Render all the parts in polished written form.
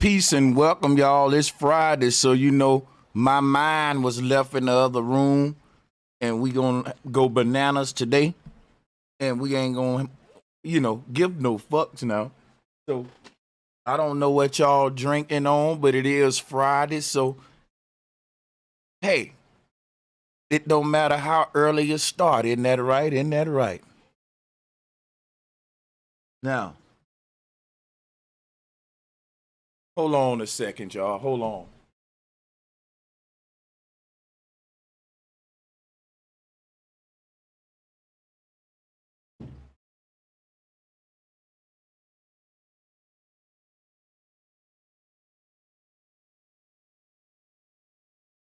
Peace and welcome, y'all. It's Friday, so you know my mind was left in the other room, and we gonna go bananas today, and we ain't gonna, give no fucks now. So I don't know what y'all drinking on, but it is Friday, so hey, it don't matter how early you start. Isn't that right? Isn't that right? Now, hold on a second, y'all. Hold on.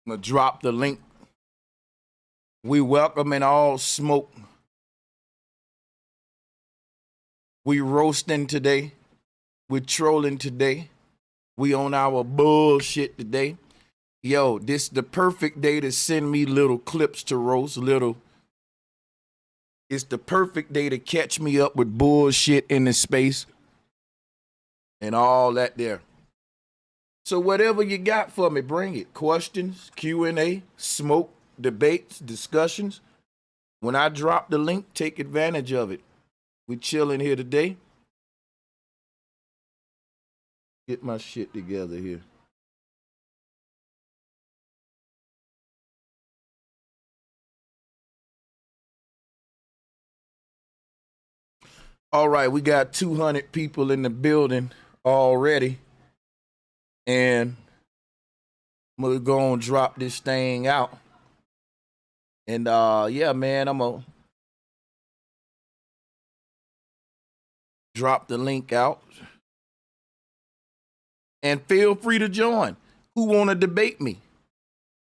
I'm gonna drop the link. We welcoming all smoke. We roasting today. We trolling today. We on our bullshit today. Yo, this the perfect day to send me little clips to roast. It's the perfect day to catch me up with bullshit in the space and all that there. So whatever you got for me, bring it. Questions, Q&A, smoke, debates, discussions. When I drop the link, take advantage of it. We chilling here today. Get my shit together here. All right, we got 200 people in the building already. And we're going to drop this thing out. And yeah, man, I'm going to drop the link out. And feel free to join. Who want to debate me?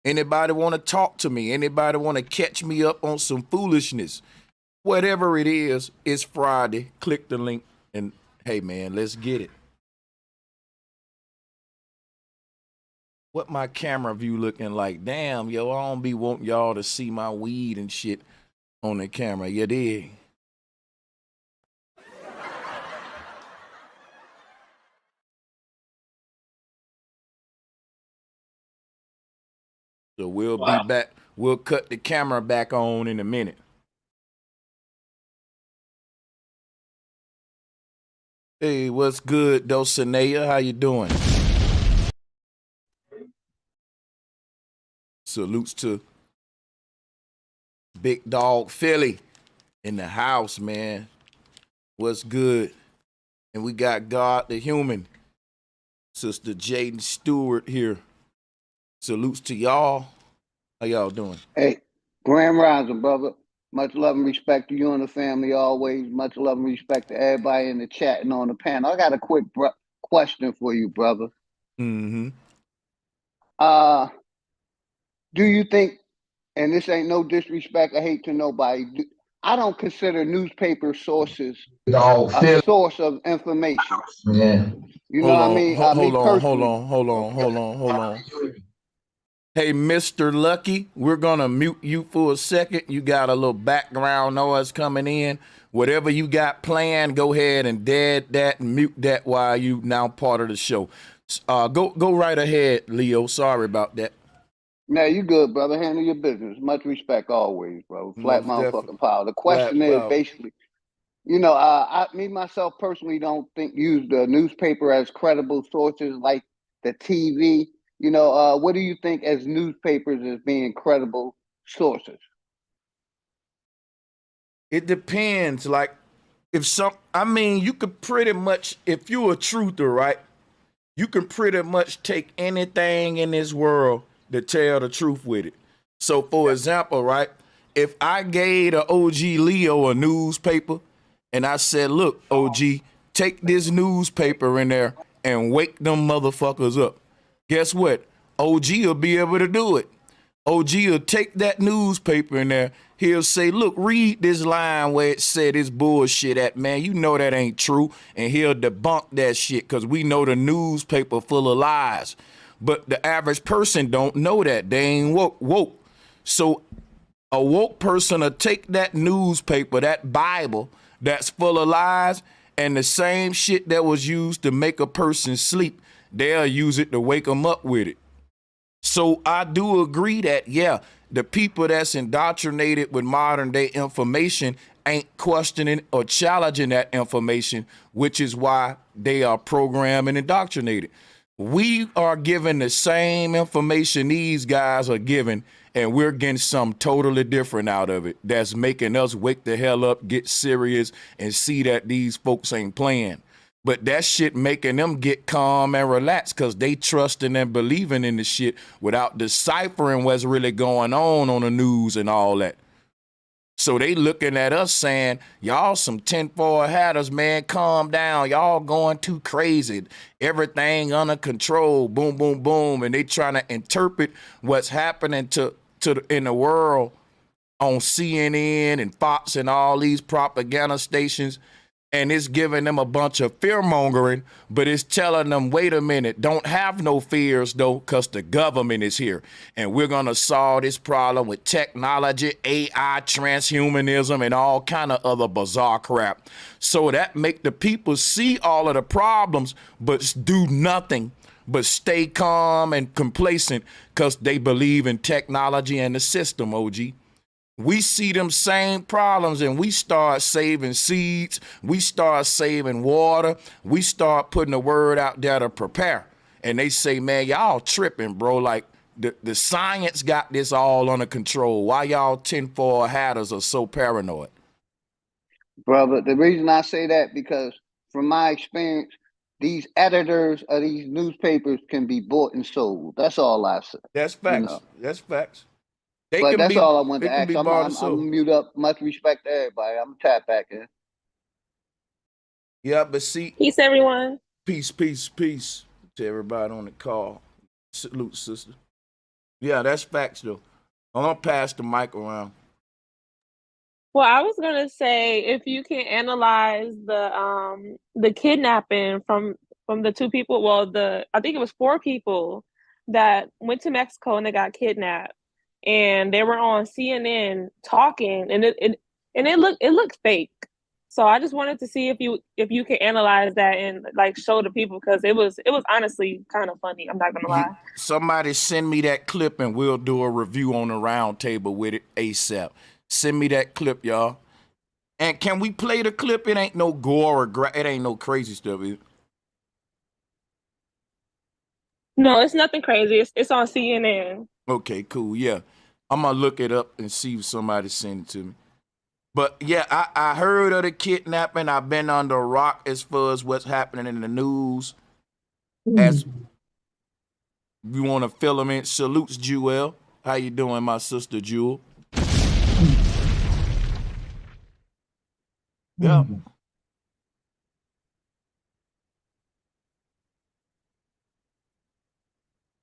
Anybody want to talk to me? Anybody want to catch me up on some foolishness? Whatever it is, it's Friday. Click the link and hey, man, let's get it. What my camera view looking like? Damn, yo, I don't be wanting y'all to see my weed and shit on the camera. You dig? So we'll be back. We'll cut the camera back on in a minute. Hey, what's good, Dulcinea? How you doing? Salutes to Big Dog Philly in the house, man. What's good? And we got God the Human, Sister Jaden Stewart here. Salutes to y'all. How y'all doing? Hey, Grand Rising, brother. Much love and respect to you and the family always. Much love and respect to everybody in the chat and on the panel. I got a quick question for you, brother. Mm-hmm. Do you think, and this ain't no disrespect, I hate to nobody, I don't consider newspaper sources a source of information. Yeah. You know what I mean? Hold on. Hey, Mr. Lucky, we're gonna mute you for a second. You got a little background noise coming in. Whatever you got planned, go ahead and dead that and mute that while you now part of the show. Go right ahead, Leo. Sorry about that. Now you good, brother. Handle your business. Much respect always, bro. Flat motherfucking power. The question is basically, you know, me myself personally don't use the newspaper as credible sources like the TV. You know, what do you think as newspapers as being credible sources? It depends. Like, you could pretty much, if you're a truther, right? You can pretty much take anything in this world to tell the truth with it. So, for example, right? If I gave the OG Leo a newspaper and I said, look, OG, take this newspaper in there and wake them motherfuckers up. Guess what? OG will be able to do it. OG will take that newspaper in there. He'll say, look, read this line where it said this bullshit at, man. You know that ain't true. And he'll debunk that shit because we know the newspaper full of lies. But the average person don't know that. They ain't woke. So a woke person will take that newspaper, that Bible that's full of lies, And the same shit that was used to make a person sleep, they'll use it to wake them up with it. So I do agree that, yeah, the people that's indoctrinated with modern day information ain't questioning or challenging that information, which is why they are programmed and indoctrinated. We are given the same information these guys are given, and we're getting something totally different out of it that's making us wake the hell up, get serious, and see that these folks ain't playing. But that shit making them get calm and relaxed because they trusting and believing in the shit without deciphering what's really going on the news and all that. So they looking at us saying, y'all some tinfoil hatters, man, calm down. Y'all going too crazy. Everything under control, boom, boom, boom. And they trying to interpret what's happening in the world on CNN and Fox and all these propaganda stations. And it's giving them a bunch of fear mongering, but it's telling them, wait a minute, don't have no fears though, because the government is here. And we're going to solve this problem with technology, AI, transhumanism, and all kind of other bizarre crap. So that make the people see all of the problems, but do nothing, but stay calm and complacent because they believe in technology and the system, OG. We see them same problems and we start saving seeds. We start saving water. We start putting the word out there to prepare. And they say, man, y'all tripping, bro. Like the science got this all under control. Why y'all tinfoil hatters are so paranoid? Brother, the reason I say that, because from my experience, these editors of these newspapers can be bought and sold. That's all I say. That's facts. You know? That's facts. But that's all I wanted to ask. I'm gonna mute up. Much respect to everybody. I'm gonna tap back in. Yeah, but see. Peace, everyone. Peace, peace, peace to everybody on the call. Salute, sister. Yeah, that's facts, though. I'm gonna pass the mic around. Well, I was gonna say, if you can analyze the kidnapping from the two people, I think it was 4 people that went to Mexico and they got kidnapped. And they were on CNN talking, and it looked fake. So I just wanted to see if you can analyze that and like show the people, because it was honestly kind of funny. I'm not gonna lie. Somebody send me that clip and we'll do a review on the Roundtable with it ASAP. Send me that clip, y'all. And can we play the clip? It ain't no gore or it ain't no crazy stuff, is it? No, it's nothing crazy. It's on CNN. Okay, cool. Yeah. I'm going to look it up and see if somebody sent it to me. But, yeah, I heard of the kidnapping. I've been under a rock as far as what's happening in the news. As you want to fill them in. Salutes, Jewel. How you doing, my sister, Jewel? Yeah.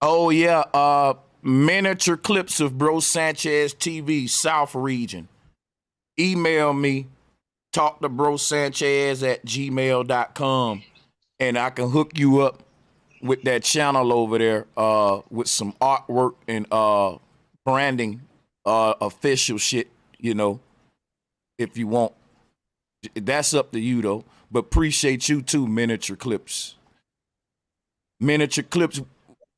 Oh, yeah. Miniature clips of Bro Sanchez TV, South region. Email me, talktoBroSanchez@gmail.com, and I can hook you up with that channel over there with some artwork and branding, official shit, you know, if you want. That's up to you, though. But appreciate you, too, Miniature Clips. Miniature Clips.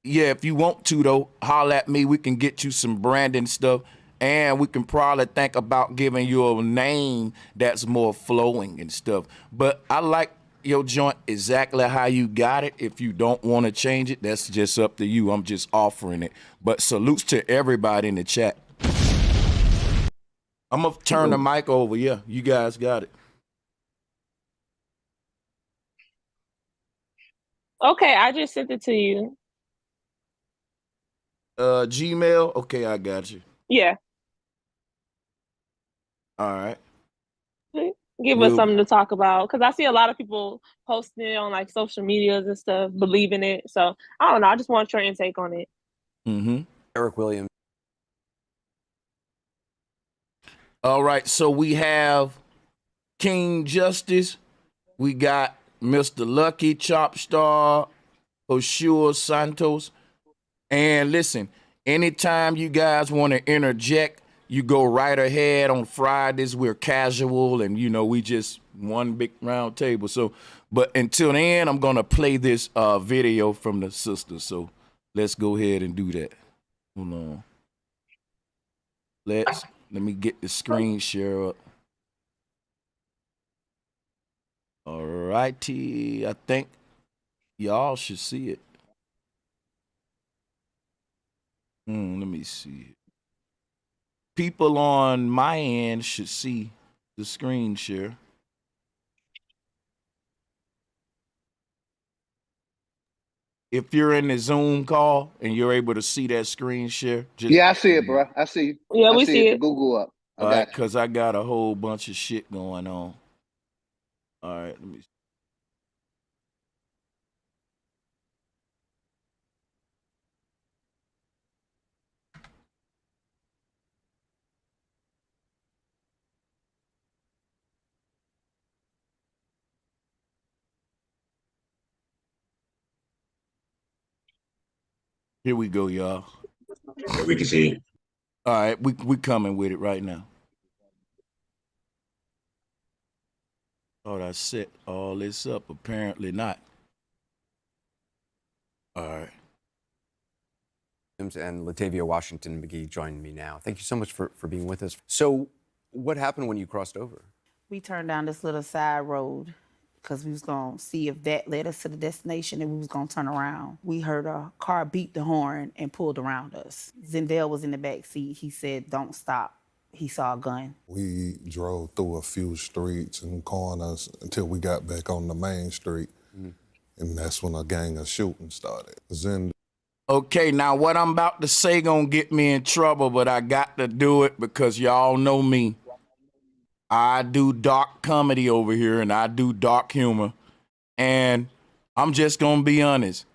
Yeah, if you want to, though, holler at me. We can get you some branding stuff, and we can probably think about giving you a name that's more flowing and stuff. But I like your joint exactly how you got it. If you don't want to change it, that's just up to you. I'm just offering it. But salutes to everybody in the chat. I'm going to turn the mic over. Yeah, you guys got it. Okay, I just sent it to you. Gmail? Okay, I got you. Yeah. All right. Give us something to talk about, because I see a lot of people posting it on like social medias and stuff, believing it. So I don't know. I just want your intake on it. Eric Williams. All right, so we have King Justice. We got Mr. Lucky, Chop Star, Oshua Santos. And listen, anytime you guys want to interject, You go right ahead. On Fridays, we're casual, and, you know, we just one big round table. So, but until then, I'm going to play this video from the sister. So let's go ahead and do that. Hold on. Let me get the screen share up. All righty. I think y'all should see it. Let me see. People on my end should see the screen share. If you're in the Zoom call and you're able to see that screen share, just yeah, I see it, bro. I see. Yeah, we I see it. it. Google up. All right, because I got a whole bunch of shit going on. All right, let me see. Here we go, y'all. Yeah, we can see it. All right, we coming with it right now. Thought I set all this up. Apparently not. All right. And Latavia Washington McGee joined me now. Thank you so much for being with us. So what happened when you crossed over? We turned down this little side road because we was going to see if that led us to the destination and we was going to turn around. We heard a car beat the horn and pulled around us. Zendel was in the back seat. He said, "Don't stop." He saw a gun. We drove through a few streets and corners until we got back on the main street. And that's when a gang of shooting started. Okay, now what I'm about to say gonna get me in trouble, but I got to do it because y'all know me. I do dark comedy over here and I do dark humor. And I'm just gonna be honest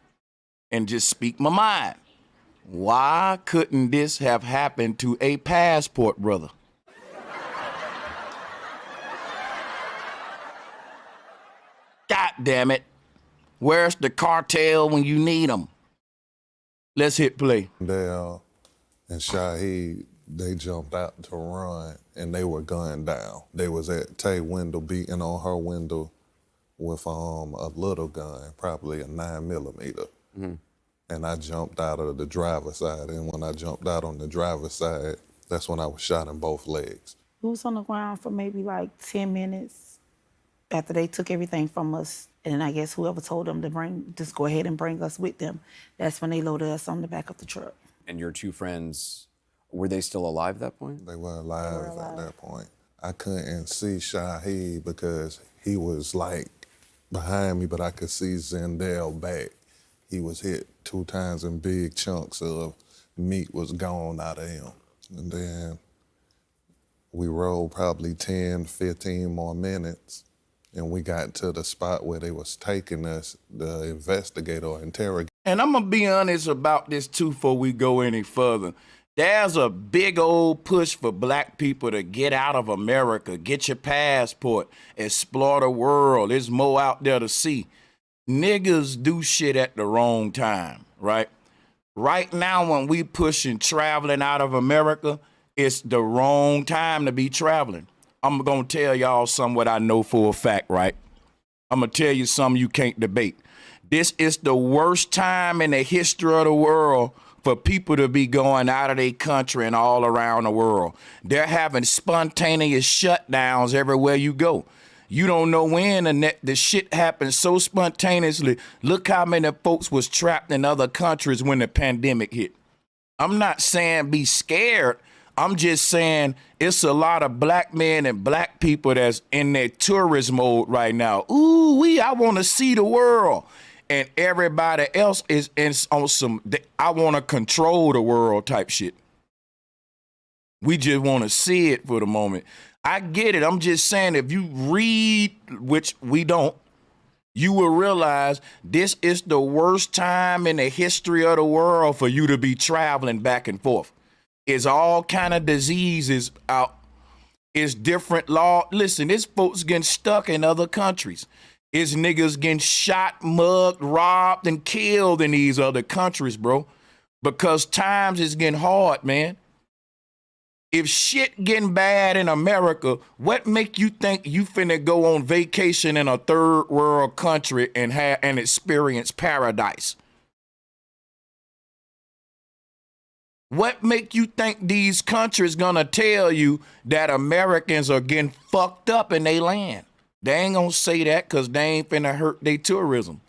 and just speak my mind. Why couldn't this have happened to a passport brother? God damn it. Where's the cartel when you need them? Let's hit play. Dale and Shaheed, they jumped out to run and they were gunned down. They was at Tay window beating on her window with a little gun, probably a 9mm. And I jumped out of the driver's side. And when I jumped out on the driver's side, that's when I was shot in both legs. We was on the ground for maybe like 10 minutes after they took everything from us. And then I guess whoever told them to just go ahead and bring us with them, that's when they loaded us on the back of the truck. And your two friends, were they still alive at that point? They were alive at that point. I couldn't see Shaheed because he was like behind me, but I could see Zendel back. He was hit 2 times and big chunks of meat was gone out of him. And then we rode probably 10, 15 more minutes. And we got to the spot where they was taking us, the investigator or interrogator. And I'm gonna be honest about this too before we go any further. There's a big old push for black people to get out of America, get your passport, explore the world. There's more out there to see. Niggas do shit at the wrong time, right? Right now when we pushing traveling out of America, it's the wrong time to be traveling. I'm gonna tell y'all something what I know for a fact, right? I'm gonna tell you something you can't debate. This is the worst time in the history of the world for people to be going out of their country and all around the world. They're having spontaneous shutdowns everywhere you go. You don't know when the shit happens so spontaneously. Look how many folks was trapped in other countries when the pandemic hit. I'm not saying be scared. I'm just saying it's a lot of black men and black people that's in their tourist mode right now. Ooh, I want to see the world. And everybody else is on some, I want to control the world type shit. We just want to see it for the moment. I get it. I'm just saying if you read, which we don't, you will realize this is the worst time in the history of the world for you to be traveling back and forth. It's all kind of diseases out. It's different law. Listen, it's folks getting stuck in other countries. It's niggas getting shot, mugged, robbed, and killed in these other countries, bro. Because times is getting hard, man. If shit getting bad in America, what make you think you finna go on vacation in a third world country and experience paradise? What make you think these countries gonna tell you that Americans are getting fucked up in their land? They ain't gonna say that because they ain't finna hurt their tourism.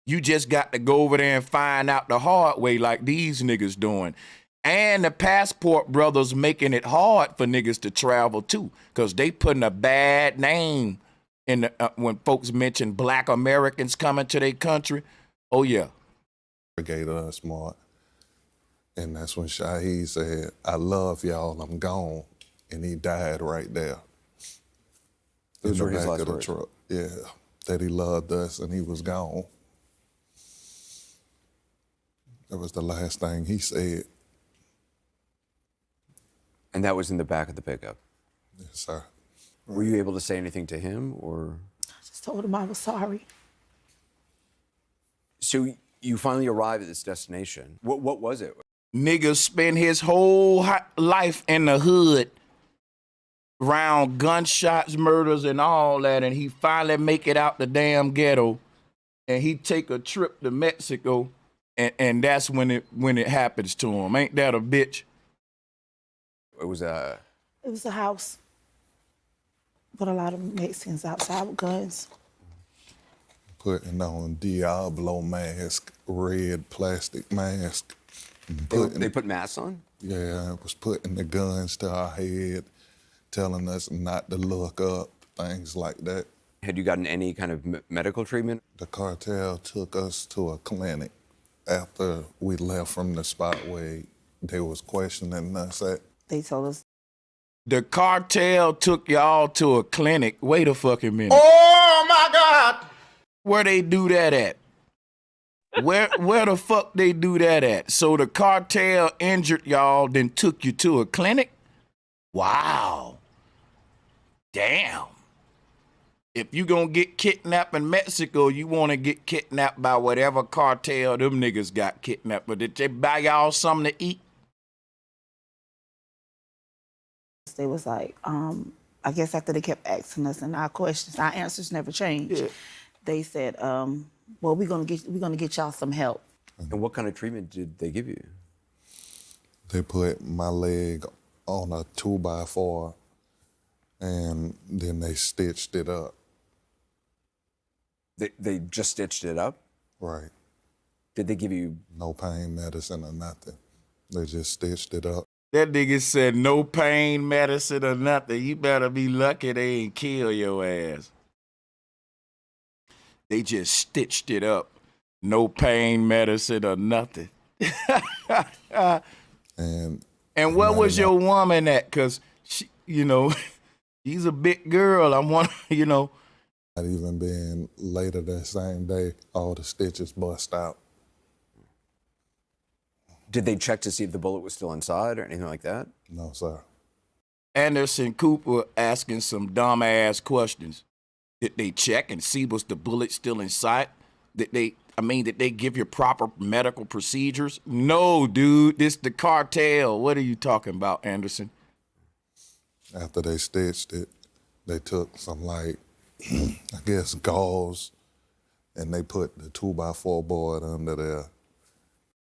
You just got to go over there and find out the hard way like these niggas doing. And the passport brothers making it hard for niggas to travel too, because they putting a bad name in the, when folks mention black Americans coming to their country. Oh yeah. Us smart. And that's when Shaheed said, I love y'all, I'm gone. And he died right there. Those were his last words. Truck. Yeah, that he loved us and he was gone. That was the last thing he said. And that was in the back of the pickup? Yes, sir. Were you able to say anything to him, or? I just told him I was sorry. So you finally arrived at this destination. What was it? Niggas spend his whole life in the hood around gunshots, murders, and all that, and he finally make it out the damn ghetto, and he take a trip to Mexico, and that's when it happens to him. Ain't that a bitch? It was a house with a lot of Mexicans outside with guns. Putting on Diablo mask, red plastic mask. They put masks on? Yeah, it was putting the guns to our head, telling us not to look up, things like that. Had you gotten any kind of medical treatment? The cartel took us to a clinic after we left from the spot where they was questioning us at. They told us. The cartel took y'all to a clinic. Wait a fucking minute. Oh my God! Where they do that at? Where the fuck they do that at? So the cartel injured y'all, then took you to a clinic? Wow. Damn. If you gonna get kidnapped in Mexico, you wanna get kidnapped by whatever cartel them niggas got kidnapped. But did they buy y'all something to eat? They was like, I guess after they kept asking us and our questions, our answers never changed. Yeah. They said, well, we're gonna get y'all some help. And what kind of treatment did they give you? They put my leg on a 2x4 and then they stitched it up. They just stitched it up? Right. Did they give you? No pain medicine or nothing. They just stitched it up. That nigga said no pain medicine or nothing. You better be lucky they ain't kill your ass. They just stitched it up. No pain medicine or nothing. And where was your woman at? Because, she, she's a big girl. I'm one, Not even being later that same day, all the stitches bust out. Did they check to see if the bullet was still inside or anything like that? No, sir. Anderson Cooper asking some dumb-ass questions. Did they check and see was the bullet still inside? Did they give you proper medical procedures? No, dude, this the cartel. What are you talking about, Anderson? After they stitched it, they took some, I guess, gauze, and they put the 2x4 board under there.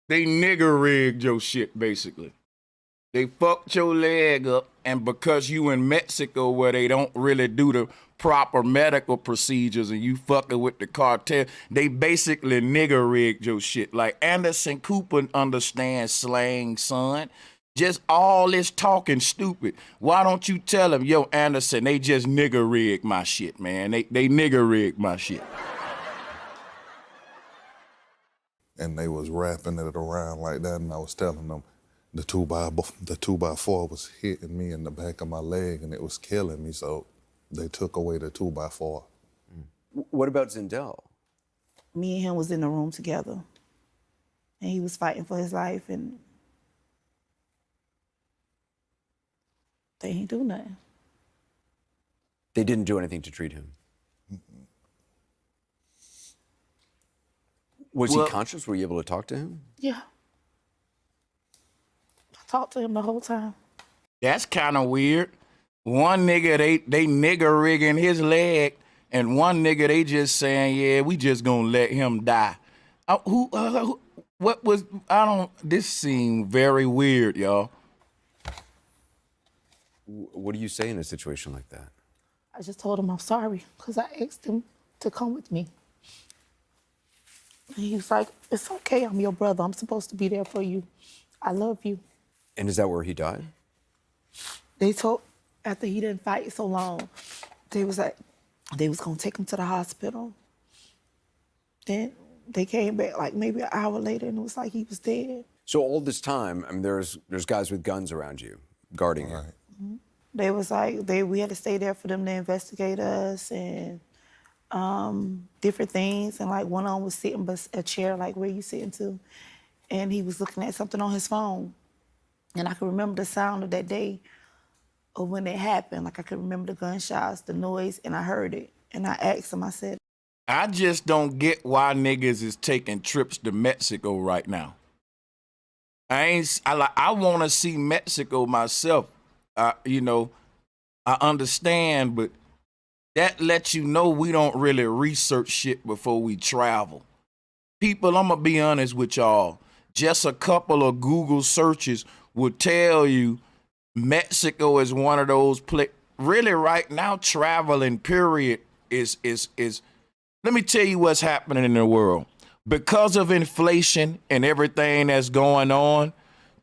They nigger rigged your shit, basically. They fucked your leg up, and because you in Mexico where they don't really do the proper medical procedures and you fucking with the cartel, they basically nigger rigged your shit. Like Anderson Cooper understands slang, son. Just all this talking stupid. Why don't you tell him, yo, Anderson, they just nigger rigged my shit, man. They nigger rigged my shit. And they was wrapping it around like that, and I was telling them the 2x4 was hitting me in the back of my leg and it was killing me, so they took away the 2x4. What about Zindel? Me and him was in the room together, and he was fighting for his life, and they ain't do nothing. They didn't do anything to treat him? Was he conscious? Were you able to talk to him? Yeah. I talked to him the whole time. That's kind of weird. One nigga, they nigger rigging his leg, and one nigga, they just saying, yeah, we just gonna let him die. This seemed very weird, y'all. What do you say in a situation like that? I just told him I'm sorry because I asked him to come with me. And he was like, it's okay, I'm your brother. I'm supposed to be there for you. I love you. And is that where he died? They told, after he didn't fight so long, they was like, they was gonna take him to the hospital. Then they came back like maybe an hour later and it was like he was dead. So all this time, I mean, there's guys with guns around you, guarding you. Mm-hmm. They was like, we had to stay there for them to investigate us and different things. And like one of them was sitting by a chair, like where you sitting to? And he was looking at something on his phone. And I can remember the sound of that day of when it happened. Like I could remember the gunshots, the noise, and I heard it. And I asked him, I said, I just don't get why niggas is taking trips to Mexico right now. I want to see Mexico myself. You know, I understand, but that lets you know we don't really research shit before we travel. People, I'm going to be honest with y'all. Just a couple of Google searches would tell you Mexico is one of those really right now traveling period is let me tell you what's happening in the world. Because of inflation and everything that's going on,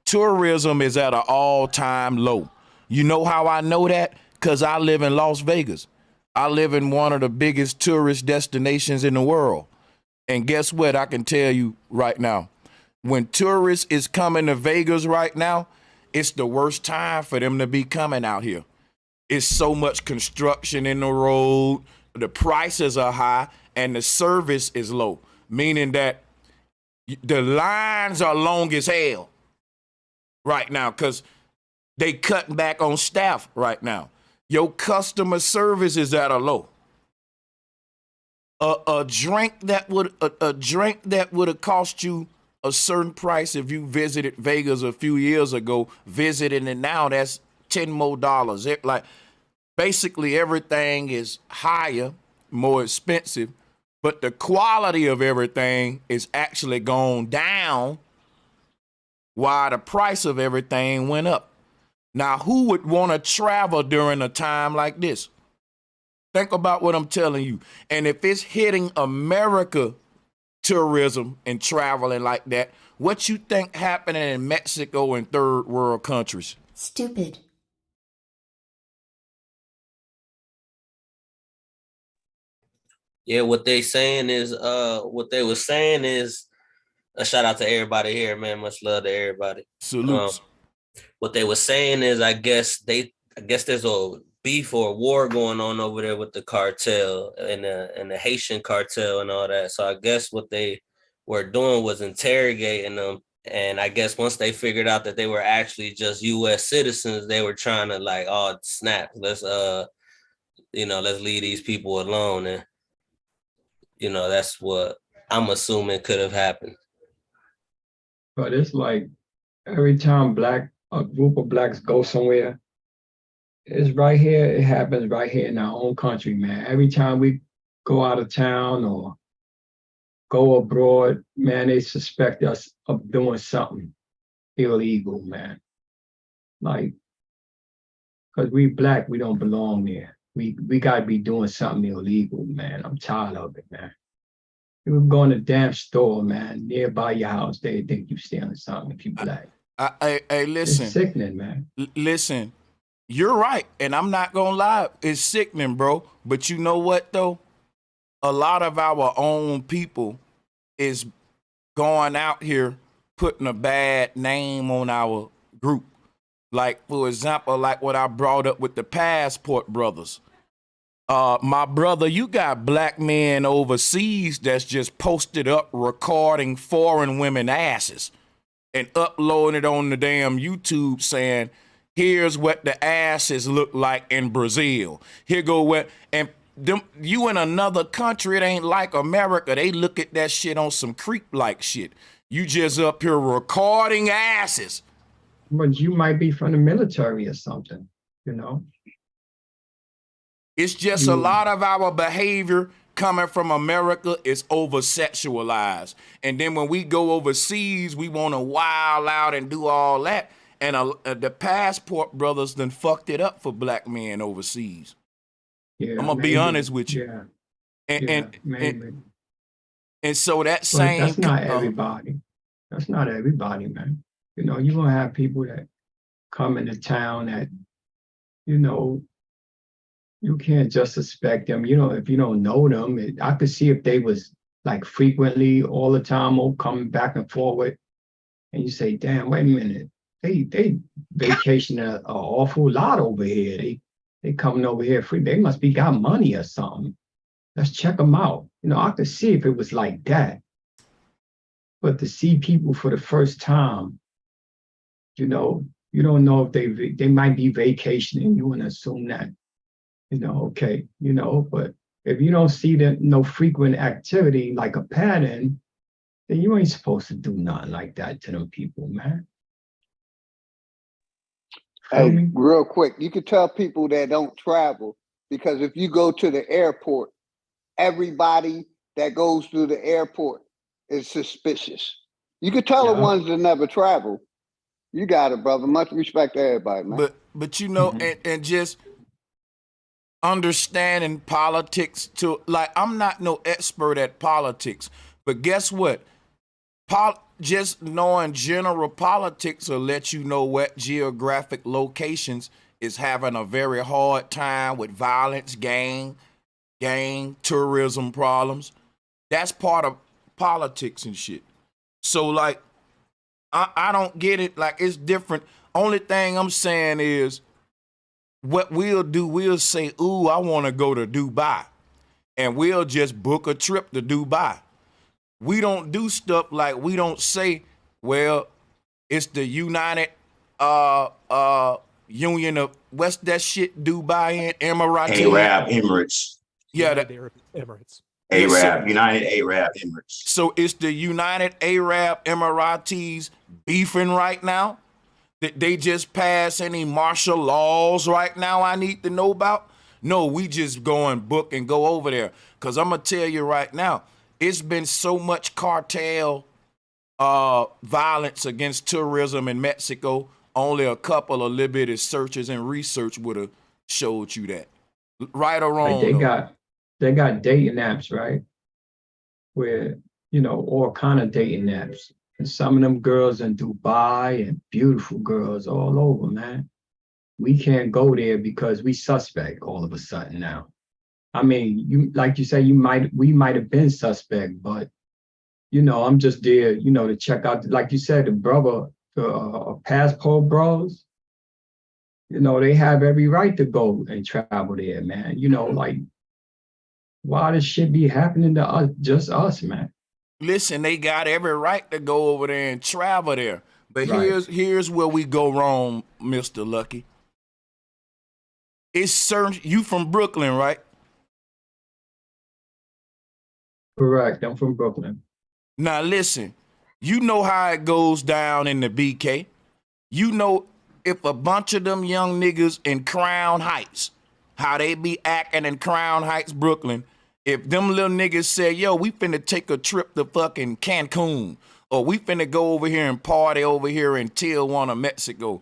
tourism is at an all-time low. You know how I know that? Because I live in Las Vegas. I live in one of the biggest tourist destinations in the world. And guess what? I can tell you right now. When tourists is coming to Vegas right now, it's the worst time for them to be coming out here. It's so much construction in the road, the prices are high, and the service is low, meaning that the lines are long as hell right now because they cutting back on staff right now. Your customer service is at a low. A drink that would have cost you a certain price if you visited Vegas a few years ago, visiting it now, that's $10 more. Like basically everything is higher, more expensive, but the quality of everything is actually gone down while the price of everything went up. Now, who would want to travel during a time like this? Think about what I'm telling you. And if it's hitting America tourism and traveling like that, what you think happening in Mexico and third world countries? Stupid. Yeah, what they saying is, what they was saying is, a shout out to everybody here, man. Much love to everybody. Salutes. What they was saying is, I guess there's a beef or war going on over there with the cartel and the Haitian cartel and all that. So I guess what they were doing was interrogating them. And I guess once they figured out that they were actually just U.S. citizens, they were trying to like, oh snap, let's leave these people alone. And that's what I'm assuming could have happened. But it's like every time a group of blacks go somewhere, it's right here. It happens right here in our own country, man. Every time we go out of town or go abroad, man, they suspect us of doing something illegal, man. Like, because we black, we don't belong there. We got to be doing something illegal, man. I'm tired of it, man. You would go in a damn store, man, nearby your house. They think you stealing something if you black. Hey, listen. It's sickening, man. Listen, you're right, and I'm not gonna lie. It's sickening, bro. But you know what, though? A lot of our own people is going out here putting a bad name on our group. Like, for example, like what I brought up with the Passport Brothers. My brother, you got black men overseas that's just posted up recording foreign women asses and uploading it on the damn YouTube saying, here's what the asses look like in Brazil. Here go what, and you in another country, it ain't like America. They look at that shit on some creep-like shit. You just up here recording asses. but you might be from the military or something, you know. It's just a lot of our behavior coming from America is over sexualized. And then when we go overseas, we want to wild out and do all that. And the passport brothers done fucked it up for black men overseas. Yeah, I'm going to be honest with you. Yeah. And so that But same... that's not everybody. That's not everybody, man. You know, you're going to have people that come into town that, you know, you can't just suspect them. You know, if you don't know them, I could see if they was like frequently all the time or coming back and forward, and you say, damn, wait a minute, they vacation an awful lot over here. They coming over here free. They must be got money or something. Let's check them out. You know, I could see if it was like that. But to see people for the first time, you know, you don't know if they might be vacationing. You want to assume that, you know, okay, you know, but if you don't see no frequent activity like a pattern, then you ain't supposed to do nothing like that to them people, man. Hey, real quick, you could tell people that don't travel, because if you go to the airport, everybody that goes through the airport is suspicious. You could tell the ones that never travel. You got it, brother. Much respect to everybody, man. But you know, and just understanding politics to, like, I'm not no expert at politics, but guess what? Just knowing general politics will let you know what geographic locations is having a very hard time with violence, gang, tourism problems. That's part of politics and shit. So, like, I don't get it. Like, it's different. Only thing I'm saying is, what we'll do, we'll say, ooh, I want to go to Dubai. And we'll just book a trip to Dubai. We don't do stuff like, we don't say, well, it's the United Union of, what's that shit, Dubai and Emirates? Arab Emirates. Yeah, Emirates. Arab, United Arab Emirates. So it's the United Arab Emirates beefing right now? That they just pass any martial laws right now I need to know about? No, we just go and book and go over there. Because I'm going to tell you right now, it's been so much cartel violence against tourism in Mexico. Only a couple of little bit of searches and research would have showed you that. Right or wrong? Like they got dating apps, right? Where, you know, all kind of dating apps. And some of them girls in Dubai and beautiful girls all over, man. We can't go there because we suspect all of a sudden now. I mean, you, like you say, we might have been suspect, but, you know, I'm just there, you know, to check out, like you said, the passport bros, you know, they have every right to go and travel there, man. You know, like, why this shit be happening to us, just us, man? Listen, they got every right to go over there and travel there. But right. here's where we go wrong, Mr. Lucky. It's certain, you from Brooklyn, right? Correct, I'm from Brooklyn. Now listen, you know how it goes down in the BK. You know if a bunch of them young niggas in Crown Heights, how they be acting in Crown Heights, Brooklyn, if them little niggas say, yo, we finna take a trip to fucking Cancun, or we finna go over here and party over here in Tijuana, Mexico,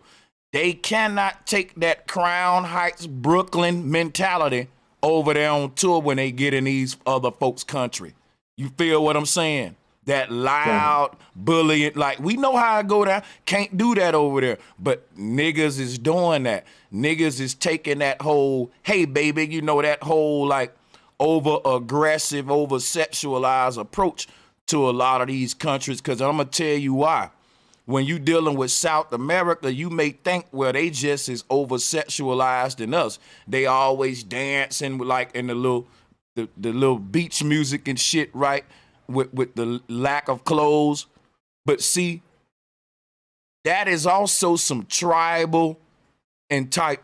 they cannot take that Crown Heights, Brooklyn mentality over there on tour when they get in these other folks' country. You feel what I'm saying? That loud bullying, like, we know how I go down. Can't do that over there. But niggas is doing that. Niggas is taking that whole, hey, baby, you know, that whole, like, over-aggressive, over-sexualized approach to a lot of these countries. Because I'm going to tell you why. When you dealing with South America, you may think, well, they just as over-sexualized than us. They always dancing, like, in the little beach music and shit, right? With the lack of clothes. But see, that is also some tribal and type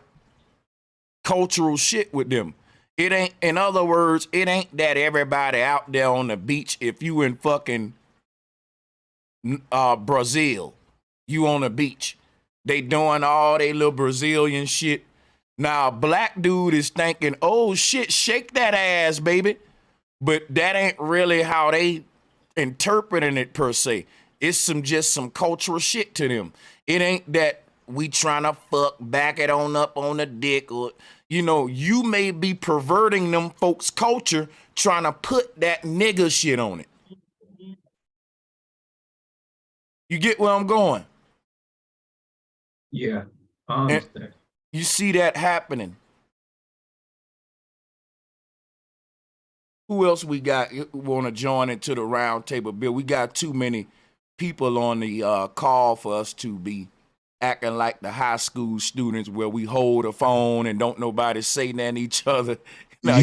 cultural shit with them. It ain't, in other words, it ain't that everybody out there on the beach, if you in fucking Brazil, you on the beach, They doing all they little Brazilian shit. Now, a black dude is thinking, oh shit, shake that ass, baby. But that ain't really how they interpreting it per se. It's just some cultural shit to them. It ain't that we trying to fuck, back it on up on the dick, or you may be perverting them folks' culture, trying to put that nigga shit on it. You get where I'm going? Yeah, I understand. And you see that happening. Who else we got want to join into the round table, Bill? We got too many people on the call for us to be acting like the high school students where we hold a phone and don't nobody say nothing to each other. Now,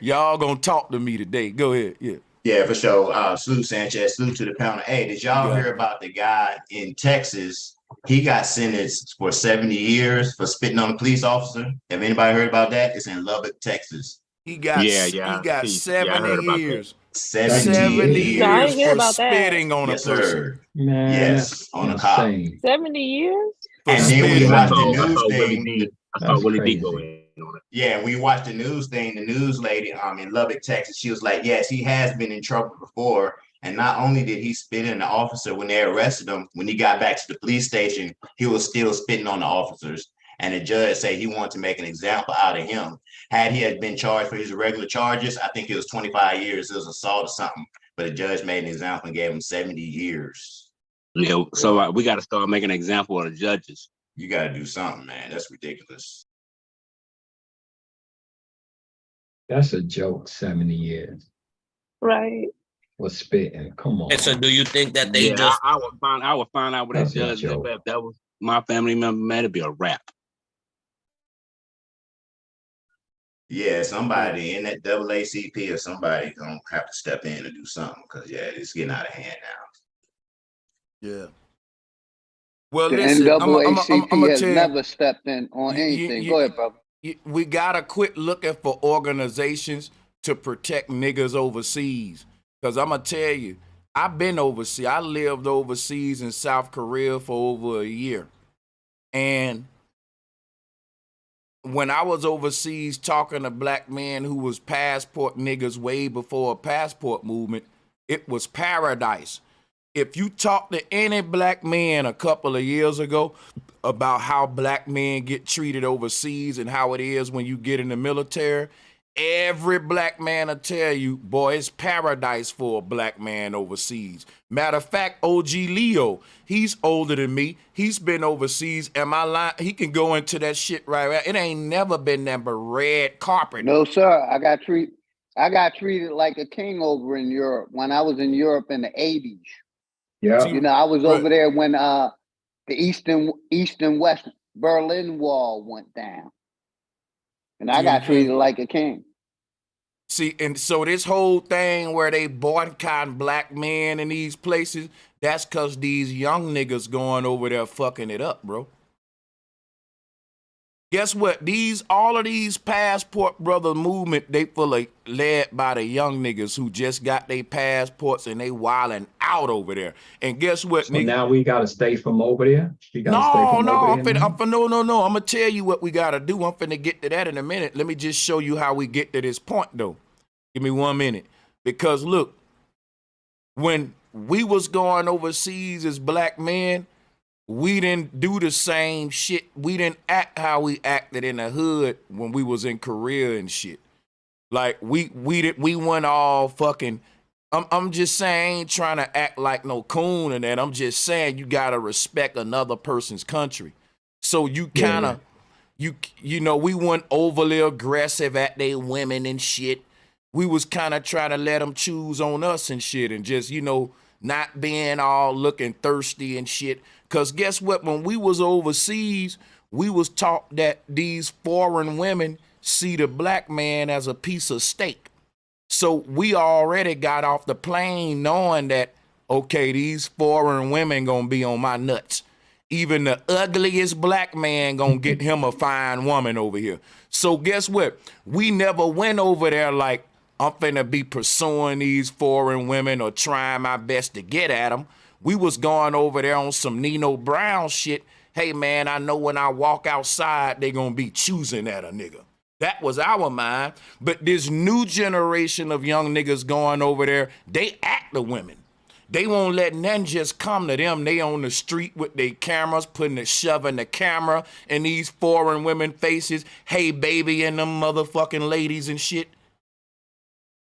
y'all gonna talk to me today. Go ahead. Yeah, for sure. Salute Sanchez, salute to the panel. Hey, did y'all hear about the guy in Texas? He got sentenced for 70 years for spitting on a police officer. Have anybody heard about that? It's in Lubbock, Texas. He got 70 years. 70 years for spitting on a person. Man, yes, on a cop. 70 years? And then we watched the news thing. I saw Willie D go in on it. Yeah, we watched the news thing. The news lady in Lubbock, Texas, she was like, yes, he has been in trouble before. And not only did he spit in the officer when they arrested him, when he got back to the police station, he was still spitting on the officers. And the judge said he wanted to make an example out of him. Had he had been charged for his regular charges, I think it was 25 years. It was assault or something. But the judge made an example and gave him 70 years. Yeah, so we got to start making an example of the judges. You got to do something, man. That's ridiculous. That's a joke, 70 years. Right. Was spitting. Come on. And so do you think that they just... I would find out what that judge did. If that was my family member, man, it'd be a wrap. Yeah, somebody in that AACP or somebody gonna have to step in and do something because it's getting out of hand now. Yeah. Well, the listen, NAACP has never stepped in on anything. Go ahead, brother. We gotta quit looking for organizations to protect niggas overseas. Because I'm gonna tell you, I've been overseas. I lived overseas in South Korea for over a year. And when I was overseas talking to black men who was passport niggas way before a passport movement, it was paradise. If you talk to any black man a couple of years ago about how black men get treated overseas and how it is when you get in the military, every black man will tell you, boy, it's paradise for a black man overseas. Matter of fact, OG Leo, he's older than me. He's been overseas. Am I lying? He can go into that shit right. It ain't never been that but red carpet. No, sir. I got treated like a king over in Europe when I was in Europe in the 80s. Yeah. I was over there when the East and West Berlin Wall went down. And I got treated like a king. See, and so this whole thing where they boycotting black men in these places, that's because these young niggas going over there fucking it up, bro. Guess what? All of these passport brother movement, they fully led by the young niggas who just got their passports and they wilding out over there. And guess what, so now we gotta stay from over there? No, I'm gonna tell you what we gotta do. I'm finna get to that in a minute. Let me just show you how we get to this point though. Give me 1 minute. Because look, when we was going overseas as black men, we didn't do the same shit. We didn't act how we acted in the hood when we was in Korea and shit. Like we went all fucking. I'm just saying, I ain't trying to act like no coon and that. I'm just saying you gotta respect another person's country. So you kind of, we weren't overly aggressive at they women and shit. We was kind of trying to let them choose on us and shit, and just not being all looking thirsty and shit. Cause guess what? When we was overseas, we was taught that these foreign women see the black man as a piece of steak. So we already got off the plane knowing that, okay, these foreign women gonna be on my nuts. Even the ugliest black man gonna get him a fine woman over here. So guess what? We never went over there like, I'm finna be pursuing these foreign women or trying my best to get at them. We was going over there on some Nino Brown shit, hey man, I know when I walk outside, they gonna be choosing at a nigga. That was our mind. But this new generation of young niggas going over there, they act the women. They won't let none just come to them. They on the street with their cameras, shoving the camera in these foreign women faces. Hey, baby, and them motherfucking ladies and shit.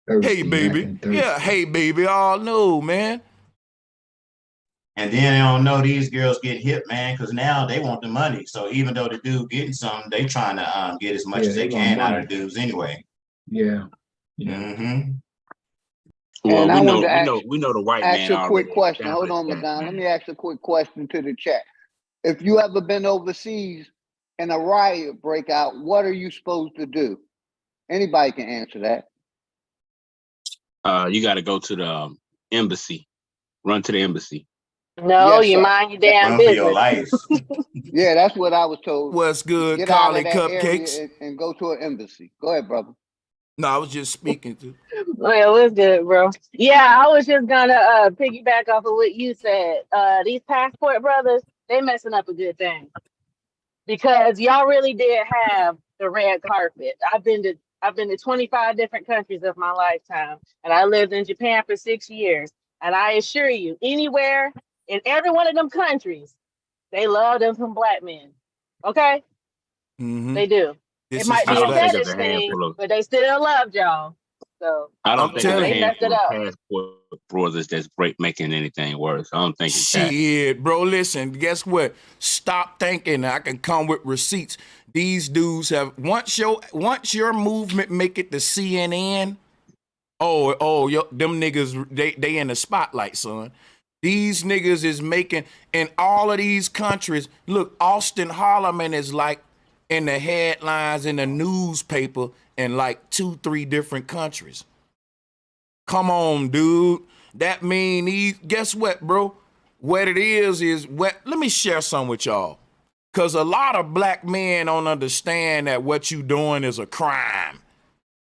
Thirsty, hey, baby. Yeah, hey, baby. Oh, no, man. And then they don't know these girls get hip, man, because now they want the money. So even though the dude getting something, they trying to get as much as they can out of the dudes anyway. Yeah. Mm-hmm. Well, and I wanted to we know the white ask man a quick already question. Hold on, established that. Madonna. Let me ask a quick question to the chat. If you ever been overseas and a riot break out, what are you supposed to do? Anybody can answer that. You got to go to the embassy. Run to the embassy. No, Yes, you sir. mind your damn Run for your business. life. Yeah, that's what I was told. What's good, Get out Carly of that Cupcakes? area and go to an embassy. Go ahead, brother. No, I was just speaking to. Well, what's good, bro? Yeah, I was just gonna piggyback off of what you said. These passport brothers, they messing up a good thing because y'all really did have the red carpet. I've been to 25 different countries of my lifetime, and I lived in Japan for 6 years. And I assure you, anywhere in every one of them countries, they love them some black men. Okay, they do. This It might be a don't think fetish it's a thing, handful of. but they still loved y'all. So I don't I'm think it's a telling they messed it handful of up. passport brothers that's making anything worse. I don't think it's that. Shit, bro, listen, guess what? Stop thinking I can come with receipts. These dudes have, once your movement make it to CNN, them niggas, they in the spotlight, son. These niggas is making, in all of these countries, look, Austin Holloman is like in the headlines in the newspaper in like 2-3 different countries. Come on, dude. That mean guess what, bro? What it is what, let me share some with y'all. Cause a lot of black men don't understand that what you doing is a crime.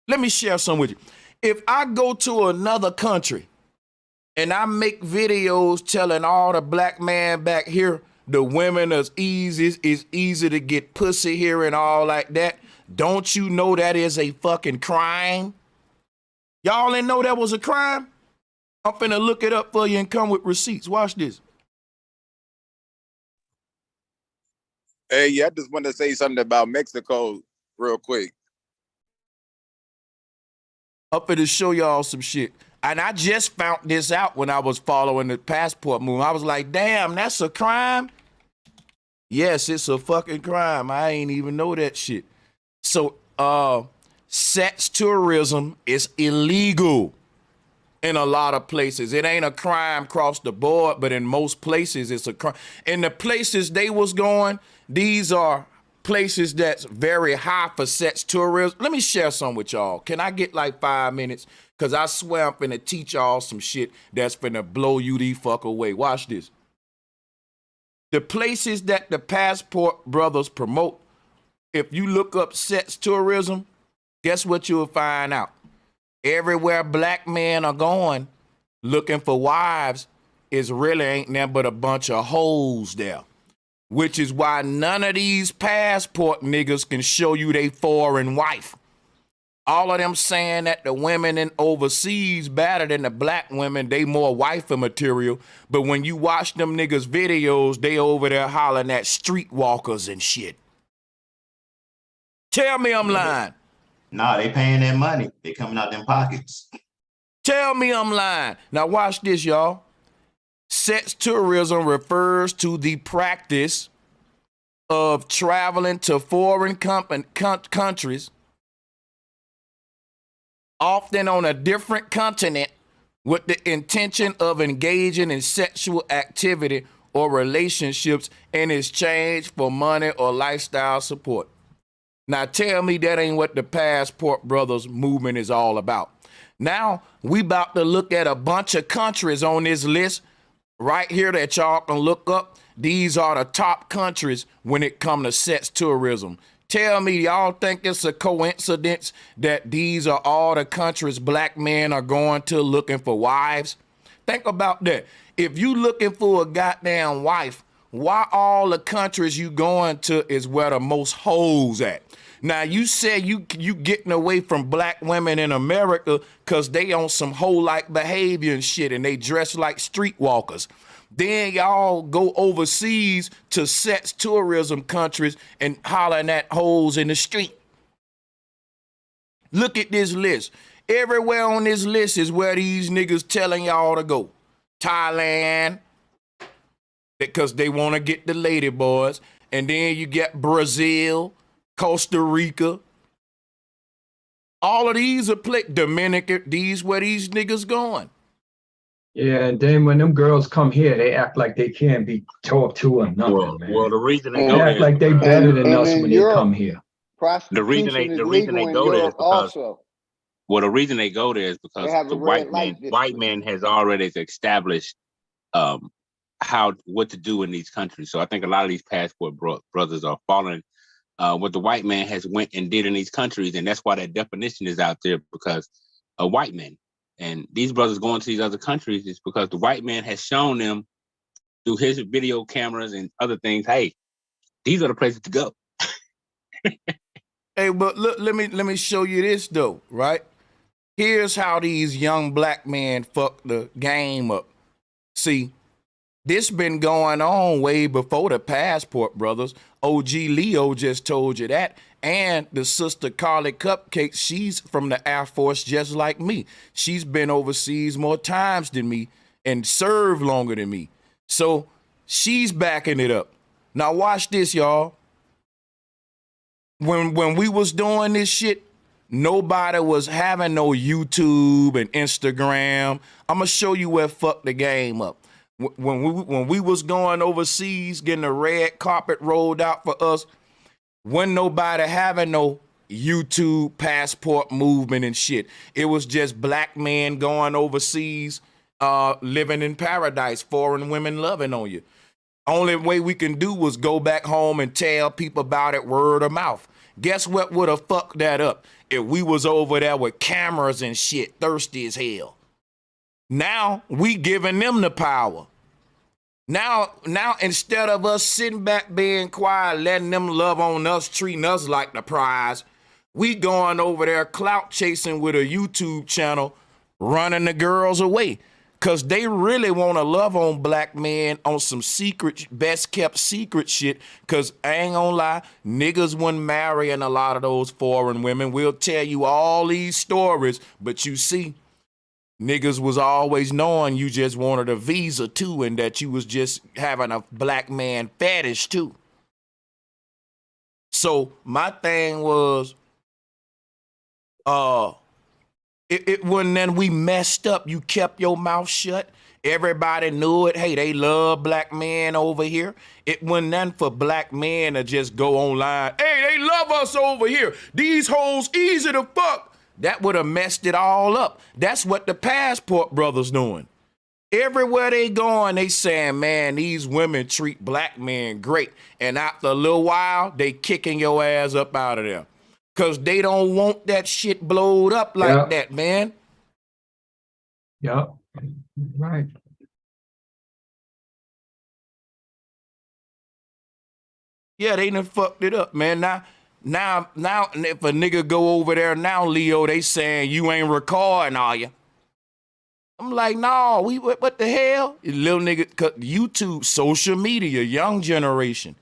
Let me share some with you. If I go to another country and I make videos telling all the black man back here, the women is easy to get pussy here and all like that, don't you know that is a fucking crime? Y'all didn't know that was a crime? I'm finna look it up for you and come with receipts. Watch this. Hey, yeah, I just wanted to say something about Mexico real quick. I'm finna show y'all some shit. And I just found this out when I was following the passport movement. I was like, damn, that's a crime? Yes, it's a fucking crime. I ain't even know that shit. So, sex tourism is illegal in a lot of places. It ain't a crime across the board, but in most places it's a crime. In the places they was going, these are places that's very high for sex tourism. Let me share some with y'all. Can I get like 5 minutes? Because I swear I'm finna teach y'all some shit that's finna blow you the fuck away. Watch this. The places that the passport brothers promote, if you look up sex tourism, guess what you'll find out? Everywhere black men are going looking for wives is really ain't nothing but a bunch of hoes there. Which is why none of these passport niggas can show you they foreign wife. All of them saying that the women in overseas better than the black women, they more wifey material. But when you watch them niggas videos, they over there hollering at streetwalkers and shit. Tell me I'm lying. Nah, they paying that money. They coming out them pockets. Tell me I'm lying. Now watch this, y'all. Sex tourism refers to the practice of traveling to foreign countries, often on a different continent, with the intention of engaging in sexual activity or relationships in exchange for money or lifestyle support. Now tell me that ain't what the Passport Brothers movement is all about. Now we about to look at a bunch of countries on this list right here that y'all can look up. These are the top countries when it comes to sex tourism. Tell me, y'all think it's a coincidence that these are all the countries black men are going to looking for wives? Think about that. If you looking for a goddamn wife, why all the countries you going to is where the most hoes at? Now, you said you getting away from black women in America because they on some hoe-like behavior and shit, and they dress like streetwalkers. Then y'all go overseas to sex tourism countries and hollering at hoes in the street. Look at this list. Everywhere on this list is where these niggas telling y'all to go. Thailand, because they want to get the lady boys. And then you get Brazil, Costa Rica. All of these are Dominican, these where these niggas going. Yeah, and then when them girls come here, they act like they can't be talked to or nothing, man. Well, the reason they They go act there, like they better than us in when Europe, they come here. the reason prostitution is the reason legal they in go there is Europe because also. well, the reason they go there is They because have the a red light white district. man has already established what to do in these countries. So I think a lot of these passport brothers are following what the white man has went and did in these countries, and that's why that definition is out there, because a white man. And these brothers going to these other countries is because the white man has shown them through his video cameras and other things, hey, these are the places to go. Hey, but look, let me show you this though, right? Here's how these young black men fuck the game up. See, this been going on way before the passport brothers. OG Leo just told you that. And the sister Carly Cupcake, she's from the Air Force just like me. She's been overseas more times than me and served longer than me. So she's backing it up. Now watch this, y'all. When we was doing this shit, nobody was having no YouTube and Instagram. I'm gonna show you where fuck the game up. When we was going overseas, getting a red carpet rolled out for us, wasn't nobody having no YouTube passport movement and shit. It was just black men going overseas, living in paradise, foreign women loving on you. Only way we can do was go back home and tell people about it word of mouth. Guess what would have fucked that up? If we was over there with cameras and shit, thirsty as hell. Now we giving them the power. Now instead of us sitting back being quiet, letting them love on us, treating us like the prize, we going over there clout chasing with a YouTube channel, running the girls away. Cause they really want to love on black men on some secret, best kept secret shit. Cause I ain't gonna lie, niggas wasn't marrying a lot of those foreign women. We'll tell you all these stories, but you see, niggas was always knowing you just wanted a visa too, and that you was just having a black man fetish too. So my thing was, it wasn't then we messed up. You kept your mouth shut. Everybody knew it. Hey, they love black men over here. It wasn't then for black men to just go online. Hey, they love us over here. These hoes easy to fuck. That would have messed it all up. That's what the passport brothers doing. Everywhere they going, they saying, man, these women treat black men great. And after a little while, they kicking your ass up out of there. Because they don't want that shit blowed up like that, man. Yep. Right. Yeah, they done fucked it up, man. Now, if a nigga go over there now, Leo, they saying you ain't recording, are you? I'm like, no, what the hell? Little nigga, YouTube, social media, young generation.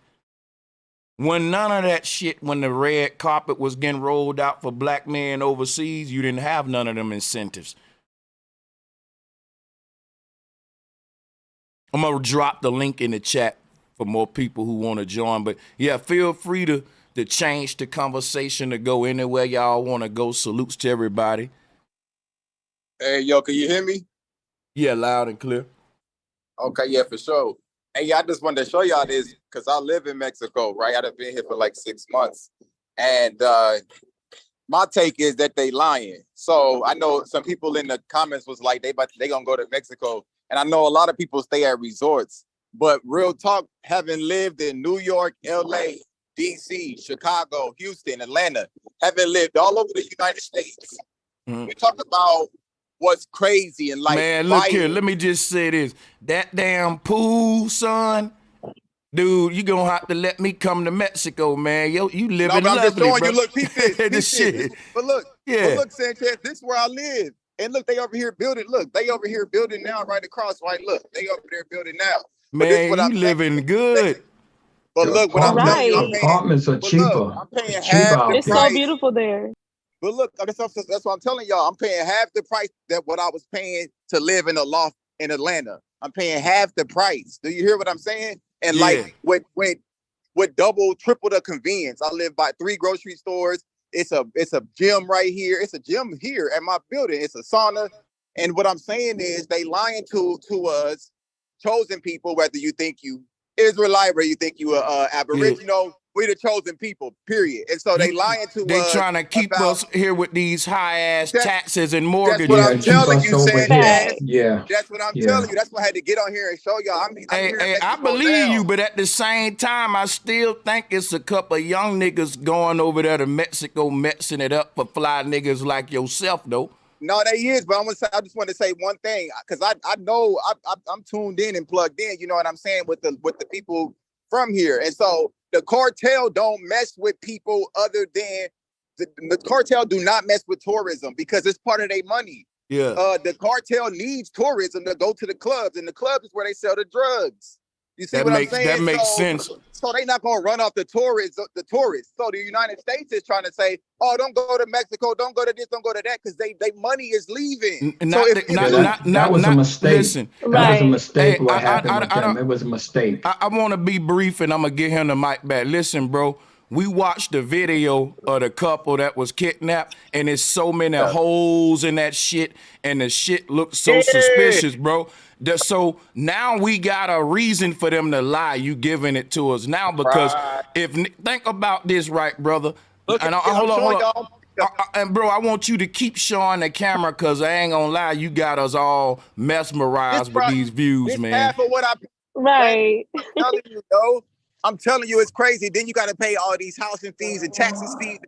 When none of that shit, when the red carpet was getting rolled out for black men overseas, you didn't have none of them incentives. I'm going to drop the link in the chat for more people who want to join. But yeah, feel free to change the conversation to go anywhere y'all want to go. Salutes to everybody. Hey, yo, can you hear me? Yeah, loud and clear. Okay, yeah, for sure. Hey, I just wanted to show y'all this because I live in Mexico, right? I've been here for like 6 months. And my take is that they lying. So I know some people in the comments was like, they gonna go to Mexico. And I know a lot of people stay at resorts. But real talk, having lived in New York, LA, DC, Chicago, Houston, Atlanta, having lived all over the United States, we talk about what's crazy in life. Man, look here, let me just say this. That damn pool, son, Dude, you gonna have to let me come to Mexico, man. Yo, you living but I'm lovely, just showing bro. you. Look, peep this. Peep This shit. But look, Yeah. look, Sanchez, this is where I live. And look, they over here building. Look, they over here building now, right across. Right, look, they over there building now. But this is Man, what you I'm living saying. good. But The look, what I'm telling you, I'm Right. paying. apartments are But cheaper. look, I'm paying Cheaper half the out It's there. so price. beautiful there. But look, that's what I'm telling y'all. I'm paying half the price that what I was paying to live in a loft in Atlanta. I'm paying half the price. Do you hear what I'm saying? And Yeah. like with double, triple the convenience. I live by 3 grocery stores. It's a gym right here. It's a gym here at my building. It's a sauna. And what I'm saying is they lying to us, chosen people, whether you think you Israelite or you think you Aboriginal. We the chosen people, period. And so they lying to They us trying to keep about, us here with these high ass That- taxes and that's mortgages. what Yeah, I'm keep telling us you, over here. Sanchez. Yeah. That's what I'm Yeah. telling you. That's why I had to get on here and show y'all. I'm Hey, here in hey, I Mexico believe now. you, but at the same time, I still think it's a couple of young niggas going over there to Mexico messing it up for fly niggas like yourself, though. No, they is, but I just want to say one thing, because I know I'm tuned in and plugged in. You know what I'm saying, with the people from here, and so the cartel don't mess with people other than the cartel do not mess with tourism because it's part of their money. Yeah. The cartel needs tourism to go to the clubs, and the clubs is where they sell the drugs. You see That what makes- I'm saying? that makes sense. So they not gonna run off the tourists. So the United States is trying to say, "Oh, don't go to Mexico, don't go to this, don't go to that," because they money is leaving. That was a mistake. Listen, that was a mistake. Hey, what happened with them? It was a mistake. I want to be brief, and I'm gonna get him the mic back. Listen, bro. We watched the video of the couple that was kidnapped, and there's so many holes in that shit, and the shit looks so suspicious, bro. So now we got a reason for them to lie. You giving it to us now because think about this, right, brother? And hold on. And bro, I want you to keep showing the camera because I ain't gonna lie, you got us all mesmerized with these views, man. Half of what Right. I'm telling you, though. I'm telling you, it's crazy. Then you got to pay all these housing fees and taxes fees.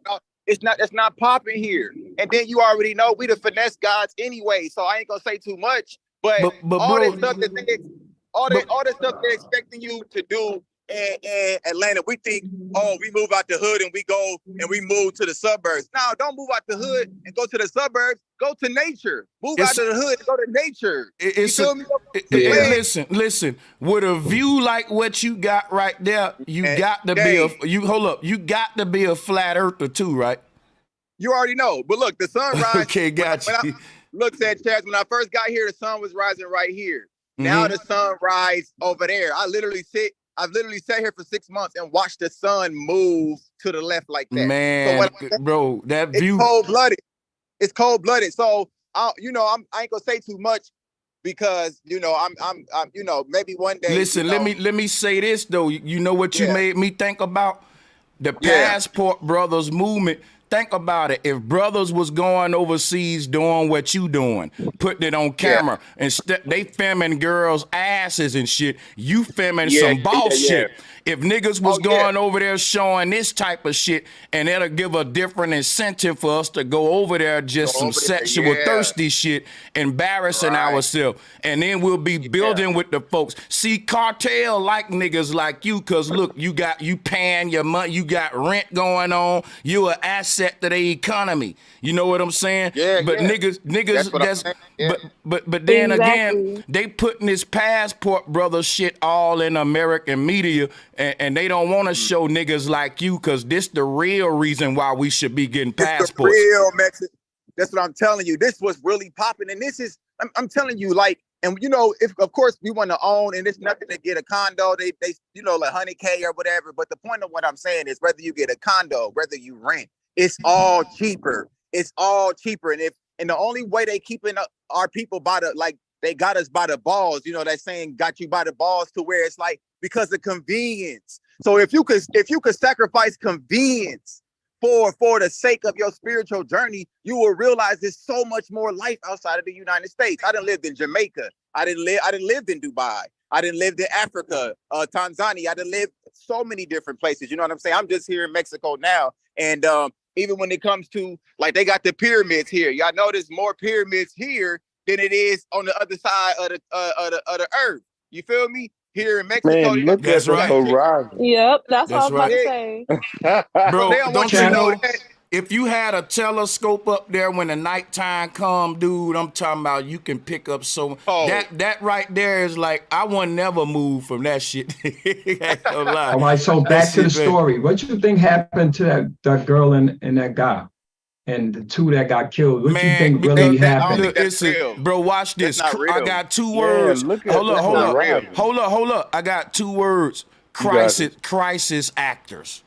It's not popping here. And then you already know we the finesse gods anyway. So I ain't gonna say too much. But all bro, this stuff all this stuff they're expecting you to do in Atlanta, we think, oh, we move out the hood and we go and we move to the suburbs. No, don't move out the hood and go to the suburbs. Go to nature. Move out of the hood and go to nature. You feel me? Listen. With a view like what you got right there, you got to be you got to be a flat earther too, right? You already know. But look, the sunrise. Okay, got you. Look, Sanchez, when I first got here, the sun was rising right here. Now the sun rise over there. I've literally sat here for 6 months and watched the sun move to the left like that. Man, bro, that view. It's cold-blooded. So I ain't gonna say too much because I'm maybe one day. Listen, let me say this though. You know what you made me think about? The Passport Brothers movement. Think about it. If brothers was going overseas doing what you doing, putting it on camera, and they filming girls' asses and shit, you filming some boss shit. If niggas was going over there showing this type of shit, and it'll give a different incentive for us to go over there just some sexual thirsty shit, embarrassing ourselves. And then we'll be building with the folks. See, cartel like niggas like you, cause look, you paying your money, you got rent going on, you an asset to the economy. You know what I'm saying? But niggas but then again, they putting this Passport Brother shit all in American media, and they don't want to show niggas like you because this the real reason why we should be getting passports. Real Mexican. That's what I'm telling you. This was really popping, and this is I'm telling you, like, and if of course we want to own, and it's nothing to get a condo, they like $100K or whatever. But the point of what I'm saying is, whether you get a condo, whether you rent, it's all cheaper. It's all cheaper, and the only way they keeping our people they got us by the balls. That saying, got you by the balls, to where it's like because of convenience. So if you could sacrifice convenience for the sake of your spiritual journey, you will realize there's so much more life outside of the United States. I done lived in Jamaica. I didn't live in Dubai. I didn't live in Africa, Tanzania. I didn't live so many different places. You know what I'm saying? I'm just here in Mexico now. And even when it comes to, like, they got the pyramids here. Y'all know there's more pyramids here than it is on the other side of the earth. You feel me? here in Mexico. Man, look at the horizon. Yep, that's what I was about to right. say. Bro, they don't want don't you you to know know? that. If you had a telescope up there when the nighttime come, dude, I'm talking about you can pick up so that right there is like I would never move from that shit. All right, so back to the story. What you think happened to that girl and that guy? And the two that got killed, what you think really happened? Bro, watch this. I got two words. Look at Hold that. Hold up. I got two words. Crisis actors.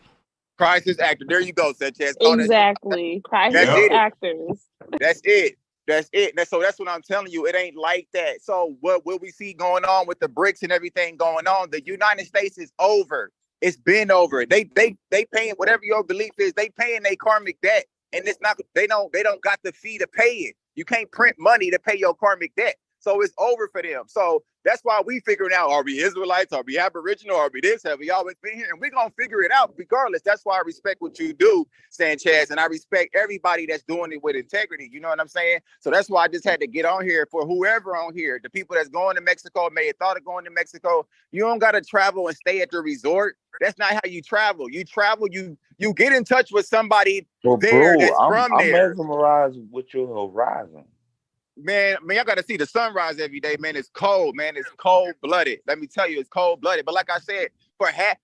Crisis actor. There you go, Sanchez. Exactly. Crisis actors. That's it. That's it. So that's what I'm telling you. It ain't like that. So what will we see going on with the BRICS and everything going on? The United States is over. It's been over. They paying whatever your belief is. They paying their karmic debt, and it's not. They don't got the fee to pay it. You can't print money to pay your karmic debt. So it's over for them. So that's why we figuring out, are we Israelites? Are we Aboriginal? Are we this? Have we always been here? And we're going to figure it out regardless. That's why I respect what you do, Sanchez. And I respect everybody that's doing it with integrity. You know what I'm saying? So that's why I just had to get on here for whoever on here. The people that's going to Mexico, may have thought of going to Mexico. You don't got to travel and stay at the resort. That's not how you travel. You travel, you get in touch with somebody that's from there. I'm mesmerized with your horizon. Man, I gotta see the sunrise every day, man. It's cold, man. It's cold-blooded. Let me tell you, it's cold-blooded. But like I said, I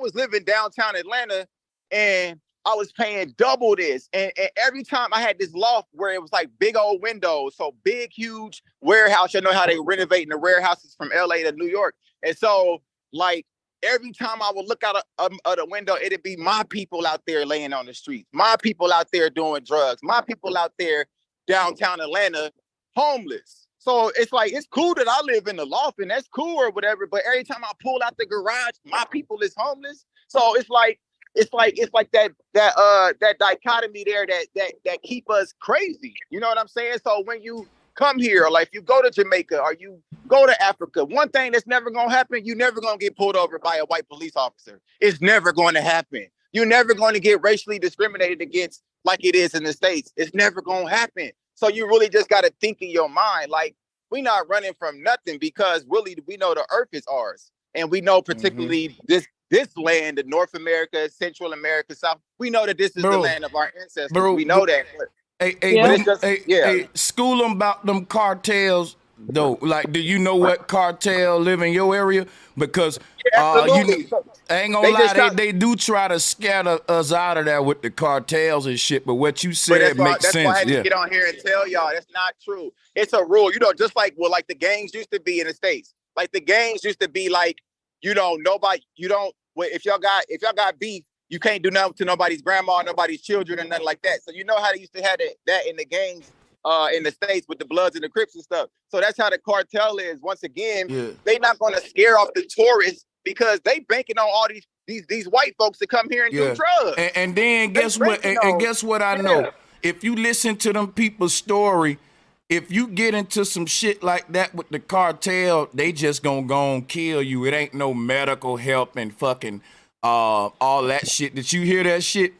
was living downtown Atlanta, and I was paying double this. And every time I had this loft where it was like big old windows, so big, huge warehouse. You know how they renovating the warehouses from LA to New York. And so, like, every time I would look out of the window, it'd be my people out there laying on the streets, my people out there doing drugs, my people out there downtown Atlanta homeless. So it's like, it's cool that I live in the loft and that's cool or whatever, but every time I pull out the garage, my people is homeless. So it's like that dichotomy there that keep us crazy. You know what I'm saying? So when you come here, or like if you go to Jamaica or you go to Africa, one thing that's never gonna happen, you're never gonna get pulled over by a white police officer. It's never going to happen. You're never going to get racially discriminated against like it is in the States. It's never going to happen. So you really just got to think in your mind, like, we're not running from nothing, because really we know the earth is ours. And we know particularly this land, the North America, Central America, South, we know that this is the land of our ancestors. We know that. But, school them about them cartels, though. Like, do you know what cartel live in your area? Because absolutely. I ain't gonna lie, they do try to scatter us out of there with the cartels and shit. But what you said makes sense. That's why I had to get on here and tell y'all that's not true. It's a rule, just like like the gangs used to be in the States. Like the gangs used to be like, if y'all got beef, you can't do nothing to nobody's grandma, nobody's children, and nothing like that. So you know how they used to have that in the gangs in the States with the Bloods and the Crips and stuff. So that's how the cartel is. Once again, they not going to scare off the tourists, because they banking on all these white folks to come here and do drugs. And then guess what? And guess what I know? If you listen to them people's story, if you get into some shit like that with the cartel, they just gonna go and kill you. It ain't no medical help and fucking all that shit. Did you hear that shit?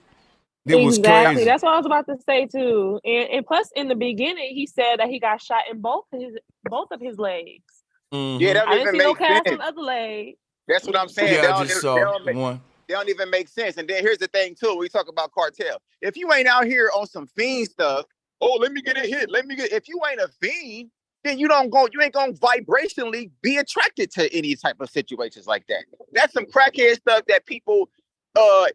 It was crazy. That's what I was about to say too. And plus, in the beginning, he said that he got shot in both of his legs. Mm-hmm. Yeah, that I didn't see no cast on sense. the other leg. That's what I'm saying. Yeah, I just saw one. They don't even make sense. And then here's the thing too, we talk about cartel. If you ain't out here on some fiend stuff, let me get a hit. If you ain't a fiend, then you ain't gonna vibrationally be attracted to any type of situations like that. That's some crackhead stuff that people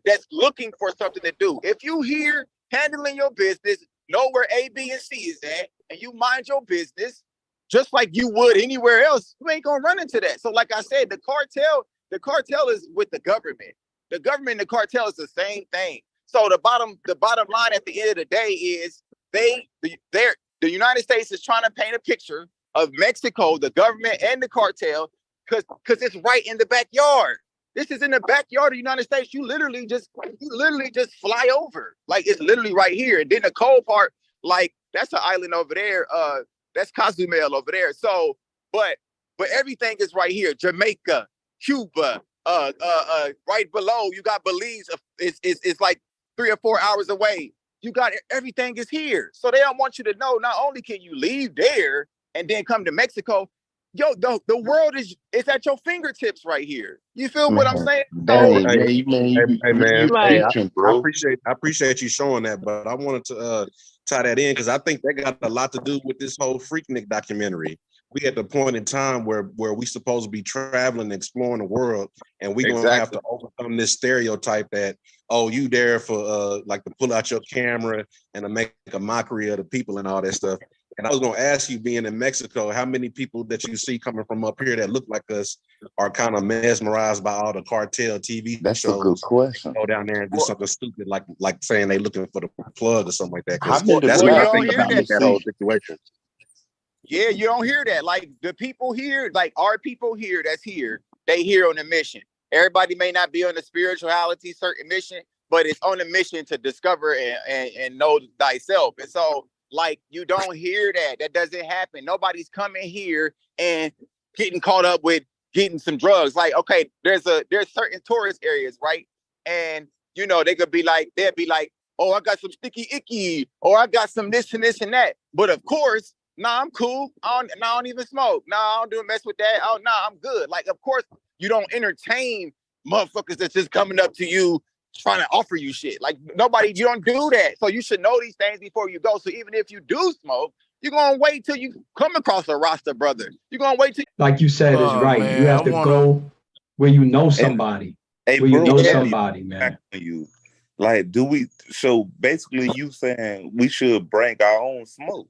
that's looking for something to do. If you here handling your business, know where A, B, and C is at, and you mind your business, just like you would anywhere else, you ain't gonna run into that. So like I said, the cartel is with the government. The government and the cartel is the same thing. So the bottom line at the end of the day is the United States is trying to paint a picture of Mexico, the government and the cartel, because it's right in the backyard. This is in the backyard of the United States. You literally just fly over. Like, it's literally right here. And then the cold part, like, that's an island over there. That's Cozumel over there. So, but everything is right here. Jamaica, Cuba, right below, you got Belize. It's like 3 or 4 hours away. You got everything is here. So they don't want you to know, not only can you leave there and then come to Mexico, the world is at your fingertips right here. You feel what I'm saying? Hey, Right. man. Right. I appreciate you showing that, but I wanted to tie that in because I think that got a lot to do with this whole Freaknik documentary. We at the point in time where we supposed to be traveling, exploring the world, and we're gonna have to overcome this stereotype that, oh, you there for like to pull out your camera and to make a mockery of the people and all that stuff. And I was gonna ask you, being in Mexico, how many people that you see coming from up here that look like us are kind of mesmerized by all the cartel TV That's shows? a good question. Go down there and do something stupid, like saying they looking for the plug or something like that. How many That's Well, what you I don't think hear about that. that whole situation. Yeah, you don't hear that. Like the people here, like our people here that's here, they here on a mission. Everybody may not be on the spirituality certain mission, but it's on a mission to discover and know thyself. And so, like, you don't hear that. That doesn't happen. Nobody's coming here and getting caught up with getting some drugs. Like, okay, there's certain tourist areas, right? And you know, they'll be like, oh, I got some sticky icky, or I got some this and this and that. But of course, nah, I'm cool. I don't even smoke. Nah, I don't do mess with that. Oh, nah, I'm good. Like, of course, you don't entertain motherfuckers that's just coming up to you trying to offer you shit. Like, nobody, you don't do that. So you should know these things before you go. So even if you do smoke, you're gonna wait till you come across a roster, brother. You're gonna wait till like you said is right. Man, you have to go where you know somebody. Hey, where you bro, know somebody, man. You like, do we? So basically, you saying we should bring our own smoke?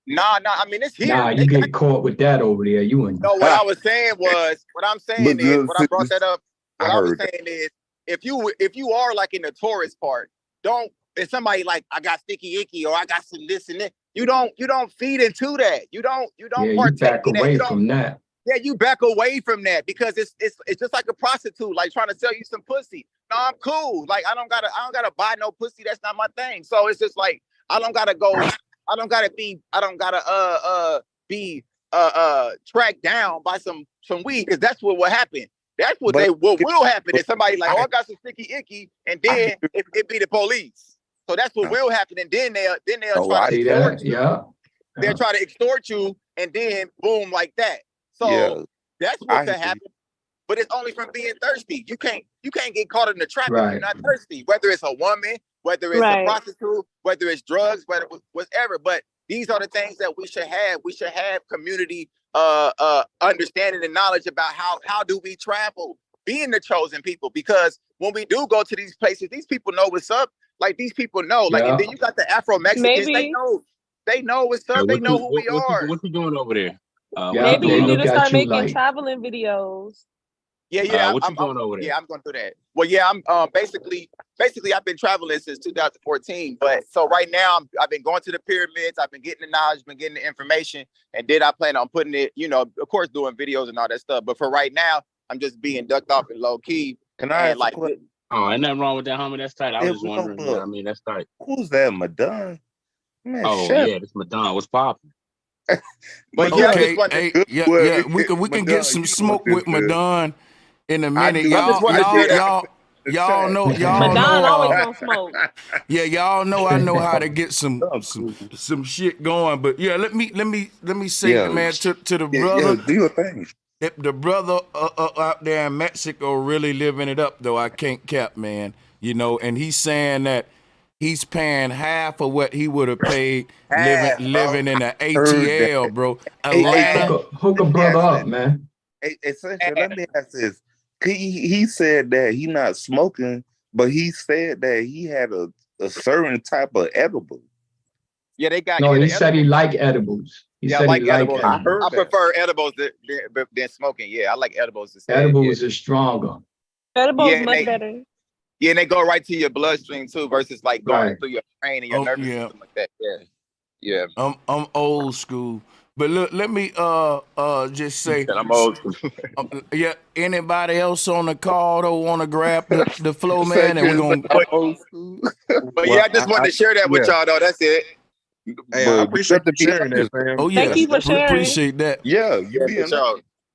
Nah. I mean, it's here. Nah, you get caught with that over there. You and no. What I was saying was, what I'm saying is, what I brought that up. What I was saying is, if you are like in the tourist part, don't. If somebody like, I got sticky icky, or I got some this and that, you don't feed into that. You don't partake back in that. away from that. Yeah, you back away from that because it's just like a prostitute, like trying to sell you some pussy. No, I'm cool. Like I don't gotta buy no pussy. That's not my thing. So it's just like I don't gotta be tracked down by some weed, because that's what will happen. That's what will happen if somebody like, oh, I got some sticky icky, and then it be the police. So that's what will happen, and then they'll try to extort you. Yeah. They'll try to extort you, and then boom, like that. So that's what could happen. But it's only from being thirsty. You can't get caught in the trap if you're not thirsty. Whether it's a woman, whether it's a prostitute, whether it's drugs, whatever. But these are the things that we should have. We should have community understanding and knowledge about how do we travel, being the chosen people. Because when we do go to these places, these people know what's up. Like these people know. Like, and then you got the Afro Mexicans. They know what's up. They know who we are. What you doing over there? Maybe you need to start making traveling videos. Yeah. What you doing over there? Yeah, I'm going through that. Well, yeah, I'm basically I've been traveling since 2014. But so right now I've been going to the pyramids. I've been getting the knowledge, been getting the information, and then I plan on putting it, of course, doing videos and all that stuff. But for right now, I'm just being ducked off in low key. Can I ask like? Oh, ain't nothing wrong with that, homie. That's tight. I was just wondering. You know what I mean, that's tight. Who's that, Madonna? Man, yeah, that's Madonna. What's popping? But okay, we can get some smoke with Madonna in a minute. Y'all know. Madonna always gonna smoke. Yeah, y'all know I know how to get some shit going. But yeah, let me say, man, to the brother. Do your thing. The brother out there in Mexico really living it up, though. I can't cap, man. And he's saying that he's paying half of what he would have paid living in an ATL, bro. Atlanta. Hook a brother up, man. Essentially, let me ask this. He said that he not smoking, but he said that he had a certain type of edible. Yeah, they got. No, he said he like edibles. He said like he like edibles. edibles. I prefer edibles than smoking. Yeah, I like edibles. Edibles is stronger. Edibles much better. Yeah, and they go right to your bloodstream too, versus like going through your brain and your nervous system like that. Yeah. I'm old school. But look, let me just say, I'm old school. Anybody else on the call though want to grab the flow, man, and we're gonna old school. But I just wanted to share that with y'all though. That's it. Hey, I appreciate you sharing that, man. Oh yeah, thank you for sharing. Appreciate that. Yeah, you be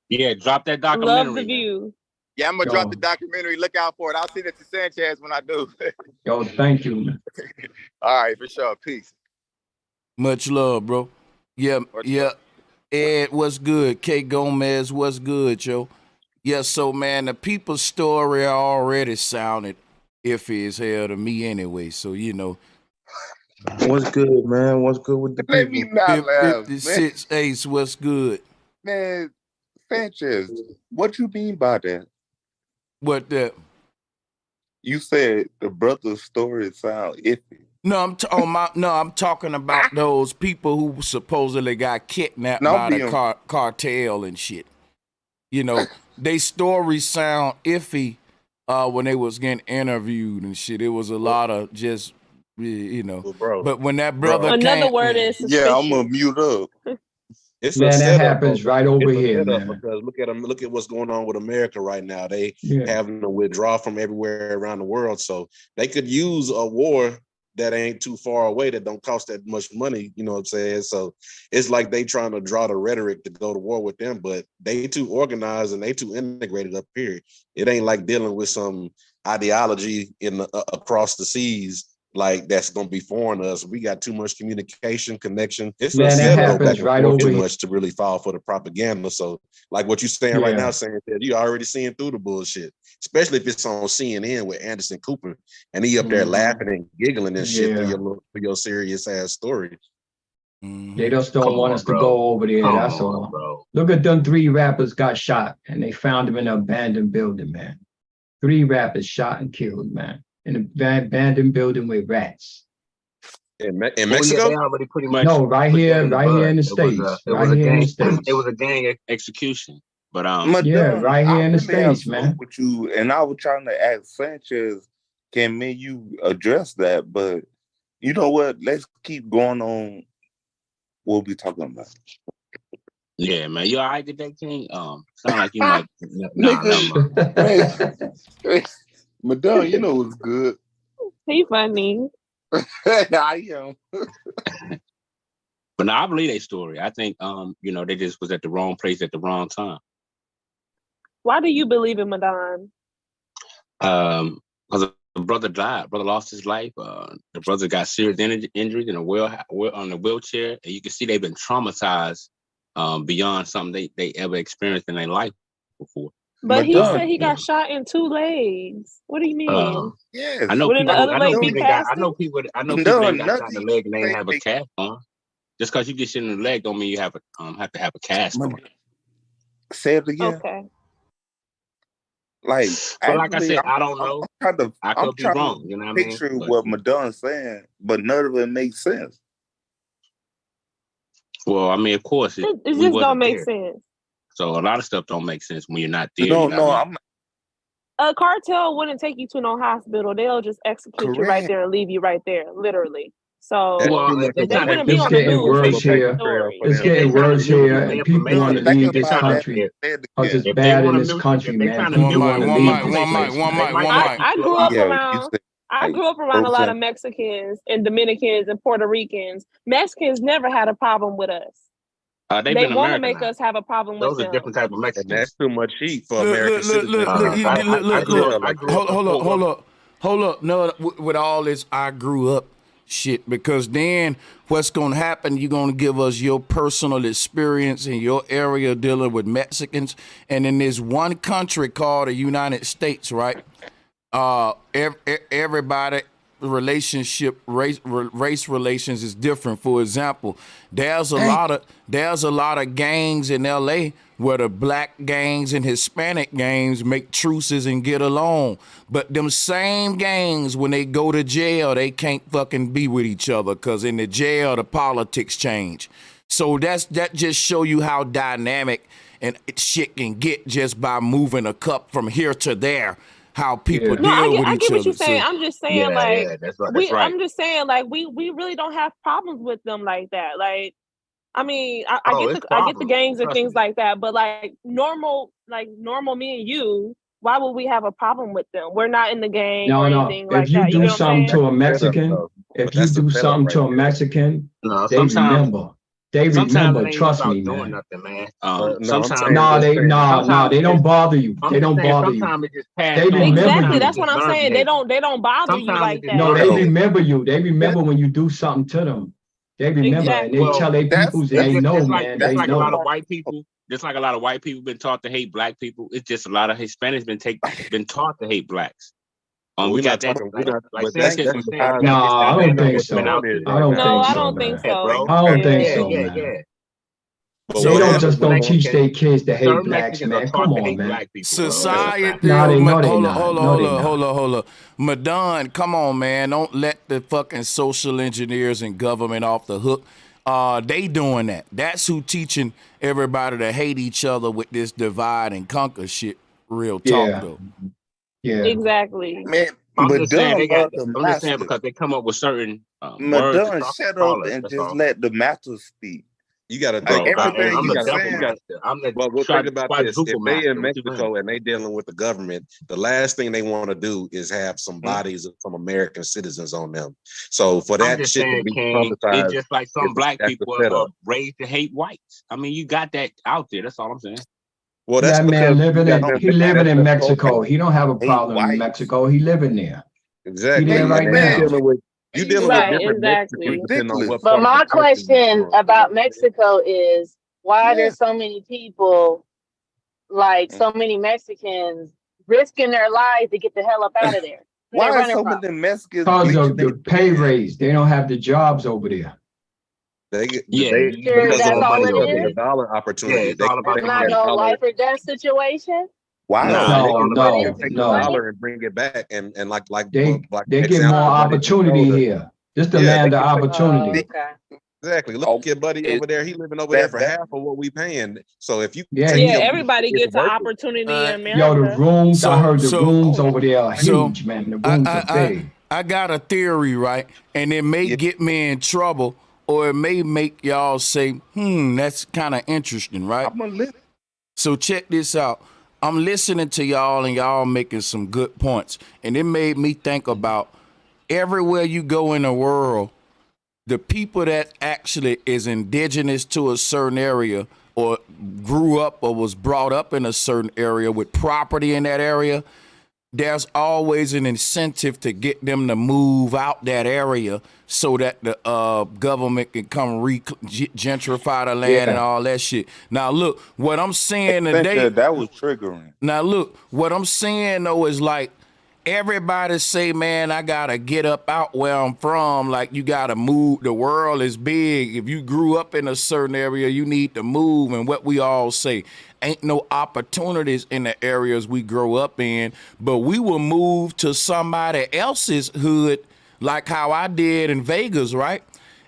Yeah, drop that documentary. Love the view. Yeah, I'm gonna drop the documentary. Look out for it. I'll send it to Sanchez when I do. Yo, thank you, man. All right, for sure. Peace. Much love, bro. Yeah. Ed, what's good? K Gomez, what's good, yo? Yes, so man, the people's story already sounded iffy as hell to me anyway. So you know, What's good, man? What's good with the Let me people? not laugh, 56 Ace, what's good? man. Sanchez, what you mean by that? What that? You said the brother's story sound iffy. No, I'm talking about those people who supposedly got kidnapped No, by the cartel and shit. You know, they stories sound iffy when they was getting interviewed and shit. It was a lot of just, you know. Well, bro, but when that brother Another came, word is suspicious. Yeah, I'm gonna mute up. it's Man, a that setup, happens bro. right over It's a here, setup man. because look at them. Look at what's going on with America right now. They Yeah. having to withdraw from everywhere around the world, so they could use a war that ain't too far away that don't cost that much money. You know what I'm saying? So it's like they trying to draw the rhetoric to go to war with them, but they too organized and they too integrated up here. It ain't like dealing with some ideology across the seas. Like that's gonna be foreign to us. We got too much communication, connection. It's Man, a that setup happens back and right forth over too here. much to really fall for the propaganda. So, like what you saying right Yeah. now, saying that you already seeing through the bullshit, especially if it's on CNN with Anderson Cooper and he up there laughing and giggling and shit Yeah. for your serious ass story. They just don't want us to go over there. That's all. Bro. Look at them 3 rappers got shot and they found them in an abandoned building, man. 3 rappers shot and killed, man, in an abandoned building with rats. In Oh, Mexico? yeah, they already pretty much. No, right put here, that in right here in the bud. States. It was Right a here in the gang. States. It was a gang execution. But Yeah, Madonna, right here in the really have States, spoke man. with you, and I was trying to ask Sanchez, can me you address that? But you know what? Let's keep going on what we talking about. yeah, man, you all right today, King? Sound like you might. Nigga, Madonna, you know what's good. He funny. I am. But no, I believe their story. I think, you know, they just was at the wrong place at the wrong time. Why do you believe in Madonna? Because the brother died. Brother lost his life. The brother got serious injuries in on the wheelchair, and you can see they've been traumatized beyond something they ever experienced in their life before. But he said he got shot in 2 legs. What do you mean? Yes. I know Wouldn't the people. other leg be past I know it? people. I know people that got shot in the leg and they have a cast on. Just because you get shit in the leg don't mean you have to have a cast on. Say it again. Okay. Like, but like I said, I don't know. I could be wrong. You know what I mean? Picture what Madonna's saying, but none of it makes sense. Well, I mean, of course, it just don't make sense. So a lot of stuff don't make sense when you're not there. No, you know what I mean? A cartel wouldn't take you to no hospital. They'll just execute you right there and leave you right there, literally. So they wouldn't be on the news. Worse here. It's getting worse here, and people want to leave this country because it's bad in this country, man. People want to leave this place. I grew up around. I grew up around a lot of Mexicans and Dominicans and Puerto Ricans. Mexicans never had a problem with us. They want to make us have a problem with them. Those are different type of Mexicans. And that's too much heat for American citizens. Hold up. No, with all this, I grew up shit, because then what's going to happen, you're going to give us your personal experience in your area dealing with Mexicans. And in this one country called the United States, right? Everybody relationship race relations is different. For example, there's a lot of gangs in LA where the black gangs and Hispanic gangs make truces and get along, but them same gangs, when they go to jail, they can't fucking be with each other, because in the jail the politics change. So that just show you how dynamic and shit can get just by moving a cup from here to there. How people deal with each other. I get what you're saying. I'm just saying, that's right. I'm just saying, like, we really don't have problems with them like that. Like, I mean, I get the gangs and things like that, but like normal me and you, why would we have a problem with them? We're not in the gang or anything like that. If you do something to a Mexican, they remember. They remember, trust me, man. Nothing, man. They don't bother you. They don't bother you. They remember exactly. That's what I'm saying. They don't bother you like that. No, they remember you. They remember when you do something to them. They remember and they tell their peoples and they know, man. That's They like know. a lot of white people. Just like a lot of white people been taught to hate black people. It's just a lot of Hispanics been taught to hate blacks. We're got not that. talking. Like Sanchez was saying. No, I don't think so. Been out I there. don't No, think I so, don't think man. so. I don't think Yeah. so, man. But They don't whatever, just don't man. teach their kids to hate Certain blacks, Mexicans are man. taught Come to on, hate man. black people. Society, No, they not. hold up. Madon, come on, man. Don't let the fucking social engineers and government off the hook. They doing that. That's who teaching everybody to hate each other with this divide and conquer shit. Real talk, though. Yeah. Exactly. Man, I'm just saying Madonna love the I'm just saying master. because they come up with certain words. Madonna, to shut call up us, and that's just all. let the master speak. You got to Like think about everything I'm you the double saying. master. I'm the But we'll think about this. If quadruple they master. in What you mean? Mexico and they dealing with the government, the last thing they want to do is have some bodies of some American citizens on them. So for I'm that just shit to saying, be King, it's traumatized, just like some black that's the people are setup. raised to hate whites. I mean, you got that out there. That's all I'm saying. Well, that's That man because living in Mexico. He don't have a Hate problem in whites. Mexico. He living there. Exactly. He there right now. You dealing Right, with different exactly. Mexicans depending on what But part of my the country you're question from. about Mexico is why Yeah. there's so many people, like so many Mexicans, risking their lives to get the hell up out of there? Where they Why are running so from? many Mexicans Because bleaching of the pay raise. They don't have the jobs over there. Sure, because that's of all it the is? dollar opportunity. it's all about It's the not money. no life or death situation? Why? No. Take the dollar and bring it back, and like They get example, more buddy opportunity Minnesota. here. Just the Yeah, land they of can take- opportunity. Okay. Exactly. Look at buddy over there. He living over there for half of what we paying. So if you Yeah, take Yeah, him, everybody it's gets an worth it. opportunity in Yo, the America. rooms, I heard the rooms over there are So, huge, man. The rooms are big. I got a theory, right? And it may get me in trouble, or it may make y'all say, that's kind of interesting, right? I'm gonna listen. So check this out. I'm listening to y'all and y'all making some good points. And it made me think about everywhere you go in the world, the people that actually is indigenous to a certain area or grew up or was brought up in a certain area with property in that area, there's always an incentive to get them to move out that area so that the government can come gentrify the land and all that shit. Now, look, what I'm saying today. That was triggering. Now, look, what I'm saying, though, is like everybody say, man, I got to get up out where I'm from. Like, you got to move. The world is big. If you grew up in a certain area, you need to move. And what we all say, ain't no opportunities in the areas we grow up in, but we will move to somebody else's hood, like how I did in Vegas, right?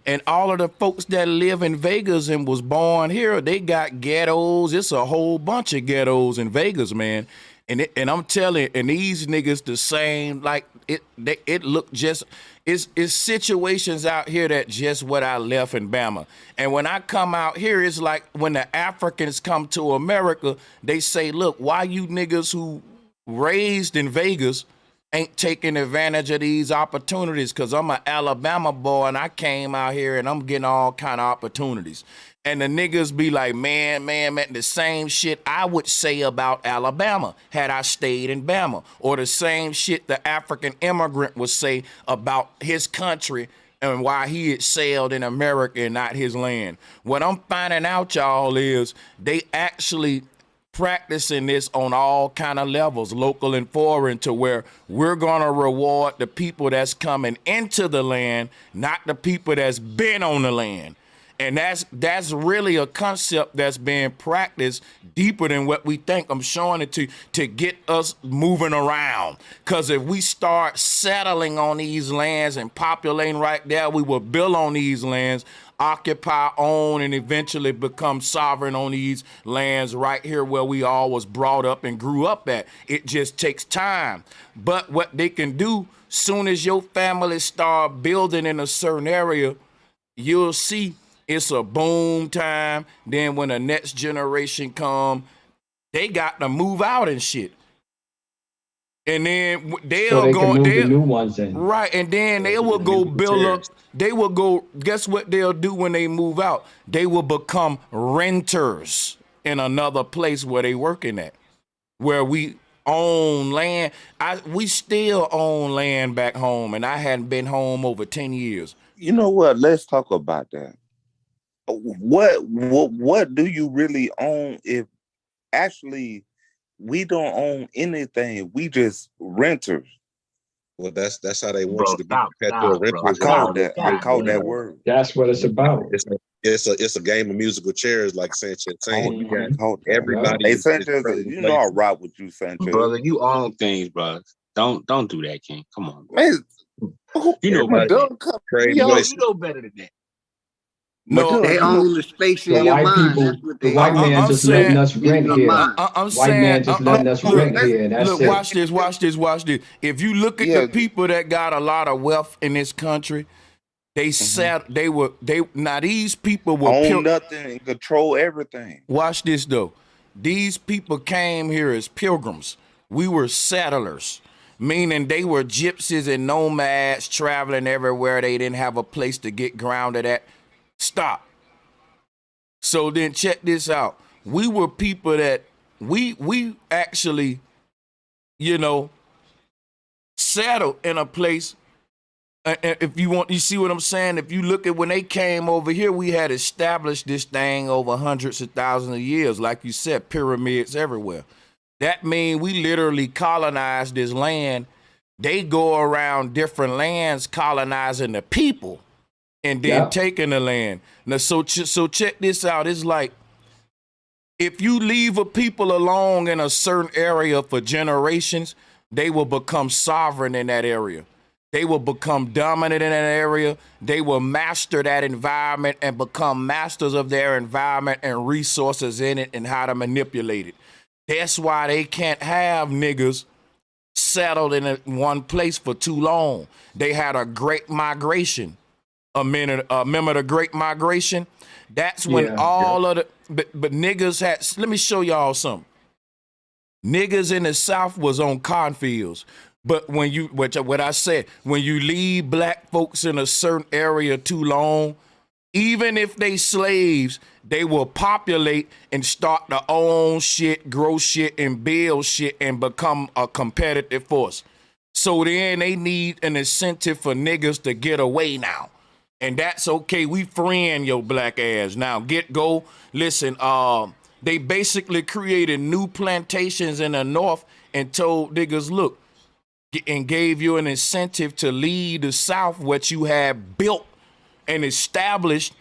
And all of the folks that live in Vegas and was born here, they got ghettos. It's a whole bunch of ghettos in Vegas, man. And I'm telling, and these niggas the same, like it look just, it's situations out here that just what I left in Bama. And when I come out here, it's like when the Africans come to America, they say, look, why you niggas who raised in Vegas ain't taking advantage of these opportunities? Because I'm an Alabama boy and I came out here and I'm getting all kind of opportunities. And the niggas be like, man, the same shit I would say about Alabama had I stayed in Bama. Or the same shit the African immigrant would say about his country and why he had sailed in America and not his land. What I'm finding out, y'all, is they actually practicing this on all kind of levels, local and foreign, to where we're gonna reward the people that's coming into the land, not the people that's been on the land. And that's really a concept that's being practiced deeper than what we think. I'm showing it to get us moving around. Because if we start settling on these lands and populating right there, we will build on these lands, occupy, own, and eventually become sovereign on these lands right here where we all was brought up and grew up at. It just takes time. But what they can do, soon as your family start building in a certain area, you'll see it's a boom time. Then when the next generation come, they got to move out and shit. And then they'll go, move the new ones in. Right, and then they will go build up. They will go, guess what they'll do when they move out? They will become renters in another place where they working at, where we own land. We still own land back home, and I hadn't been home over 10 years. You know what? Let's talk about that. What do you really own if actually we don't own anything? We just renters. Well, that's how they want Bro, you to be stop, perpetual bro. I rentals. caught that. I God caught that damn. word. That's what it's about. It's a game of musical chairs, like Sanchez saying. You got Caught that. everybody Hey is Sanchez, trading you know I places. rock with you, Sanchez. Brother, you own things, bro. Don't do that, King. Come on, bro. Man, You know better than that. Trade You places. know better than that. No, They own the space The in your white mind. people, That's what the they white own. man I'm just saying- letting us In rent your here. mind. I'm White saying, man just letting us look, rent here. That's look, it. watch this. If you look at the people that got a lot of wealth in this country, they now these people were own nothing and control everything. Watch this though. These people came here as pilgrims. We were settlers, meaning they were gypsies and nomads traveling everywhere. They didn't have a place to get grounded at. Stop. So then check this out. We were people that we actually, settled in a place. If you see what I'm saying? If you look at when they came over here, we had established this thing over hundreds of thousands of years. Like you said, pyramids everywhere. That means we literally colonized this land. They go around different lands colonizing the people and then taking the land. Now, so check this out. It's like if you leave a people alone in a certain area for generations, they will become sovereign in that area. They will become dominant in that area. They will master that environment and become masters of their environment and resources in it and how to manipulate it. That's why they can't have niggas settled in one place for too long. They had a great migration. Remember the Great Migration? That's when all of the but niggas had. Let me show y'all something. Niggas in the South was on cornfields. But when you, what I said, when you leave black folks in a certain area too long, even if they slaves, they will populate and start to own shit, grow shit, and build shit and become a competitive force. So then they need an incentive for niggas to get away now. And that's okay. We freeing your black ass now. Go. Listen, they basically created new plantations in the North and told niggas, look, and gave you an incentive to leave the South, what you had built and established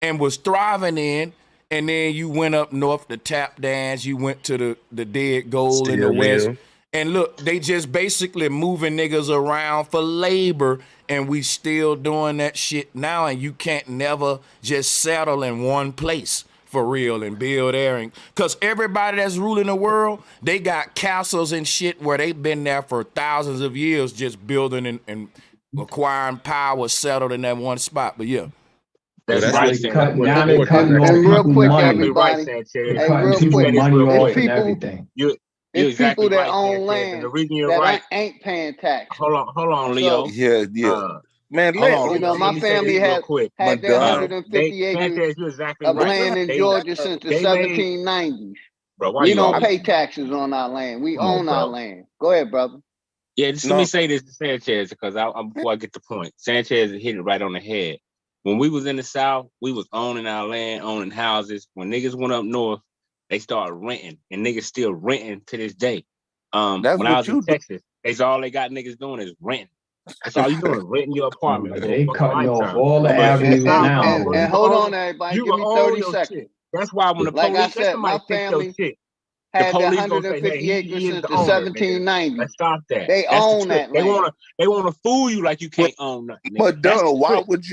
and was thriving in, and then you went up north to tap dance, you went to the dead gold in the West. And look, they just basically moving niggas around for labor, and we still doing that shit now, and you can't never just settle in one place for real and build there. Because everybody that's ruling the world, they got castles and shit where they've been there for thousands of years just building and acquiring power settled in that one spot. But yeah. That's right. Now they're cutting off real people's quick, money. everybody. They're cutting people's money off and everything. It's people that own land that ain't paying tax. Hold on, Leo. Man, my family had their 150 acres of land in Georgia since the 1790s. Bro, we don't pay taxes on our land. We own our land. Go ahead, brother. Yeah, just let me say this to Sanchez, because before I get the point, Sanchez hit it right on the head. When we was in the South, we was owning our land, owning houses. When niggas went up north, they started renting, and niggas still renting to this day. When I was in Texas, that's all they got niggas doing is renting. That's all you doing, renting your apartment. They cutting off all the avenues now. And hold on, everybody. Give me 30 seconds. That's why when the like police, I said, my family had the 150 acres since the 1790s. Let's stop that. They own that land. They want to fool you like you can't own nothing. But why would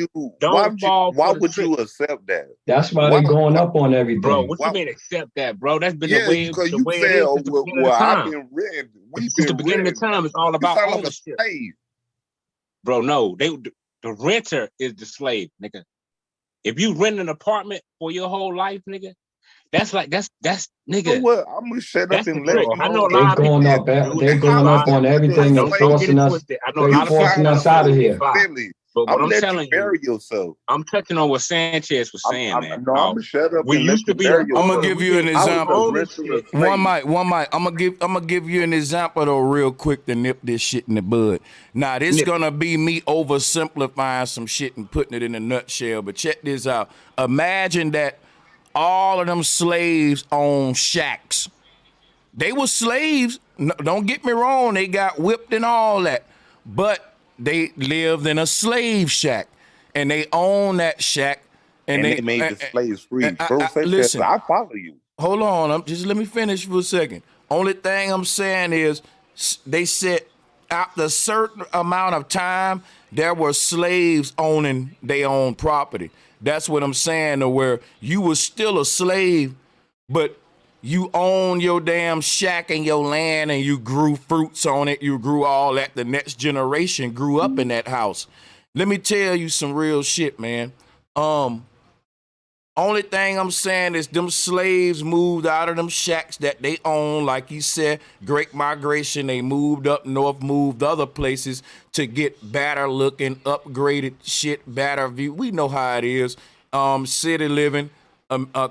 you accept that? That's why they're going up on everything. Bro, what you mean accept that, bro? That's been the way because the you way said, it is since the beginning of time. I've been renting. Since the beginning of time, it's all about ownership. Bro, no, the renter is the slave, nigga. If you rent an apartment for your whole life, nigga, that's nigga. You know what? I'm gonna shut up and let you know. I know a lot they're going up on everything and forcing us. They're forcing us out of here. But what I'm I'm gonna let telling you bury you, yourself. I'm touching on what Sanchez was saying, man. No, I'm gonna shut up We and let used you to be the bury I'm gonna owner. yourself. give We you an didn't I was example. the own rental shit. of slave. One mic. I'm gonna give you an example though, real quick, to nip this shit in the bud. Now this Nip. gonna be me oversimplifying some shit and putting it in a nutshell. But check this out. Imagine that all of them slaves own shacks. They were slaves. No, don't get me wrong. They got whipped and all that, but they lived in a slave shack, and they own that shack. And And they they made the slaves free. Bro, Sanchez, listen. I follow you. Hold on. Just let me finish for a second. Only thing I'm saying is they said after a certain amount of time, there were slaves owning their own property. That's what I'm saying, to where you was still a slave, but you own your damn shack and your land and you grew fruits on it. You grew all that. The next generation grew up in that house. Let me tell you some real shit, man. Only thing I'm saying is them slaves moved out of them shacks that they own, like you said, Great Migration. They moved up north, moved other places to get better looking, upgraded shit, better view. We know how it is. City living,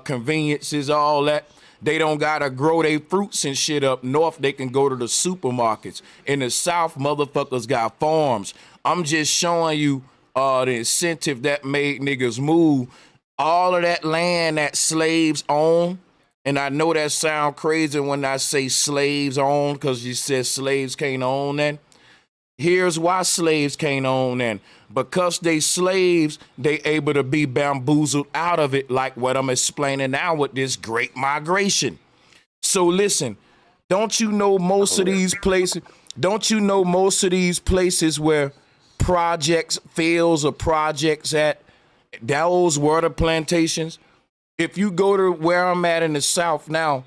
conveniences, all that. They don't gotta grow their fruits and shit up north. They can go to the supermarkets. In the south, motherfuckers got farms. I'm just showing you the incentive that made niggas move. All of that land that slaves own, and I know that sound crazy when I say slaves own, because you said slaves can't own that. Here's why slaves can't own that. Because they slaves, they able to be bamboozled out of it, like what I'm explaining now with this Great Migration. So listen, don't you know most of these places, where projects, fields or projects at, those were the plantations? If you go to where I'm at in the South now,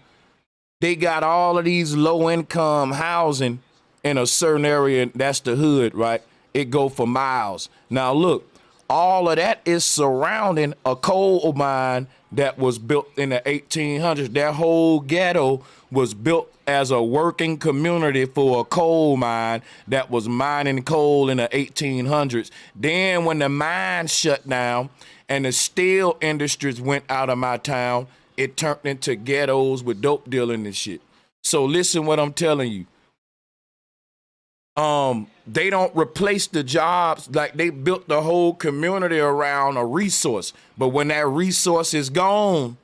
they got all of these low income housing in a certain area. That's the hood, right? It go for miles. Now look, all of that is surrounding a coal mine that was built in the 1800s. That whole ghetto was built as a working community for a coal mine that was mining coal in the 1800s. Then when the mine shut down and the steel industries went out of my town, it turned into ghettos with dope dealing and shit. So listen what I'm telling you. They don't replace the jobs. Like, they built the whole community around a resource. But when that resource is gone,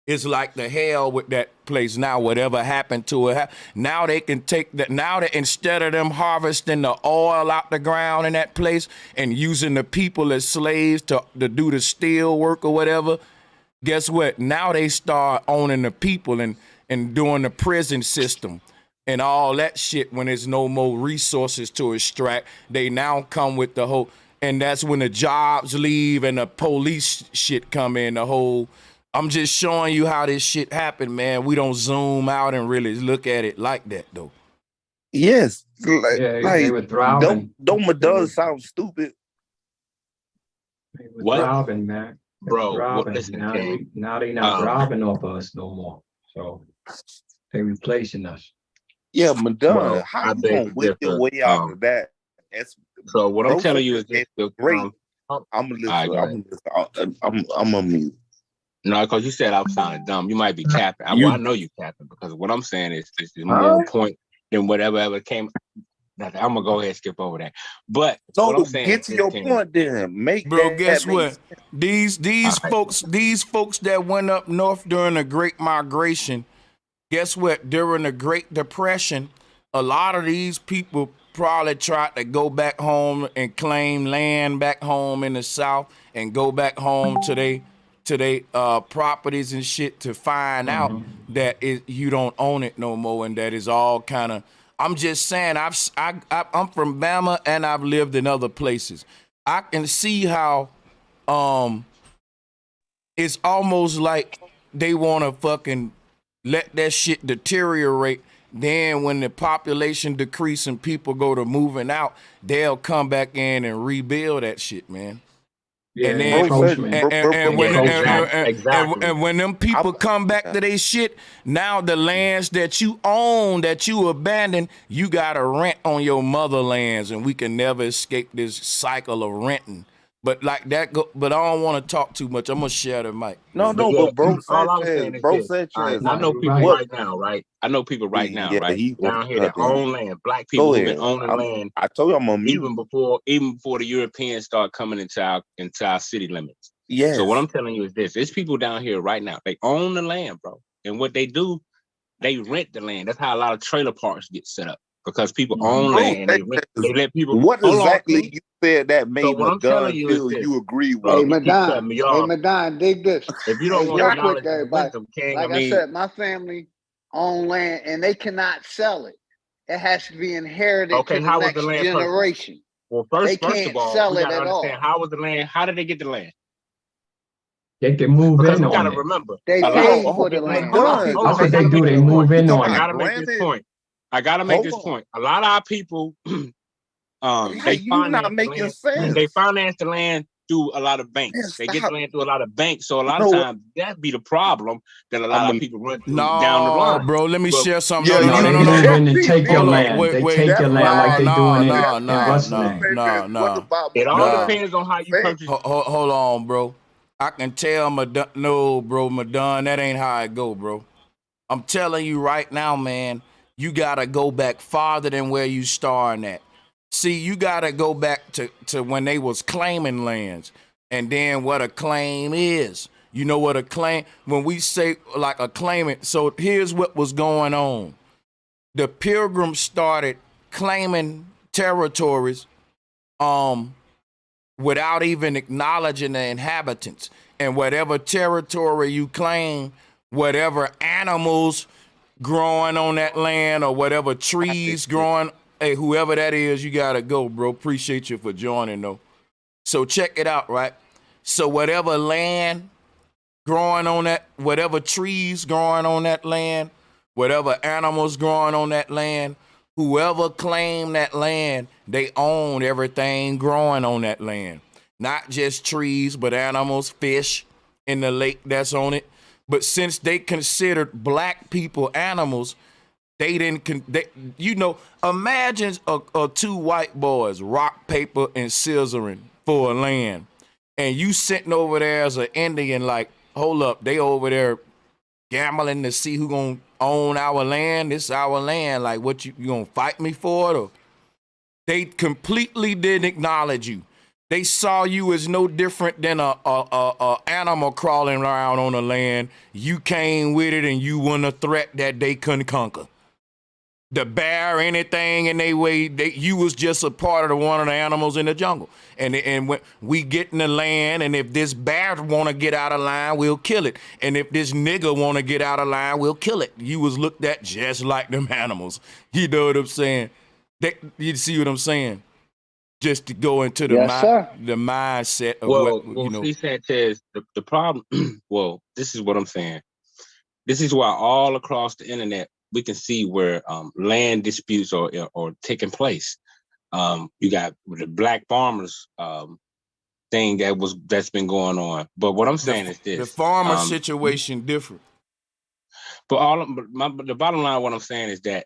it's like the hell with that place. Now, whatever happened to it, now they can take that. Now that instead of them harvesting the oil out the ground in that place and using the people as slaves to do the steel work or whatever, guess what? Now they start owning the people and doing the prison system and all that shit. When there's no more resources to extract, they now come with the whole, and that's when the jobs leave and the police shit come in. The whole, I'm just showing you how this shit happened, man. We don't zoom out and really look at it like that, though. Yes, they were thriving. Don't Madonna sound stupid? They were thriving, man. Bro, listen, now they not thriving off of us no more. So they replacing us. Yeah, Madonna, Well, how I you beg gonna to whip your differ. way out of that? So what I'm Bro telling you is Sanchez this: great. I'm I'm gonna right, listen. I'm a mute. No, because you said I was sounding dumb. You might be capping. Well, I know you capping, because what I'm saying is this is more point than whatever ever came. I'm gonna go ahead and skip over that. But what I'm saying Get is to this, your King. point then. Make Bro, that guess make what? sense. These folks that went up north during the Great Migration, guess what? During the Great Depression, a lot of these people probably tried to go back home and claim land back home in the South and go back home to they properties and shit, to find out that you don't own it no more, and that is all kind of. I'm just saying, I'm from Bama and I've lived in other places. I can see how it's almost like they want to fucking let that shit deteriorate. Then when the population decrease and people go to moving out, they'll come back in and rebuild that shit, man. Yeah, and then exactly. and when them people come back to their shit, now the lands that you own, that you abandoned, you gotta rent on your motherlands, and we can never escape this cycle of renting. But like that but I don't want to talk too much. I'm gonna share the mic. No, Yeah, but bro all I'm Sanchez, saying is this. All right, I know people right now, right? I know people right now, yeah, right? he wants Down to here that cut in. own land. Black Go people who've ahead. been owning land. I told you I'm on mute. Even before the Europeans start coming into our city limits. Yes. So what I'm telling you is this: there's people down here right now. They own the land, bro, and what they do, they rent the land. That's how a lot of trailer parks get set up because people own land and they rent. They let people. What exactly you said that So made what I'm telling Madon you is feel this, you agree with? bro. Hey, You keep cutting me off. Madon, dig this. If you don't want real the quick, knowledge and the everybody. wisdom, King, Like I said, my family own land and they cannot sell it. It has to be inherited to the next generation. Well, first can't of all, sell we it gotta at understand all. how was the land? How did they get the land? They can move Because in we gotta on it. remember. They paid for the land. That's what they do. They move in on I it. gotta make this point. I gotta make this point. A lot of our people, they finance the land. They finance the land through a lot of banks. They get the land through a lot of banks. So a lot of times that be the problem that a lot of people run through down the line. Bro, let me share something. They move in and take your land. They take your land like they doing in what's the name? It all depends on how you purchase. Hold on, bro. I can tell Madon, no, bro, Madon, that ain't how it go, bro. I'm telling you right now, man, you gotta go back farther than where you starting at. See, you gotta go back to when they was claiming lands, and then what a claim is. You know what a claim, when we say like a claimant, so here's what was going on. The Pilgrims started claiming territories without even acknowledging the inhabitants. And whatever territory you claim, whatever animals growing on that land or whatever trees growing, hey, whoever that is, you gotta go, bro. Appreciate you for joining, though. So check it out, right? So whatever land growing on that, whatever trees growing on that land, whatever animals growing on that land, whoever claimed that land, they owned everything growing on that land. Not just trees, but animals, fish in the lake that's on it. But since they considered black people animals, they didn't, imagine two white boys, rock, paper, and scissoring for a land. And you sitting over there as an Indian like, hold up, they over there gambling to see who gonna own our land. This is our land. Like, what you gonna fight me for it? Or they completely didn't acknowledge you. They saw you as no different than a animal crawling around on the land. You came with it and you were a threat that they couldn't conquer. The bear, anything in their way, you was just a part of one of the animals in the jungle. And when we get in the land, and if this bear want to get out of line, we'll kill it. And if this nigga want to get out of line, we'll kill it. You was looked at just like them animals. You know what I'm saying? You see what I'm saying? Just to go into the mindset of see, Sanchez, the problem, well, this is what I'm saying. This is why all across the internet, we can see where land disputes are taking place. You got the black farmers thing that's been going on. But what I'm saying is this: the farmer situation different. But the bottom line, what I'm saying is that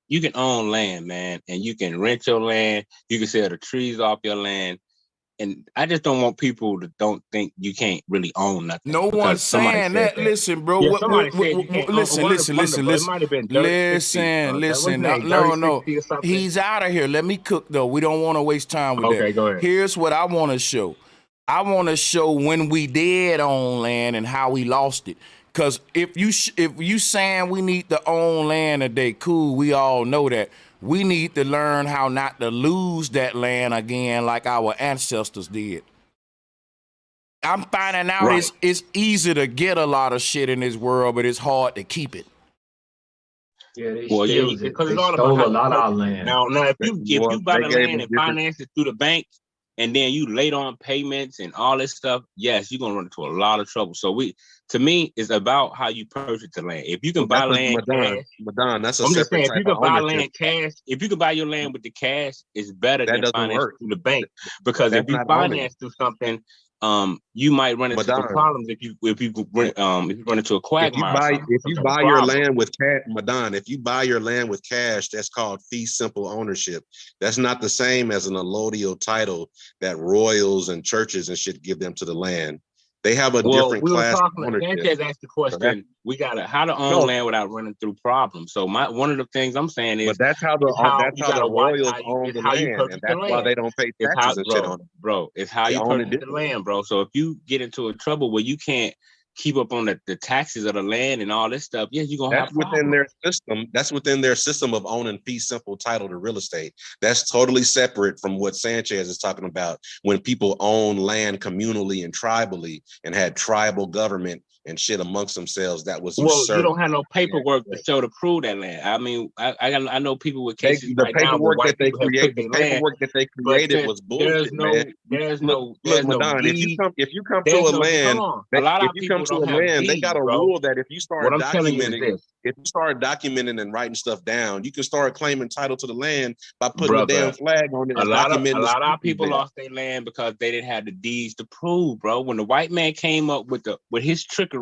you can own land, man, and you can rent your land. You can sell the trees off your land. And I just don't want people to don't think you can't really own nothing. No one's saying that. Listen, bro. Yeah, Listen. No. He's out of here. Let me cook, though. We don't want to waste time with that. Okay, go ahead. Here's what I want to show. I want to show when we did own land and how we lost it. Because if you saying we need to own land today, cool, we all know that. We need to learn how not to lose that land again like our ancestors did. I'm finding out it's easy to get a lot of shit in this world, but it's hard to keep it. Yeah, they stole a lot of our land. Now, if you buy the land and finance it through the bank, and then you late on payments and all this stuff, yes, you're gonna run into a lot of trouble. So to me, it's about how you purchase the land. If you can buy land cash, Madon, that's I'm just saying, if you can buy land cash, if you can buy your land with the cash, it's better than finance through the bank. Because if you finance through something, you might run into some Madon, problems if you run into a quagmire. If you buy your land with cash, Madon, if you buy your land with cash, that's called fee simple ownership. That's not the same as an allodial title that royals and churches and shit give them to the land. They have a different class of ownership. Sanchez asked the question, we gotta how to own land without running through problems. So one of the things I'm saying is, but that's how the royals own the land, and that's why they don't pay taxes and shit on it. Bro, it's how you purchase the land, bro. So if you get into a trouble where you can't keep up on the taxes of the land and all this stuff, yeah, you're gonna have within their system. That's within their system of owning fee simple title to real estate. That's totally separate from what Sanchez is talking about when people own land communally and tribally and had tribal government and shit amongst themselves. That was you don't have no paperwork to show to prove that land. I mean, I know people with cases the paperwork that they created was bullshit, man. Look, Madon, if you come to a land, they got a rule that if you start documenting and writing stuff down, you can start claiming title to the land by putting a damn flag on it. A lot of people lost their land because they didn't have the deeds to prove, bro. When the white man came up with his trickery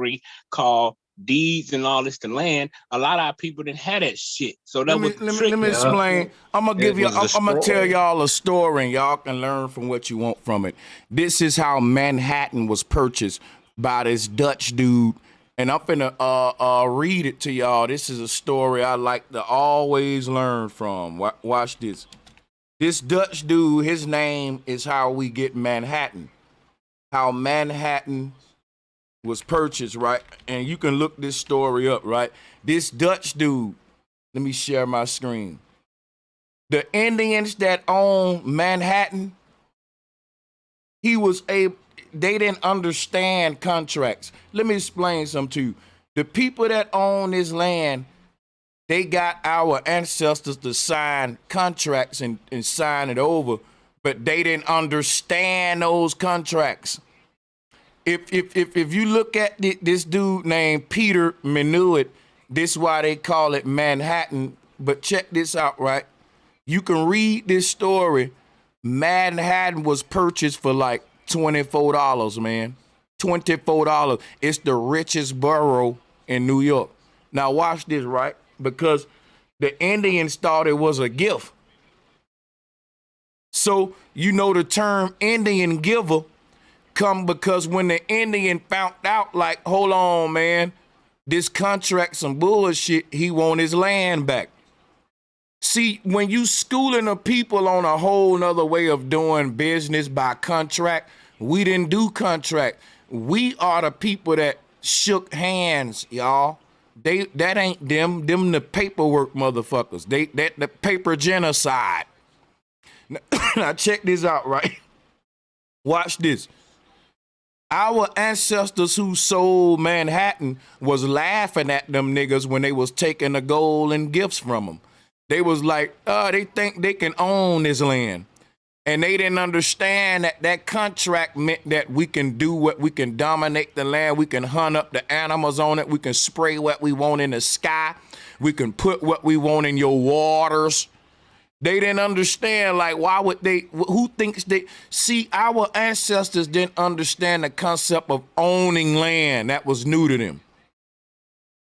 called deeds and all this to land, a lot of our people didn't have that shit. So let me explain. I'm gonna tell y'all a story and y'all can learn from what you want from it. This is how Manhattan was purchased by this Dutch dude. And I'm finna read it to y'all. This is a story I like to always learn from. Watch this. This Dutch dude, his name is how we get Manhattan. How Manhattan was purchased, right? And you can look this story up, right? This Dutch dude, let me share my screen. The Indians that own Manhattan, they didn't understand contracts. Let me explain something to you. The people that own this land, they got our ancestors to sign contracts and sign it over, but they didn't understand those contracts. If you look at this dude named Peter Minuit, this is why they call it Manhattan. But check this out, right? You can read this story. Manhattan was purchased for like $24, man. $24. It's the richest borough in New York. Now watch this, right? Because the Indians thought it was a gift. So you know the term Indian giver come because when the Indian found out, like, hold on, man, this contract some bullshit, he want his land back. See, when you schooling the people on a whole nother way of doing business by contract, we didn't do contract. We are the people that shook hands, y'all. That ain't them the paperwork motherfuckers. The paper genocide. Now check this out, right? Watch this. Our ancestors who sold Manhattan was laughing at them niggas when they was taking the gold and gifts from them. They was like, they think they can own this land. And they didn't understand that contract meant that we can do what we can dominate the land. We can hunt up the animals on it. We can spray what we want in the sky. We can put what we want in your waters. They didn't understand, like, why would who thinks see, our ancestors didn't understand the concept of owning land. That was new to them.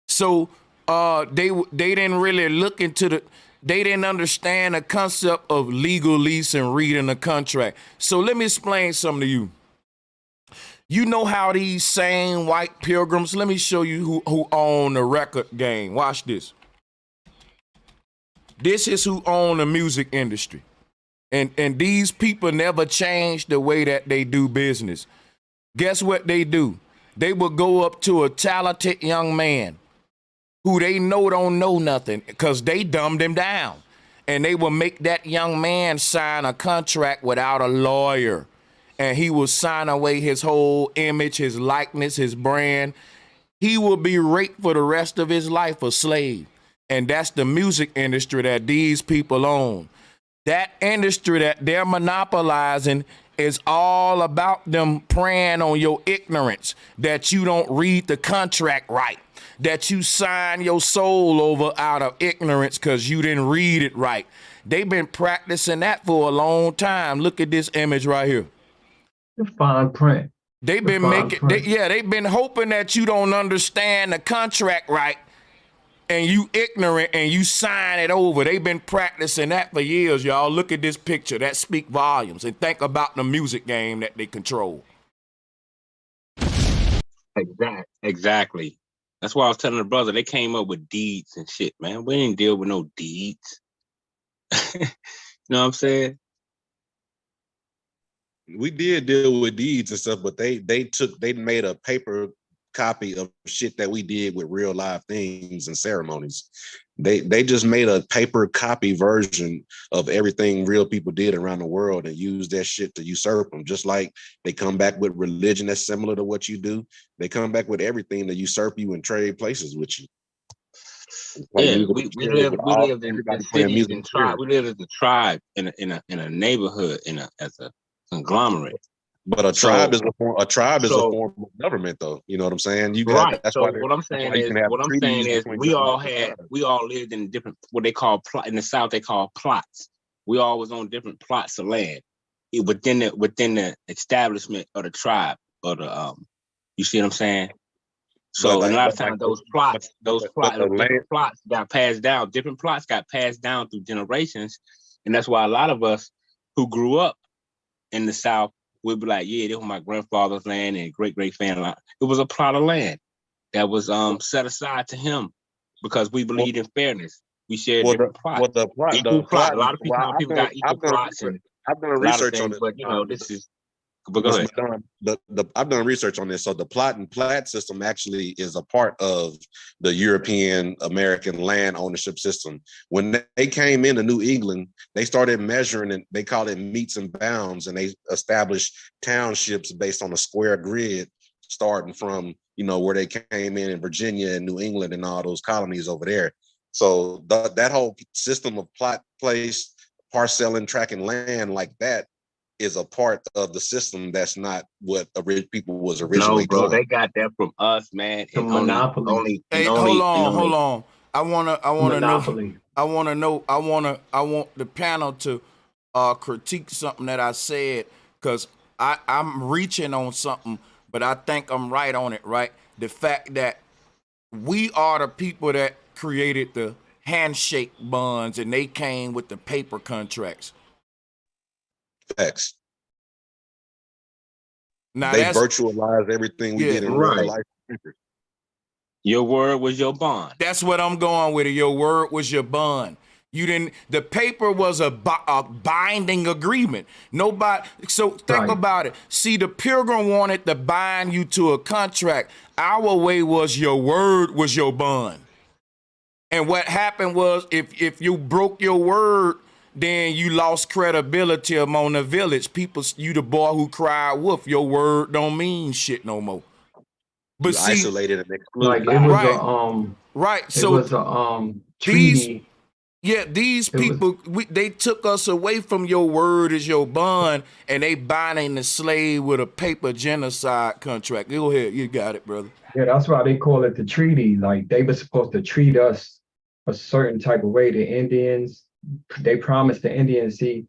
So they didn't really look into they didn't understand the concept of legal lease and reading the contract. So let me explain something to you. You know how these same white pilgrims, let me show you who own the record game. Watch this. This is who own the music industry. And these people never change the way that they do business. Guess what they do? They will go up to a talented young man who they know don't know nothing because they dumbed him down. And they will make that young man sign a contract without a lawyer. And he will sign away his whole image, his likeness, his brand. He will be raped for the rest of his life, a slave. And that's the music industry that these people own. That industry that they're monopolizing is all about them preying on your ignorance, that you don't read the contract right, that you sign your soul over out of ignorance because you didn't read it right. They've been practicing that for a long time. Look at this image right here. The fine print. They've been they've been hoping that you don't understand the contract right and you ignorant and you sign it over. They've been practicing that for years, y'all. Look at this picture. That speak volumes. And think about the music game that they control. Exactly. That's why I was telling the brother, they came up with deeds and shit, man. We didn't deal with no deeds. You know what I'm saying? We did deal with deeds and stuff, but they made a paper copy of shit that we did with real live things and ceremonies. They just made a paper copy version of everything real people did around the world and used that shit to usurp them. Just like they come back with religion that's similar to what you do, they come back with everything to usurp you and trade places with you. Like yeah, we lived in cities and tribe. We lived as a tribe in a neighborhood as a conglomerate. But a tribe is a form of government, though. You know what I'm saying? You got right. That's so why what I'm saying is we all lived in different what they call in the South they call plots. We all was on different plots of land within the establishment of the tribe or the you see what I'm saying? So a lot of times those plots got passed down. Different plots got passed down through generations, and that's why a lot of us who grew up in the South would be like, yeah, this was my grandfather's land and great family. It was a plot of land that was set aside to him because we believed in fairness. We shared different plots. A lot of people got equal plots and I've done research on it, but you know, this is. But go ahead. I've done research on this. So the plot and plat system actually is a part of the European American land ownership system. When they came into New England, they started measuring and they call it meets and bounds, and they established townships based on a square grid, starting from where they came in Virginia and New England and all those colonies over there. So that whole system of plot, place, parcelling, tracking land like that is a part of the system. That's not what people was originally No, bro, doing. they got that from us, man. The monopoly. Hold on. I want the panel to critique something that I said, because I'm reaching on something, but I think I'm right on it, right? The fact that we are the people that created the handshake bonds and they came with the paper contracts. Facts. Now they virtualized everything we did in real life. Your word was your bond. That's what I'm going with. Your word was your bond. The paper was a binding agreement. Nobody. So think about it. See, the Pilgrim wanted to bind you to a contract. Our way was your word was your bond. And what happened was if you broke your word, then you lost credibility among the village. People, you the boy who cried wolf. Your word don't mean shit no more. But you isolated and excluded. Like it was it was a treaty. These people, they took us away from your word as your bond, and they binding the slave with a paper genocide contract. Go ahead, you got it, brother. Yeah, that's why they call it the treaty. Like they were supposed to treat us a certain type of way. The Indians, they promised the Indians. See,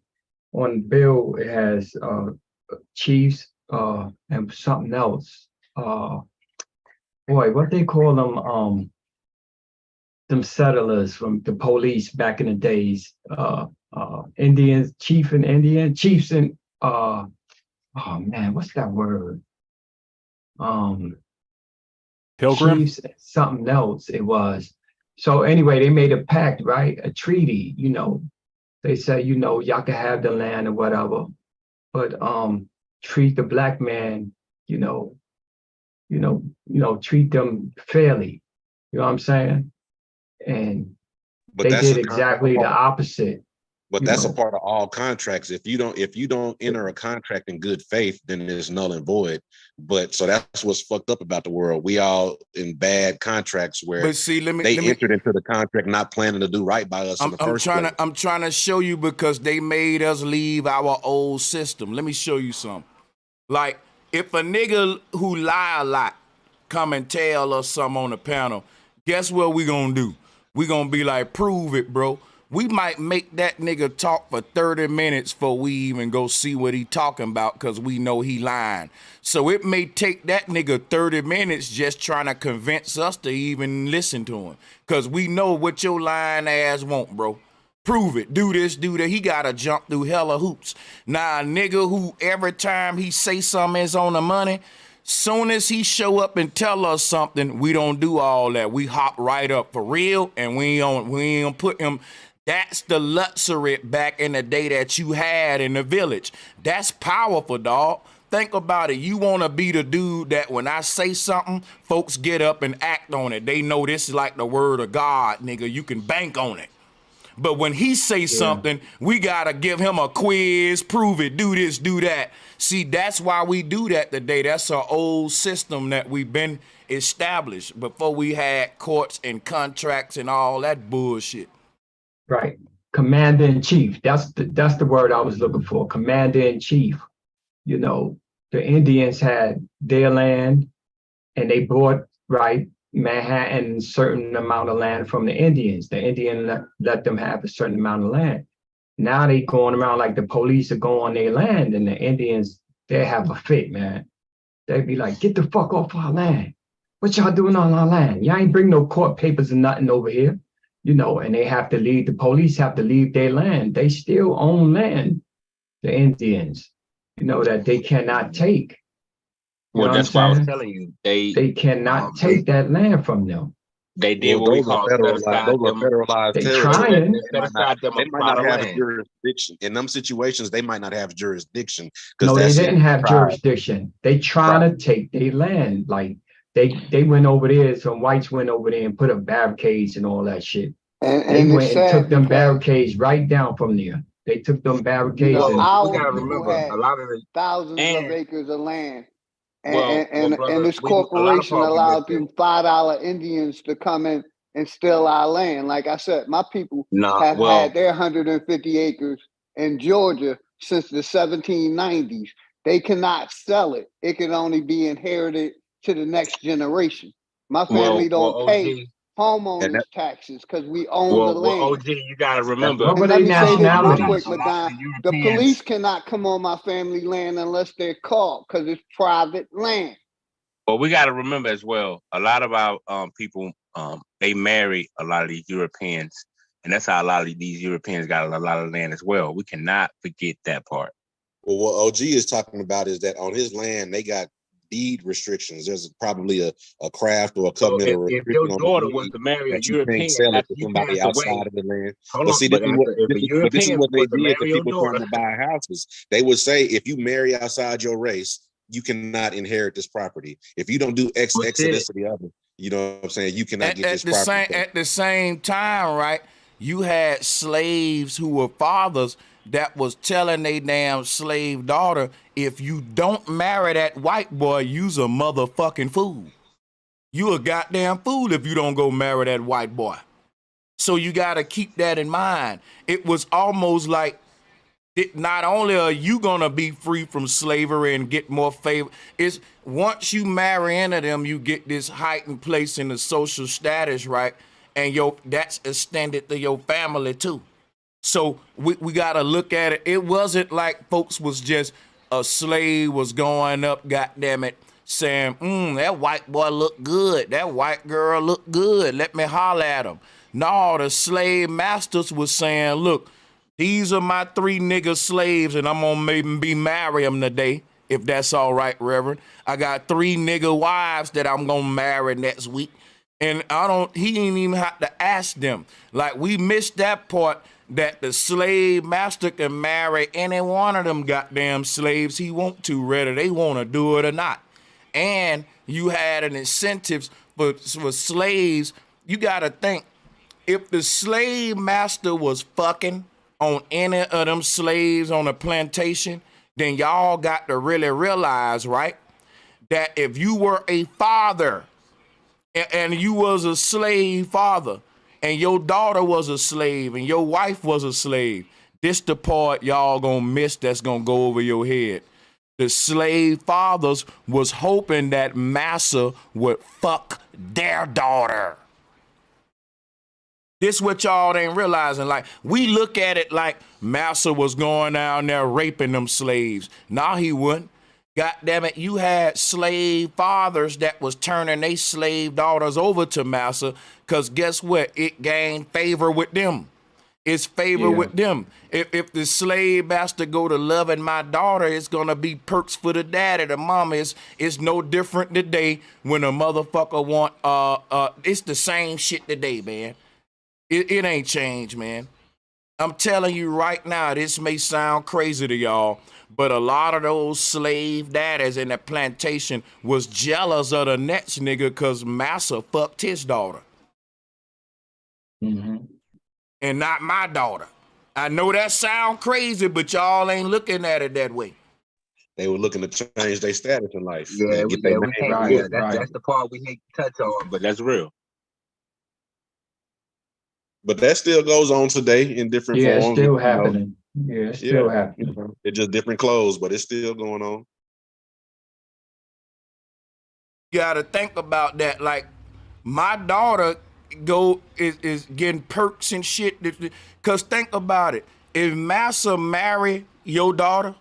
on the bill it has chiefs and something else. What they call them settlers from the police back in the days, Indians, chiefs and oh man, what's that word? Pilgrim? Chiefs, something else it was. So anyway, they made a pact, right? A treaty, They said, y'all can have the land or whatever, but treat the black man, treat them fairly. You know what I'm saying? And they did exactly the opposite. But that's a part of all contracts. If you don't enter a contract in good faith, then it's null and void. But so that's what's fucked up about the world. We all in bad contracts where they entered into the contract not planning to do right by us in the first place. I'm trying to show you because they made us leave our old system. Let me show you something. Like if a nigga who lie a lot come and tell us something on the panel, guess what we gonna do? We gonna be like, prove it, bro. we might make that nigga talk for 30 minutes before we even go see what he talking about because we know he lying. So it may take that nigga 30 minutes just trying to convince us to even listen to him because we know what your lying ass want, bro. Prove it. Do this, do that. He got to jump through hella hoops. Now, a nigga who every time he say something is on the money, soon as he show up and tell us something, we don't do all that. We hop right up for real, and we ain't put him. That's the luxury back in the day that you had in the village. That's powerful, dog. Think about it. You want to be the dude that when I say something, folks get up and act on it. They know this is like the word of God, nigga. You can bank on it. But when he say something, we got to give him a quiz, prove it, do this, do that. See, that's why we do that today. That's our old system that we've been established before we had courts and contracts and all that bullshit. Right. Commander-in-chief. That's the word I was looking for. Commander-in-chief. You know, the Indians had their land and they bought, right, Manhattan, certain amount of land from the Indians. The Indian let them have a certain amount of land. Now they going around like the police are going on their land, and the Indians, they have a fit, man. They be like, get the fuck off our land. What y'all doing on our land? Y'all ain't bring no court papers or nothing over here. You know, and they have to leave, the police have to leave their land. They still own land, the Indians, you know, that they cannot take. Well, that's why I was telling you, they cannot take that land from them. They did what we call federalized They territories. trying. They might not have jurisdiction. In them situations, they might not have jurisdiction. No, they didn't have jurisdiction. They trying to take their land. Like they went over there, some whites went over there and put up barricades and all that shit. And they went and took them barricades right down from there. They took them barricades. You know, and our people had thousands of acres of land. And this corporation allowed them $5 Indians to come in and steal our land. Like I said, my people have had their 150 acres in Georgia since the 1790s. They cannot sell it. It can only be inherited to the next generation. My family don't pay homeowners taxes because we own the land. OG, you gotta remember. And let me say this real quick, Madonna. The police cannot come on my family land unless they're called because it's private land. Well, we gotta remember as well, a lot of our people, they marry a lot of these Europeans, and that's how a lot of these Europeans got a lot of land as well. We cannot forget that part. Well, what OG is talking about is that on his land, they got deed restrictions. There's probably a craft or a covenant or if your daughter was to marry a European, can't sell it to somebody outside of the land. But see, this is what they did to people trying to buy houses. They would say, if you marry outside your race, you cannot inherit this property. If you don't do X this or the other, you know what I'm saying? You cannot get this property. At the same time, right? You had slaves who were fathers that was telling they damn slave daughter, if you don't marry that white boy, you's a motherfucking fool. You a goddamn fool if you don't go marry that white boy. So you got to keep that in mind. It was almost like not only are you going to be free from slavery and get more favor, it's once you marry into them, you get this heightened place in the social status, right? And that's extended to your family too. So we got to look at it. It wasn't like folks was just a slave was going up, goddamn it, saying, that white boy look good. That white girl look good. Let me holler at him. No, the slave masters was saying, look, these are my 3 nigga slaves, and I'm gonna maybe marry them today, if that's all right, Reverend. I got 3 nigga wives that I'm gonna marry next week. And he didn't even have to ask them. Like, we missed that part that the slave master can marry any one of them goddamn slaves he want to, whether they want to do it or not. And you had an incentives for slaves. You got to think, if the slave master was fucking on any of them slaves on a plantation, then y'all got to really realize, right, that if you were a father and you was a slave father, and your daughter was a slave, and your wife was a slave, this the part y'all gonna miss that's gonna go over your head. The slave fathers was hoping that massa would fuck their daughter. This what y'all ain't realizing. Like, we look at it like Massa was going down there raping them slaves. Nah, he wouldn't. God damn it, you had slave fathers that was turning their slave daughters over to Massa, because guess what? It gained favor with them. It's favor with them. If the slave has to go to loving my daughter, it's gonna be perks for the daddy. The mama is no different today when a motherfucker want it's the same shit today, man. It ain't changed, man. I'm telling you right now, this may sound crazy to y'all, but a lot of those slave daddies in the plantation was jealous of the next nigga because Massa fucked his daughter. Mm-hmm. And not my daughter. I know that sound crazy, but y'all ain't looking at it that way. They were looking to change their status in life. Yeah, get their we name hate, good. that's the part we hate to touch on, but that's real. But that still goes on today in different forms. It's still happening. It's still happening. It's just different clothes, but it's still going on. You gotta think about that. Like, my daughter is getting perks and shit. Cause think about it. If Massa marry your daughter,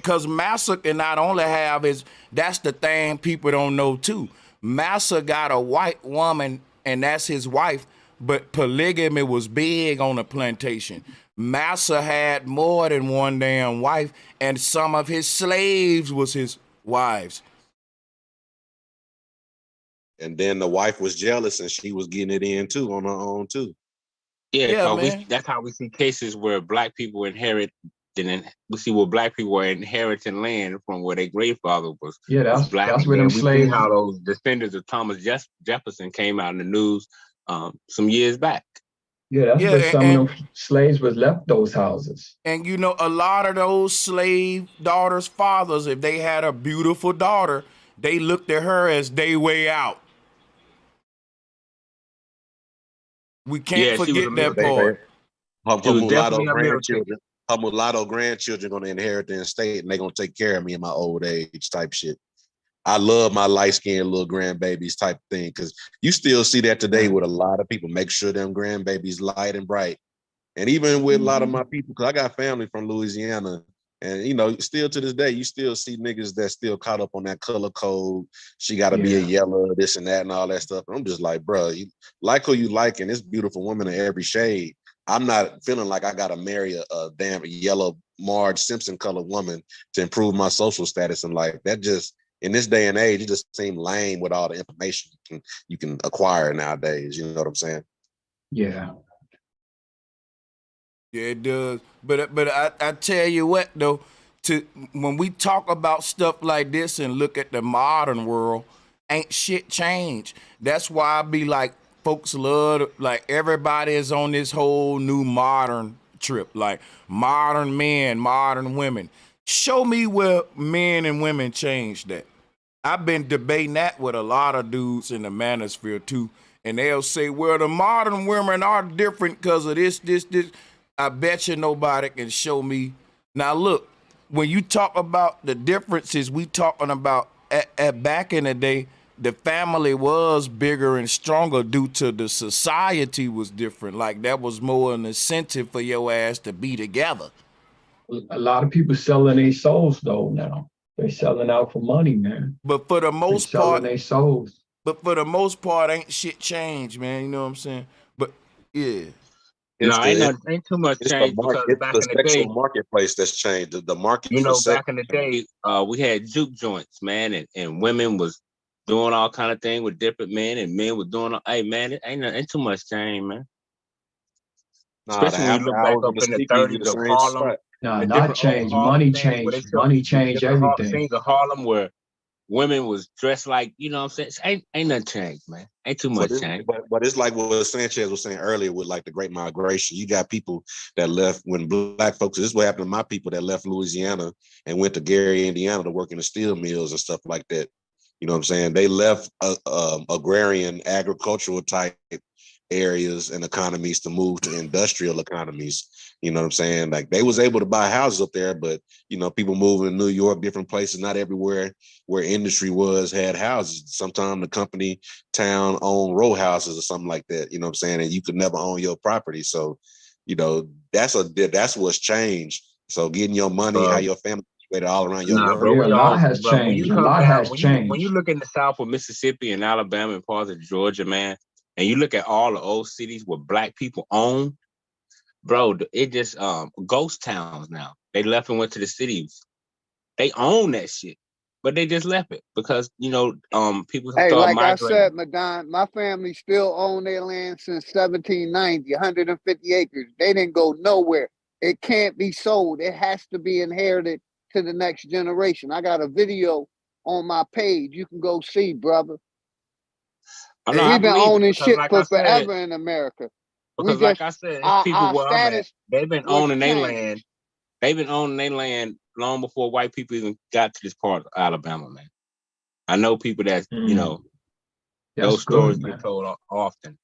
cause Massa can not only have that's the thing people don't know too. Massa got a white woman and that's his wife, but polygamy was big on the plantation. Massa had more than one damn wife, and some of his slaves was his wives. And then the wife was jealous and she was getting it in too on her own too. Yeah, that's how we see cases where black people inherit, and we see where black people are inheriting land from where their grandfather was. Yeah, was black. that's where them slaves. We see how those descendants of Thomas Jefferson came out in the news some years back. Yeah, that's where some of them slaves was left those houses. And you know, a lot of those slave daughters' fathers, if they had a beautiful daughter, they looked at her as they way out. We can't forget that part. Her mulatto grandchildren gonna inherit the estate and they gonna take care of me in my old age type shit. I love my light-skinned little grandbabies type thing, because you still see that today with a lot of people. Make sure them grandbabies light and bright. And even with a lot of my people, because I got family from Louisiana, and you know, still to this day, you still see niggas that still caught up on that color code. She got to be a yellow, this and that, and all that stuff. And I'm just like, bro, you like who you like, and it's beautiful women in every shade. I'm not feeling like I got to marry a damn yellow Marge Simpson colored woman to improve my social status in life. That just, in this day and age, it just seems lame with all the information you can acquire nowadays. You know what I'm saying? Yeah. Yeah, it does. But I tell you what though, when we talk about stuff like this and look at the modern world, ain't shit changed. That's why I be like, folks love, like, everybody is on this whole new modern trip, like modern men, modern women. Show me where men and women changed that. I've been debating that with a lot of dudes in the manosphere too, and they'll say, well, the modern women are different because of this. I bet you nobody can show me. Now look, when you talk about the differences, we talking about at back in the day, the family was bigger and stronger due to the society was different. Like, that was more an incentive for your ass to be together. A lot of people selling their souls though now. They selling out for money, man. But for the most part, selling their souls. But for the most part, ain't shit changed, man. You know what I'm saying? But yeah. Ain't too much change because back in the day, marketplace that's changed. The market, you know, back in the day, we had juke joints, man, and women was doing all kind of things with different men, and men were doing. Hey, man, it ain't too much change, man. Especially when you look back up in the 30s of Harlem. No, not change. Money change. Money change everything. Scenes of Harlem where women was dressed like, you know what I'm saying? Ain't nothing changed, man. Ain't too much change. But it's like what Sanchez was saying earlier with like the Great Migration. You got people that left when black folks, this is what happened to my people that left Louisiana and went to Gary, Indiana to work in the steel mills and stuff like that. You know what I'm saying? They left agrarian, agricultural type areas and economies to move to industrial economies. You know what I'm saying? Like they was able to buy houses up there, but you know, people moving to New York, different places, not everywhere where industry was had houses. Sometimes the company town owned row houses or something like that. You know what I'm saying? And you could never own your property. So, you know, that's what's changed. So getting your money, how your family all around your Nah, work. bro, Yeah, a lot has bro, when you changed. A come lot down, has when you changed. look in the South of Mississippi and Alabama and parts of Georgia, man, and you look at all the old cities where black people own, bro, it just ghost towns now. They left and went to the cities. They own that shit, but they just left it because you know people Hey, start like I said, migrating. Madon, my family still own their land since 1790, 150 acres. They didn't go nowhere. It can't be sold. It has to be inherited to the next generation. I got a video on my page. You can go see, brother. I know, I We've been believe it owning because, shit like I for said, forever in America. We because like just, I said, it's people our where I'm at. status They've been was owning their changed. land. They've been owning their land long before white people even got to this part of Alabama, man. I know people that you know those stories get told often,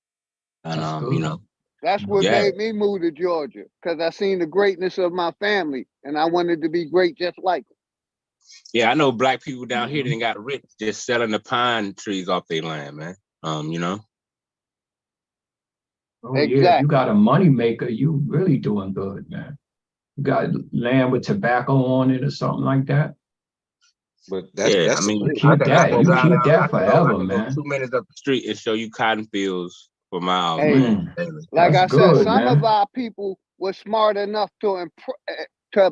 and you know. That's what Yeah. made me move to Georgia, because I seen the greatness of my family, and I wanted to be great just like them. Yeah, I know black people down here that got rich just selling the pine trees off their land, man. You know. Oh yeah, if you got a money maker, you really doing good, man. You got land with tobacco on it or something like that. But I mean, you keep that. You keep that forever, I can go man. 2 minutes up the street and show you cotton fields for miles, Hey, man. like That's I good, said, some man. of our people were smart enough to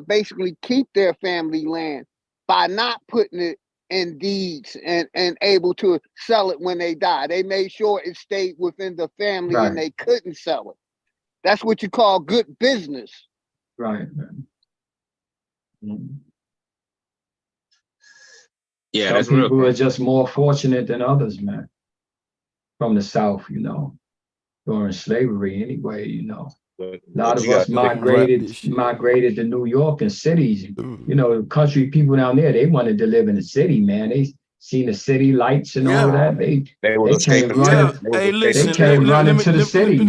basically keep their family land by not putting it in deeds and able to sell it when they die. They made sure it stayed within the family and they couldn't sell it. That's what you call good business. Right, man. Yeah, Some that's real. people are just more fortunate than others, man. From the South, you know, during slavery anyway, you know. A lot of us migrated to New York and cities. You know, country people down there, they wanted to live in the city, man. They seen the city lights and all that. They came running. Hey, listen. They came running to the city,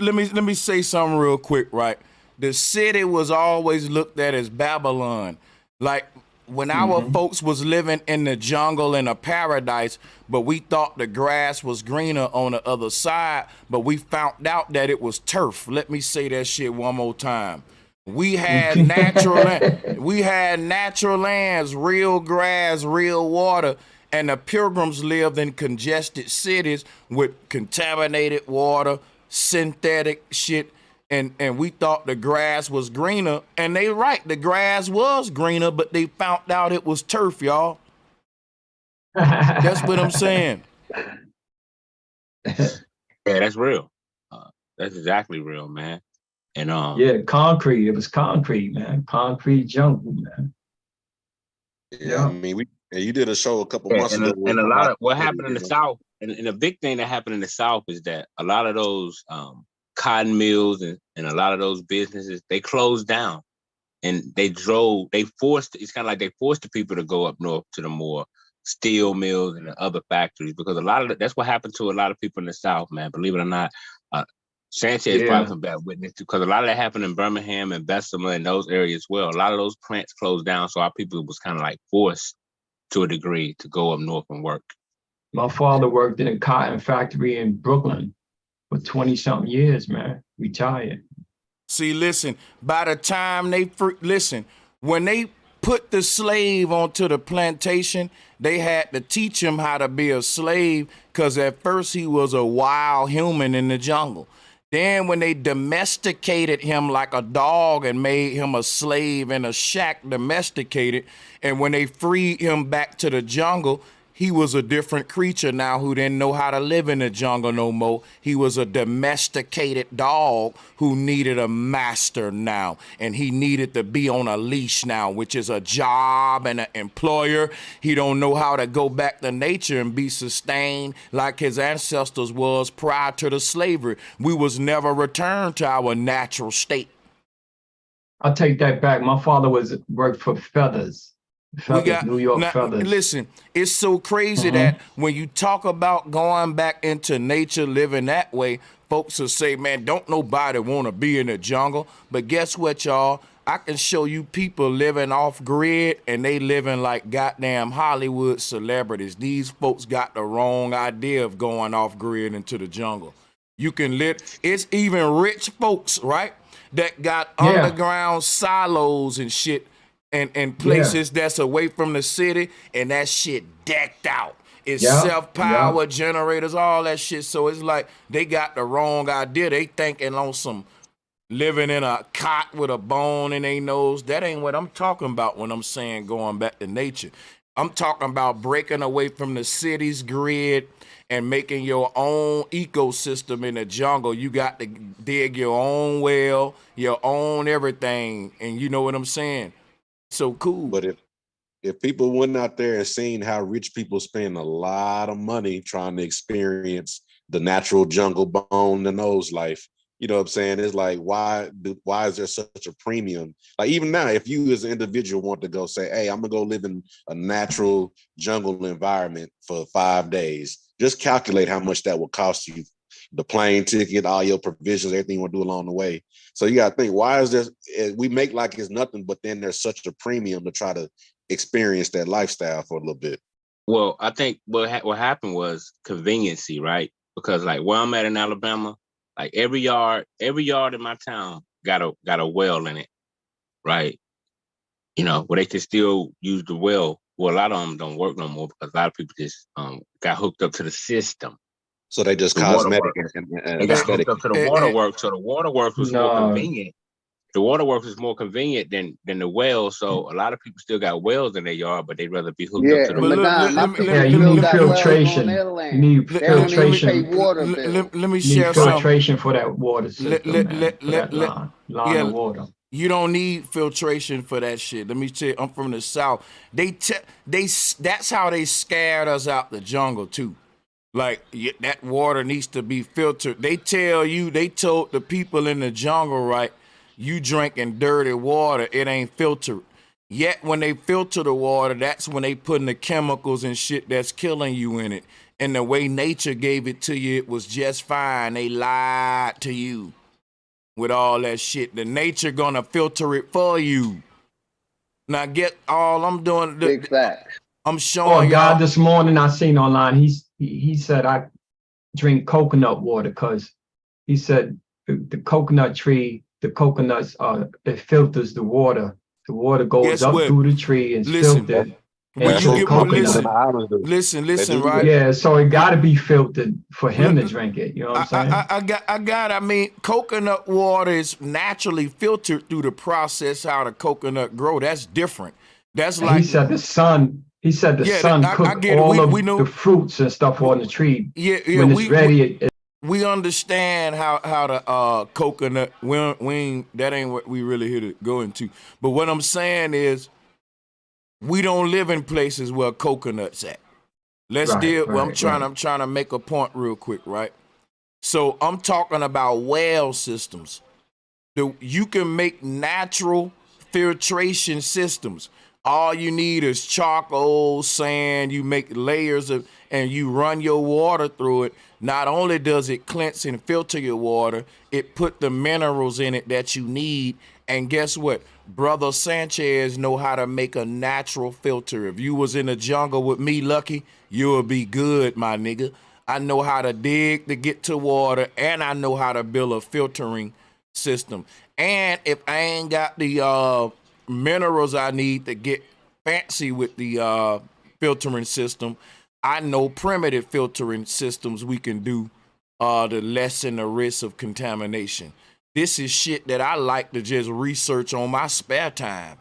Let me say something real quick, right? The city was always looked at as Babylon. Like when our folks was living in the jungle in a paradise, but we thought the grass was greener on the other side, but we found out that it was turf. Let me say that shit one more time. We had natural land. We had natural lands, real grass, real water, and the Pilgrims lived in congested cities with contaminated water, synthetic shit, and we thought the grass was greener, and they right, the grass was greener, but they found out it was turf, y'all. That's what I'm saying. Yeah, that's real. That's exactly real, man. And yeah, concrete. It was concrete, man. Concrete jungle, man. Yeah, I mean, you did a show a couple months ago. And a lot of what happened in the South, and a big thing that happened in the South is that a lot of those cotton mills and a lot of those businesses, they closed down, and it's kind of like they forced the people to go up north to the more steel mills and the other factories, because that's what happened to a lot of people in the South, man. Believe it or not, Sanchez probably some bad witness, because a lot of that happened in Birmingham and Bessemer and those areas as well. A lot of those plants closed down, so our people was kind of like forced to a degree to go up north and work. My father worked in a cotton factory in Brooklyn for 20-something years, man. Retired. See, listen, by the time when they put the slave onto the plantation, they had to teach him how to be a slave, because at first he was a wild human in the jungle. Then when they domesticated him like a dog and made him a slave in a shack, domesticated, and when they freed him back to the jungle, he was a different creature now who didn't know how to live in the jungle no more. He was a domesticated dog who needed a master now, and he needed to be on a leash now, which is a job and an employer. He don't know how to go back to nature and be sustained like his ancestors was prior to the slavery. We was never returned to our natural state. I'll take that back. My father worked for feathers. Feathers, New York now, feathers. listen, it's so crazy that when you talk about going back into nature, living that way, folks will say, man, don't nobody want to be in the jungle. But guess what, y'all? I can show you people living off grid and they living like goddamn Hollywood celebrities. These folks got the wrong idea of going off grid into the jungle. You can live, it's even rich folks, right? That got underground silos and shit and places that's away from the city, and that shit decked out. It's self-power generators, all that shit. So it's like they got the wrong idea. They thinking on some living in a cot with a bone in their nose. That ain't what I'm talking about when I'm saying going back to nature. I'm talking about breaking away from the city's grid and making your own ecosystem in the jungle. You got to dig your own well, your own everything, and you know what I'm saying? So cool. But if people went out there and seen how rich people spend a lot of money trying to experience the natural jungle bone and nose life, you know what I'm saying? It's like, why is there such a premium? Like even now, if you as an individual want to go say, hey, I'm gonna go live in a natural jungle environment for 5 days, just calculate how much that will cost you. The plane ticket, all your provisions, everything you want to do along the way. So you got to think, why is this? We make like it's nothing, but then there's such a premium to try to experience that lifestyle for a little bit. Well, I think what happened was conveniency, right? Because like where I'm at in Alabama, like every yard in my town got a well in it, right? You know, where they can still use the well. Well, a lot of them don't work no more because a lot of people just got hooked up to the system. So they just cosmetic and they got aesthetic. hooked up to the waterworks. So the waterworks was more convenient. The waterworks is more convenient than the well. So a lot of people still got wells in their yard, but they'd rather be hooked up to the well. You need filtration. You need filtration. Let me share something. Filtration for that water system, line of water. You don't need filtration for that shit. Let me tell you, I'm from the South. That's how they scared us out the jungle too. Like that water needs to be filtered. They told the people in the jungle, right? You drinking dirty water, it ain't filtered. Yet when they filter the water, that's when they putting the chemicals and shit that's killing you in it. And the way nature gave it to you, it was just fine. They lied to you with all that shit. The nature gonna filter it for you. Now get all I'm doing. Big facts. I'm showing y'all. God, this morning I seen online, he said I drink coconut water because he said the coconut tree, the coconuts it filters the water. The water goes up through the tree and filtered. Listen, right? Yeah, so it got to be filtered for him to drink it. You know what I'm saying? I mean, coconut water is naturally filtered through the process how the coconut grow. That's different. That's like he said the sun. He said the sun cooked all of the fruits and stuff on the tree. When it's ready, we understand how the coconut. That ain't what we really here to go into. But what I'm saying is, we don't live in places where coconuts at. Let's deal. Well, I'm trying to make a point real quick, right? So I'm talking about well systems. You can make natural filtration systems. All you need is charcoal, sand. You make layers of, and you run your water through it. Not only does it cleanse and filter your water, it put the minerals in it that you need. And guess what? Brother Sanchez know how to make a natural filter. If you was in the jungle with me, Lucky, you would be good, my nigga. I know how to dig to get to water, and I know how to build a filtering system. And if I ain't got the minerals I need to get fancy with the filtering system, I know primitive filtering systems we can do to lessen the risk of contamination. This is shit that I like to just research on my spare time.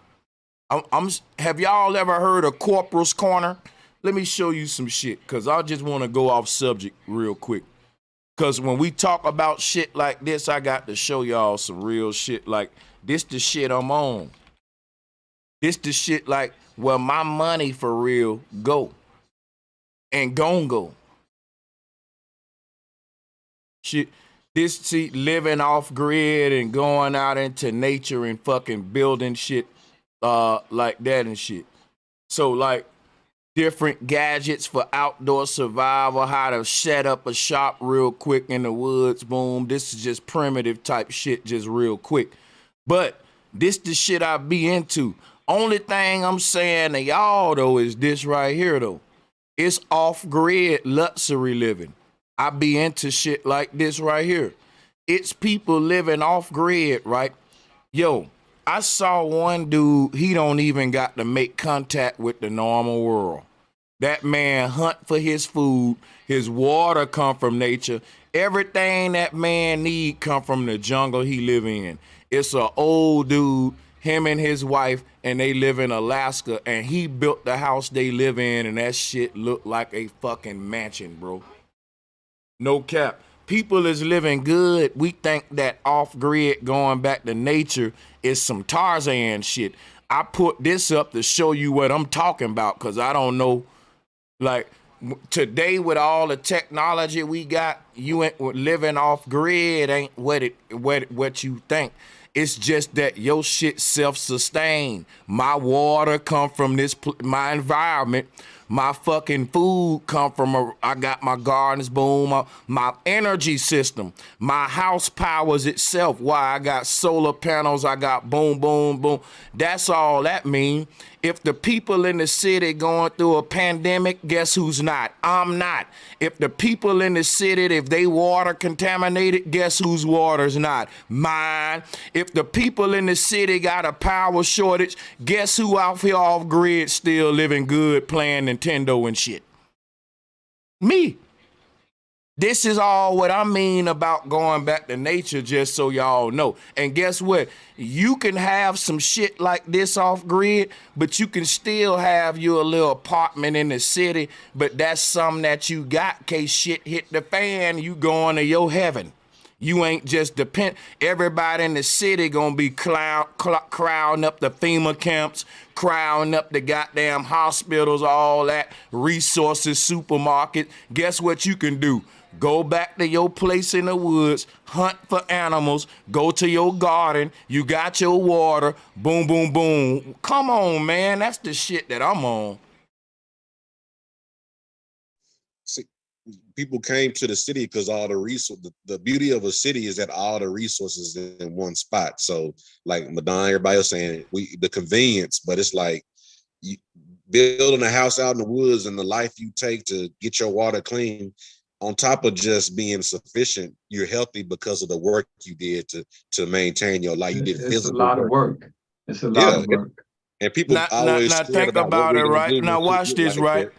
Have y'all ever heard of Corporal's Corner? Let me show you some shit, because I just want to go off subject real quick. Because when we talk about shit like this, I got to show y'all some real shit. Like, this the shit I'm on. This the shit like where my money for real go. And gon' go. Shit. Living off grid and going out into nature and fucking building shit like that and shit. So like different gadgets for outdoor survival, how to set up a shop real quick in the woods, boom. This is just primitive type shit, just real quick. But this the shit I be into. Only thing I'm saying to y'all though is this right here though. It's off-grid luxury living. I be into shit like this right here. It's people living off-grid, right? Yo, I saw one dude, he don't even got to make contact with the normal world. That man hunt for his food, his water come from nature. Everything that man need come from the jungle he live in. It's an old dude, him and his wife, and they live in Alaska, and he built the house they live in, and that shit look like a fucking mansion, bro. No cap. People is living good. We think that off-grid going back to nature is some Tarzan shit. I put this up to show you what I'm talking about, because I don't know. Like, today with all the technology we got, you ain't living off-grid ain't what you think. It's just that your shit self-sustained. My water come from my environment. My fucking food come from I got my gardens, boom, my energy system. My house powers itself. Why? I got solar panels, I got boom, boom, boom. That's all that mean. If the people in the city going through a pandemic, guess who's not? I'm not. If the people in the city, if they water contaminated, guess whose water's not? Mine. If the people in the city got a power shortage, guess who out here off grid still living good playing Nintendo and shit? Me. This is all what I mean about going back to nature, just so y'all know. And guess what? You can have some shit like this off grid, but you can still have your little apartment in the city, but that's something that you got in case shit hit the fan, you going to your heaven. You ain't just depend. Everybody in the city gonna be crowding up the FEMA camps, crowding up the goddamn hospitals, all that, resources, supermarket. Guess what you can do? Go back to your place in the woods, hunt for animals, go to your garden, you got your water, boom, boom, boom. Come on, man, that's the shit that I'm on. See, people came to the city because all the resources, the beauty of a city is that all the resources in one spot. So like Madonna, everybody else saying, the convenience, but it's like you building a house out in the woods and the life you take to get your water clean, on top of just being sufficient, you're healthy because of the work you did to maintain your life. You did physical It's a lot of work. It's a lot of work. And people always now think about it, right? Now watch this, right?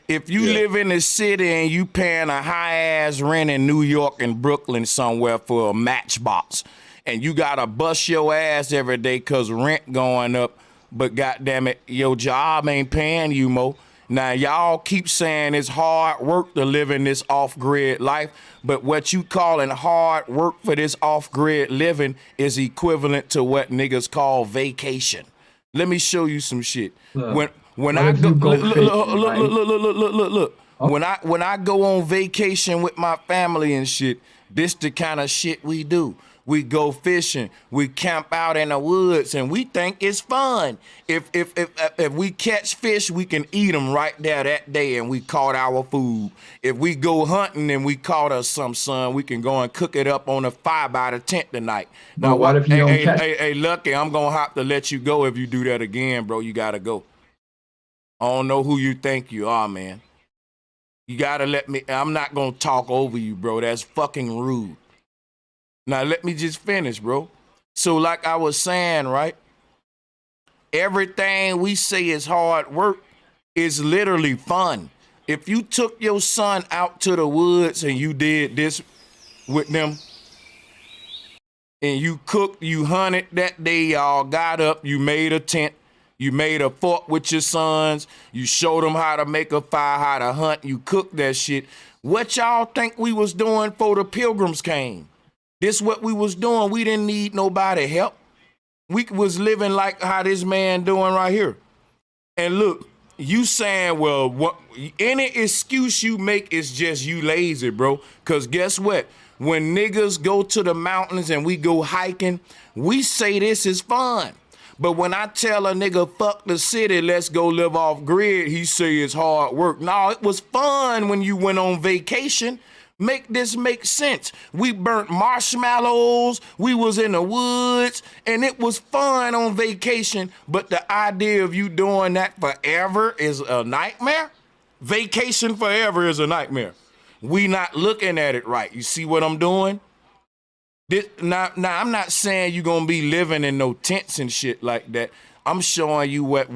If you live in the city and you paying a high ass rent in New York and Brooklyn somewhere for a Matchbox, and you gotta bust your ass every day cause rent going up, but goddamn it, your job ain't paying you more. Now, y'all keep saying it's hard work to live in this off-grid life, but what you calling hard work for this off-grid living is equivalent to what niggas call vacation. Let me show you some shit. When I go, look. When I go on vacation with my family and shit, this the kind of shit we do. We go fishing, we camp out in the woods, and we think it's fun. If we catch fish, we can eat them right there that day, and we caught our food. If we go hunting and we caught us some, son, we can go and cook it up on a fire by the tent tonight. Now, what if you don't catch? Hey, Lucky, I'm gonna have to let you go if you do that again, bro. You gotta go. I don't know who you think you are, man. You gotta let me. I'm not gonna talk over you, bro. That's fucking rude. Now, let me just finish, bro. So like I was saying, right? Everything we say is hard work is literally fun. If you took your son out to the woods and you did this with them, and you cooked, you hunted that day, y'all got up, you made a tent, you made a fort with your sons, you showed them how to make a fire, how to hunt, you cooked that shit. What y'all think we was doing before the pilgrims came? This what we was doing. We didn't need nobody help. We was living like how this man doing right here. And look, you saying, well, what any excuse you make is just you lazy, bro. Cause guess what? When niggas go to the mountains and we go hiking, we say this is fun. But when I tell a nigga, fuck the city, let's go live off grid, he say it's hard work. No, it was fun when you went on vacation. Make this make sense. We burnt marshmallows, we was in the woods, and it was fun on vacation, but the idea of you doing that forever is a nightmare. Vacation forever is a nightmare. We not looking at it right. You see what I'm doing? Now, I'm not saying you're gonna be living in no tents and shit like that. I'm showing you what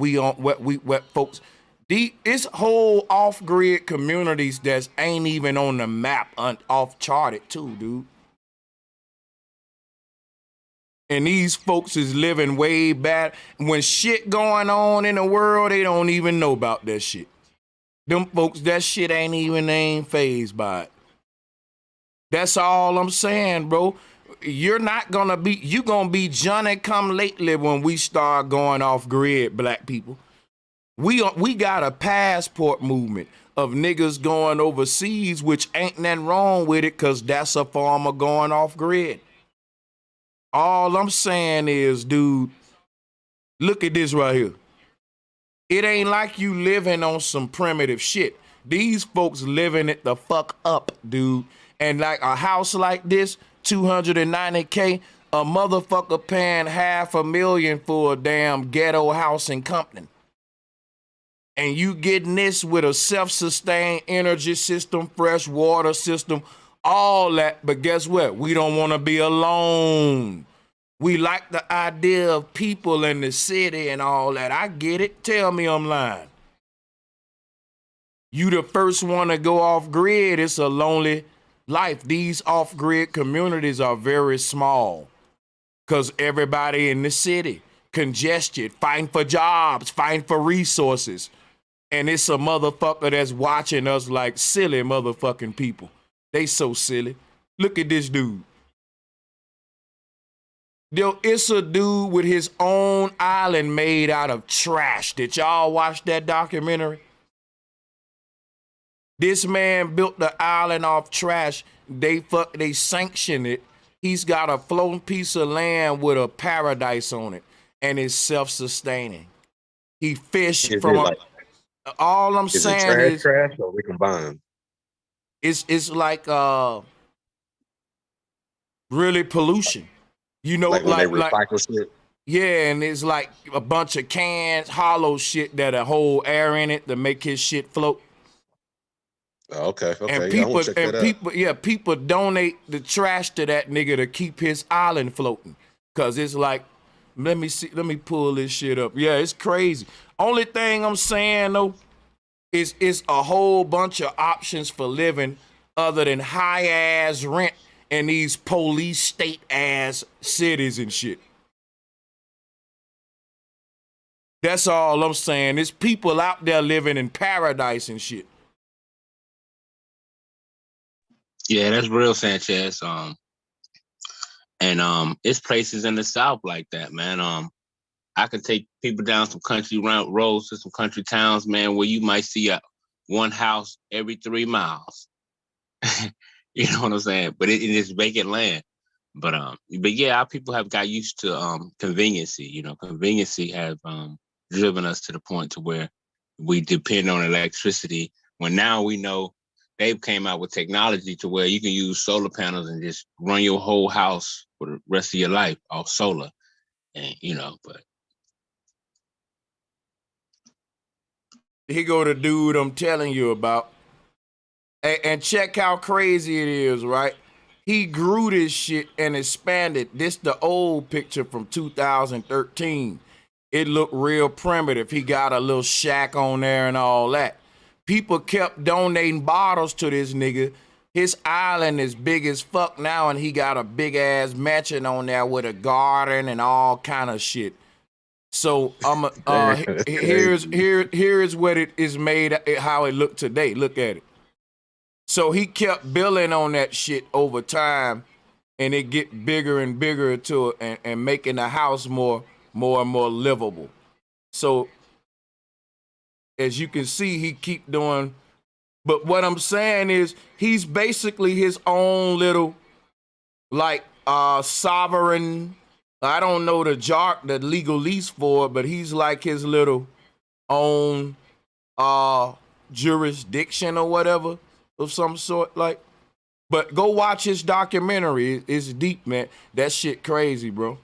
folks. It's whole off-grid communities that ain't even on the map, off-charted too, dude. And these folks is living way bad. When shit going on in the world, they don't even know about that shit. Them folks, that shit ain't phased by it. That's all I'm saying, bro. You're gonna be Johnny come lately when we start going off grid, black people. We got a passport movement of niggas going overseas, which ain't nothing wrong with it, cause that's a form of going off grid. All I'm saying is, dude, look at this right here. It ain't like you living on some primitive shit. These folks living it the fuck up, dude. And like a house like this, $290K, a motherfucker paying $500,000 for a damn ghetto house in Compton. And you getting this with a self-sustained energy system, fresh water system, all that. But guess what? We don't want to be alone. We like the idea of people in the city and all that. I get it. Tell me I'm lying. You the first one to go off grid. It's a lonely life. These off-grid communities are very small because everybody in the city congested, fighting for jobs, fighting for resources. And it's a motherfucker that's watching us like silly motherfucking people. They so silly. Look at this dude. Yo, it's a dude with his own island made out of trash. Did y'all watch that documentary? This man built the island off trash. They sanctioned it. He's got a floating piece of land with a paradise on it, and it's self-sustaining. He fished from all I'm saying is trash or we combine. It's like really pollution. You know, like when they recycle shit. Yeah, and it's like a bunch of cans, hollow shit that a whole air in it to make his shit float. Okay. And people, people donate the trash to that nigga to keep his island floating. Cause it's like, let me pull this shit up. Yeah, it's crazy. Only thing I'm saying though, is a whole bunch of options for living other than high ass rent in these police state ass cities and shit. That's all I'm saying. There's people out there living in paradise and shit. Yeah, that's real, Sanchez. And it's places in the South like that, man. I could take people down some country roads to some country towns, man, where you might see one house every 3 miles. You know what I'm saying? But it is vacant land. But yeah, our people have got used to conveniency. You know, conveniency have driven us to the point to where we depend on electricity. When now we know they've came out with technology to where you can use solar panels and just run your whole house for the rest of your life off solar. And but here go the dude I'm telling you about. And check how crazy it is, right? He grew this shit and expanded. This the old picture from 2013. It looked real primitive. He got a little shack on there and all that. People kept donating bottles to this nigga. His island is big as fuck now, and he got a big ass mansion on there with a garden and all kind of shit. So here's what it is made, how it looked today. Look at it. So he kept building on that shit over time, and it get bigger and bigger to it, and making the house more and more livable. So as you can see, he keep doing. But what I'm saying is, he's basically his own little, like, sovereign I don't know the legal lease for it, but he's like his little own jurisdiction or whatever of some sort. Like, but go watch his documentary. It's deep, man. That shit crazy, bro.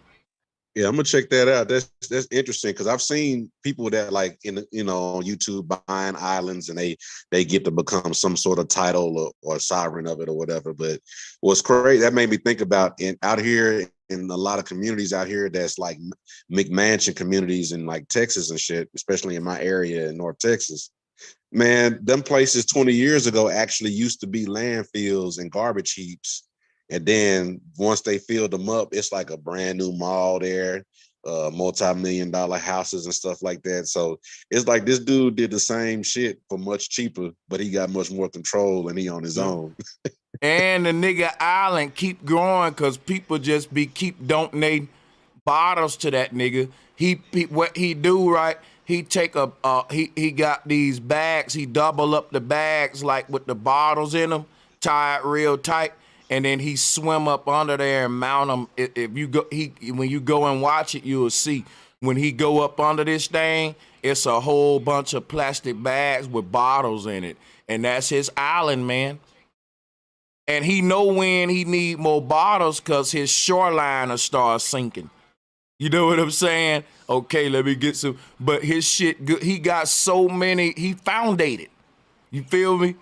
Yeah, I'm gonna check that out. That's interesting because I've seen people that like on YouTube buying islands and they get to become some sort of title or sovereign of it or whatever. But what's crazy that made me think about out here in a lot of communities out here that's like McMansion communities in like Texas and shit, especially in my area in North Texas. Man, them places 20 years ago actually used to be landfills and garbage heaps. And then once they filled them up, it's like a brand new mall there, multi-million-dollar houses and stuff like that. So it's like this dude did the same shit for much cheaper, but he got much more control and he on his own. And the nigga island keep growing because people just keep donating bottles to that nigga. What he do, right? He take he got these bags. He double up the bags like with the bottles in them, tied real tight. And then he swim up under there and mount them. If you go, when you go and watch it, you'll see when he go up under this thing, it's a whole bunch of plastic bags with bottles in it, and that's his island, man. And he know when he need more bottles because his shoreline will start sinking. You know what I'm saying? Okay, let me get some. But his shit good. He got so many. He foundated. You feel me?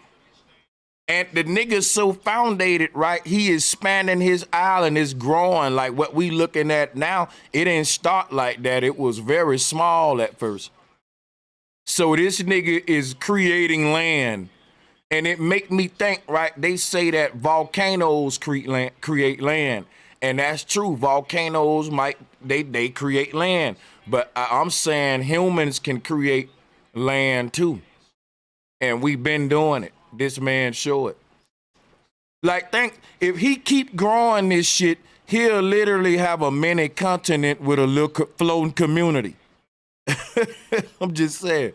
And the nigga's so foundated, right? He is expanding his island, is growing. Like what we looking at now, it didn't start like that. It was very small at first. So this nigga is creating land. And it make me think, right? They say that volcanoes create land. And that's true. Volcanoes they create land. But I'm saying humans can create land too. And we've been doing it. This man show it. Like, think if he keep growing this shit, he'll literally have a mini continent with a little floating community. I'm just saying.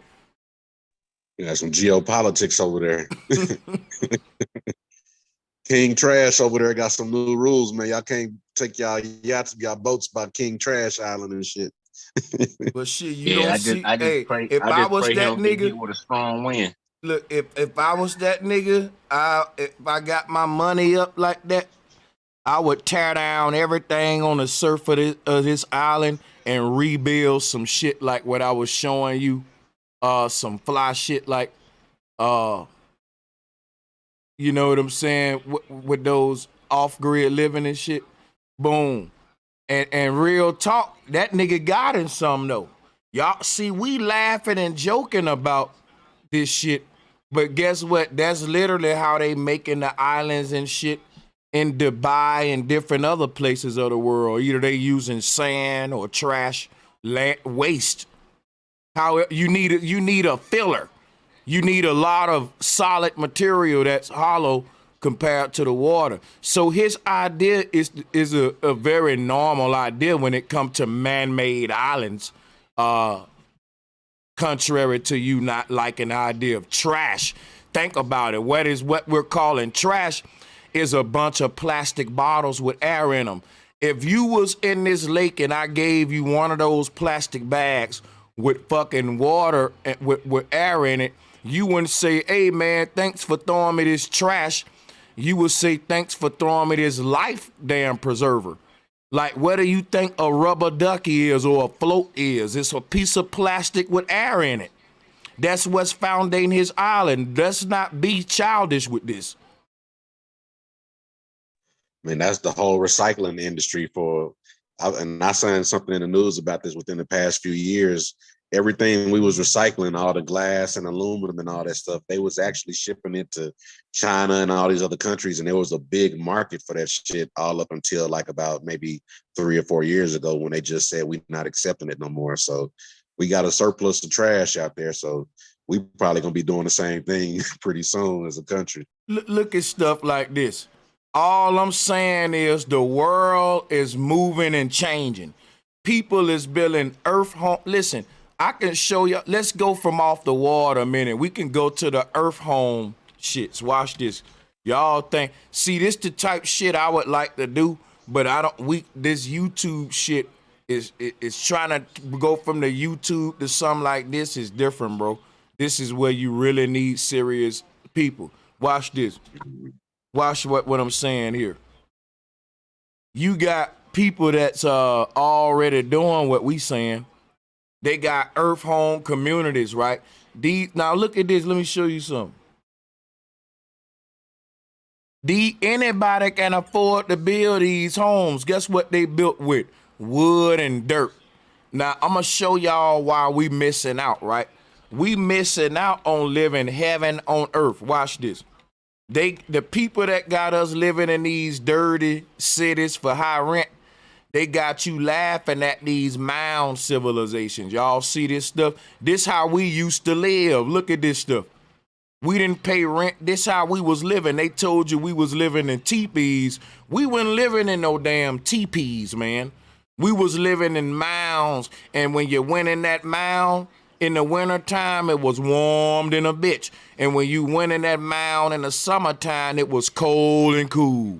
You got some geopolitics over there. King Trash over there got some new rules, man. Y'all can't take y'all yachts, y'all boats by King Trash Island and shit. But shit, you don't see. Hey, if I was pray that him get nigga hit with a strong wind. Look, if I was that nigga, if I got my money up like that, I would tear down everything on the surface of this island and rebuild some shit like what I was showing you, some fly shit like, you know what I'm saying, with those off-grid living and shit. Boom. And real talk, that nigga got in some though. Y'all see, we laughing and joking about this shit. But guess what? That's literally how they making the islands and shit in Dubai and different other places of the world. Either they using sand or trash, waste. How you need a filler. You need a lot of solid material that's hollow compared to the water. So his idea is a very normal idea when it comes to man-made islands. Contrary to you not liking the idea of trash. Think about it. What we're calling trash is a bunch of plastic bottles with air in them. If you was in this lake and I gave you one of those plastic bags with fucking water and with air in it, you wouldn't say, hey man, thanks for throwing me this trash. You would say, thanks for throwing me this life damn preserver. Like, what do you think a rubber ducky is or a float is? It's a piece of plastic with air in it. That's what's founding his island. Let's not be childish with this. I mean, that's the whole recycling industry and I signed something in the news about this within the past few years. Everything we was recycling, all the glass and aluminum and all that stuff, they was actually shipping it to China and all these other countries. And there was a big market for that shit all up until like about maybe 3 or 4 years ago when they just said, we're not accepting it no more. So we got a surplus of trash out there. So we probably gonna be doing the same thing pretty soon as a country. Look at stuff like this. All I'm saying is the world is moving and changing. People is building earth home. Listen, I can show you. Let's go from off the water a minute. We can go to the earth home shits. Watch this. Y'all think, see, this the type shit I would like to do, but I don't, this YouTube shit, is trying to go from the YouTube to something like this is different, bro. This is where you really need serious people. Watch this. Watch what I'm saying here. You got people that's already doing what we saying. They got earth home communities, right? Now look at this. Let me show you something. Anybody can afford to build these homes. Guess what they built with? Wood and dirt. Now, I'm going to show y'all why we missing out, right? We missing out on living heaven on earth. Watch this. The people that got us living in these dirty cities for high rent, they got you laughing at these mound civilizations. Y'all see this stuff? This how we used to live. Look at this stuff. We didn't pay rent. This how we was living. They told you we was living in teepees. We wasn't living in no damn teepees, man. We was living in mounds. And when you went in that mound in the wintertime, it was warm than a bitch. And when you went in that mound in the summertime, it was cold and cool.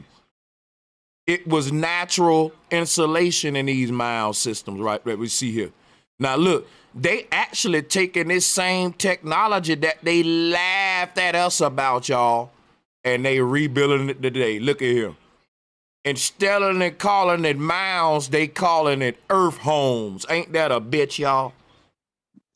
It was natural insulation in these mound systems, right, that we see here. Now look, they actually taking this same technology that they laughed at us about, y'all, and they rebuilding it today. Look at here. Instead of calling it mounds, they calling it earth homes. Ain't that a bitch, y'all?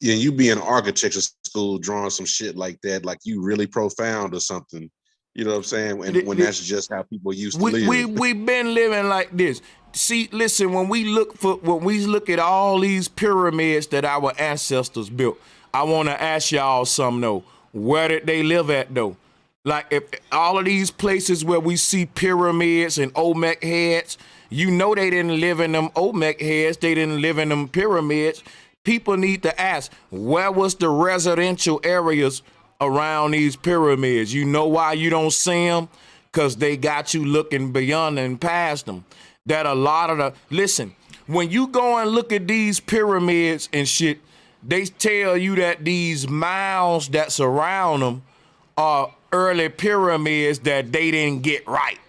Yeah, you be in architecture school drawing some shit like that, like you really profound or something. You know what I'm saying? And when that's just how people used to live. We've been living like this. See, listen, when we look at all these pyramids that our ancestors built, I want to ask y'all something though. Where did they live at though? Like if all of these places where we see pyramids and Olmec heads, you know they didn't live in them Olmec heads, they didn't live in them pyramids. People need to ask, where was the residential areas around these pyramids? You know why you don't see them? Because they got you looking beyond and past them. That a lot of listen, when you go and look at these pyramids and shit, they tell you that these mounds that surround them are early pyramids that they didn't get right.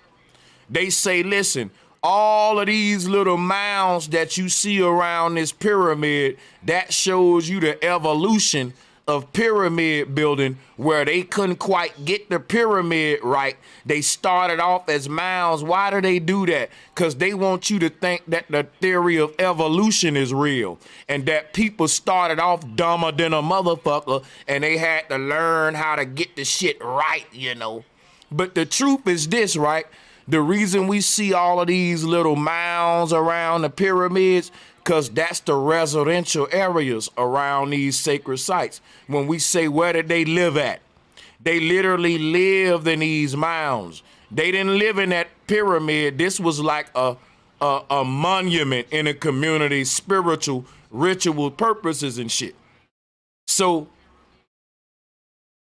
They say, listen, all of these little mounds that you see around this pyramid, that shows you the evolution of pyramid building where they couldn't quite get the pyramid right. They started off as mounds. Why do they do that? Because they want you to think that the theory of evolution is real and that people started off dumber than a motherfucker and they had to learn how to get the shit right, you know. But the truth is this, right? The reason we see all of these little mounds around the pyramids, because that's the residential areas around these sacred sites. When we say, where did they live at? They literally lived in these mounds. They didn't live in that pyramid. This was like a monument in a community, spiritual, ritual purposes and shit. So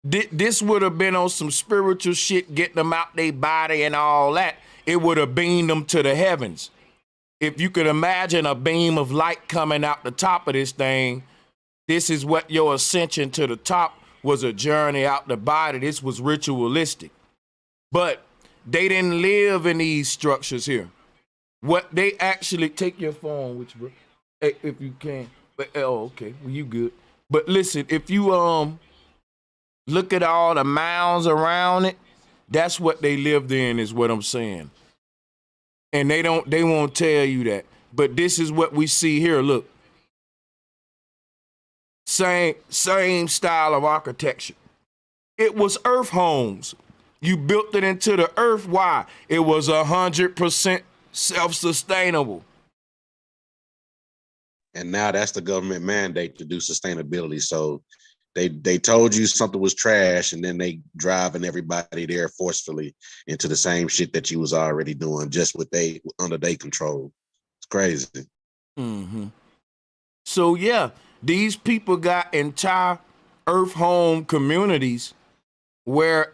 this would have been on some spiritual shit, getting them out their body and all that. It would have beamed them to the heavens. If you could imagine a beam of light coming out the top of this thing, this is what your ascension to the top was, a journey out the body. This was ritualistic. But they didn't live in these structures here. What they actually, take your phone with you, bro, if you can. But, oh, okay, well, you good. But listen, if you look at all the mounds around it, that's what they lived in, is what I'm saying. And they won't tell you that. But this is what we see here. Look. Same style of architecture. It was earth homes. You built it into the earth. Why? It was 100% self-sustainable. And now that's the government mandate to do sustainability. So they told you something was trash, and then they driving everybody there forcefully into the same shit that you was already doing, just with under their control. It's crazy. Mm-hmm. So yeah, these people got entire earth home communities where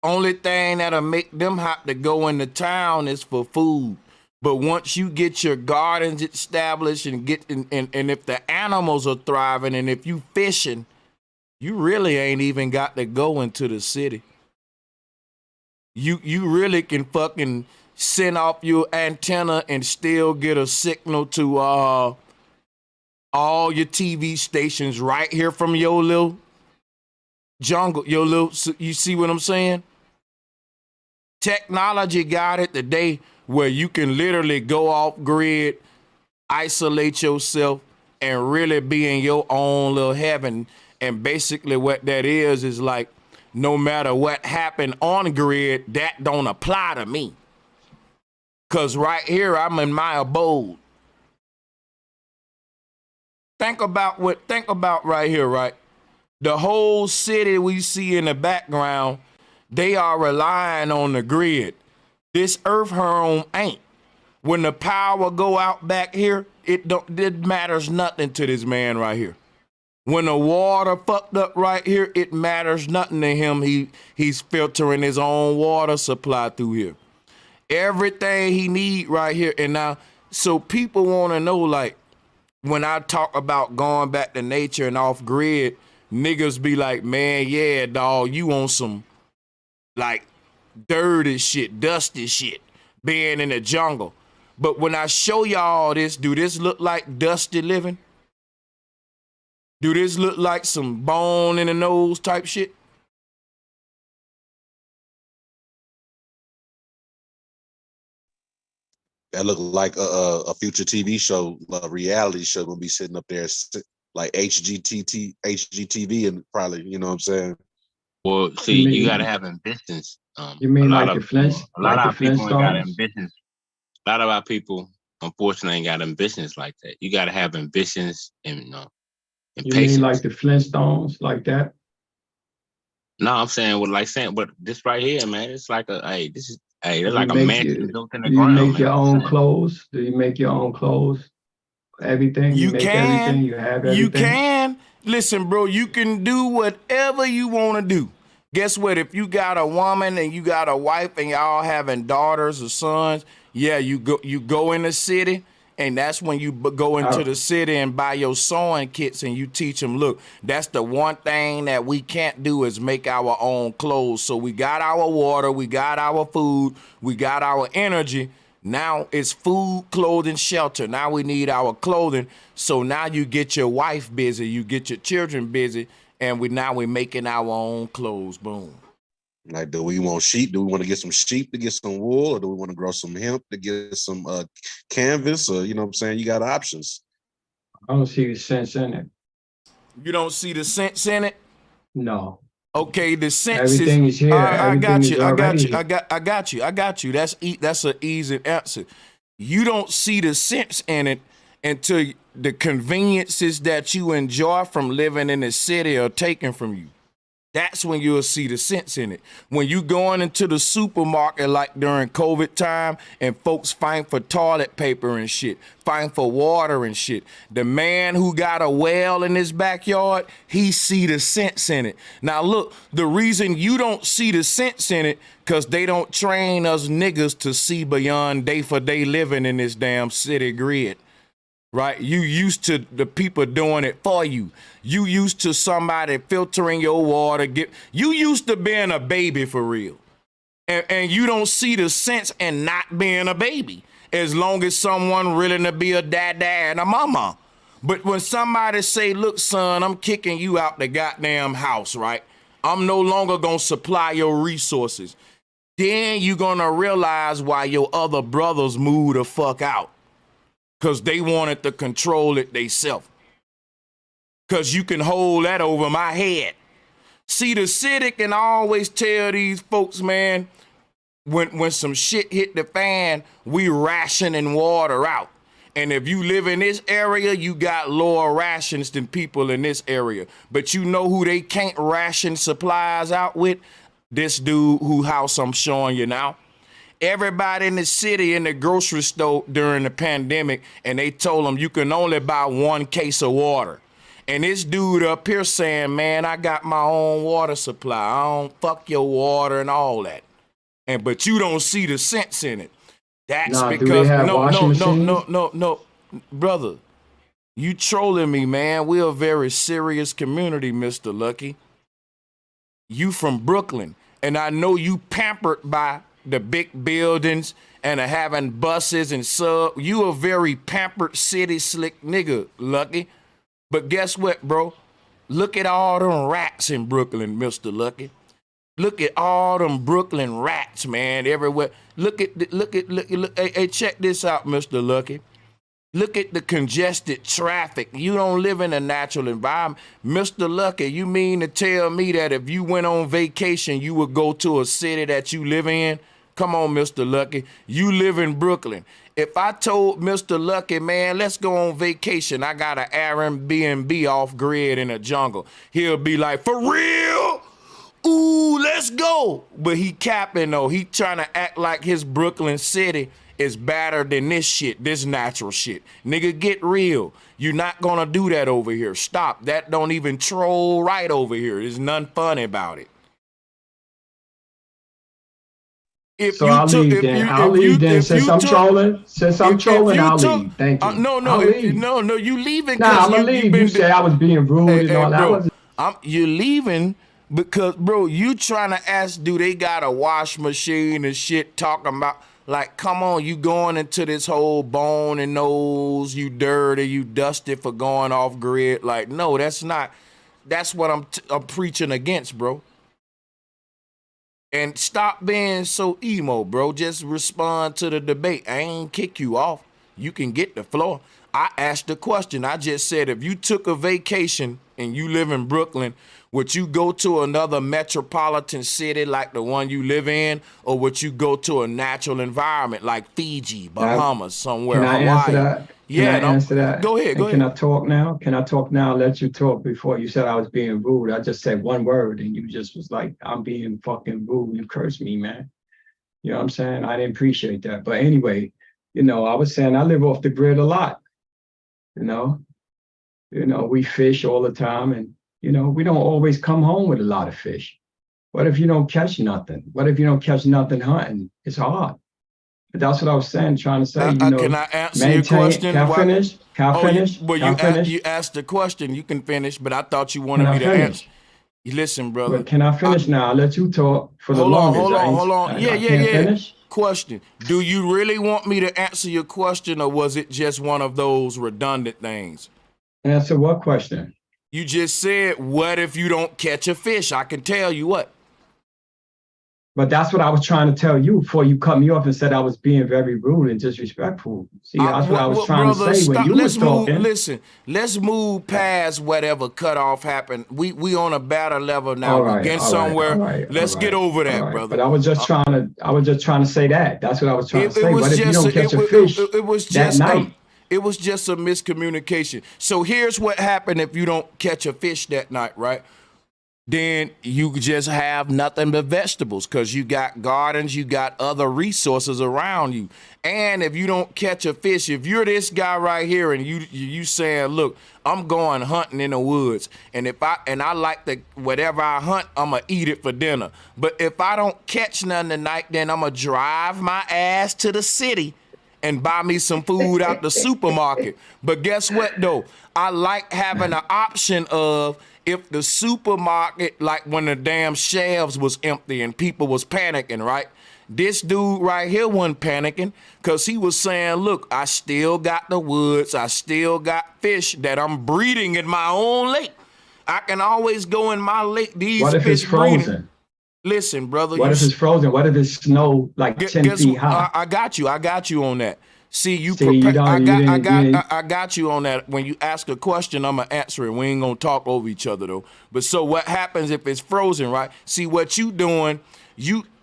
only thing that'll make them have to go into town is for food. But once you get your gardens established and if the animals are thriving and if you fishing, you really ain't even got to go into the city. You really can fucking send off your antenna and still get a signal to all your TV stations right here from your little jungle, you see what I'm saying? Technology got it today where you can literally go off grid, isolate yourself, and really be in your own little heaven. And basically what that is like, no matter what happened on grid, that don't apply to me. Cause right here, I'm in my abode. Think about right here, right? The whole city we see in the background, they are relying on the grid. This earth home ain't. When the power go out back here, it matters nothing to this man right here. When the water fucked up right here, it matters nothing to him. He's filtering his own water supply through here. Everything he need right here. And now, so people want to know, like, when I talk about going back to nature and off grid, niggas be like, man, yeah, dog, you on some, like, dirty shit, dusty shit, being in the jungle. But when I show y'all this, do this look like dusty living? Do this look like some bone in the nose type shit? That look like a future TV show, a reality show, gonna be sitting up there like HGTV, and probably, you know what I'm saying? Well, see, you gotta have ambitions. You mean like the Flintstones? A lot of people ain't got ambitions. A lot of our people, unfortunately, ain't got ambitions like that. You gotta have ambitions and You patience. mean like the Flintstones, like that? No, I'm saying but this right here, man, it's like they're like a make mansion built in the Do you ground. make man. your own clothes? Do you make your own clothes? Everything? You make everything? You have everything? You can. Listen, bro, you can do whatever you want to do. Guess what? If you got a woman and you got a wife and y'all having daughters or sons, yeah, you go in the city, and that's when you go into the city and buy your sewing kits and you teach them, look, that's the one thing that we can't do is make our own clothes. So we got our water, we got our food, we got our energy. Now it's food, clothing, shelter. Now we need our clothing. So now you get your wife busy, you get your children busy, and we're making our own clothes. Boom. Like, do we want sheep? Do we want to get some sheep to get some wool? Or do we want to grow some hemp to get some canvas? Or, you know what I'm saying? You got options. I don't see the sense in it. You don't see the sense in it? No. Okay, the sense Everything is here. I got Everything you. is already I got you. That's an easy answer. You don't see the sense in it until the conveniences that you enjoy from living in the city are taken from you. That's when you'll see the sense in it. When you going into the supermarket like during COVID time and folks fighting for toilet paper and shit, fighting for water and shit. The man who got a well in his backyard, he see the sense in it. Now look, the reason you don't see the sense in it, cause they don't train us niggas to see beyond day for day living in this damn city grid. Right? You used to the people doing it for you. You used to somebody filtering your water. You used to being a baby for real. And you don't see the sense in not being a baby as long as someone willing to be a dad and a mama. But when somebody say, look, son, I'm kicking you out the goddamn house, right? I'm no longer going to supply your resources. Then you're going to realize why your other brothers move the fuck out. Because they wanted to control it themselves. Because you can hold that over my head. See, the city can always tell these folks, man, when some shit hit the fan, we rationing water out. And if you live in this area, you got lower rations than people in this area. But you know who they can't ration supplies out with? This dude whose house I'm showing you now. Everybody in the city in the grocery store during the pandemic, and they told them you can only buy 1 case of water. And this dude up here saying, man, I got my own water supply. I don't fuck your water and all that. But you don't see the sense in it. That's because no, brother, you trolling me, man. We're a very serious community, Mr. Lucky. You from Brooklyn, and I know you pampered by the big buildings and having buses and sub. You a very pampered city slick nigga, Lucky. But guess what, bro? Look at all them rats in Brooklyn, Mr. Lucky. Look at all them Brooklyn rats, man, everywhere. Look, hey, check this out, Mr. Lucky. Look at the congested traffic. You don't live in a natural environment. Mr. Lucky, you mean to tell me that if you went on vacation, you would go to a city that you live in? Come on, Mr. Lucky. You live in Brooklyn. If I told Mr. Lucky, man, let's go on vacation, I got an Airbnb off grid in a jungle, he'll be like, for real? Ooh, let's go. But he capping though. He trying to act like his Brooklyn city is better than this shit, this natural shit. Nigga, get real. You're not gonna do that over here. Stop. That don't even troll right over here. There's nothing funny about it. So I'll leave then. I'll leave then. Since I'm trolling, I'll leave. Thank you. No, you leaving. Nah, I'm gonna leave. You say I was being rude and all that. You're leaving because, bro, you trying to ask, do they got a wash machine and shit, talking about, like, come on, you going into this whole bone and nose, you dirty, you dusty for going off grid. Like, no, that's what I'm preaching against, bro. And stop being so emo, bro. Just respond to the debate. I ain't kick you off. You can get the floor. I asked the question. I just said, if you took a vacation and you live in Brooklyn, would you go to another metropolitan city like the one you live in, or would you go to a natural environment like Fiji, Bahamas, somewhere? Can I answer that? Yeah, Can I answer that? Go ahead. Can I talk now? Can I talk now? Let you talk before. You said I was being rude. I just said one word and you just was like, I'm being fucking rude. You cursed me, man. You know what I'm saying? I didn't appreciate that. But anyway, I was saying I live off the grid a lot. We fish all the time, and we don't always come home with a lot of fish. What if you don't catch nothing? What if you don't catch nothing hunting? It's hard. But that's what I was saying, trying to say, can I answer your question? Can I finish? You asked the question. You can finish, but I thought you wanted me to answer. Listen, brother. But can I finish now? I'll let you talk for the longest. Hold on. Yeah. Finish? Question. Do you really want me to answer your question, or was it just one of those redundant things? Answer what question? You just said, what if you don't catch a fish? I can tell you what. But that's what I was trying to tell you before you cut me off and said I was being very rude and disrespectful. See, that's what I was trying to say when you were talking. Listen, let's move past whatever cutoff happened. We on a better level now. We're getting somewhere. Let's get over that, brother. But I was just trying to say that. That's what I was trying to say. What if you don't catch a fish that night? It was just a miscommunication. So here's what happened if you don't catch a fish that night, right? Then you just have nothing but vegetables because you got gardens, you got other resources around you. And if you don't catch a fish, if you're this guy right here and you saying, look, I'm going hunting in the woods, and I like whatever I hunt, I'm gonna eat it for dinner. But if I don't catch none tonight, then I'm gonna drive my ass to the city and buy me some food out the supermarket. But guess what though? I like having an option of, if the supermarket, like when the damn shelves was empty and people was panicking, right? This dude right here wasn't panicking because he was saying, look, I still got the woods. I still got fish that I'm breeding in my own lake. I can always go in my lake. What if it's frozen? Breeding. Listen, brother. What if it's frozen? What if it's snow like 10 feet high? I got you on that. I got you on that. When you ask a question, I'm gonna answer it. We ain't gonna talk over each other though. But so what happens if it's frozen, right? See what you doing,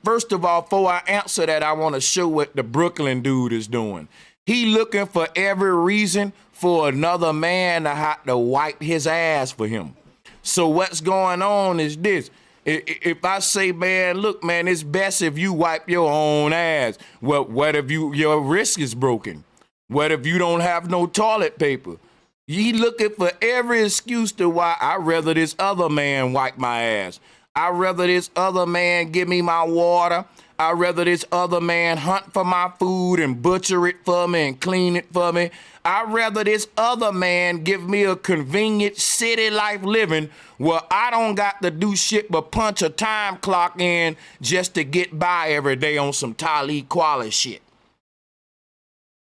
first of all, before I answer that, I wanna show what the Brooklyn dude is doing. He looking for every reason for another man to have to wipe his ass for him. So what's going on is this. If I say, man, look, man, it's best if you wipe your own ass. Well, what if your wrist is broken? What if you don't have no toilet paper? You looking for every excuse to why I'd rather this other man wipe my ass. I'd rather this other man give me my water. I'd rather this other man hunt for my food and butcher it for me and clean it for me. I'd rather this other man give me a convenient city life living where I don't got to do shit but punch a time clock in just to get by every day on some Talib Kweli shit.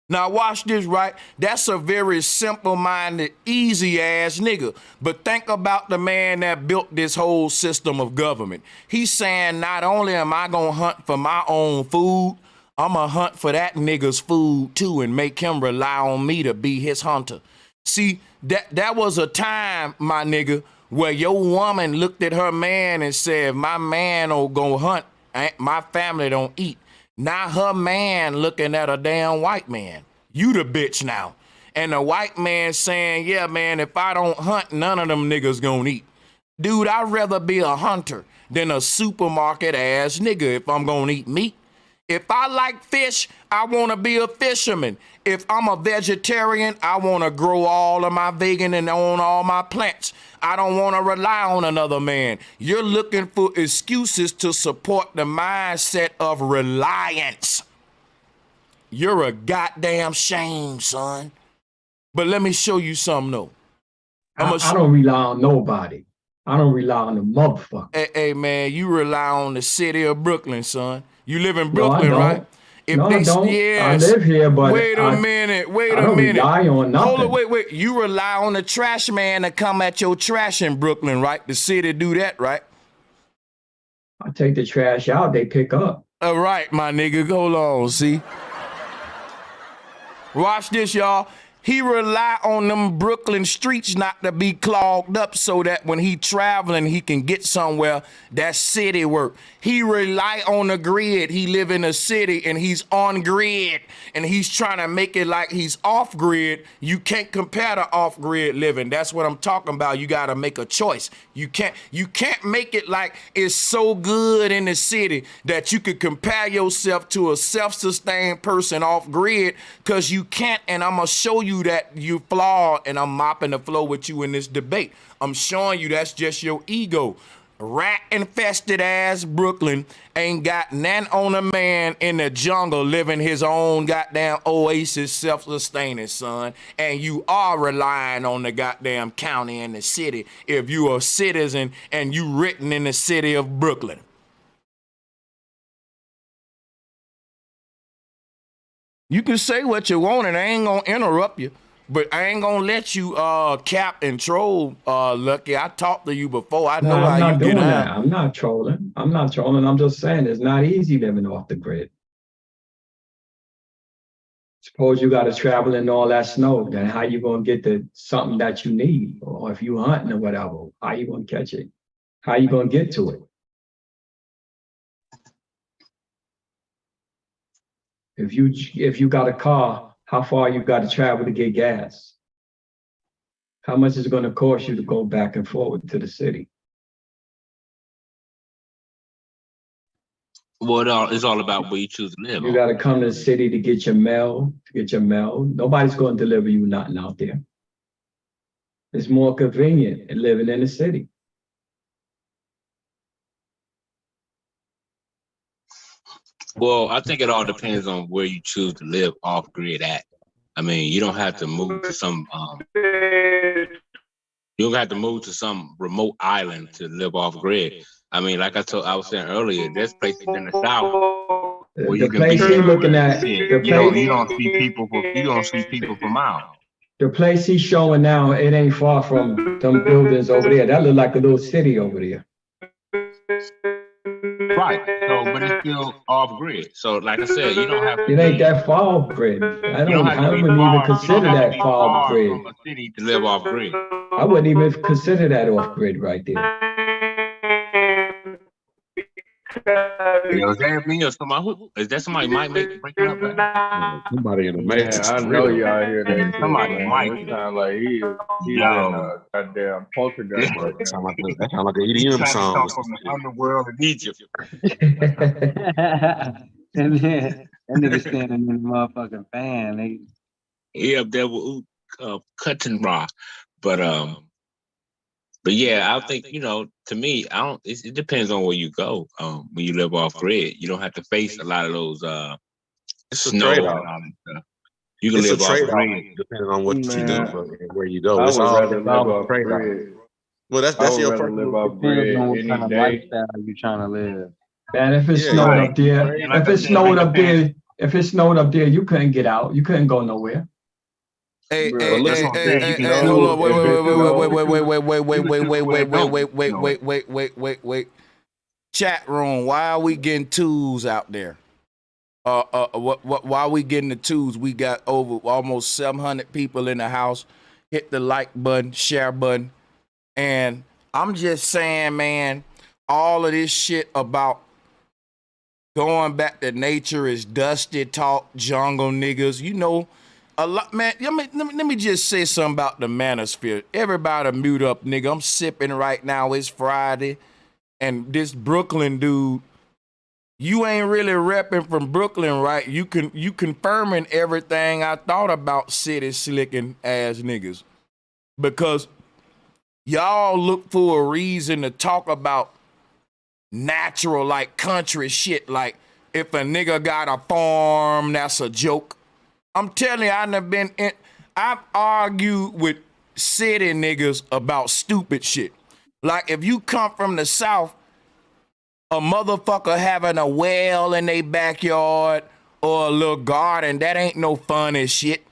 Now watch this, right? That's a very simple-minded, easy-ass nigga. But think about the man that built this whole system of government. He's saying not only am I gonna hunt for my own food, I'm gonna hunt for that nigga's food too and make him rely on me to be his hunter. See, that was a time, my nigga, where your woman looked at her man and said, my man don't go hunt, my family don't eat. Now her man looking at a damn white man. You the bitch now. And the white man saying, yeah, man, if I don't hunt, none of them niggas gonna eat. Dude, I'd rather be a hunter than a supermarket ass nigga if I'm gonna eat meat. If I like fish, I wanna be a fisherman. If I'm a vegetarian, I wanna grow all of my vegan and own all my plants. I don't wanna rely on another man. You're looking for excuses to support the mindset of reliance. You're a goddamn shame, son. But let me show you something, though. I don't rely on nobody. I don't rely on the motherfucker. Hey, man, you rely on the city of Brooklyn, son. You live in Brooklyn, no, right? If no, I don't. Yes. I live here, but wait a minute. I don't rely on nothing. Hold on, wait. You rely on the trash man to come at your trash in Brooklyn, right? The city do that, right? I take the trash out, they pick up. All right, my nigga, hold on, see? Watch this, y'all. He rely on them Brooklyn streets not to be clogged up so that when he traveling, he can get somewhere. That's city work. He rely on the grid. He live in a city and he's on grid and he's trying to make it like he's off grid. You can't compare to off grid living. That's what I'm talking about. You got to make a choice. You can't make it like it's so good in the city that you could compare yourself to a self-sustained person off grid, because you can't. And I'm going to show you that you flawed, and I'm mopping the floor with you in this debate. I'm showing you that's just your ego. Rat infested ass Brooklyn ain't got none on a man in the jungle living his own goddamn oasis, self-sustaining, son. And you are relying on the goddamn county and the city if you are a citizen and you written in the city of Brooklyn. You can say what you want and I ain't gonna interrupt you, but I ain't gonna let you cap and troll, Lucky. I talked to you before. I know how you get out. I'm not trolling. I'm just saying it's not easy living off the grid. Suppose you got to travel in all that snow, then how you gonna get to something that you need? Or if you hunting or whatever, how you gonna catch it? How you gonna get to it? If you got a car, how far you got to travel to get gas? How much is it going to cost you to go back and forward to the city? Well, it's all about where you choose to live. You got to come to the city to get your mail. Nobody's going to deliver you nothing out there. It's more convenient than living in the city. Well, I think it all depends on where you choose to live off grid at. I mean, you don't have to move to some remote island to live off grid. I mean, like I was saying earlier, there's places in the South where you can be looking at. You don't see people for miles. The place he's showing now, it ain't far from them buildings over there. That look like a little city over there. Right. So, but it's still off grid. So, like I said, you don't have to. It ain't that far off grid. I wouldn't even consider that far off grid. From a city to live off grid. I wouldn't even consider that off grid right there. Is that me or somebody? Is that somebody might make breaking up? Somebody in the matrix. I know y'all hear that. Somebody might. It sound like he's in a goddamn poltergeist. That sound like an EDM song. From the underworld of Egypt. That nigga standing in the motherfucking fan. He up there with Cutting Raw. But But yeah, I think, to me, I don't. It depends on where you go. When you live off grid, you don't have to face a lot of those It's a snow and trade-off. all that stuff. You can It's a live off trade-off grid. depending on what you do Man, and where you go. I It's would all rather live a off trade-off. grid. Well, I that's would your rather live personal. off Depends on grid what kind any of day. lifestyle you trying to live. Man, if it Yeah, snowed Right. up there, And like if I it said, snowed it up depends. there, you couldn't get out. You couldn't go nowhere. Hey, Bro, hey, But look hey, at if what I'm hey, saying. it You hey, can hey, hold on, snow, choose. wait, if wait, it wait, wait, wait, snow, wait, wait, wait, wait, wait, You can wait, choose wait, where wait, it don't wait, wait, snow at. wait. Chat room, why are we getting twos out there? Why are we getting the twos? We got over almost 700 people in the house. Hit the like button, share button. And I'm just saying, man, all of this shit about going back to nature is dusty talk, jungle niggas. A lot, man. Let me just say something about the manosphere. Everybody mute up, nigga. I'm sipping right now. It's Friday. And this Brooklyn dude, you ain't really repping from Brooklyn, right? You confirming everything I thought about city slicking ass niggas. Because y'all look for a reason to talk about natural, like country shit. Like if a nigga got a farm, that's a joke. I'm telling you, I've argued with city niggas about stupid shit. Like if you come from the South, a motherfucker having a well in their backyard or a little garden, that ain't no funny shit.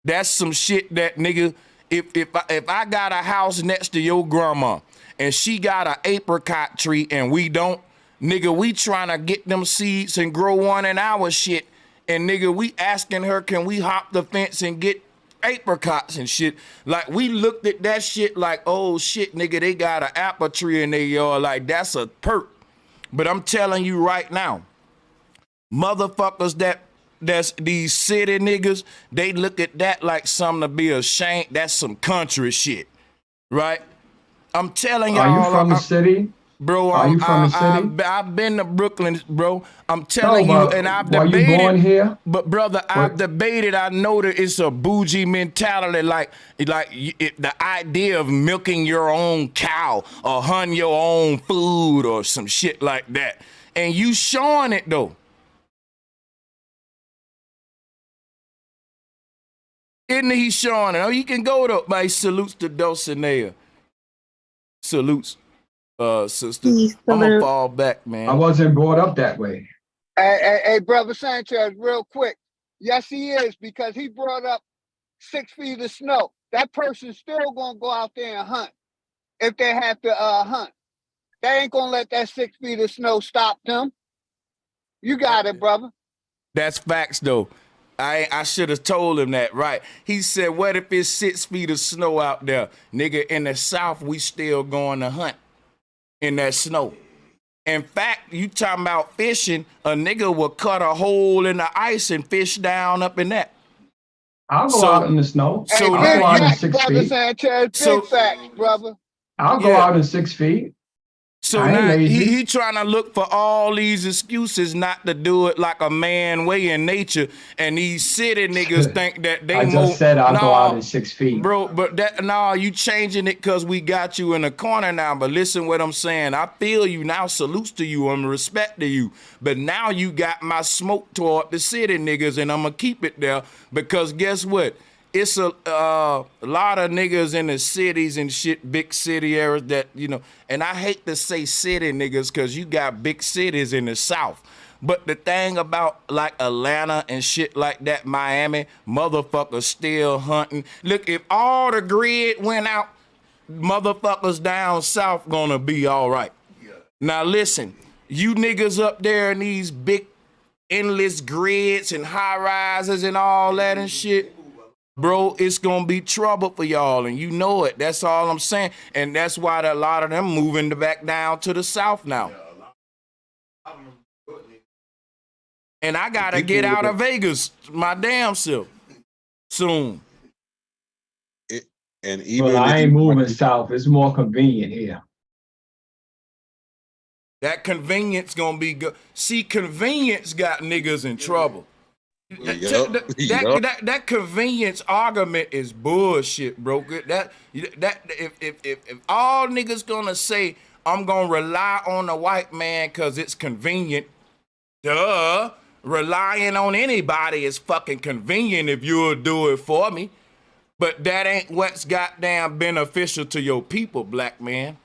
That's some shit that nigga, if I got a house next to your grandma and she got an apricot tree and we don't, nigga, we trying to get them seeds and grow one in our shit. And nigga, we asking her, can we hop the fence and get apricots and shit? Like we looked at that shit like, oh shit, nigga, they got an apple tree in their yard. Like that's a perk. But I'm telling you right now, motherfuckers that's these city niggas, they look at that like something to be ashamed. That's some country shit, right? I'm telling y'all. Are you from the city? Bro, Are you from the city? I've been to Brooklyn, bro. I'm No, telling you, but and I've were you born debated. here? But brother, I've debated. I know that it's a bougie mentality, like the idea of milking your own cow or hunting your own food or some shit like that. And you showing it though. Isn't he showing it? Oh, you can go to my salutes to Dulcinea. Salutes, sister. I'm gonna fall back, man. I wasn't brought up that way. Hey, brother Sanchez, real quick. Yes, he is, because he brought up 6 feet of snow. That person's still gonna go out there and hunt if they have to hunt. They ain't gonna let that 6 feet of snow stop them. You got it, brother. That's facts, though. I should have told him that, right? He said, what if it's 6 feet of snow out there? Nigga, in the South, we still going to hunt in that snow. In fact, you talking about fishing, a nigga will cut a hole in the ice and fish down up in that. I'll go out in the snow. So I'll now go out in you, 6 brother feet. Sanchez, big facts, brother. I'll go out in 6 feet. So I ain't now lazy. he trying to look for all these excuses not to do it like a man way in nature, and these city niggas think that they I just said I'll go out in 6 feet. bro. But you changing it because we got you in the corner now. But listen, what I'm saying, I feel you now. Salutes to you and respect to you. But now you got my smoke toward the city niggas, and I'm gonna keep it there because guess what? It's a lot of niggas in the cities and shit, big city areas that, and I hate to say city niggas because you got big cities in the South. But the thing about like Atlanta and shit like that, Miami, motherfuckers still hunting. Look, if all the grid went out, motherfuckers down South gonna be all right. Now listen, you niggas up there in these big endless grids and high rises and all that and shit, bro, it's gonna be trouble for y'all, and you know it. That's all I'm saying, and that's why a lot of them moving back down to the South now. And I gotta get out of Vegas, my damn self, soon. And even Well, I ain't moving south. It's more convenient here. That convenience gonna be good. See, convenience got niggas in trouble. That convenience argument is bullshit, bro. That if all niggas gonna say I'm gonna rely on the white man because it's convenient, duh. Relying on anybody is fucking convenient if you'll do it for me. But that ain't what's goddamn beneficial to your people, black man.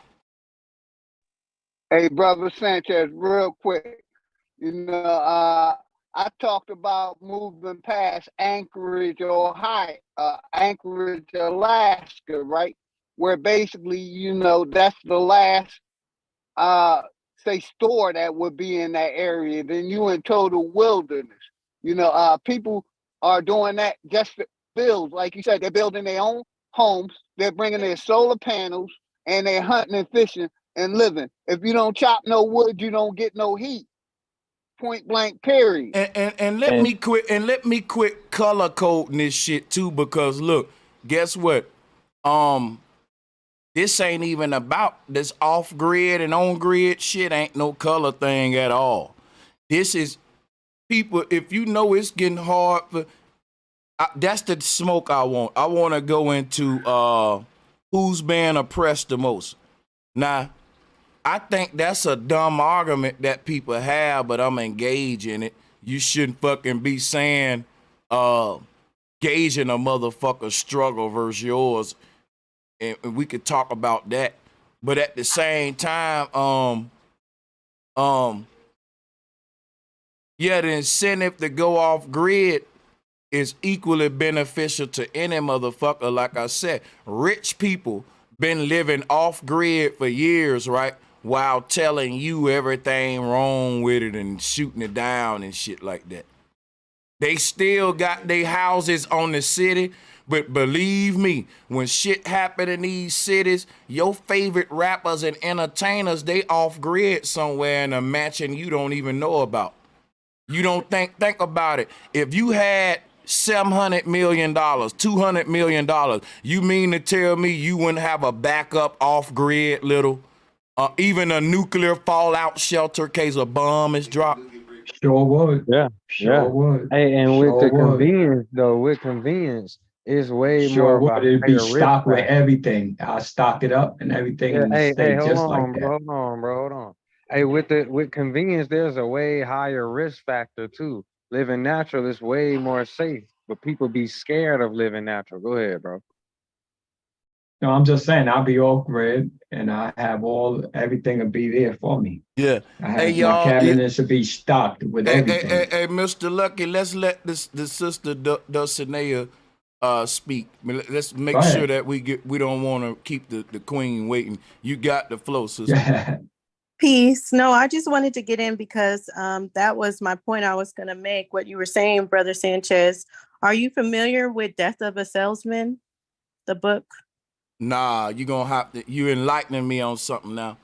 Hey, brother Sanchez, real quick. I talked about moving past Anchorage, Ohio, Anchorage, Alaska, right? Where basically, that's the last, say, store that would be in that area. Then you in total wilderness. People are doing that just to build. Like you said, they're building their own homes. They're bringing their solar panels and they're hunting and fishing and living. If you don't chop no wood, you don't get no heat. Point blank, period. And let me quit color coding this shit too, because look, guess what? This ain't even about this off grid and on grid shit. Ain't no color thing at all. This is people. If you know it's getting hard for, that's the smoke I want. I want to go into who's being oppressed the most. Now, I think that's a dumb argument that people have, but I'm engaged in it. You shouldn't fucking be saying gauging a motherfucker's struggle versus yours. And we could talk about that. But at the same time, yeah, the incentive to go off grid is equally beneficial to any motherfucker. Like I said, rich people been living off grid for years, right? While telling you everything wrong with it and shooting it down and shit like that. They still got their houses on the city, but believe me, when shit happen in these cities, your favorite rappers and entertainers, they off grid somewhere in a mansion you don't even know about. You don't think about it. If you had $700 million, $200 million, you mean to tell me you wouldn't have a backup off grid little? Even a nuclear fallout shelter in case a bomb is dropped. Sure would. Sure would. Hey, and Sure with the would. convenience though, it's way Sure more of would. a It'd be higher risk stocked with factor. everything. I stock it up and everything, Yeah, and it hey, stay hold just like on, that. bro, hold on. Hey, with convenience, there's a way higher risk factor too. Living natural is way more safe, but people be scared of living natural. Go ahead, bro. No, I'm just saying I'll be off grid and I have everything will be there for me. Yeah. I have Hey, my y'all. cabinets will be stocked with everything. Hey, Mr. Lucky, let's let the sister Dulcinea speak. Let's make sure that we don't want to keep the queen waiting. You got the flow, sister. Yeah. Peace. No, I just wanted to get in because that was my point I was going to make. What you were saying, Brother Sanchez. Are you familiar with Death of a Salesman, the book? Nah, you enlightening me on something now.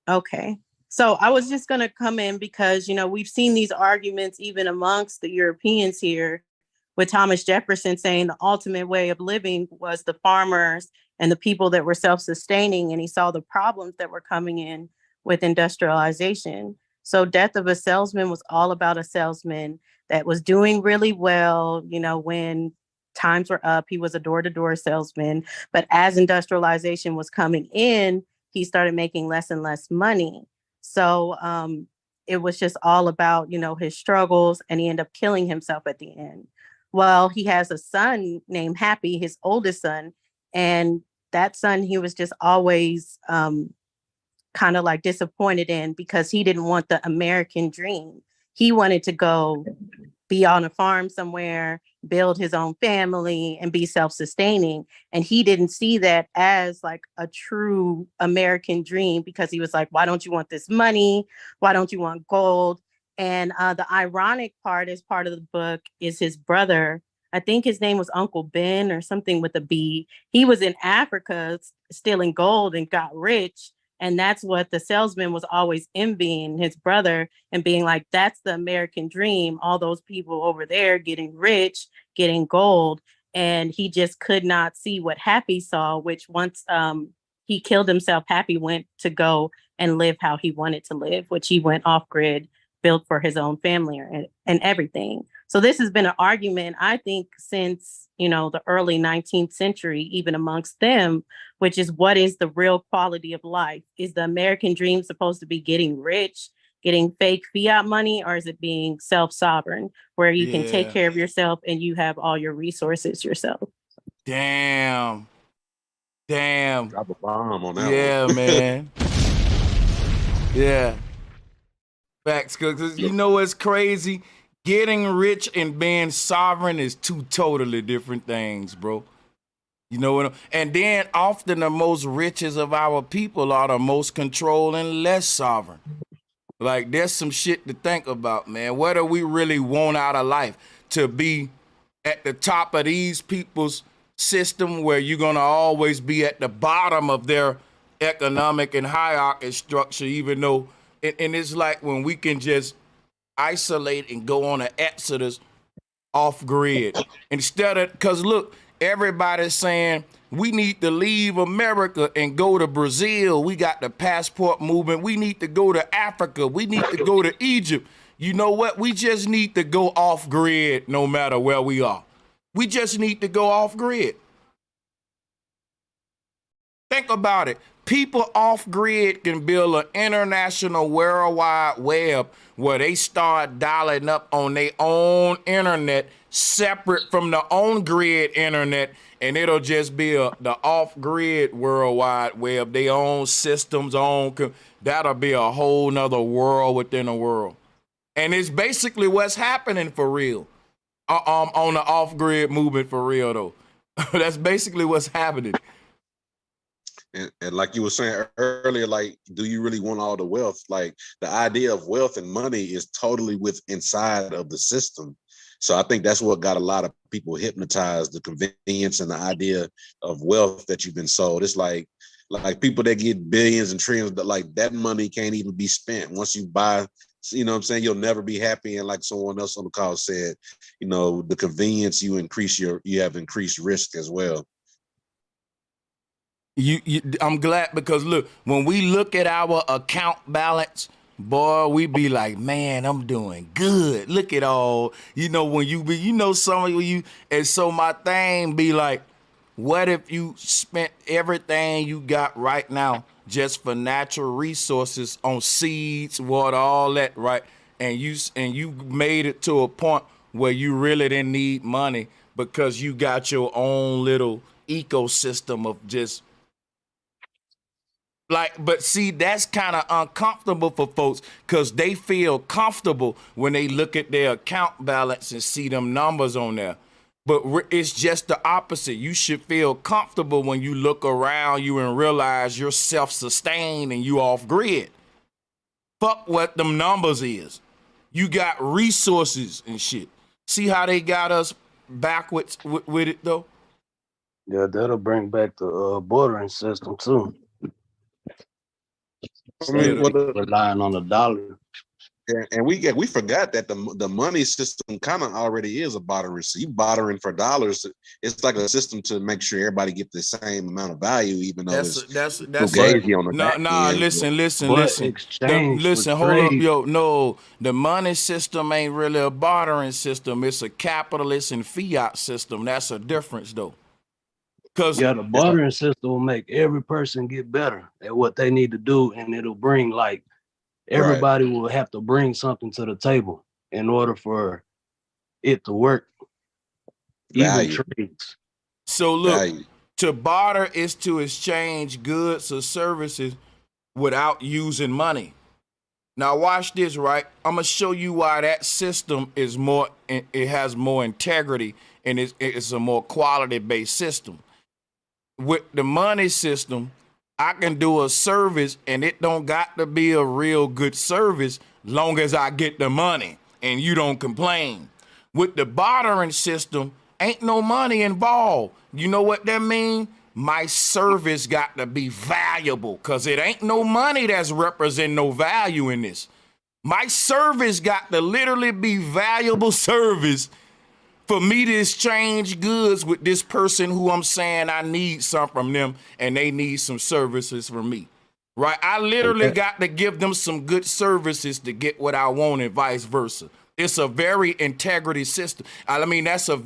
Okay. So I was just going to come in because, we've seen these arguments even amongst the Europeans here with Thomas Jefferson saying the ultimate way of living was the farmers and the people that were self-sustaining. And he saw the problems that were coming in with industrialization. So Death of a Salesman was all about a salesman that was doing really well, when times were up. He was a door-to-door salesman. But as industrialization was coming in, he started making less and less money. So it was just all about, his struggles, and he ended up killing himself at the end. Well, he has a son named Happy, his oldest son. And that son, he was just always kind of like disappointed in because he didn't want the American dream. He wanted to go be on a farm somewhere, build his own family, and be self-sustaining. And he didn't see that as like a true American dream because he was like, why don't you want this money? Why don't you want gold? And the ironic part of the book is his brother. I think his name was Uncle Ben or something with a B. He was in Africa stealing gold and got rich. And that's what the salesman was always envying his brother and being like, that's the American dream. All those people over there getting rich, getting gold. And he just could not see what Happy saw, which once he killed himself, Happy went to go and live how he wanted to live, which he went off grid, built for his own family and everything. So this has been an argument, I think, since, the early 19th century, even amongst them, which is what is the real quality of life? Is the American dream supposed to be getting rich, getting fake fiat money, or is it being self-sovereign, where you can take care of yourself and you have all your resources yourself? Damn. Drop a bomb on that one. Yeah, man. Yeah. Facts, because you know what's crazy? Getting rich and being sovereign is two totally different things, bro. You know what? And then often the most richest of our people are the most controlled and less sovereign. Like, there's some shit to think about, man. What do we really want out of life? To be at the top of these people's system, where you're gonna always be at the bottom of their economic and hierarchy structure, even though, and it's like when we can just isolate and go on an exodus off grid instead of, because look, everybody's saying we need to leave America and go to Brazil. We got the passport movement. We need to go to Africa. We need to go to Egypt. You know what? We just need to go off grid no matter where we are. We just need to go off grid. Think about it. People off grid can build an international worldwide web where they start dialing up on their own internet separate from the on grid internet, and it'll just be the off grid worldwide web, their own systems, that'll be a whole nother world within a world. And it's basically what's happening for real on the off grid movement for real though. That's basically what's happening. And like you were saying earlier, like, do you really want all the wealth? Like, the idea of wealth and money is totally inside of the system. So I think that's what got a lot of people hypnotized, the convenience and the idea of wealth that you've been sold. It's like people that get billions and trillions, like that money can't even be spent. Once you buy, you know what I'm saying, you'll never be happy. And like someone else on the call said, the convenience, you have increased risk as well. I'm glad, because look, when we look at our account balance, boy, we be like, man, I'm doing good. Look at all, when you be, some of you, and so my thing be like, what if you spent everything you got right now just for natural resources on seeds, water, all that, right? And you made it to a point where you really didn't need money because you got your own little ecosystem of just, but see, that's kind of uncomfortable for folks because they feel comfortable when they look at their account balance and see them numbers on there. But it's just the opposite. You should feel comfortable when you look around you and realize you're self-sustained and you off grid. Fuck what them numbers is. You got resources and shit. See how they got us backwards with it though? Yeah, that'll bring back the bordering system too. I mean, relying on the dollar. And we forgot that the money system kind of already is a bartering. So you bartering for dollars. It's like a system to make sure everybody get the same amount of value, even though it's fugazi on the back end. Listen, hold up, yo. No, the money system ain't really a bartering system. It's a capitalist and fiat system. That's a difference, though. The bartering system will make every person get better at what they need to do, and it'll bring everybody will have to bring something to the table in order for it to work. Even trades. So look, to barter is to exchange goods or services without using money. Now watch this, right? I'm gonna show you why that system is it has more integrity and it's a more quality-based system. With the money system, I can do a service and it don't got to be a real good service long as I get the money and you don't complain. With the bartering system, ain't no money involved. You know what that mean? My service got to be valuable because it ain't no money that's represent no value in this. My service got to literally be valuable service for me to exchange goods with this person who I'm saying I need something from them and they need some services from me, right? I literally got to give them some good services to get what I want and vice versa. It's a very integrity system. I mean, that's a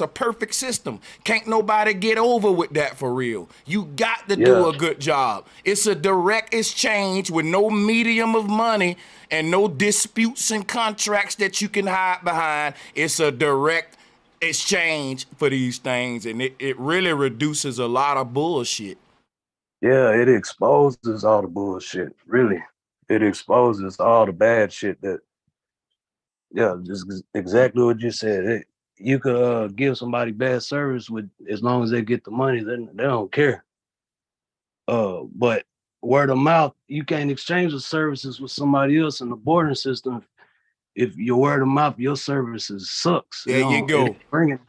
perfect system. Can't nobody get over with that for real. You got to do a good job. It's a direct exchange with no medium of money and no disputes and contracts that you can hide behind. It's a direct exchange for these things, and it really reduces a lot of bullshit. Yeah, it exposes all the bullshit, really. It exposes all the bad shit that, just exactly what you said. You could give somebody bad service with as long as they get the money, then they don't care. But word of mouth, you can't exchange the services with somebody else in the boarding system. If your word of mouth, your services sucks. There you go. Bring it.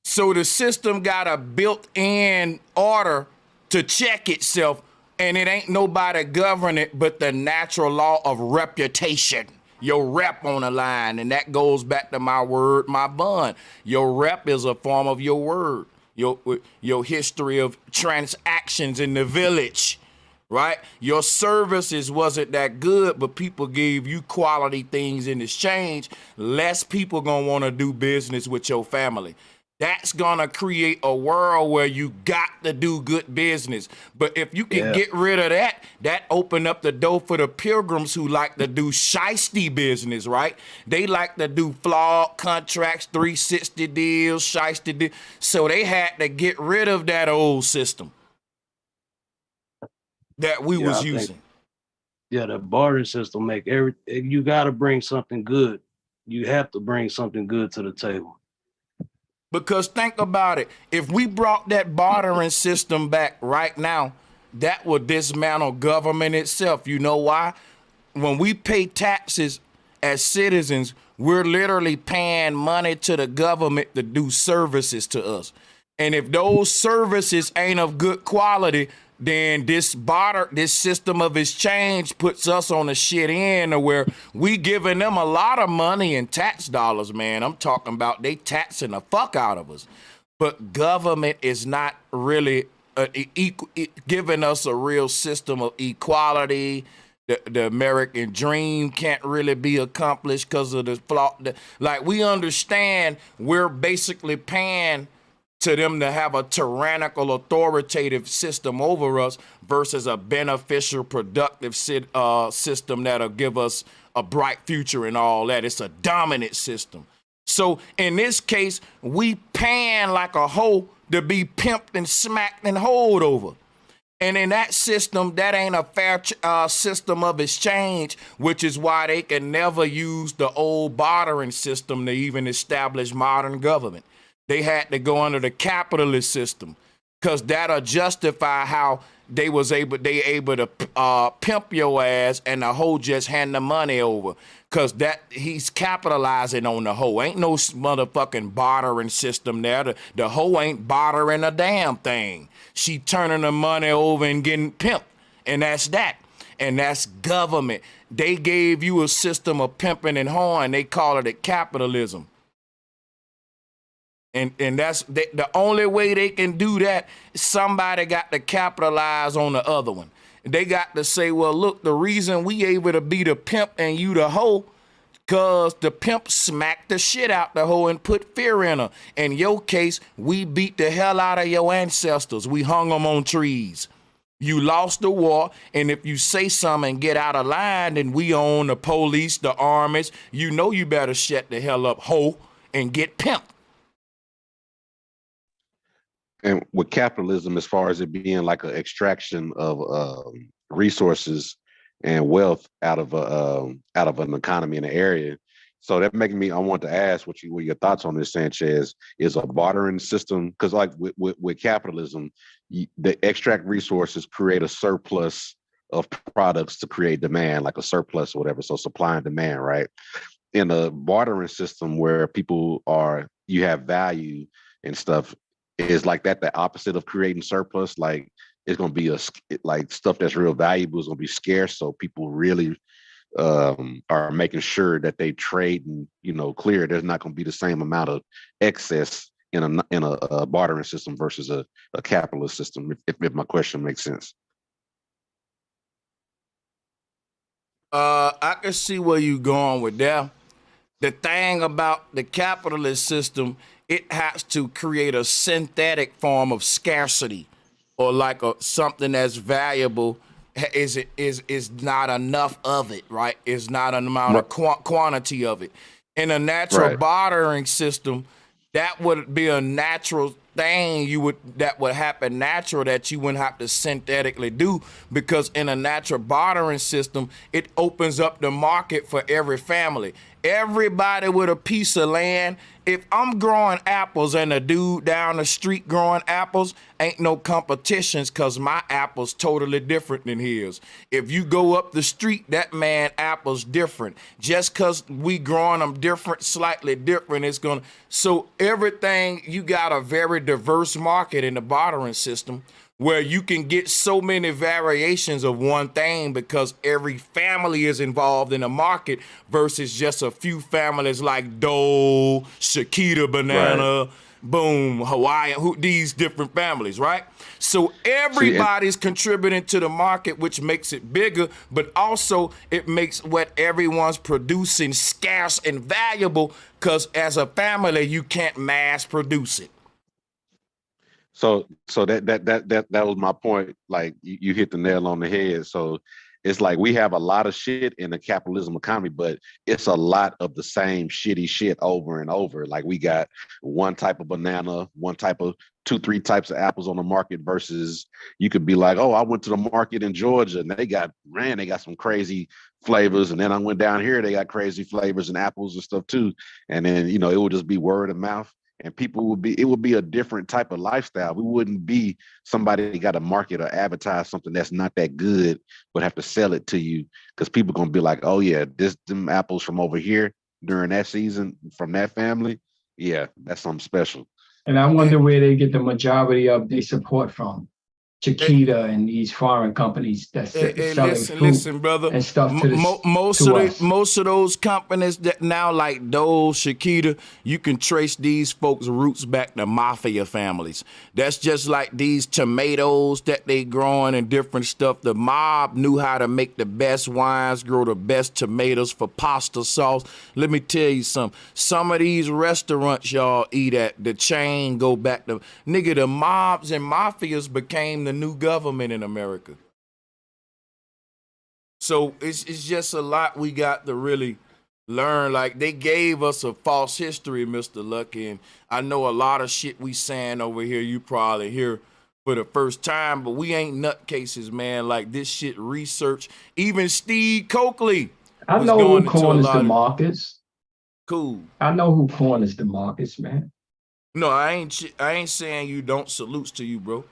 So the system got a built-in order to check itself, and it ain't nobody govern it but the natural law of reputation. Your rep on the line, and that goes back to my word, my bond. Your rep is a form of your word, your history of transactions in the village, right? Your services wasn't that good, but people gave you quality things in exchange. Less people gonna want to do business with your family. That's gonna create a world where you got to do good business. But if you can get rid of that, that open up the door for the pilgrims who like to do shiesty business, right? They like to do flawed contracts, 360 deals, shiesty deals. So they had to get rid of that old system that we was using. The barter system make you gotta bring something good. You have to bring something good to the table. Because think about it. If we brought that bartering system back right now, that would dismantle government itself. You know why? When we pay taxes as citizens, we're literally paying money to the government to do services to us. And if those services ain't of good quality, then this system of exchange puts us on the shit end where we giving them a lot of money in tax dollars, man. I'm talking about they taxing the fuck out of us. But government is not really giving us a real system of equality. The American dream can't really be accomplished because of the flaw. Like, we understand we're basically paying to them to have a tyrannical, authoritative system over us versus a beneficial, productive system that'll give us a bright future and all that. It's a dominant system. So in this case, we paying like a hoe to be pimped and smacked and holed over. And in that system, that ain't a fair system of exchange, which is why they can never use the old bartering system to even establish modern government. They had to go under the capitalist system because that'll justify how they able to pimp your ass and the hoe just hand the money over because that he's capitalizing on the hoe. Ain't no motherfucking bartering system there. The hoe ain't bartering a damn thing. She turning the money over and getting pimped, and that's that. And that's government. They gave you a system of pimping and hoeing. They call it capitalism. And that's the only way they can do that. Somebody got to capitalize on the other one. They got to say, well, look, the reason we able to be the pimp and you the hoe, cause the pimp smacked the shit out the hoe and put fear in her. In your case, we beat the hell out of your ancestors. We hung them on trees. You lost the war, and if you say something and get out of line, then we own the police, the armies. You know you better shut the hell up, hoe, and get pimped. And with capitalism, as far as it being like an extraction of resources and wealth out of an economy in an area, so that making me, I want to ask what your thoughts on this, Sanchez. Is a bartering system, because like with capitalism, the extract resources create a surplus of products to create demand, like a surplus or whatever. So supply and demand, right? In a bartering system where you have value and stuff, is like that the opposite of creating surplus? Like it's going to be like stuff that's real valuable is going to be scarce, so people really are making sure that they trade and clear. There's not going to be the same amount of excess in a bartering system versus a capitalist system. If my question makes sense. I can see where you going with that. The thing about the capitalist system, it has to create a synthetic form of scarcity, or like something that's valuable is not enough of it, right? It's not an amount of quantity of it. In a natural bartering system, that would be a natural thing that would happen natural, that you wouldn't have to synthetically do, because in a natural bartering system, it opens up the market for every family. Everybody with a piece of land. If I'm growing apples and a dude down the street growing apples, ain't no competitions, because my apple's totally different than his. If you go up the street, that man apple's different. Just because we growing them different, slightly different, it's going to... So everything, you got a very diverse market in the bartering system, where you can get so many variations of one thing because every family is involved in the market, versus just a few families like Dole, Shakita Banana, boom, Hawaiian, these different families, right? So everybody's contributing to the market, which makes it bigger, but also it makes what everyone's producing scarce and valuable, because as a family, you can't mass produce it. So that was my point. Like you hit the nail on the head. So it's like we have a lot of shit in the capitalism economy, but it's a lot of the same shitty shit over and over. Like we got one type of banana, one type of 2-3 types of apples on the market, versus you could be like, oh, I went to the market in Georgia and they got some crazy flavors. And then I went down here, they got crazy flavors and apples and stuff too. And then, it would just be word of mouth. And it would be a different type of lifestyle. We wouldn't be somebody that got to market or advertise something that's not that good, but have to sell it to you, because people going to be like, oh yeah, them apples from over here during that season from that family. Yeah, that's something special. And I wonder where they get the majority of their support from. Chiquita and these foreign companies that's selling fruit brother, and stuff to most of those companies that now, like Dole, Chiquita, you can trace these folks' roots back to mafia families. That's just like these tomatoes that they growing and different stuff. The mob knew how to make the best wines, grow the best tomatoes for pasta sauce. Let me tell you something. Some of these restaurants y'all eat at, the chain go back to, nigga, the mobs and mafias became the new government in America. So it's just a lot we got to really learn. Like, they gave us a false history, Mr. Lucky, and I know a lot of shit we saying over here you probably hear for the first time, but we ain't nutcases, man. Like, this shit research. Even Steve Coakley. I know who corners the markets. Cool. I know who corners the markets, man. No, I ain't saying you don't. Salutes to you, bro.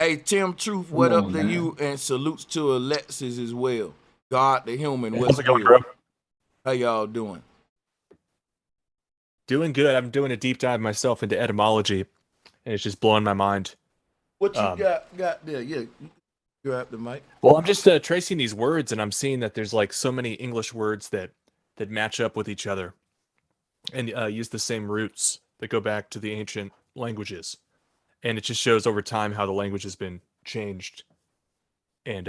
Hey, Tim Truth, what up to you? And salutes to Alexis as well. God the human. How's it going, bro? How y'all doing? Doing good. I'm doing a deep dive myself into etymology, and it's just blowing my mind. What you got there? Yeah, you grab the mic. Well, I'm just tracing these words, and I'm seeing that there's like so many English words that match up with each other and use the same roots that go back to the ancient languages. And it just shows over time how the language has been changed. And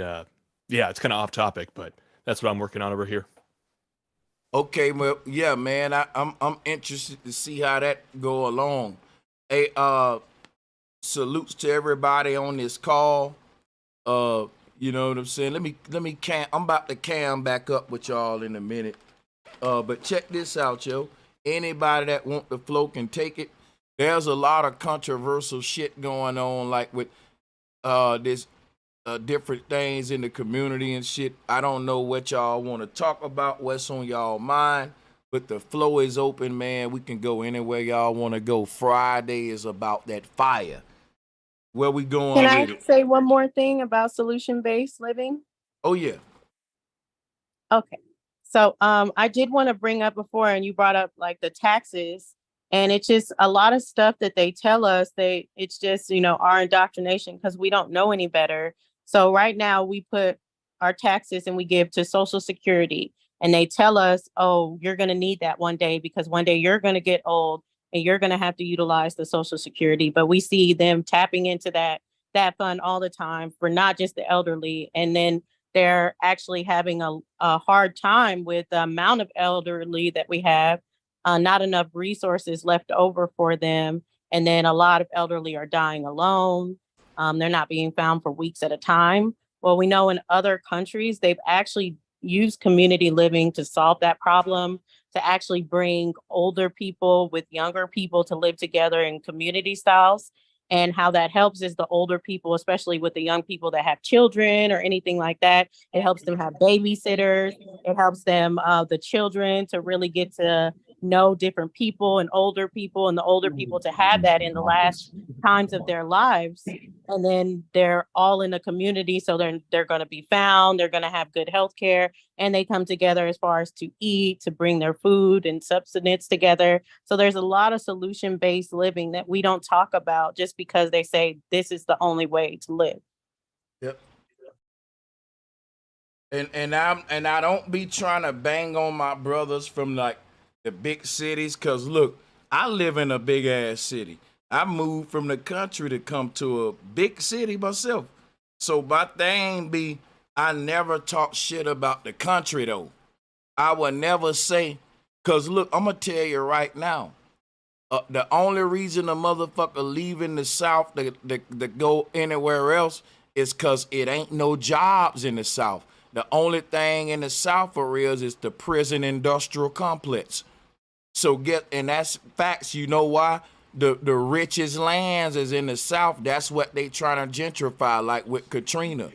yeah, it's kind of off topic, but that's what I'm working on over here. Okay, well, yeah, man, I'm interested to see how that go along. Hey, salutes to everybody on this call. You know what I'm saying? Let me I'm about to cam back up with y'all in a minute. But check this out, yo. Anybody that want the flow can take it. There's a lot of controversial shit going on, like with this different things in the community and shit. I don't know what y'all want to talk about, what's on y'all mind, but the flow is open, man. We can go anywhere y'all want to go. Friday is about that fire. Where we going with it? Can I say one more thing about solution-based living? Oh, yeah. Okay. So I did want to bring up before, and you brought up like the taxes. And it's just a lot of stuff that they tell us, it's just, our indoctrination, because we don't know any better. So right now we put our taxes and we give to Social Security, and they tell us, oh, you're going to need that one day, because one day you're going to get old and you're going to have to utilize the Social Security. But we see them tapping into that fund all the time for not just the elderly. And then they're actually having a hard time with the amount of elderly that we have, not enough resources left over for them. And then a lot of elderly are dying alone. They're not being found for weeks at a time. Well, we know in other countries, they've actually used community living to solve that problem, to actually bring older people with younger people to live together in community styles. And how that helps is the older people, especially with the young people that have children or anything like that, it helps them have babysitters. It helps them, the children, to really get to know different people and the older people to have that in the last times of their lives. And then they're all in a community, so they're going to be found, they're going to have good health care, and they come together as far as to eat, to bring their food and subsistence together. So there's a lot of solution-based living that we don't talk about just because they say this is the only way to live. Yep. And I don't be trying to bang on my brothers from like the big cities, cause look, I live in a big ass city. I moved from the country to come to a big city myself. So my thing be, I never talk shit about the country though. I would never say, cause look, I'm gonna tell you right now, the only reason a motherfucker leaving the South to go anywhere else is cause it ain't no jobs in the South. The only thing in the South for real is the prison industrial complex. So and that's facts. You know why? The richest lands is in the South. That's what they trying to gentrify, like with Katrina.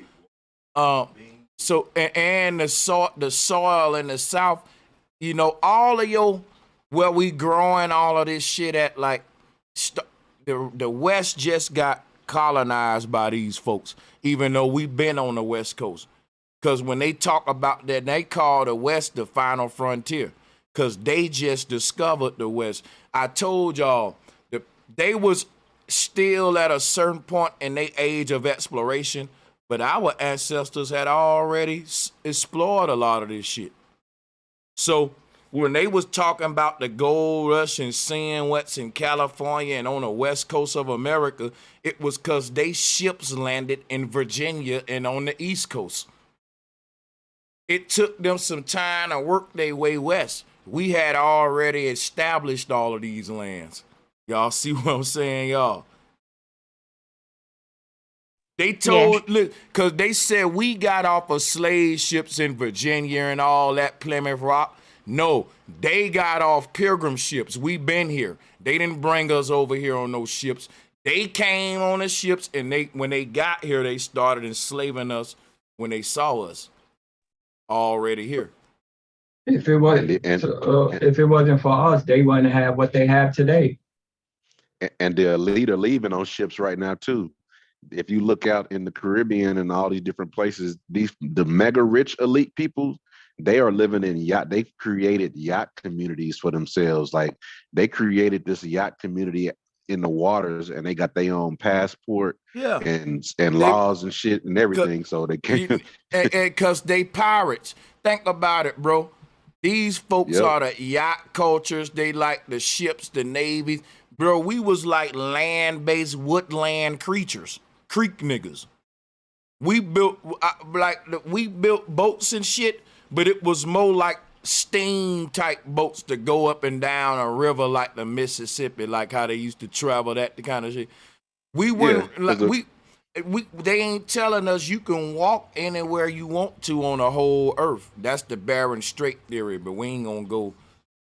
So and the soil in the South, you know, all of your where we growing all of this shit at, like the West just got colonized by these folks, even though we've been on the West Coast. Because when they talk about that, they call the West the final frontier, because they just discovered the West. I told y'all, they was still at a certain point in their age of exploration, but our ancestors had already explored a lot of this shit. So when they was talking about the gold rush and seeing what's in California and on the West Coast of America, it was because they ships landed in Virginia and on the East Coast. It took them some time to work their way west. We had already established all of these lands. Y'all see what I'm saying, y'all? They told, look, because they said we got off of slave ships in Virginia and all that, Plymouth Rock. No, they got off pilgrim ships. We been here. They didn't bring us over here on those ships. They came on the ships, and when they got here, they started enslaving us when they saw us already here. If it wasn't for us, they wouldn't have what they have today. And the elite are leaving on ships right now too. If you look out in the Caribbean and all these different places, the mega rich elite people, they are living in yacht. They've created yacht communities for themselves. Like they created this yacht community in the waters, and they got their own passport, and laws and shit and everything. So they can't, and because they pirates. Think about it, bro. These folks are the yacht cultures. They like the ships, the navies. Bro, we was like land-based woodland creatures, creek niggas. We built boats and shit, but it was more like steam type boats to go up and down a river like the Mississippi, like how they used to travel that kind of shit. We wouldn't they ain't telling us you can walk anywhere you want to on the whole earth. That's the Bering Strait theory, but we ain't gonna go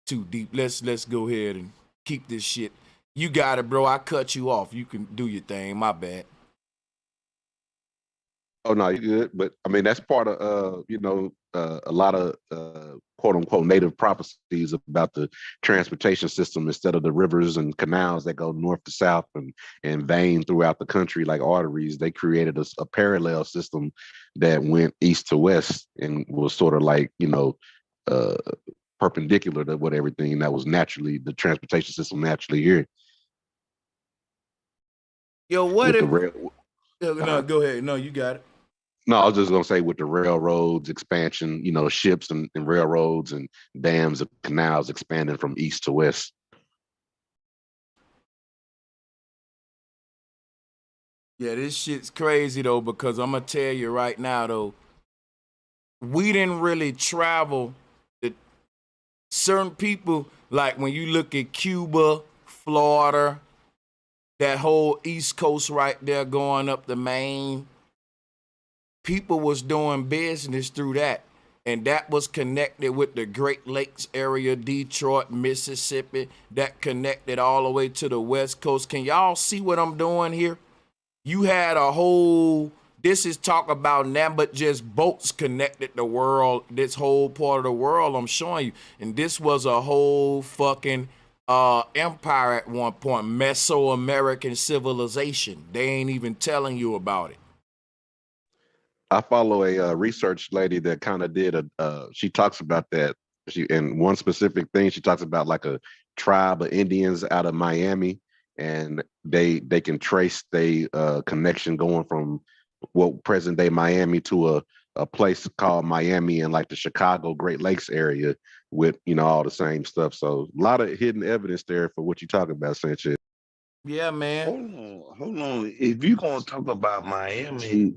too deep. Let's go ahead and keep this shit. You got it, bro. I cut you off. You can do your thing. My bad. Oh no, you good. But I mean, that's part of a lot of quote unquote native prophecies about the transportation system. Instead of the rivers and canals that go north to south and vein throughout the country like arteries, they created a parallel system that went east to west and was sort of like perpendicular to what everything that was naturally the transportation system naturally here. Yo, what if? No, go ahead. No, you got it. No, I was just gonna say with the railroads expansion, ships and railroads and dams and canals expanding from east to west. Yeah, this shit's crazy though, because I'm gonna tell you right now though, we didn't really travel. Certain people, like when you look at Cuba, Florida, that whole East Coast right there going up to Maine, people was doing business through that. And that was connected with the Great Lakes area, Detroit, Mississippi, that connected all the way to the West Coast. Can y'all see what I'm doing here? You had a whole, this is talk about now, but just boats connected the world, this whole part of the world I'm showing you. And this was a whole fucking empire at one point, Mesoamerican civilization. They ain't even telling you about it. I follow a research lady that kind of did she talks about that. And one specific thing, she talks about like a tribe of Indians out of Miami, and they can trace the connection going from what present day Miami to a place called Miami in like the Chicago Great Lakes area with, you know, all the same stuff. So a lot of hidden evidence there for what you talking about, Sanchez. Yeah, man. Hold on. If you're gonna talk about Miami,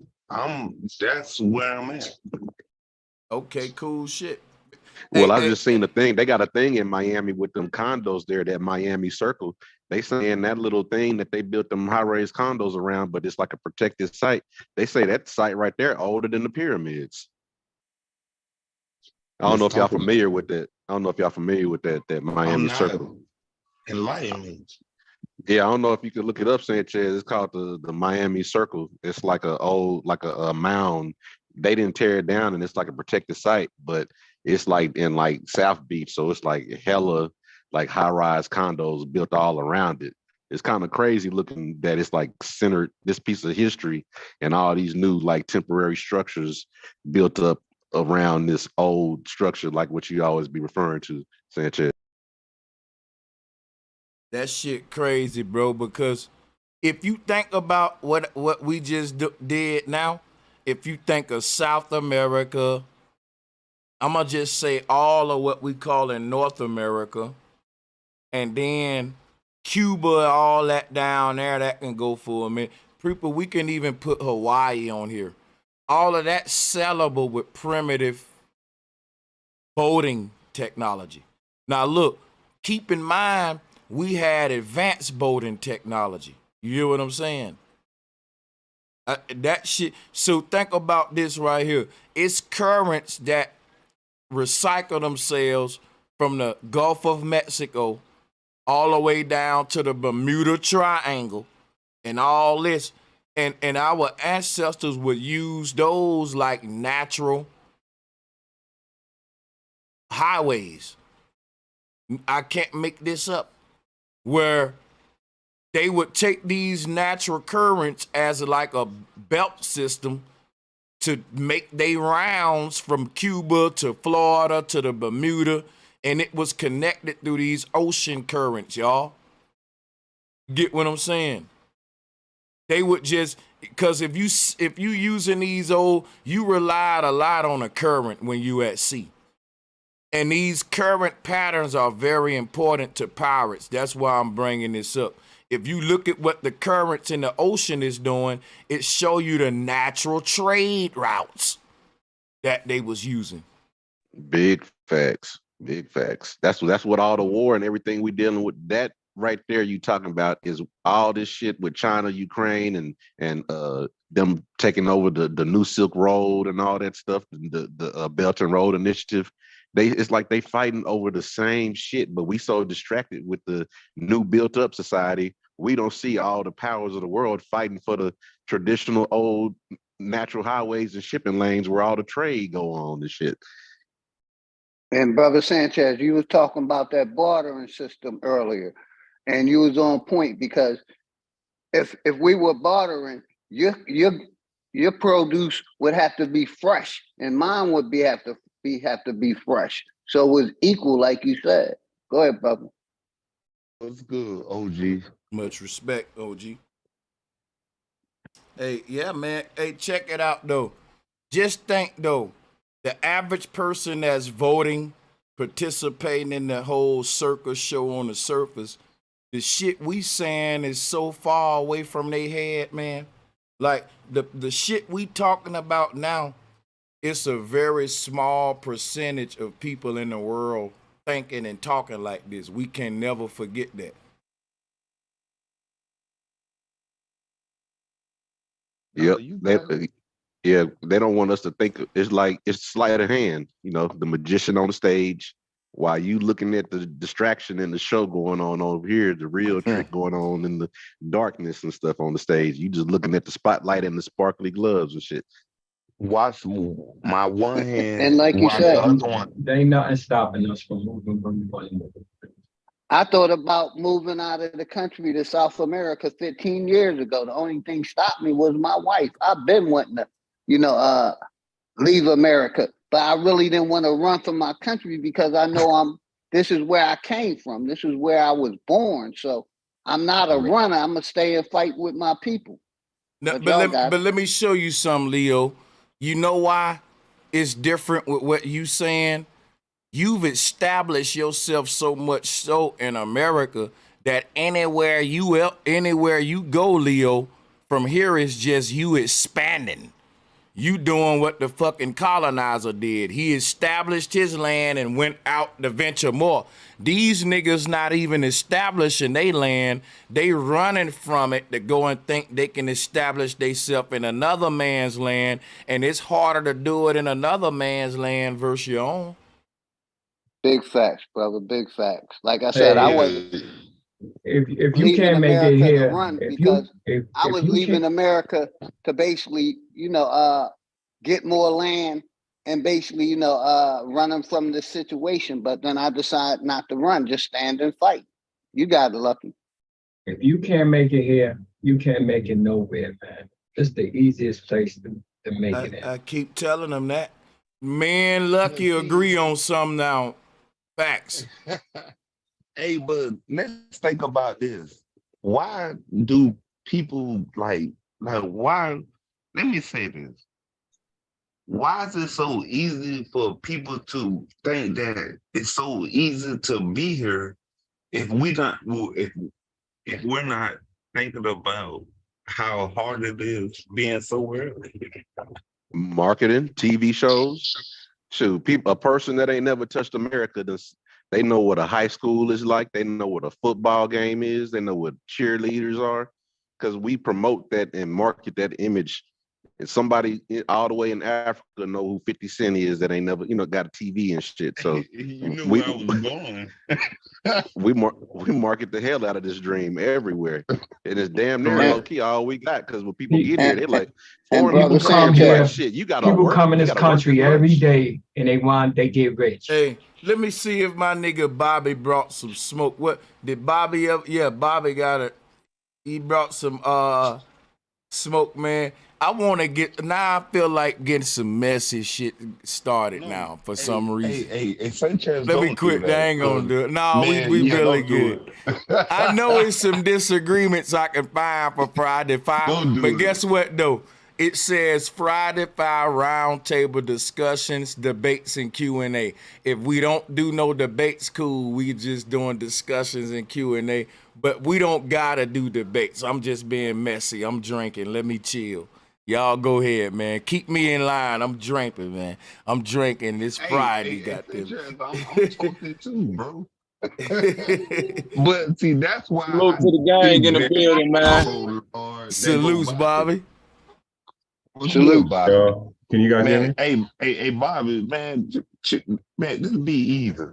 that's where I'm at. Okay, cool shit. Well, I just seen the thing. They got a thing in Miami with them condos there, that Miami Circle. They saying that little thing that they built them high-rise condos around, but it's like a protected site. They say that site right there older than the pyramids. I don't know if y'all familiar with that. I don't know if y'all familiar with that Miami Circle. Enlighten me. Yeah, I don't know if you could look it up, Sanchez. It's called the Miami Circle. It's like a mound. They didn't tear it down, and it's like a protected site, but it's like in like South Beach, so it's like hella like high-rise condos built all around it. It's kind of crazy looking that it's like centered this piece of history and all these new like temporary structures built up around this old structure, like what you always be referring to, Sanchez. That shit crazy, bro, because if you think about what we just did now, if you think of South America, I'm going to just say all of what we call in North America, and then Cuba, all that down there, that can go for a minute. People, we can even put Hawaii on here. All of that sellable with primitive boating technology. Now, look, keep in mind, we had advanced boating technology. You hear what I'm saying? That shit. So think about this right here. It's currents that recycle themselves from the Gulf of Mexico all the way down to the Bermuda Triangle and all this. And our ancestors would use those like natural highways. I can't make this up. Where they would take these natural currents as like a belt system to make their rounds from Cuba to Florida to the Bermuda, and it was connected through these ocean currents, y'all. Get what I'm saying? They would just, because if you using these old, you relied a lot on a current when you at sea. And these current patterns are very important to pirates. That's why I'm bringing this up. If you look at what the currents in the ocean is doing, it show you the natural trade routes that they was using. Big facts. Big facts. That's what all the war and everything we dealing with. That right there you talking about is all this shit with China, Ukraine, and them taking over the new Silk Road and all that stuff, the Belt and Road Initiative. It's like they fighting over the same shit, but we so distracted with the new built up society, we don't see all the powers of the world fighting for the traditional old natural highways and shipping lanes where all the trade go on and shit. And Brother Sanchez, you was talking about that bartering system earlier, and you was on point, because if we were bartering, your produce would have to be fresh, and mine would have to be fresh. So it was equal, like you said. Go ahead, brother. What's good, OG? Much respect, OG. Hey, yeah, man. Hey, check it out, though. Just think, though, the average person that's voting, participating in the whole circus show on the surface, the shit we saying is so far away from their head, man. Like, the shit we talking about now, it's a very small percentage of people in the world thinking and talking like this. We can never forget that. Yep. They don't want us to think it's like it's sleight of hand, you know, the magician on the stage while you looking at the distraction in the show going on over here, the real trick going on in the darkness and stuff on the stage. You just looking at the spotlight and the sparkly gloves and shit. Watch my one hand, and like you watch the said, other one. There ain't nothing stopping us from moving from one. I thought about moving out of the country to South America 15 years ago. The only thing stopped me was my wife. I've been wanting to, leave America, but I really didn't want to run from my country because I know this is where I came from. This is where I was born. So I'm not a runner. I'm gonna stay and fight with my people. But let me show you something, Leo. You know why it's different with what you saying? You've established yourself so much so in America that anywhere you go, Leo, from here is just you expanding. You doing what the fucking colonizer did. He established his land and went out to venture more. These niggas not even establishing their land. They running from it to go and think they can establish themselves in another man's land. And it's harder to do it in another man's land versus your own. Big facts, brother. Big facts. Like I said, I was. If you can't make it here, I was leaving America to basically, get more land and basically, running from the situation. But then I decided not to run, just stand and fight. You got it, Lucky. If you can't make it here, you can't make it nowhere, man. It's the easiest place to make it in. I keep telling them that. Man, Lucky agree on something now. Facts. Hey, but let's think about this. Why do people like why? Let me say this. Why is it so easy for people to think that it's so easy to be here if we're not thinking about how hard it is being somewhere? Marketing, TV shows. Shoot, a person that ain't never touched America, they know what a high school is like. They know what a football game is. They know what cheerleaders are, because we promote that and market that image. And somebody all the way in Africa know who 50 Cent is that ain't never, got a TV and shit. So you knew where I was going. we market the hell out of this dream everywhere, and it's damn near low key all we got. Because when people get here, they're like, foreign people come here, like, shit, you gotta people work. Come in this country every day and they get rich. Hey, let me see if my nigga Bobby brought some smoke. What did Bobby ever? Yeah, Bobby got it. He brought some smoke, man. I want to get, now I feel like getting some messy shit started now for some reason. Hey, Sanchez, let me quit. I ain't gonna do it. No, we really good. I know it's some disagreements I can find for Friday 5, but guess what though? It says Friday 5 roundtable discussions, debates, and Q&A. If we don't do no debates, cool. We just doing discussions and Q&A, but we don't gotta do debates. I'm just being messy. I'm drinking. Let me chill. Y'all go ahead, man. Keep me in line. I'm drinking, man. I'm drinking. It's Friday, goddamn. I'm talking too, bro. But see, that's why. Salute to the gang in the building, man. Oh, Lord. Salutes, Bobby. Salute, Bobby. Can you guys hear me? Hey, Bobby, man, this be easy.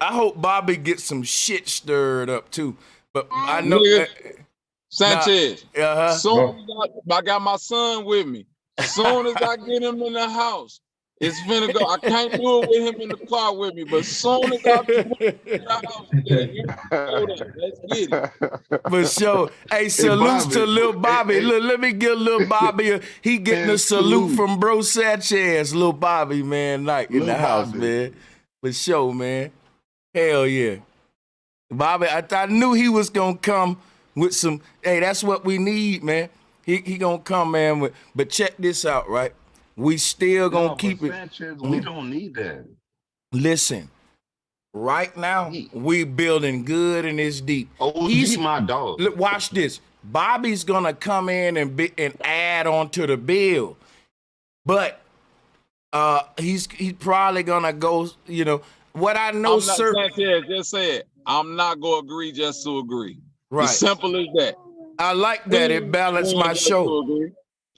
I hope Bobby gets some shit stirred up too. But I know Sanchez. Soon as I got my son with me. As soon as I get him in the house, it's finna go. I can't do it with him in the car with me, but as soon as I get him in the house, let's get it. For sure. Hey, salutes to Lil Bobby. Look, let me give Lil Bobby he getting a salute from Bro Sanchez. Lil Bobby, man, like in the house, man. For sure, man. Hell yeah. Bobby, I knew he was gonna come with some, hey, that's what we need, man. He gonna come, man, but check this out, right? We still gonna keep it. Sanchez, we don't need that. Listen, right now, we building good and it's deep. Oh, he's my dog. Look, watch this. Bobby's gonna come in and add on to the bill. but he's probably gonna go. You know what I know, I'm not, sir. Sanchez just said, I'm not gonna agree just to agree. Right. It's simple as that. I like that. It balanced my show.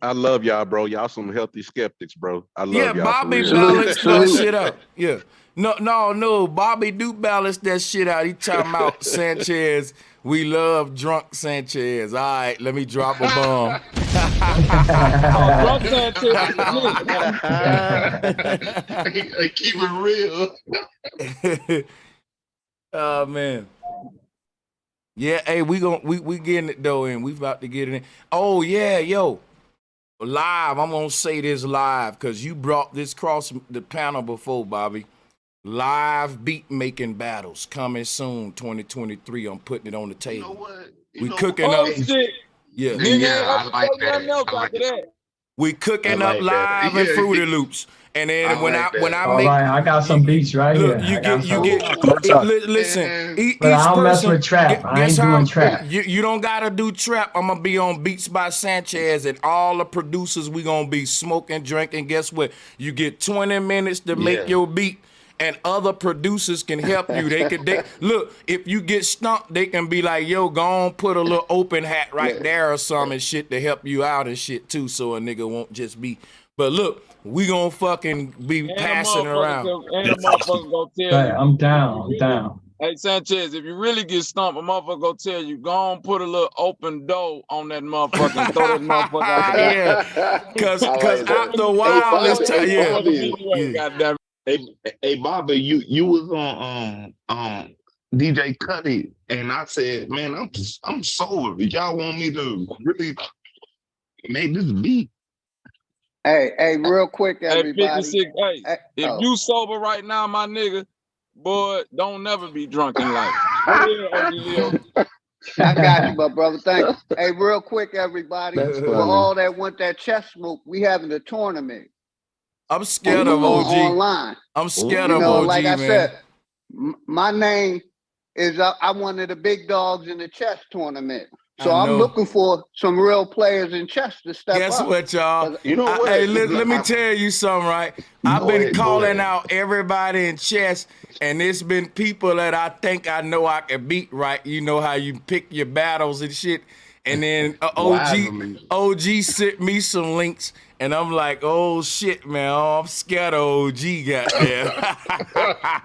I love y'all, bro. Y'all some healthy skeptics, bro. I love Yeah, y'all. Bobby for real. balanced that shit out. Yeah. No. Bobby do balance that shit out. He talking about Sanchez. We love drunk Sanchez. All right, let me drop a bomb. Drunk Sanchez. Keep it real. Oh man. Yeah, hey, we getting it though, and we about to get it in. Oh yeah, yo. Live, I'm gonna say this live because you brought this across the panel before, Bobby. Live beat making battles coming soon, 2023. I'm putting it on the table. You know what? We cooking up. Shit. Yeah, I like that. We cooking up live and Fruity Loops. And then when I All make, right, I got some beats right look, here. Listen. Each But I don't mess person, with trap. I ain't doing trap. You don't gotta do trap. I'm gonna be on Beats by Sanchez, and all the producers we gonna be smoking, drinking. Guess what? You get 20 minutes to make your beat, and other producers can help you. They look. If you get stumped, they can be like, "Yo, go on, put a little open hat right there or something and shit to help you out and shit too, so a nigga won't just be." But look, we gonna fucking be passing around. And the motherfucker gonna tell you. I'm down. Hey, Sanchez, if you really get stumped, a motherfucker gonna tell you, go on, put a little open door on that motherfucker and throw that motherfucker out there. Yeah, because after a while, it's time. Goddamn. Hey, Bobby, you was on DJ Cuddy, and I said, man, I'm sober. Y'all want me to really make this beat? Hey, real quick, everybody. Hey, 56, if you sober right now, my nigga, boy, don't never be drunk in life. I got you, my brother. Thank you. Hey, real quick, everybody. For all that want that chest smoke, we having a tournament. I'm scared of OG. Online. I'm scared of OG, like I man. said, my name is I'm one of the big dogs in the chess tournament. So I'm looking for some real players in chess to step up. Guess what, y'all? You know what? Hey, let me tell you something, right? I've been calling out everybody in chess, and it's been people that I think I know I can beat, right? You know how you pick your battles and shit. And then OG sent me some links, and I'm like, oh shit, man, I'm scared of OG, goddamn.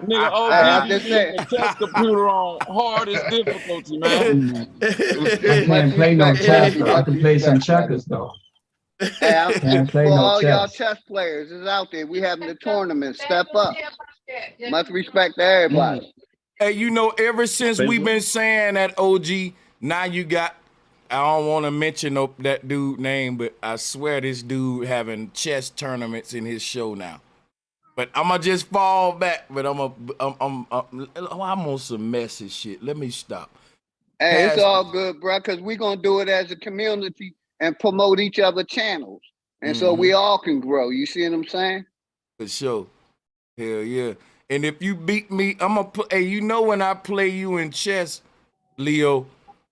Nigga, OG, the test computer on hardest difficulty, man. I can't play no chess, but I can play some checkers though. Hey, for all y'all chess players is out there, we having the tournament. Step up. Much respect to everybody. Hey, you know, ever since we've been saying that OG, now you got. I don't want to mention that dude name, but I swear this dude having chess tournaments in his show now. But I'm gonna just fall back. But I'm on some messy shit. Let me stop. Hey, it's all good, bro, because we're gonna do it as a community and promote each other channels, and so we all can grow. You see what I'm saying? For sure. Hell yeah. And if you beat me, I'm gonna put. Hey, you know when I play you in chess, Leo,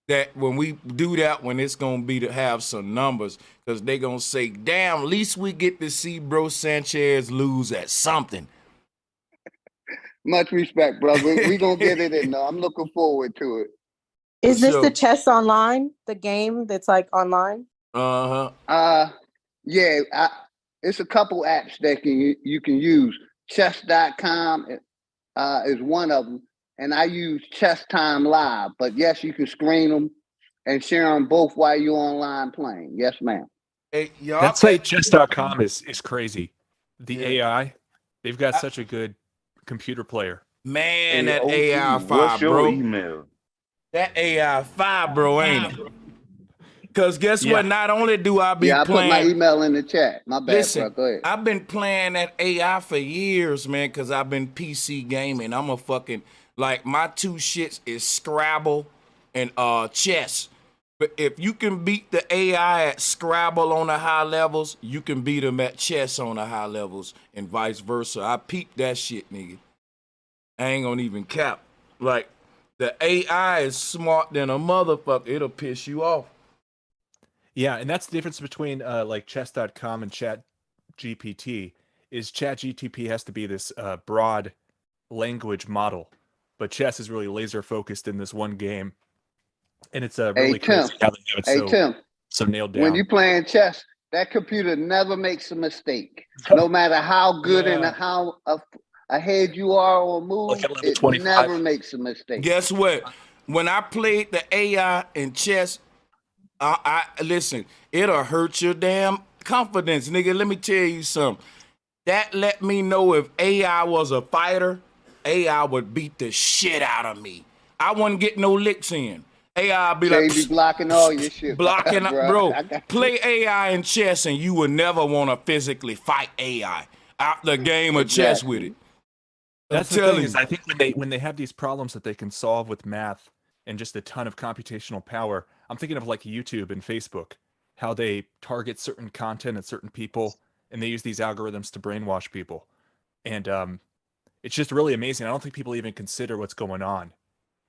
that when we do that, when it's gonna be to have some numbers, because they gonna say, damn, at least we get to see Bro Sanchez lose at something. Much respect, brother. We gonna get it in though. I'm looking forward to it. Is this the chess online, the game that's like online? Yeah, it's a couple apps that you can use. Chess.com is one of them. And I use Chess Time Live, but yes, you can screen them and share them both while you're online playing. Yes, ma'am. Hey, y'all. That site chess.com is crazy. The AI, they've got such a good computer player. Man, that AI 5, what's your bro. email? That AI 5, bro, ain't it? Because guess what? Not only do I be playing. I put my email in the chat. My bad, listen, bro. Go ahead. I've been playing that AI for years, man, because I've been PC gaming. I'm a fucking, like, my two shits is Scrabble and chess. But if you can beat the AI at Scrabble on the high levels, you can beat them at chess on the high levels and vice versa. I peeped that shit, nigga. I ain't gonna even cap. Like, the AI is smart than a motherfucker. It'll piss you off. Yeah, and that's the difference between like chess.com and GPT is ChatGPT has to be this broad language model, but chess is really laser focused in this one game, and it's really crazy how they have it so nailed down. When you playing chess, that computer never makes a mistake, no matter how good and how ahead you are on a move. It 25. Never makes a mistake. Guess what? When I played the AI in chess, I listen. It'll hurt your damn confidence, nigga. Let me tell you something. That let me know if AI was a fighter, AI would beat the shit out of me. I wouldn't get no licks in. AI be like, be blocking all your shit. Blocking, bro. Play AI in chess and you would never want to physically fight AI out the game of chess with it. That's the thing is, I think when they have these problems that they can solve with math and just a ton of computational power, I'm thinking of like YouTube and Facebook, how they target certain content at certain people, and they use these algorithms to brainwash people. And it's just really amazing. I don't think people even consider what's going on.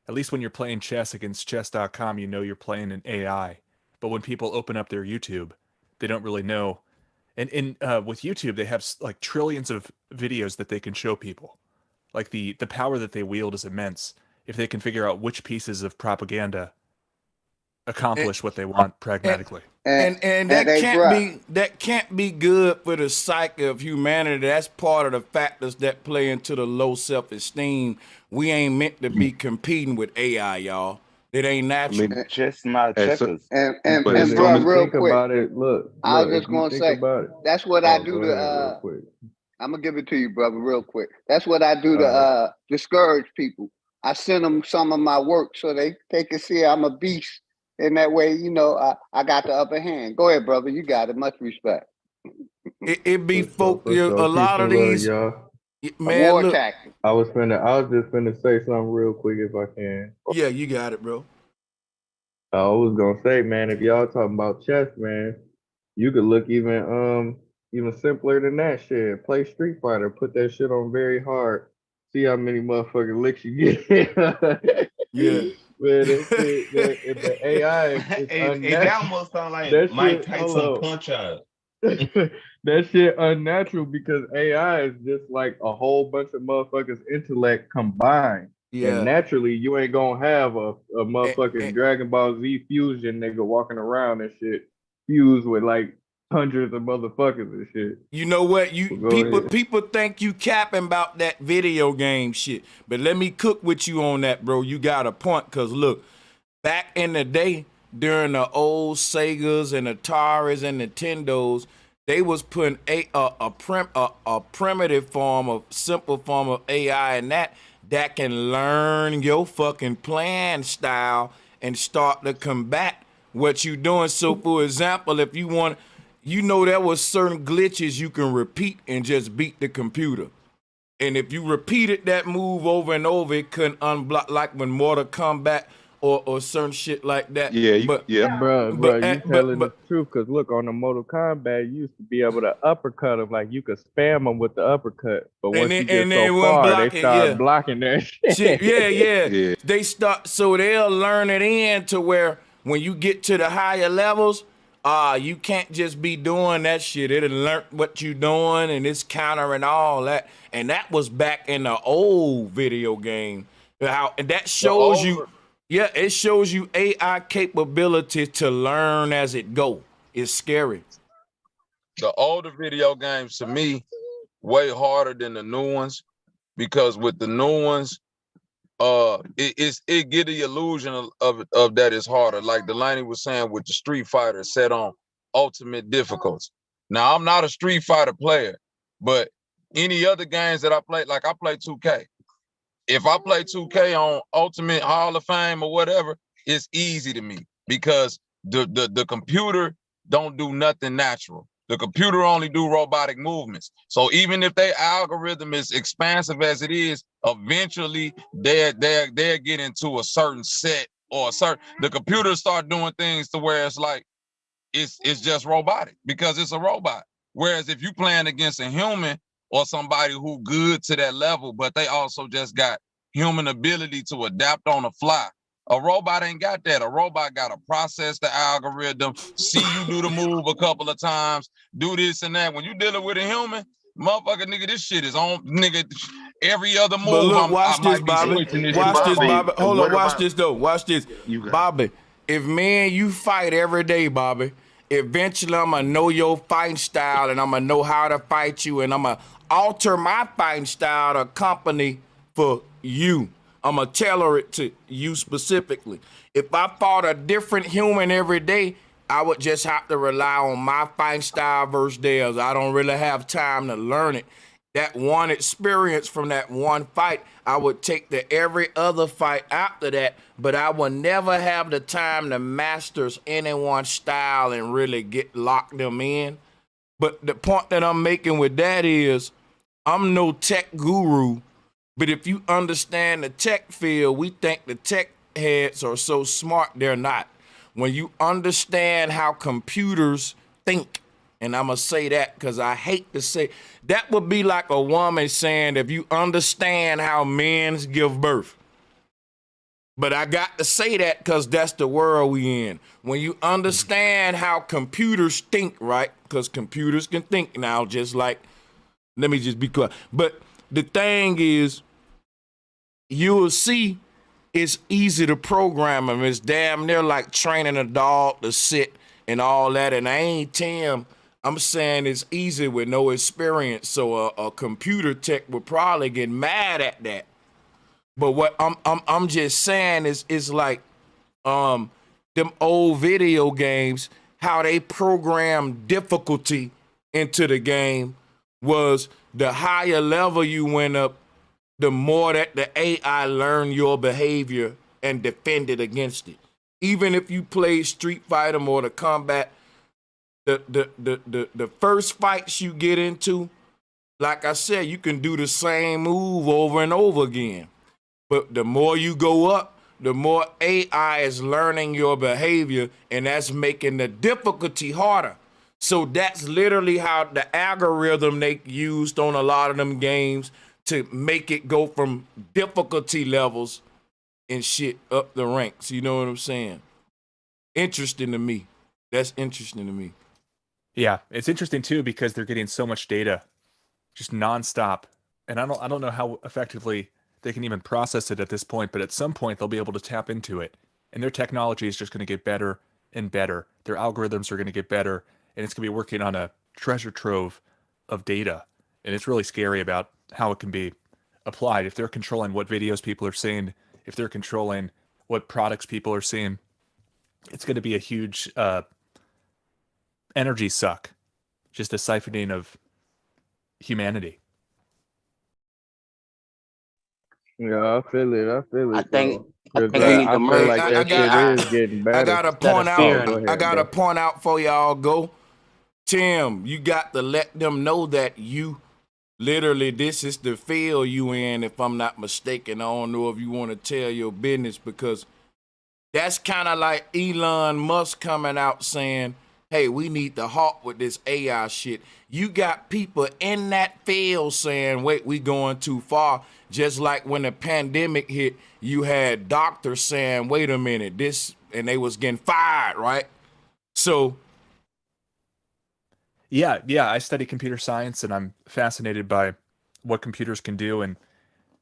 At least when you're playing chess against chess.com, you know you're playing an AI. But when people open up their YouTube, they don't really know. And with YouTube, they have like trillions of videos that they can show people. Like the power that they wield is immense if they can figure out which pieces of propaganda accomplish what they want pragmatically. And that can't be good for the psyche of humanity. That's part of the factors that play into the low self-esteem. We ain't meant to be competing with AI, y'all. It ain't natural. I mean, chess not checkers. And bro, real quick, about it, look, I was just gonna say that's what I do to. I'm gonna give it to you, brother, real quick. That's what I do to discourage people. I send them some of my work so they can see I'm a beast. And that way, you know, I got the upper hand. Go ahead, brother. You got it. Much respect. It be folk. A lot of these y'all. Man, war look, tactics. I was just finna say something real quick if I can. Yeah, you got it, bro. I was gonna say, man, if y'all talking about chess, man, you could look even simpler than that shit. Play Street Fighter, put that shit on very hard. See how many motherfucking licks you get. Yeah. Man, the AI that almost sound like Mike Tyson punch out. That shit unnatural because AI is just like a whole bunch of motherfuckers' intellect combined. Yeah. And naturally, you ain't gonna have a motherfucking Dragon Ball Z fusion nigga walking around and shit fused with like hundreds of motherfuckers and shit. You know what? People think you capping about that video game shit. But let me cook with you on that, bro. You got a point, cause look, back in the day, during the old Segas and Ataris and Nintendos, they was putting a primitive form of simple form of AI and that can learn your fucking plan style and start to combat what you doing. So for example, if you want, you know, there was certain glitches you can repeat and just beat the computer. And if you repeated that move over and over, it couldn't unblock, like when Mortal Kombat or certain shit like that. Bro, you telling the truth, because look, on the Mortal Kombat, you used to be able to uppercut them, like you could spam them with the uppercut, but once you get so far, they start blocking that shit. Yeah. They start, so they'll learn it in to where when you get to the higher levels, you can't just be doing that shit. It'll learn what you doing and it's countering all that. And that was back in the old video game. And that shows you, it shows you AI capability to learn as it go. It's scary. The older video games, to me, way harder than the new ones, because with the new ones, it get the illusion of that it's harder. Like Delaney was saying with the Street Fighter set on ultimate difficulty. Now, I'm not a Street Fighter player, but any other games that I play, like I play 2K. If I play 2K on Ultimate Hall of Fame or whatever, it's easy to me because the computer don't do nothing natural. The computer only do robotic movements. So even if their algorithm is expansive as it is, eventually they'll get into a certain set or the computer start doing things to where it's like it's just robotic because it's a robot. Whereas if you playing against a human or somebody who good to that level, but they also just got human ability to adapt on the fly. A robot ain't got that. A robot got to process the algorithm, see you do the move a couple of times, do this and that. When you dealing with a human, motherfucker, nigga, this shit is on, nigga. Every other move, But look, I watch this, might be Bobby. switching this Watch shit this, up on. Bobby. Hold on, watch about- this though. Watch this, You got it. Bobby. If me and you fight every day, Bobby, eventually I'm gonna know your fighting style and I'm gonna know how to fight you and I'm gonna alter my fighting style to company for you. I'm gonna tailor it to you specifically. If I fought a different human every day, I would just have to rely on my fighting style versus theirs. I don't really have time to learn it. That one experience from that one fight, I would take to every other fight after that, but I will never have the time to master anyone's style and really get locked them in. But the point that I'm making with that is, I'm no tech guru, but if you understand the tech field, we think the tech heads are so smart. They're not. When you understand how computers think, and I'm going to say that because I hate to say, that would be like a woman saying, if you understand how men give birth. But I got to say that because that's the world we in. When you understand how computers think, right? Because computers can think now, just like, let me just be quiet. But the thing is, you will see it's easy to program them. It's damn near like training a dog to sit and all that. And I ain't Tim. I'm saying it's easy with no experience. So a computer tech would probably get mad at that. But what I'm just saying is like them old video games, how they program difficulty into the game was the higher level you went up, the more that the AI learned your behavior and defended against it. Even if you play Street Fighter, Mortal Kombat, the first fights you get into, like I said, you can do the same move over and over again. But the more you go up, the more AI is learning your behavior, and that's making the difficulty harder. So that's literally how the algorithm they used on a lot of them games to make it go from difficulty levels and shit up the ranks. You know what I'm saying? Interesting to me. That's interesting to me. Yeah, it's interesting too because they're getting so much data, just nonstop, and I don't know how effectively they can even process it at this point. But at some point, they'll be able to tap into it, and their technology is just going to get better and better. Their algorithms are going to get better, and it's going to be working on a treasure trove of data, and it's really scary about how it can be applied. If they're controlling what videos people are seeing, if they're controlling what products people are seeing, it's going to be a huge energy suck, just a siphoning of humanity. Yeah, I feel it. I think we I need to feel merge like with that shit AI. is getting better. I gotta point out. Go ahead, I gotta bro. point out for y'all. Go, Tim. You got to let them know that you literally this is the field you in. If I'm not mistaken, I don't know if you want to tell your business because that's kind of like Elon Musk coming out saying, "Hey, we need to halt with this AI shit." You got people in that field saying, "Wait, we going too far." Just like when the pandemic hit, you had doctors saying, "Wait a minute, this," and they was getting fired, right? So, Yeah, I study computer science, and I'm fascinated by what computers can do. And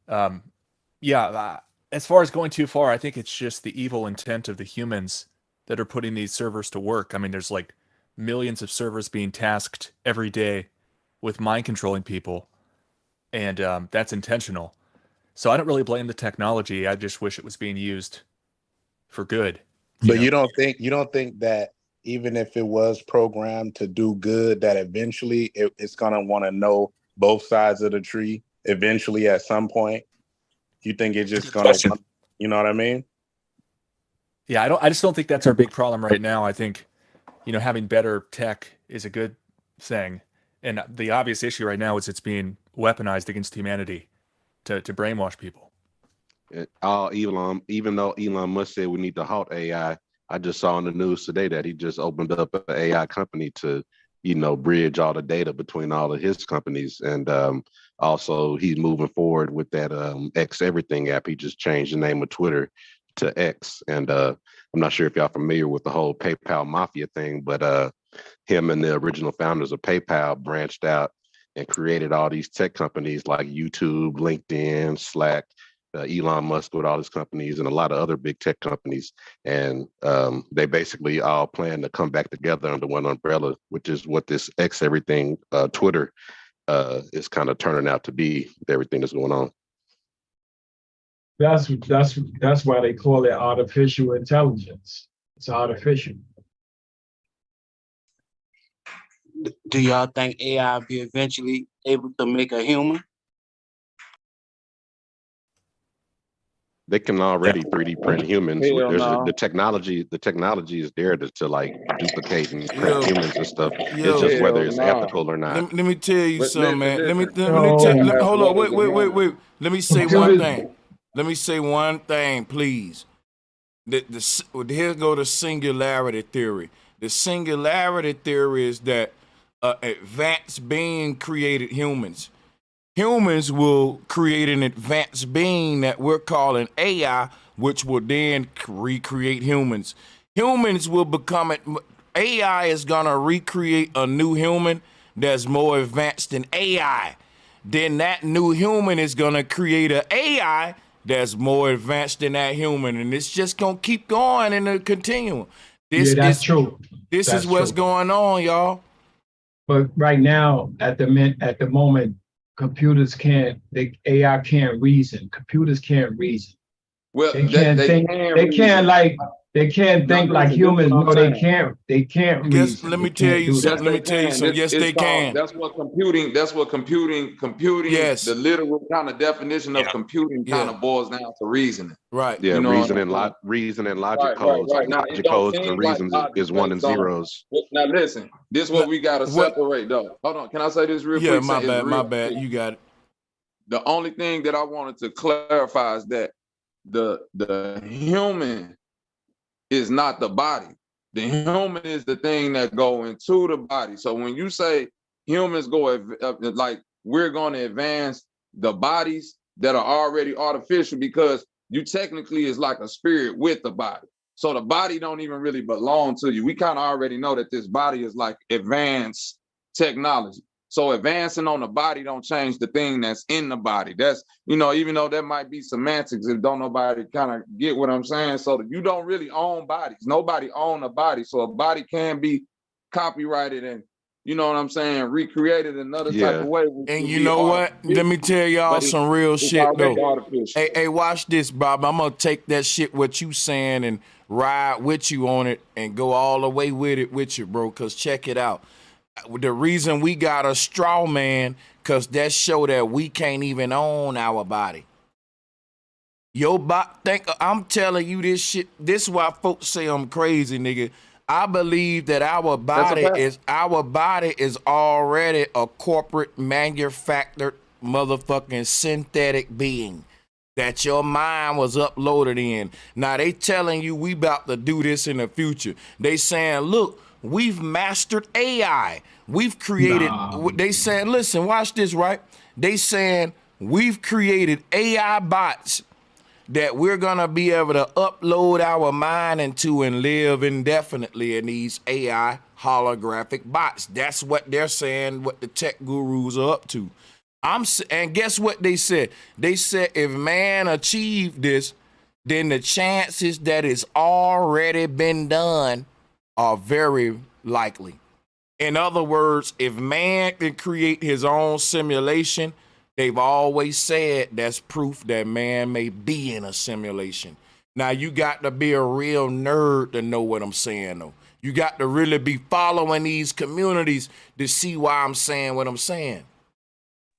as far as going too far, I think it's just the evil intent of the humans that are putting these servers to work. I mean, there's like millions of servers being tasked every day with mind controlling people, and that's intentional. So I don't really blame the technology. I just wish it was being used for good. But you don't think that even if it was programmed to do good, that eventually it's gonna want to know both sides of the tree eventually at some point? You think it's just gonna, you know what I mean? Yeah, I just don't think that's our big problem right now. I think, having better tech is a good thing. And the obvious issue right now is it's being weaponized against humanity to brainwash people. Even though Elon Musk said we need to halt AI, I just saw in the news today that he just opened up an AI company to, bridge all the data between all of his companies. And also he's moving forward with that X Everything app. He just changed the name of Twitter to X. And I'm not sure if y'all familiar with the whole PayPal mafia thing, but him and the original founders of PayPal branched out and created all these tech companies like YouTube, LinkedIn, Slack, Elon Musk with all his companies and a lot of other big tech companies. And they basically all plan to come back together under one umbrella, which is what this X everything, Twitter, is kind of turning out to be with everything that's going on. That's why they call it artificial intelligence. It's artificial. Do y'all think AI will be eventually able to make a human? They can already 3D print humans. Hell There's no. the technology is there to like duplicate and print humans and stuff. It's just Hell whether it's no. ethical or not. Let me tell you But something, man. listen. Hold on, wait. Let me say one Computers- thing. Let me say one thing, please. Here go the singularity theory. The singularity theory is that advanced being created humans. Humans will create an advanced being that we're calling AI, which will then recreate humans. Humans will become it. AI is gonna recreate a new human that's more advanced than AI. Then that new human is gonna create an AI that's more advanced than that human, and it's just gonna keep going in a continuum. That's true. This That's is what's true. going on, y'all. But right now, at the moment, AI can't reason. Computers can't reason. Well, They can't think. They can't think like humans. No, they can't. They can't reason. Let me tell you something. Yes, they can. That's what computing. Yes. The literal kind of definition of computing kind of boils down to reasoning. Right. Yeah, You know reason what and I'm saying? logic Right. codes. Now, it Logic don't codes and seem like reasons logic is one and based on- zeros. Now listen, this is what we gotta separate though. Hold on, can I say this real quick? My It's bad. real My bad. quick. You got it. The only thing that I wanted to clarify is that the human is not the body. The human is the thing that go into the body. So when you say humans like we're going to advance the bodies that are already artificial, because you technically is like a spirit with the body. So the body don't even really belong to you. We kind of already know that this body is like advanced technology. So advancing on the body don't change the thing that's in the body. That's, even though that might be semantics, if don't nobody kind of get what I'm saying. So you don't really own bodies. Nobody own a body. So a body can be copyrighted and, you know what I'm saying, recreated another type of way. And you know what? Let me tell y'all some real shit though. Hey, watch this, Bob. I'm gonna take that shit what you saying and ride with you on it and go all the way with it with you, bro. Cause check it out. The reason we got a straw man, cause that show that we can't even own our body. I'm telling you this shit. This is why folks say I'm crazy, nigga. I believe that our body is already a corporate manufactured motherfucking synthetic being that your mind was uploaded in. Now they telling you we about to do this in the future. They saying, look, we've mastered AI. We've created, they saying, listen, watch this, right? They saying we've created AI bots that we're gonna be able to upload our mind into and live indefinitely in these AI holographic bots. That's what they're saying, what the tech gurus are up to. And guess what they said? They said if man achieved this, then the chances that it's already been done are very likely. In other words, if man can create his own simulation, they've always said that's proof that man may be in a simulation. Now, you got to be a real nerd to know what I'm saying, though. You got to really be following these communities to see why I'm saying what I'm saying.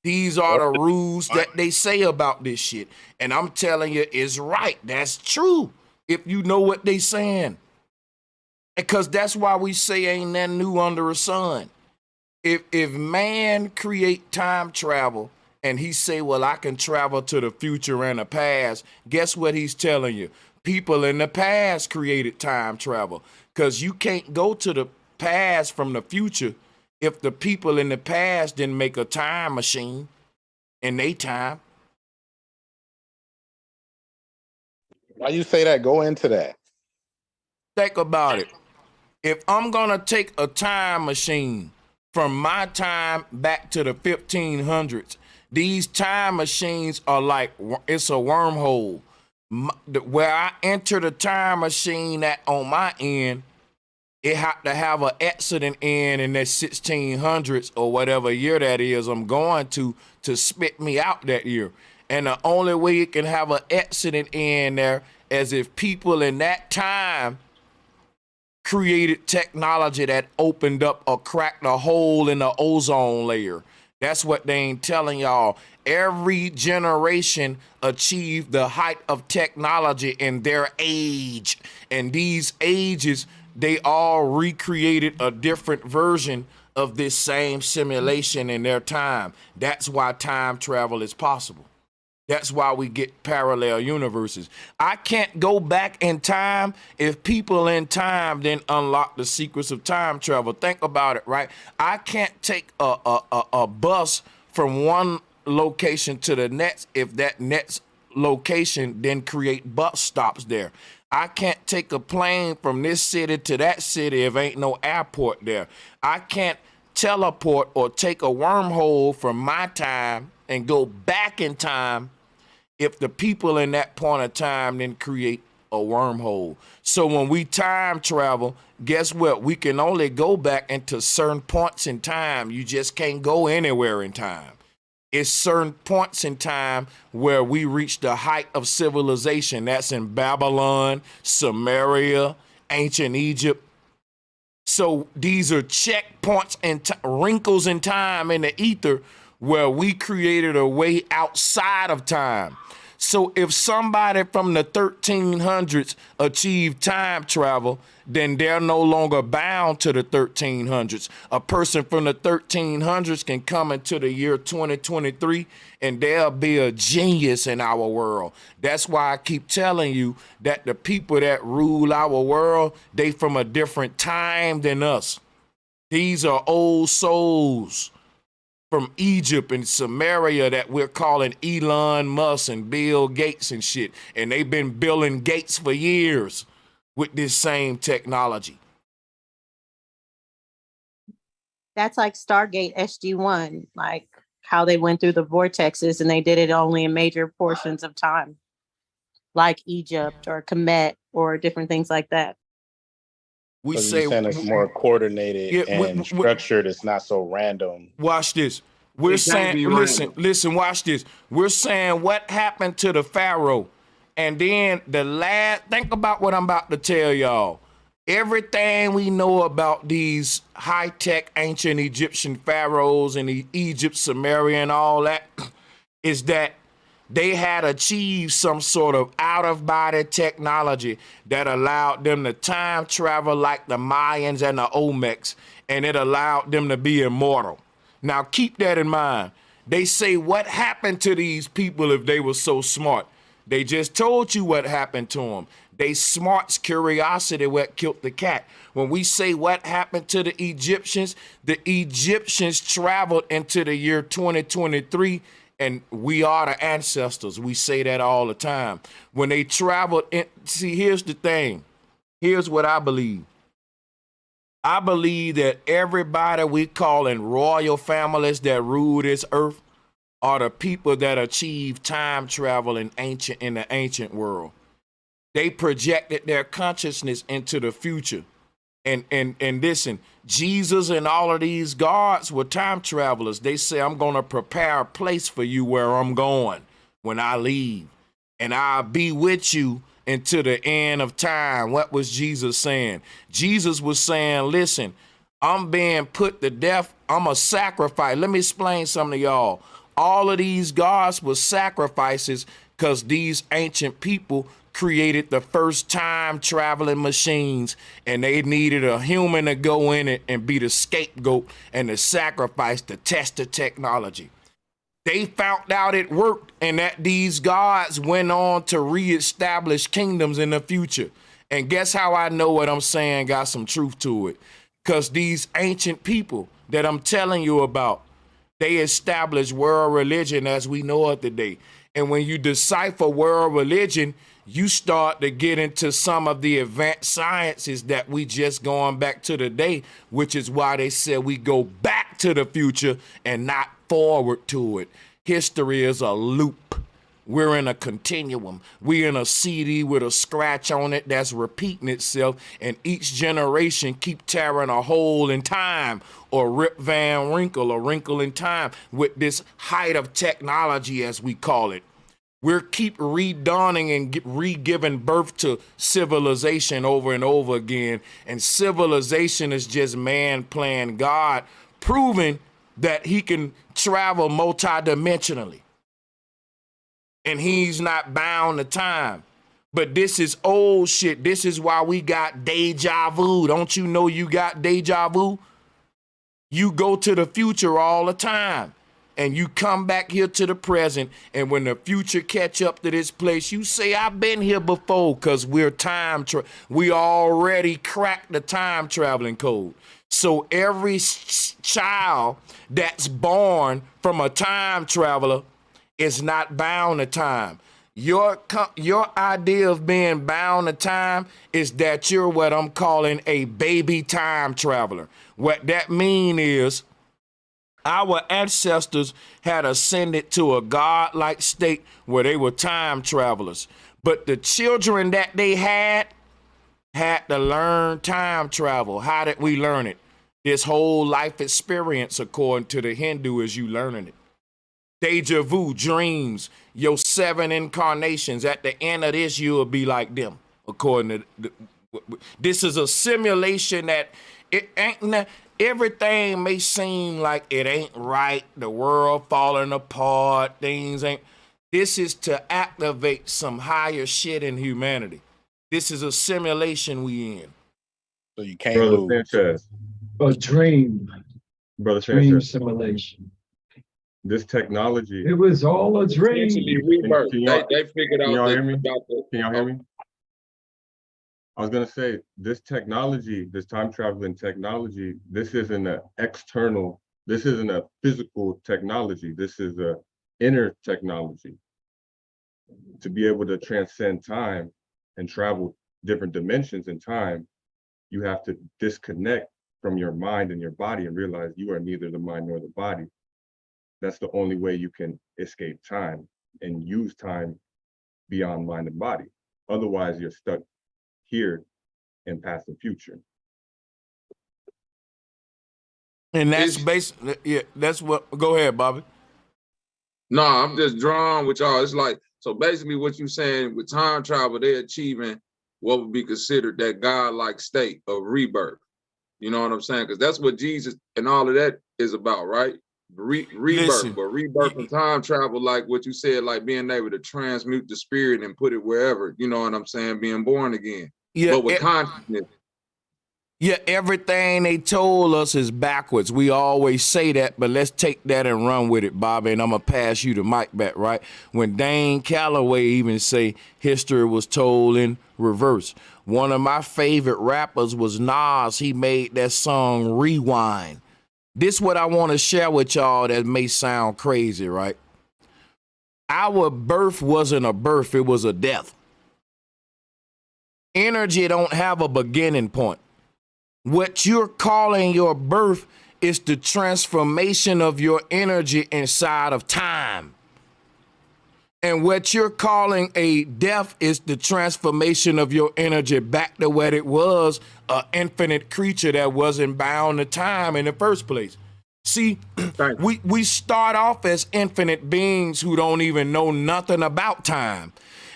These are the rules that they say about this shit. And I'm telling you, it's right. That's true if you know what they saying. Because that's why we say ain't nothing new under the sun. If man create time travel and he say, well, I can travel to the future and the past, guess what he's telling you? People in the past created time travel, because you can't go to the past from the future if the people in the past didn't make a time machine in their time. Why you say that? Go into that. Think about it. If I'm gonna take a time machine from my time back to the 1500s, these time machines are like, it's a wormhole. Where I enter the time machine at on my end, it had to have an accident in the 1600s or whatever year that is I'm going to spit me out that year. And the only way it can have an accident in there is if people in that time created technology that opened up or cracked a hole in the ozone layer. That's what they ain't telling y'all. Every generation achieved the height of technology in their age. And these ages, they all recreated a different version of this same simulation in their time. That's why time travel is possible. That's why we get parallel universes. I can't go back in time if people in time then unlock the secrets of time travel. Think about it, right? I can't take a bus from one location to the next if that next location then create bus stops there. I can't take a plane from this city to that city if ain't no airport there. I can't teleport or take a wormhole from my time and go back in time if the people in that point of time then create a wormhole. So when we time travel, guess what? We can only go back into certain points in time. You just can't go anywhere in time. It's certain points in time where we reach the height of civilization. That's in Babylon, Samaria, ancient Egypt. So these are checkpoints and wrinkles in time in the ether where we created a way outside of time. So if somebody from the 1300s achieved time travel, then they're no longer bound to the 1300s. A person from the 1300s can come into the year 2023 and they'll be a genius in our world. That's why I keep telling you that the people that rule our world, they from a different time than us. These are old souls from Egypt and Samaria that we're calling Elon Musk and Bill Gates and shit. And they've been building gates for years with this same technology. That's like Stargate SG-1, like how they went through the vortexes and they did it only in major portions of time, like Egypt or Kemet or different things like that. We say it's more coordinated and structured. It's not so random. Watch this. We're saying, listen, watch this. We're saying what happened to the Pharaoh. And then think about what I'm about to tell y'all. Everything we know about these high-tech ancient Egyptian pharaohs and Egypt, Samaria, and all that is that they had achieved some sort of out-of-body technology that allowed them to time travel like the Mayans and the Olmecs, and it allowed them to be immortal. Now, keep that in mind. They say, what happened to these people if they were so smart? They just told you what happened to them. They smart's curiosity what killed the cat. When we say what happened to the Egyptians traveled into the year 2023, and we are the ancestors. We say that all the time. When they traveled in, see, here's the thing. Here's what I believe. I believe that everybody we call in royal families that rule this earth are the people that achieved time travel in the ancient world. They projected their consciousness into the future. And listen, Jesus and all of these gods were time travelers. They say, I'm going to prepare a place for you where I'm going when I leave. And I'll be with you until the end of time. What was Jesus saying? Jesus was saying, listen, I'm being put to death. I'm a sacrifice. Let me explain something to y'all. All of these gods were sacrifices because these ancient people created the first time traveling machines, and they needed a human to go in it and be the scapegoat and the sacrifice to test the technology. They found out it worked, and that these gods went on to reestablish kingdoms in the future. And guess how I know what I'm saying got some truth to it? Because these ancient people that I'm telling you about, they established world religion as we know it today. And when you decipher world religion, you start to get into some of the advanced sciences that we just going back to today, which is why they said we go back to the future and not forward to it. History is a loop. We're in a continuum. We're in a CD with a scratch on it that's repeating itself, and each generation keep tearing a hole in time, or Rip Van Winkle, a wrinkle in time, with this height of technology, as we call it. We're keep redawning and re-giving birth to civilization over and over again, and civilization is just man playing God, proving that he can travel multidimensionally. And he's not bound to time. But this is old shit. This is why we got deja vu. Don't you know you got deja vu? You go to the future all the time. And you come back here to the present. And when the future catch up to this place, you say, I've been here before, because we're we already cracked the time traveling code. So every child that's born from a time traveler is not bound to time. Your idea of being bound to time is that you're what I'm calling a baby time traveler. What that mean is our ancestors had ascended to a godlike state where they were time travelers. But the children that they had to learn time travel. How did we learn it? This whole life experience, according to the Hindu, is you learning it. Deja vu, dreams, your 7 incarnations. At the end of this, you'll be like them, according to this is a simulation that it ain't. Everything may seem like it ain't right. The world falling apart. Things ain't. This is to activate some higher shit in humanity. This is a simulation we in. So you can't lose. Sanchez. A dream. Brother Dream Sanchez. simulation. This technology. It was all a dream. Rebirth. They figured out. Can y'all hear me? Can y'all hear me? I was gonna say, this technology, this time traveling technology, this isn't an external, this isn't a physical technology. This is a inner technology. To be able to transcend time and travel different dimensions in time, you have to disconnect from your mind and your body and realize you are neither the mind nor the body. That's the only way you can escape time and use time beyond mind and body. Otherwise, you're stuck here in past and future. And that's basically, yeah, that's what, go ahead, Bobby. No, I'm just drawn with y'all. It's like, so basically what you're saying with time travel, they're achieving what would be considered that God-like state of rebirth. You know what I'm saying? Because that's what Jesus and all of that is about, right? Rebirth. Listen. But rebirth and time travel, like what you said, like being able to transmute the spirit and put it wherever, you know what I'm saying, being born again. Yeah, but with consciousness. Yeah, everything they told us is backwards. We always say that, but let's take that and run with it, Bobby, and I'm going to pass you the mic back, right? When Dane Calloway even say history was told in reverse. One of my favorite rappers was Nas. He made that song Rewind. This is what I want to share with y'all that may sound crazy, right? Our birth wasn't a birth, it was a death. Energy don't have a beginning point. What you're calling your birth is the transformation of your energy inside of time. And what you're calling a death is the transformation of your energy back to what it was, an infinite creature that wasn't bound to time in the first place. See, we start off as infinite beings who don't even know nothing about time.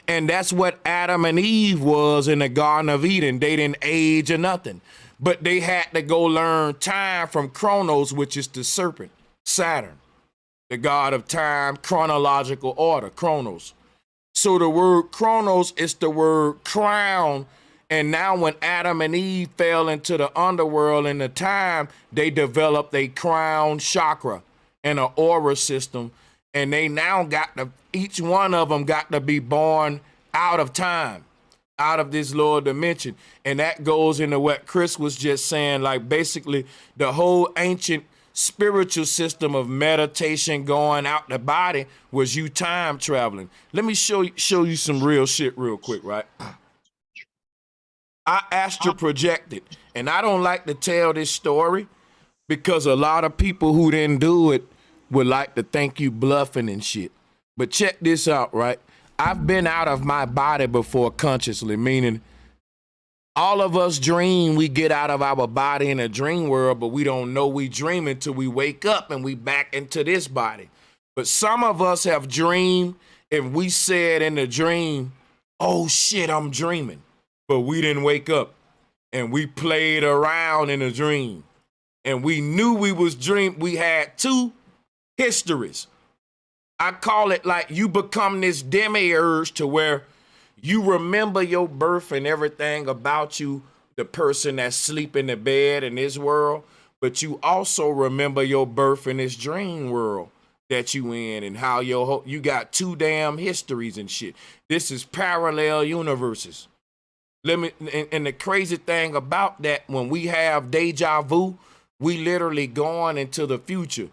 And that's what Adam and Eve was in the Garden of Eden. They didn't age or nothing. But they had to go learn time from Kronos, which is the serpent, Saturn, the god of time, chronological order, Kronos. So the word Kronos is the word crown. And now when Adam and Eve fell into the underworld in the time, they developed a crown chakra and an aura system. And they now each one of them got to be born out of time, out of this lower dimension. And that goes into what Chris was just saying, like basically the whole ancient spiritual system of meditation going out the body was you time traveling. Let me show you some real shit real quick, right? I astral projected, and I don't like to tell this story because a lot of people who didn't do it would like to think you bluffing and shit. But check this out, right? I've been out of my body before consciously, meaning all of us dream we get out of our body in a dream world, but we don't know we dream until we wake up and we back into this body. But some of us have dreamed and we said in the dream, oh shit, I'm dreaming. But we didn't wake up and we played around in a dream and we knew we was dream. We had two histories. I call it like you become this demiurge to where you remember your birth and everything about you, the person that's sleep in the bed in this world, but you also remember your birth in this dream world that you in and how you got two damn histories and shit. This is parallel universes. And the crazy thing about that, when we have deja vu, we literally going into the future.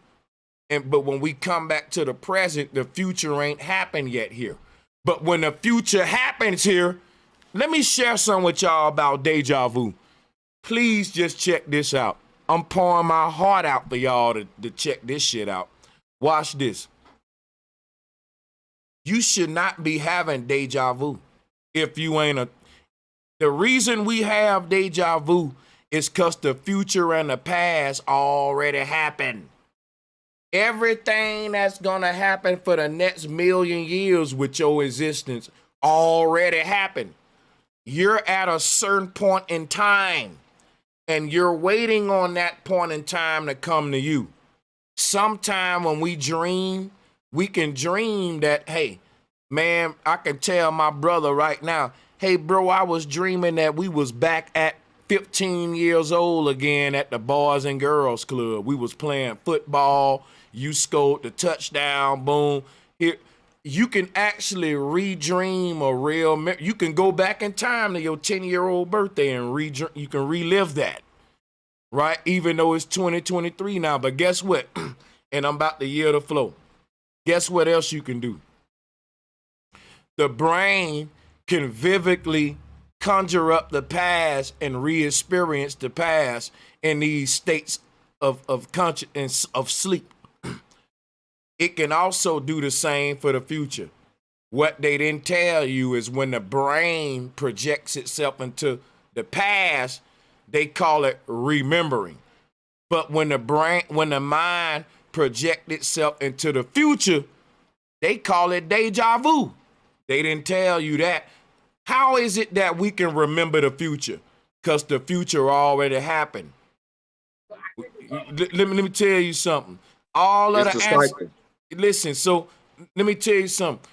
But when we come back to the present, the future ain't happened yet here. But when the future happens here, let me share something with y'all about deja vu. Please just check this out. I'm pouring my heart out for y'all to check this shit out. Watch this. You should not be having deja vu if you ain't The reason we have deja vu is because the future and the past already happened. Everything that's gonna happen for the next million years with your existence already happened. You're at a certain point in time and you're waiting on that point in time to come to you. Sometime when we dream, we can dream that, hey, man, I can tell my brother right now, hey, bro, I was dreaming that we was back at 15 years old again at the Boys and Girls Club. We was playing football. You scored the touchdown, boom. Here, you can actually redream a real. You can go back in time to your 10-year-old birthday and you can relive that, right? Even though it's 2023 now, but guess what? And I'm about to yield the flow. Guess what else you can do? The brain can vividly conjure up the past and re-experience the past in these states of consciousness, of sleep. It can also do the same for the future. What they didn't tell you is when the brain projects itself into the past, they call it remembering. But when the mind projects itself into the future, they call it deja vu. They didn't tell you that. How is it that we can remember the future? Because the future already happened. Let me tell you something. All of the answers. Listen, so let me tell you something.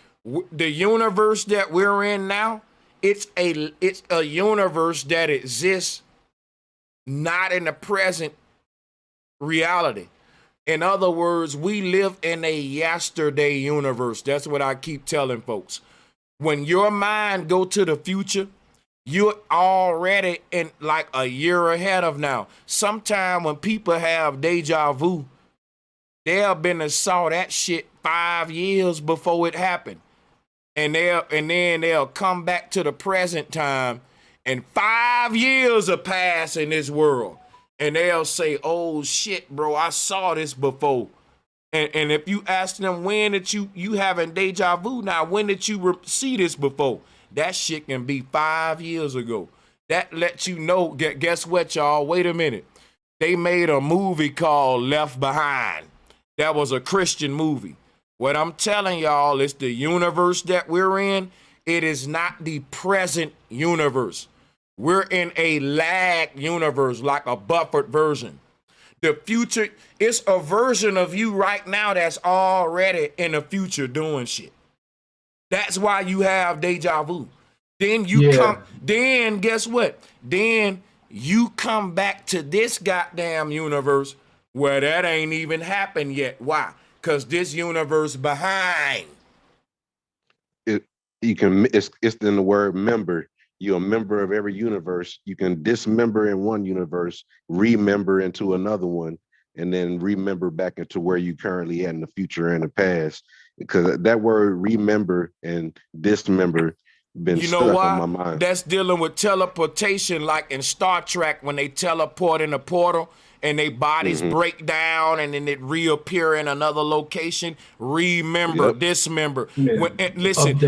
The universe that we're in now, it's a universe that exists not in the present reality. In other words, we live in a yesterday universe. That's what I keep telling folks. When your mind go to the future, you're already in like a year ahead of now. Sometime when people have deja vu, they've been to saw that shit 5 years before it happened. And then they'll come back to the present time and 5 years have passed in this world. And they'll say, oh shit, bro, I saw this before. And if you ask them when did you having deja vu now, when did you see this before? That shit can be 5 years ago. That lets you know, guess what, y'all? Wait a minute. They made a movie called Left Behind. That was a Christian movie. What I'm telling y'all is the universe that we're in, it is not the present universe. We're in a lag universe, like a buffered version. The future, it's a version of you right now that's already in the future doing shit. That's why you have deja vu. Then then guess what? Then you come back to this goddamn universe where that ain't even happened yet. Why? Because this universe behind. It's in the word member. You're a member of every universe. You can dismember in one universe, remember into another one. and then remember back into where you currently at in the future and the past. Because that word remember and dismember been You know stuck on why? my mind. That's dealing with teleportation, like in Star Trek when they teleport in a portal and their bodies break down and then it reappear in another location. Remember, dismember. Listen,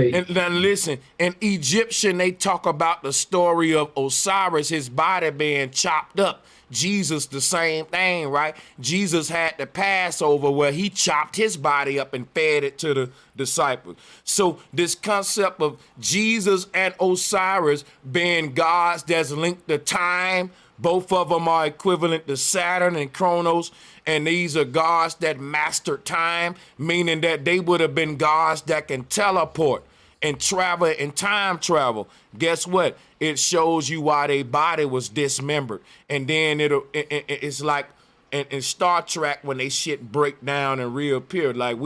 in Egyptian, they talk about the story of Osiris, his body being chopped up. Jesus, the same thing, right? Jesus had the Passover where he chopped his body up and fed it to the disciples. So this concept of Jesus and Osiris being gods that's linked to time, both of them are equivalent to Saturn and Kronos, and these are gods that mastered time, meaning that they would have been gods that can teleport and travel and time travel. Guess what? It shows you why their body was dismembered. And then it's like in Star Trek when they shit break down and reappear. Like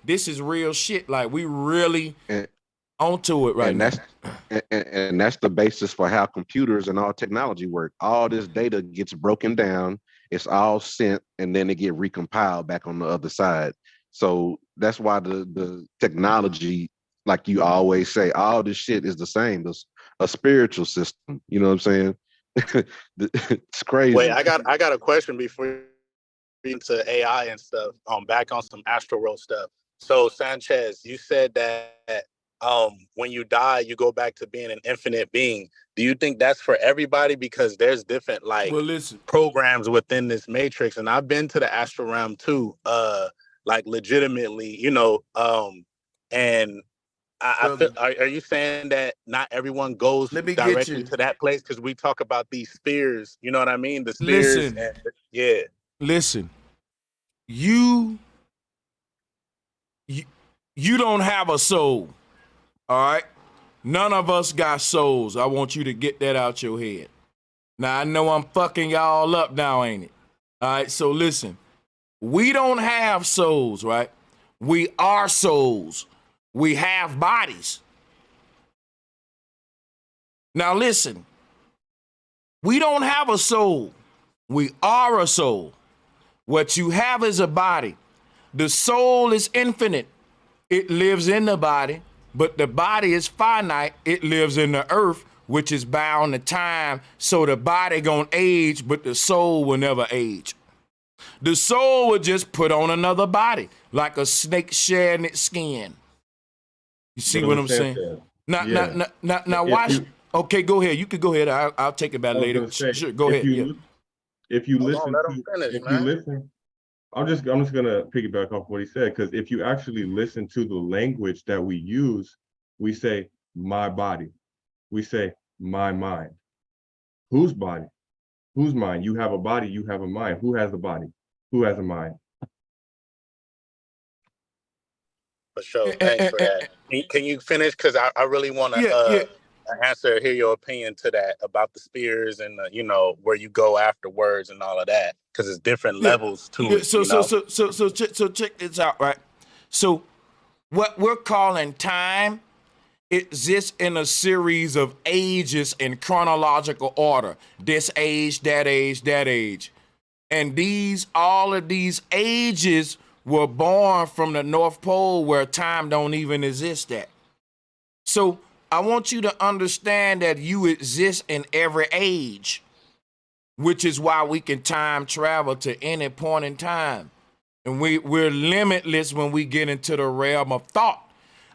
this is real shit. Like we really onto it right now. And that's the basis for how computers and all technology work. All this data gets broken down, it's all sent, and then it get recompiled back on the other side. So that's why the technology, like you always say, all this shit is the same. It's a spiritual system. You know what I'm saying? It's crazy. Wait, I got a question before into AI and stuff. Back on some Astro World stuff. So Sanchez, you said that when you die, you go back to being an infinite being. Do you think that's for everybody? Because there's different programs within this matrix, and I've been to the astral realm too, like legitimately, you know. And I feel, are you saying that not everyone goes directly to that place? Because we talk about these spheres, you know what I mean? The spheres. Listen, you don't have a soul, all right? None of us got souls. I want you to get that out your head. Now, I know I'm fucking y'all up now, ain't it? All right, so listen. We don't have souls, right? We are souls. We have bodies. Now listen, we don't have a soul. We are a soul. What you have is a body. The soul is infinite. It lives in the body, but the body is finite. It lives in the earth, which is bound to time. So the body gonna age, but the soul will never age. The soul will just put on another body, like a snake shedding its skin. You see what I'm saying? Now watch. Okay, go ahead. You could go ahead. I'll take it back later. Sure, go ahead. If you listen, I'm just gonna piggyback off what he said, because if you actually listen to the language that we use, we say my body, we say my mind. Whose body? Whose mind? You have a body. You have a mind. Who has a body? Who has a mind? For sure. Thanks for that. Can you finish? Because I really want to hear your opinion to that about the spheres and you know, where you go afterwards and all of that, because it's different levels to it. So check this out, right? So what we're calling time exists in a series of ages in chronological order. This age, that age, that age. And all of these ages were born from the North Pole, where time don't even exist at. So I want you to understand that you exist in every age, which is why we can time travel to any point in time. And we're limitless when we get into the realm of thought.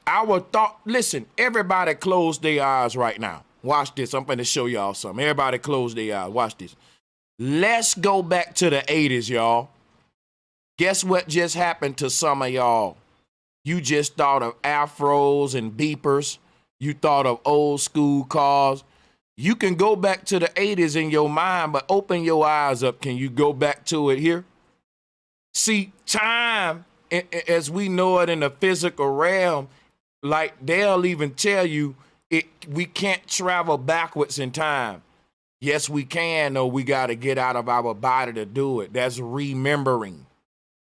Our thought, listen, everybody close their eyes right now. Watch this. I'm going to show y'all something. Everybody close their eyes. Watch this. Let's go back to the 80s, y'all. Guess what just happened to some of y'all? You just thought of afros and beepers. You thought of old school cars. You can go back to the 80s in your mind, but open your eyes up. Can you go back to it here? See, time, as we know it in the physical realm, like they'll even tell you, we can't travel backwards in time. Yes, we can, though. We got to get out of our body to do it. That's remembering.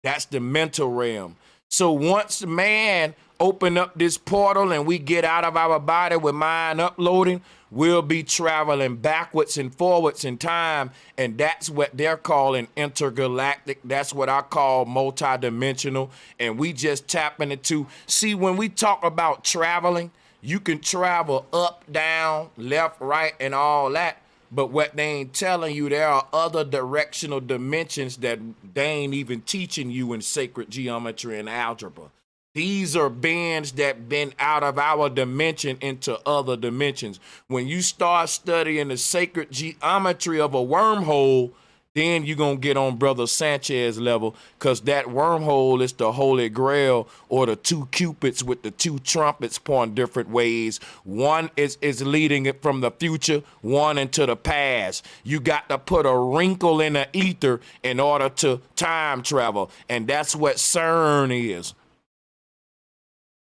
That's the mental realm. So once man open up this portal and we get out of our body with mind uploading, we'll be traveling backwards and forwards in time. And that's what they're calling intergalactic. That's what I call multidimensional. And we just tapping into, see, when we talk about traveling, you can travel up, down, left, right, and all that. But what they ain't telling you, there are other directional dimensions that they ain't even teaching you in sacred geometry and algebra. These are bands that been out of our dimension into other dimensions. When you start studying the sacred geometry of a wormhole, then you're going to get on Brother Sanchez level, because that wormhole is the Holy Grail, or the two cupids with the two trumpets pointing different ways. One is leading it from the future, one into the past. You got to put a wrinkle in the ether in order to time travel, and that's what CERN is.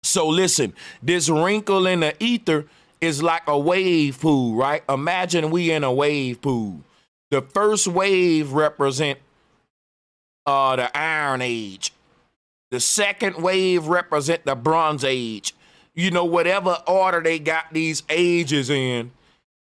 So listen, this wrinkle in the ether is like a wave pool, right? Imagine we in a wave pool. The first wave represent the Iron Age. The second wave represent the Bronze Age. You know, whatever order they got these ages in,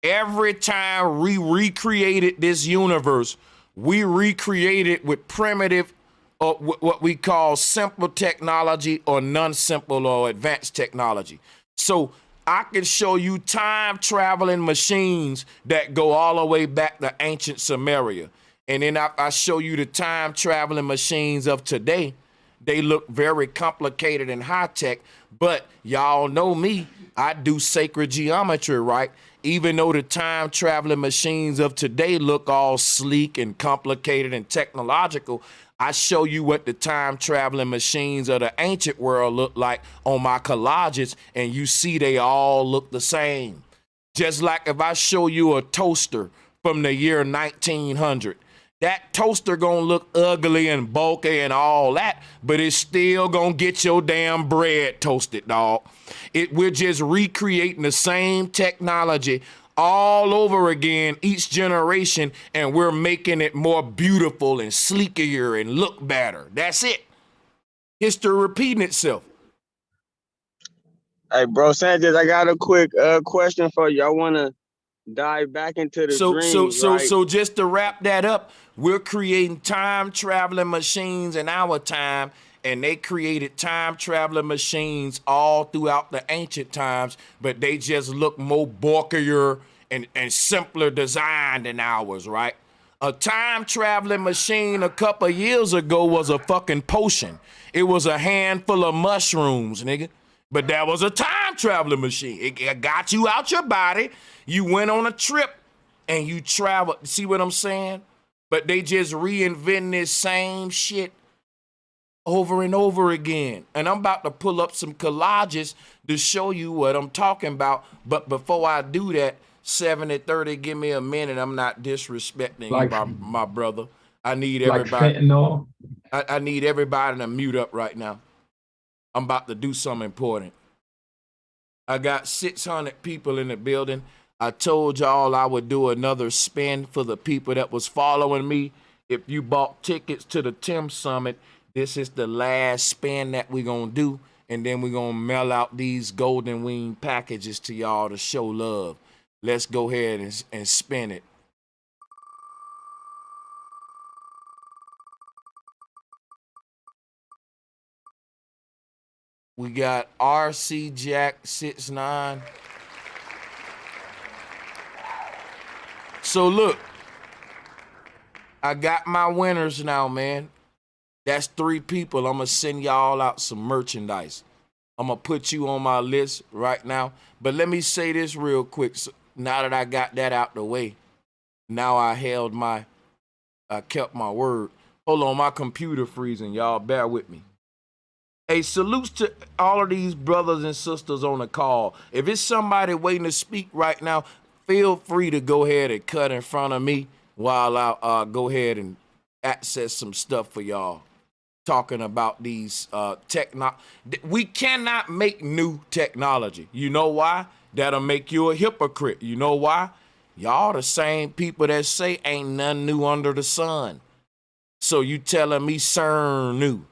every time we recreated this universe, we recreated with primitive, or what we call simple technology, or non-simple or advanced technology. So I can show you time traveling machines that go all the way back to ancient Sumeria. And then I show you the time traveling machines of today. They look very complicated and high tech, but y'all know me, I do sacred geometry, right? Even though the time traveling machines of today look all sleek and complicated and technological, I show you what the time traveling machines of the ancient world look like on my collages, and you see they all look the same. Just like if I show you a toaster from the year 1900, that toaster gonna look ugly and bulky and all that, but it's still gonna get your damn bread toasted, dog. We're just recreating the same technology all over again each generation, and we're making it more beautiful and sleeker and look better. That's it. History repeating itself. Hey, bro, Sanchez, I got a quick question for you. I want to dive back into the dreams, right? So just to wrap that up, we're creating time traveling machines in our time, and they created time traveling machines all throughout the ancient times, but they just look more bulkier and simpler design than ours, right? A time traveling machine a couple of years ago was a fucking potion. It was a handful of mushrooms, nigga. But that was a time traveling machine. It got you out your body. You went on a trip and you traveled. See what I'm saying? But they just reinventing this same shit over and over again. And I'm about to pull up some collages to show you what I'm talking about. But before I do that, 70-30, give me a minute. I'm not disrespecting Like- you, my brother. I need Like everybody. fentanyl. I need everybody to mute up right now. I'm about to do something important. I got 600 people in the building. I told y'all I would do another spin for the people that was following me. If you bought tickets to the Tim Summit, this is the last spin that we're going to do. And then we're going to mail out these golden wing packages to y'all to show love. Let's go ahead and spin it. We got RC Jack 69. So look, I got my winners now, man. That's 3 people. I'm going to send y'all out some merchandise. I'm going to put you on my list right now. But let me say this real quick. So now that I got that out the way, now I kept my word. Hold on, my computer freezing. Y'all bear with me. Hey, salutes to all of these brothers and sisters on the call. If it's somebody waiting to speak right now, feel free to go ahead and cut in front of me while I go ahead and access some stuff for y'all. Talking about these we cannot make new technology. You know why? That'll make you a hypocrite. You know why? Y'all the same people that say ain't nothing new under the sun. So you telling me CERN new.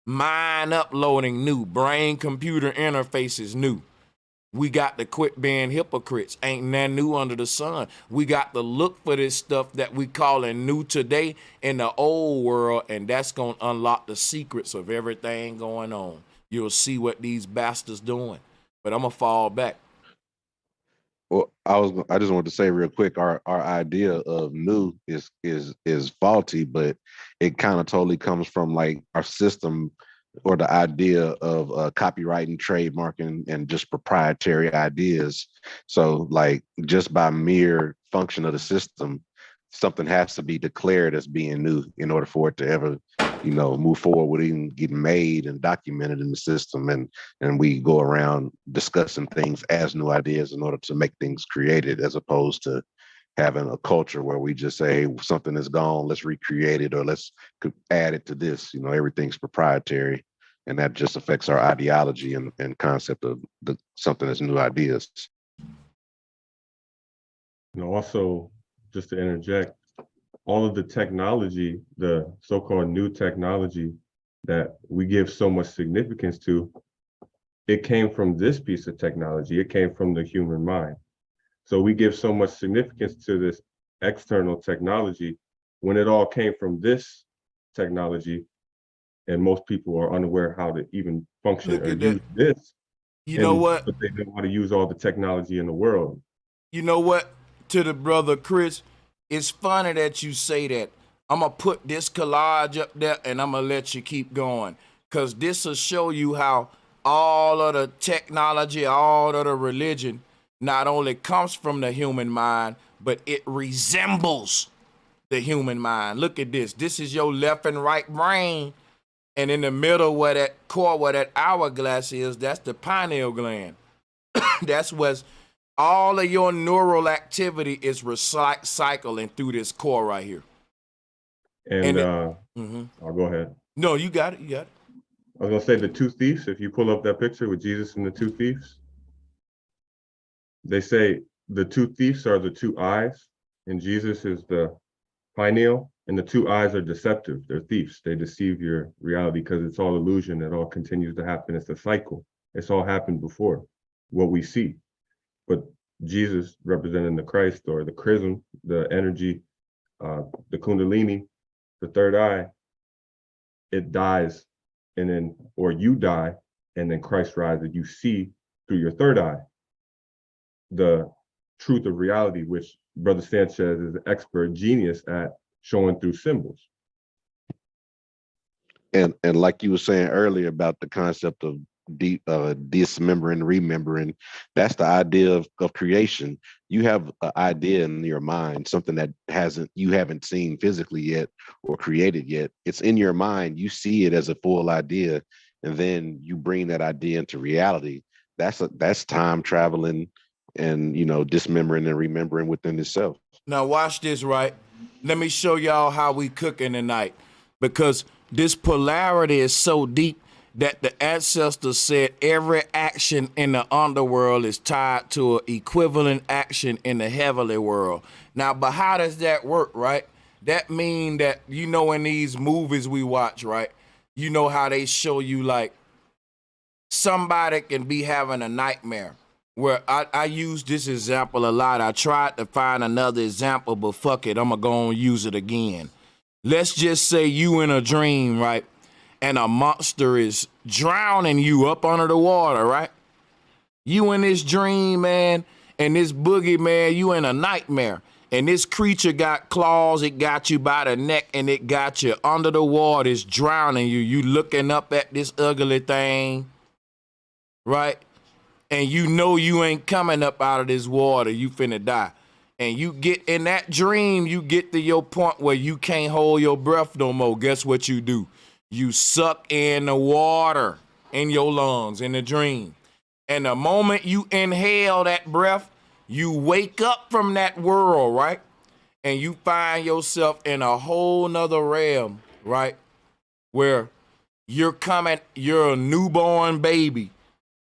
Mind uploading new. Brain computer interfaces new. We got to quit being hypocrites. Ain't nothing new under the sun. We got to look for this stuff that we calling new today in the old world, and that's going to unlock the secrets of everything going on. You'll see what these bastards doing. But I'm going to fall back. Well, I just wanted to say real quick, our idea of new is faulty, but it kind of totally comes from like our system or the idea of copyright and trademarking and just proprietary ideas. So like just by mere function of the system, something has to be declared as being new in order for it to ever, move forward with even getting made and documented in the system. And we go around discussing things as new ideas in order to make things created, as opposed to having a culture where we just say, hey, something is gone, let's recreate it, or let's add it to this. Everything's proprietary, and that just affects our ideology and concept of something as new ideas. Also, just to interject, all of the technology, the so-called new technology that we give so much significance to, it came from this piece of technology. It came from the human mind. So we give so much significance to this external technology when it all came from this technology, and most people are unaware how to even function or use this. You know what? But they know how to use all the technology in the world. You know what? To the brother Chris, it's funny that you say that. I'm going to put this collage up there and I'm going to let you keep going, because this will show you how all of the technology, all of the religion, not only comes from the human mind, but it resembles the human mind. Look at this. This is your left and right brain. And in the middle where that core, where that hourglass is, that's the pineal gland. That's what's all of your neural activity is recycling through this core right here. And I'll go ahead. No, you got it. You got it. I was gonna say the two thieves. If you pull up that picture with Jesus and the two thieves, they say the two thieves are the two eyes, and Jesus is the pineal, and the two eyes are deceptive. They're thieves. They deceive your reality because it's all illusion. It all continues to happen. It's a cycle. It's all happened before, what we see. But Jesus, representing the Christ or the chrism, the energy, the kundalini, the third eye, it dies, and then, or you die, and then Christ rises. You see through your third eye the truth of reality, which Brother Sanchez is an expert genius at showing through symbols. And like you were saying earlier about the concept of dismembering, remembering, that's the idea of creation. You have an idea in your mind, something that you haven't seen physically yet or created yet. It's in your mind. You see it as a full idea, and then you bring that idea into reality. That's time traveling and dismembering and remembering within itself. Now watch this, right? Let me show y'all how we cooking tonight, because this polarity is so deep that the ancestors said every action in the underworld is tied to an equivalent action in the heavenly world. Now, but how does that work, right? That mean that, in these movies we watch, right? You know how they show you like somebody can be having a nightmare. Where I use this example a lot. I tried to find another example, but fuck it, I'm gonna go and use it again. Let's just say you in a dream, right? And a monster is drowning you up under the water, right? You in this dream, man, and this boogeyman, you in a nightmare. And this creature got claws, it got you by the neck, and it got you under the water, it's drowning you. You looking up at this ugly thing, right? And you ain't coming up out of this water, you finna die. And you get in that dream, you get to your point where you can't hold your breath no more. Guess what you do? You suck in the water in your lungs in the dream. And the moment you inhale that breath, you wake up from that world, right? And you find yourself in a whole nother realm, right? Where you're a newborn baby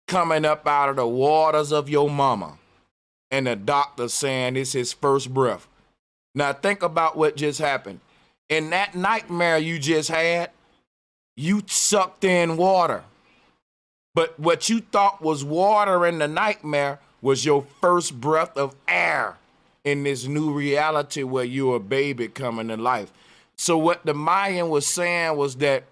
coming up out of the waters of your mama. And the doctor saying it's his first breath. Now think about what just happened. In that nightmare you just had, You sucked in water. But what you thought was water in the nightmare was your first breath of air in this new reality where you're a baby coming to life. So what the Mayan was saying was that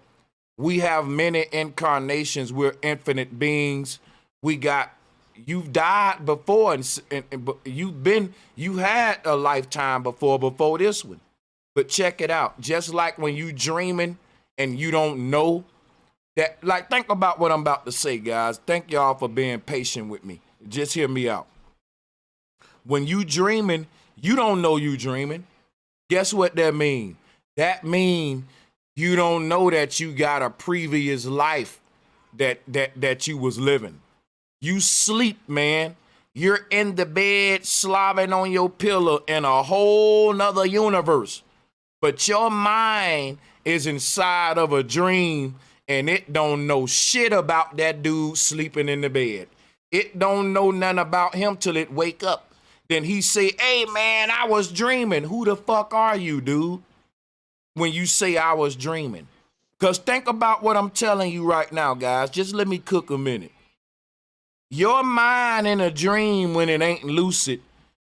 we have many incarnations. We're infinite beings. You've died before, and you had a lifetime before this one. But check it out. Just like when you dreaming and you don't know that, like, think about what I'm about to say, guys. Thank y'all for being patient with me. Just hear me out. When you dreaming, you don't know you dreaming. Guess what that mean? That mean you don't know that you got a previous life that you was living. You sleep, man. You're in the bed, slobbing on your pillow in a whole nother universe. But your mind is inside of a dream, and it don't know shit about that dude sleeping in the bed. It don't know nothing about him till it wake up. Then he say, hey, man, I was dreaming. Who the fuck are you, dude? When you say I was dreaming. Because think about what I'm telling you right now, guys. Just let me cook a minute. Your mind in a dream when it ain't lucid,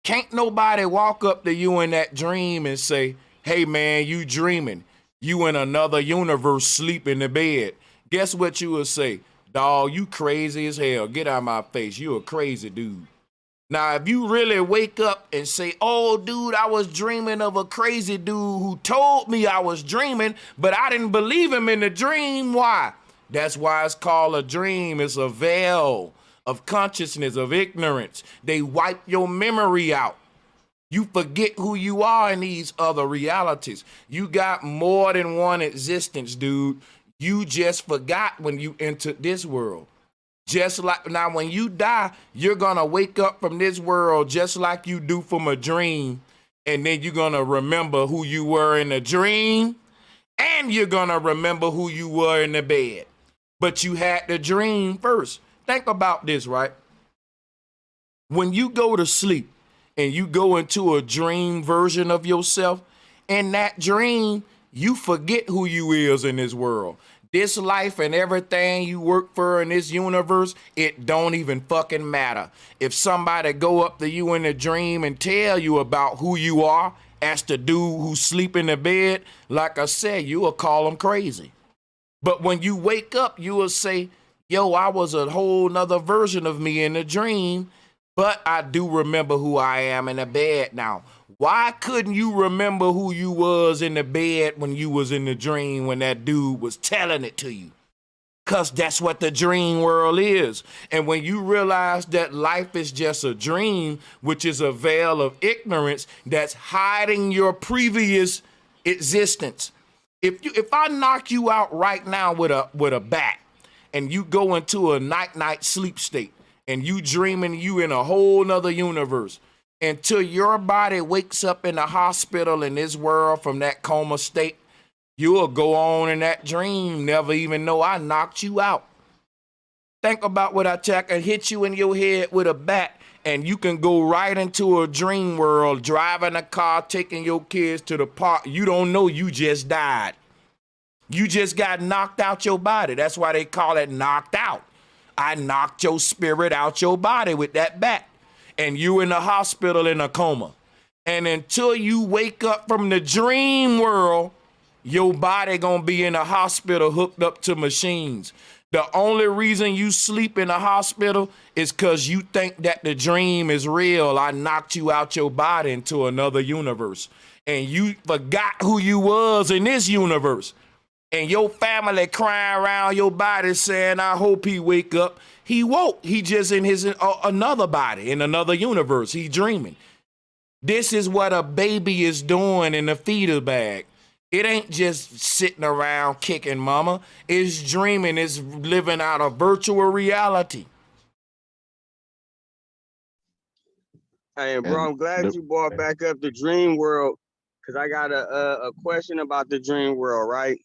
can't nobody walk up to you in that dream and say, hey, man, you dreaming. You in another universe sleep in the bed. Guess what you would say? Dawg, you crazy as hell. Get out of my face. You a crazy dude. Now, if you really wake up and say, oh, dude, I was dreaming of a crazy dude who told me I was dreaming, but I didn't believe him in the dream. Why? That's why it's called a dream. It's a veil of consciousness, of ignorance. They wipe your memory out. You forget who you are in these other realities. You got more than one existence, dude. You just forgot when you entered this world. Just like now, when you die, you're gonna wake up from this world just like you do from a dream, and then you're gonna remember who you were in the dream, and you're gonna remember who you were in the bed. But you had the dream first. Think about this, right? When you go to sleep and you go into a dream version of yourself, in that dream, you forget who you is in this world. This life and everything you work for in this universe, it don't even fucking matter. If somebody go up to you in a dream and tell you about who you are as the dude who sleep in the bed, like I said, you will call them crazy. But when you wake up, you will say, yo, I was a whole nother version of me in the dream, but I do remember who I am in the bed now. Why couldn't you remember who you was in the bed when you was in the dream when that dude was telling it to you? Because that's what the dream world is. And when you realize that life is just a dream, which is a veil of ignorance that's hiding your previous existence. If I knock you out right now with a bat and you go into a night sleep state and you dreaming you in a whole nother universe, until your body wakes up in the hospital in this world from that coma state, you'll go on in that dream, never even know I knocked you out. Think about what I tell you, hit you in your head with a bat, and you can go right into a dream world, driving a car, taking your kids to the park. You don't know you just died. You just got knocked out your body. That's why they call it knocked out. I knocked your spirit out your body with that bat. And you in the hospital in a coma. And until you wake up from the dream world, your body gonna be in a hospital hooked up to machines. The only reason you sleep in the hospital is because you think that the dream is real. I knocked you out your body into another universe. And you forgot who you was in this universe. And your family crying around your body saying, I hope he wake up. He woke. He just in his another body, in another universe. He dreaming. This is what a baby is doing in the feeder bag. It ain't just sitting around kicking mama. It's dreaming. It's living out a virtual reality. Hey, bro, I'm glad you brought back up the dream world, because I got a question about the dream world, right?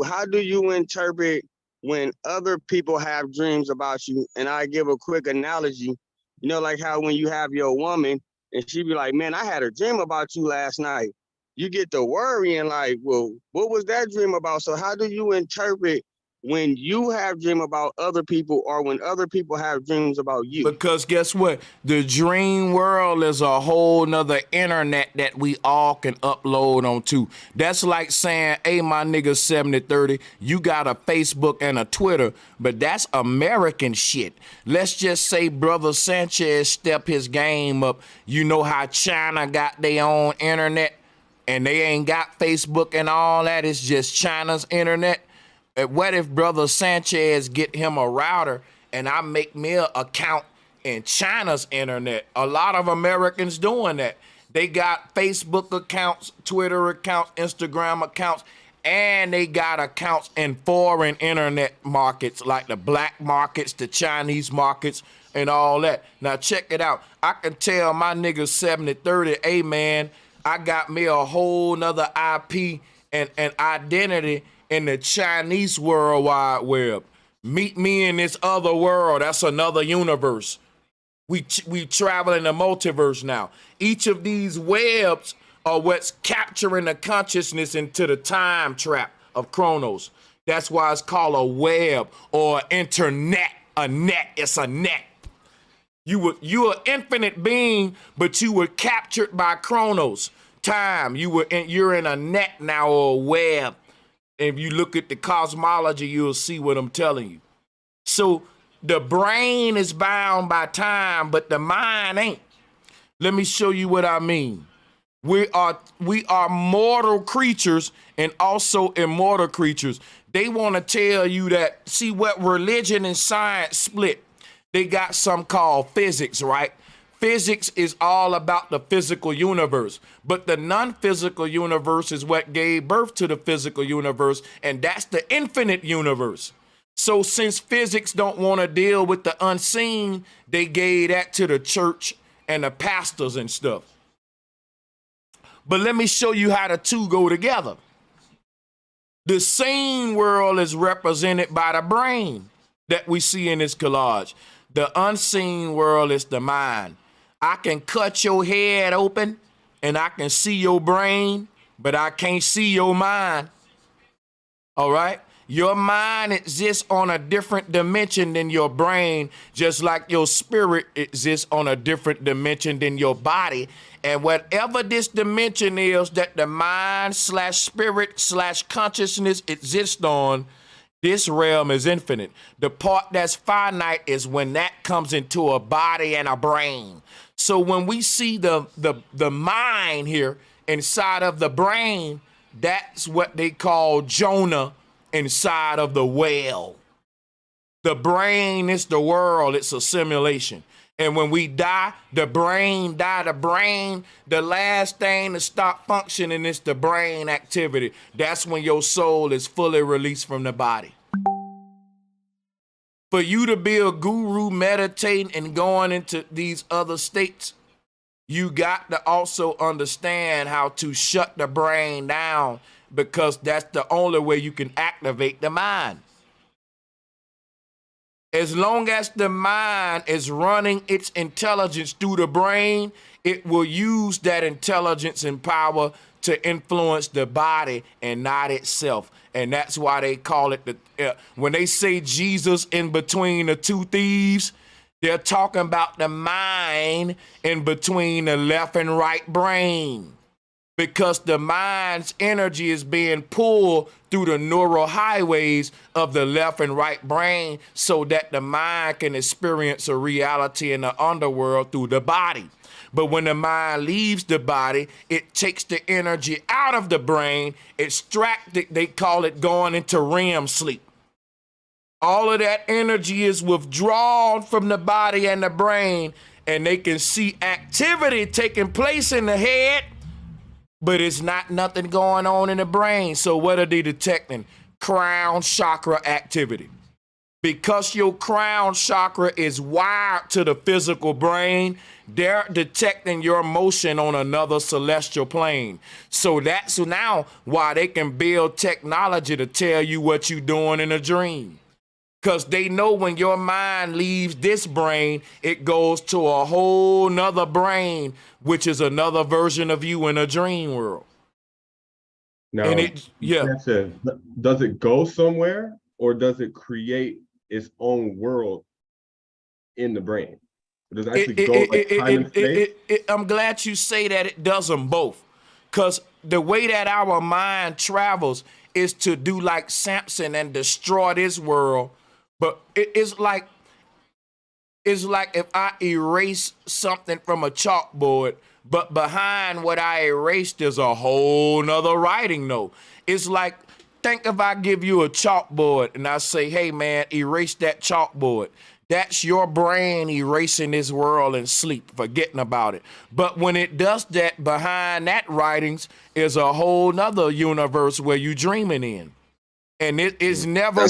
How do you interpret when other people have dreams about you? And I give a quick analogy, like how when you have your woman and she be like, man, I had a dream about you last night. you get to worrying like, well, what was that dream about? So how do you interpret when you have dream about other people or when other people have dreams about you? Because guess what? The dream world is a whole nother internet that we all can upload onto. That's like saying, hey, my nigga 7030, you got a Facebook and a Twitter, but that's American shit. Let's just say brother Sanchez step his game up. You know how China got their own internet and they ain't got Facebook and all that. It's just China's internet. What if brother Sanchez get him a router and I make me an account in China's internet? A lot of Americans doing that. They got Facebook accounts, Twitter accounts, Instagram accounts, and they got accounts in foreign internet markets like the black markets, the Chinese markets, and all that. Now check it out. I can tell my nigga 7030, hey man, I got me a whole nother IP and identity in the Chinese World Wide Web. Meet me in this other world. That's another universe. We travel in the multiverse now. Each of these webs are what's capturing the consciousness into the time trap of Chronos. That's why it's called a web or internet. A net. It's a net. You are infinite being, but you were captured by Chronos. Time. You're in a net now or a web. If you look at the cosmology, you'll see what I'm telling you. So the brain is bound by time, but the mind ain't. Let me show you what I mean. We are mortal creatures and also immortal creatures. They want to tell you that, see what religion and science split. They got some called physics, right? Physics is all about the physical universe, but the non-physical universe is what gave birth to the physical universe, and that's the infinite universe. So since physics don't want to deal with the unseen, they gave that to the church and the pastors and stuff. But let me show you how the two go together. The seen world is represented by the brain that we see in this collage. The unseen world is the mind. I can cut your head open and I can see your brain, but I can't see your mind. All right? Your mind exists on a different dimension than your brain, just like your spirit exists on a different dimension than your body. And whatever this dimension is that the mind / spirit / consciousness exists on, this realm is infinite. The part that's finite is when that comes into a body and a brain. So when we see the mind here inside of the brain, that's what they call Jonah inside of the whale. The brain is the world. It's a simulation. And when we die, the brain die. The brain, the last thing to stop functioning is the brain activity. That's when your soul is fully released from the body. For you to be a guru meditating and going into these other states, you got to also understand how to shut the brain down, because that's the only way you can activate the mind. As long as the mind is running its intelligence through the brain, it will use that intelligence and power to influence the body and not itself. And that's why they call it when they say Jesus in between the two thieves, they're talking about the mind in between the left and right brain, because the mind's energy is being pulled through the neural highways of the left and right brain so that the mind can experience a reality in the underworld through the body. But when the mind leaves the body, it takes the energy out of the brain, extract it, they call it going into REM sleep. All of that energy is withdrawn from the body and the brain, and they can see activity taking place in the head, but it's not nothing going on in the brain. So what are they detecting? Crown chakra activity. Because your crown chakra is wired to the physical brain, they're detecting your motion on another celestial plane. So that's now why they can build technology to tell you what you're doing in a dream. Because they know when your mind leaves this brain, it goes to a whole nother brain, which is another version of you in a dream world. Now, And it, yeah, Sanchez, does it go somewhere or does it create its own world in the brain? Does it actually go like time and space? I'm glad you say that it does them both. Because the way that our mind travels is to do like Samson and destroy this world. But it's like if I erase something from a chalkboard, but behind what I erased is a whole nother writing though. It's like, think if I give you a chalkboard and I say, hey man, erase that chalkboard. That's your brain erasing this world and sleep, forgetting about it. But when it does that, behind that writings is a whole nother universe where you dreaming in. And it is never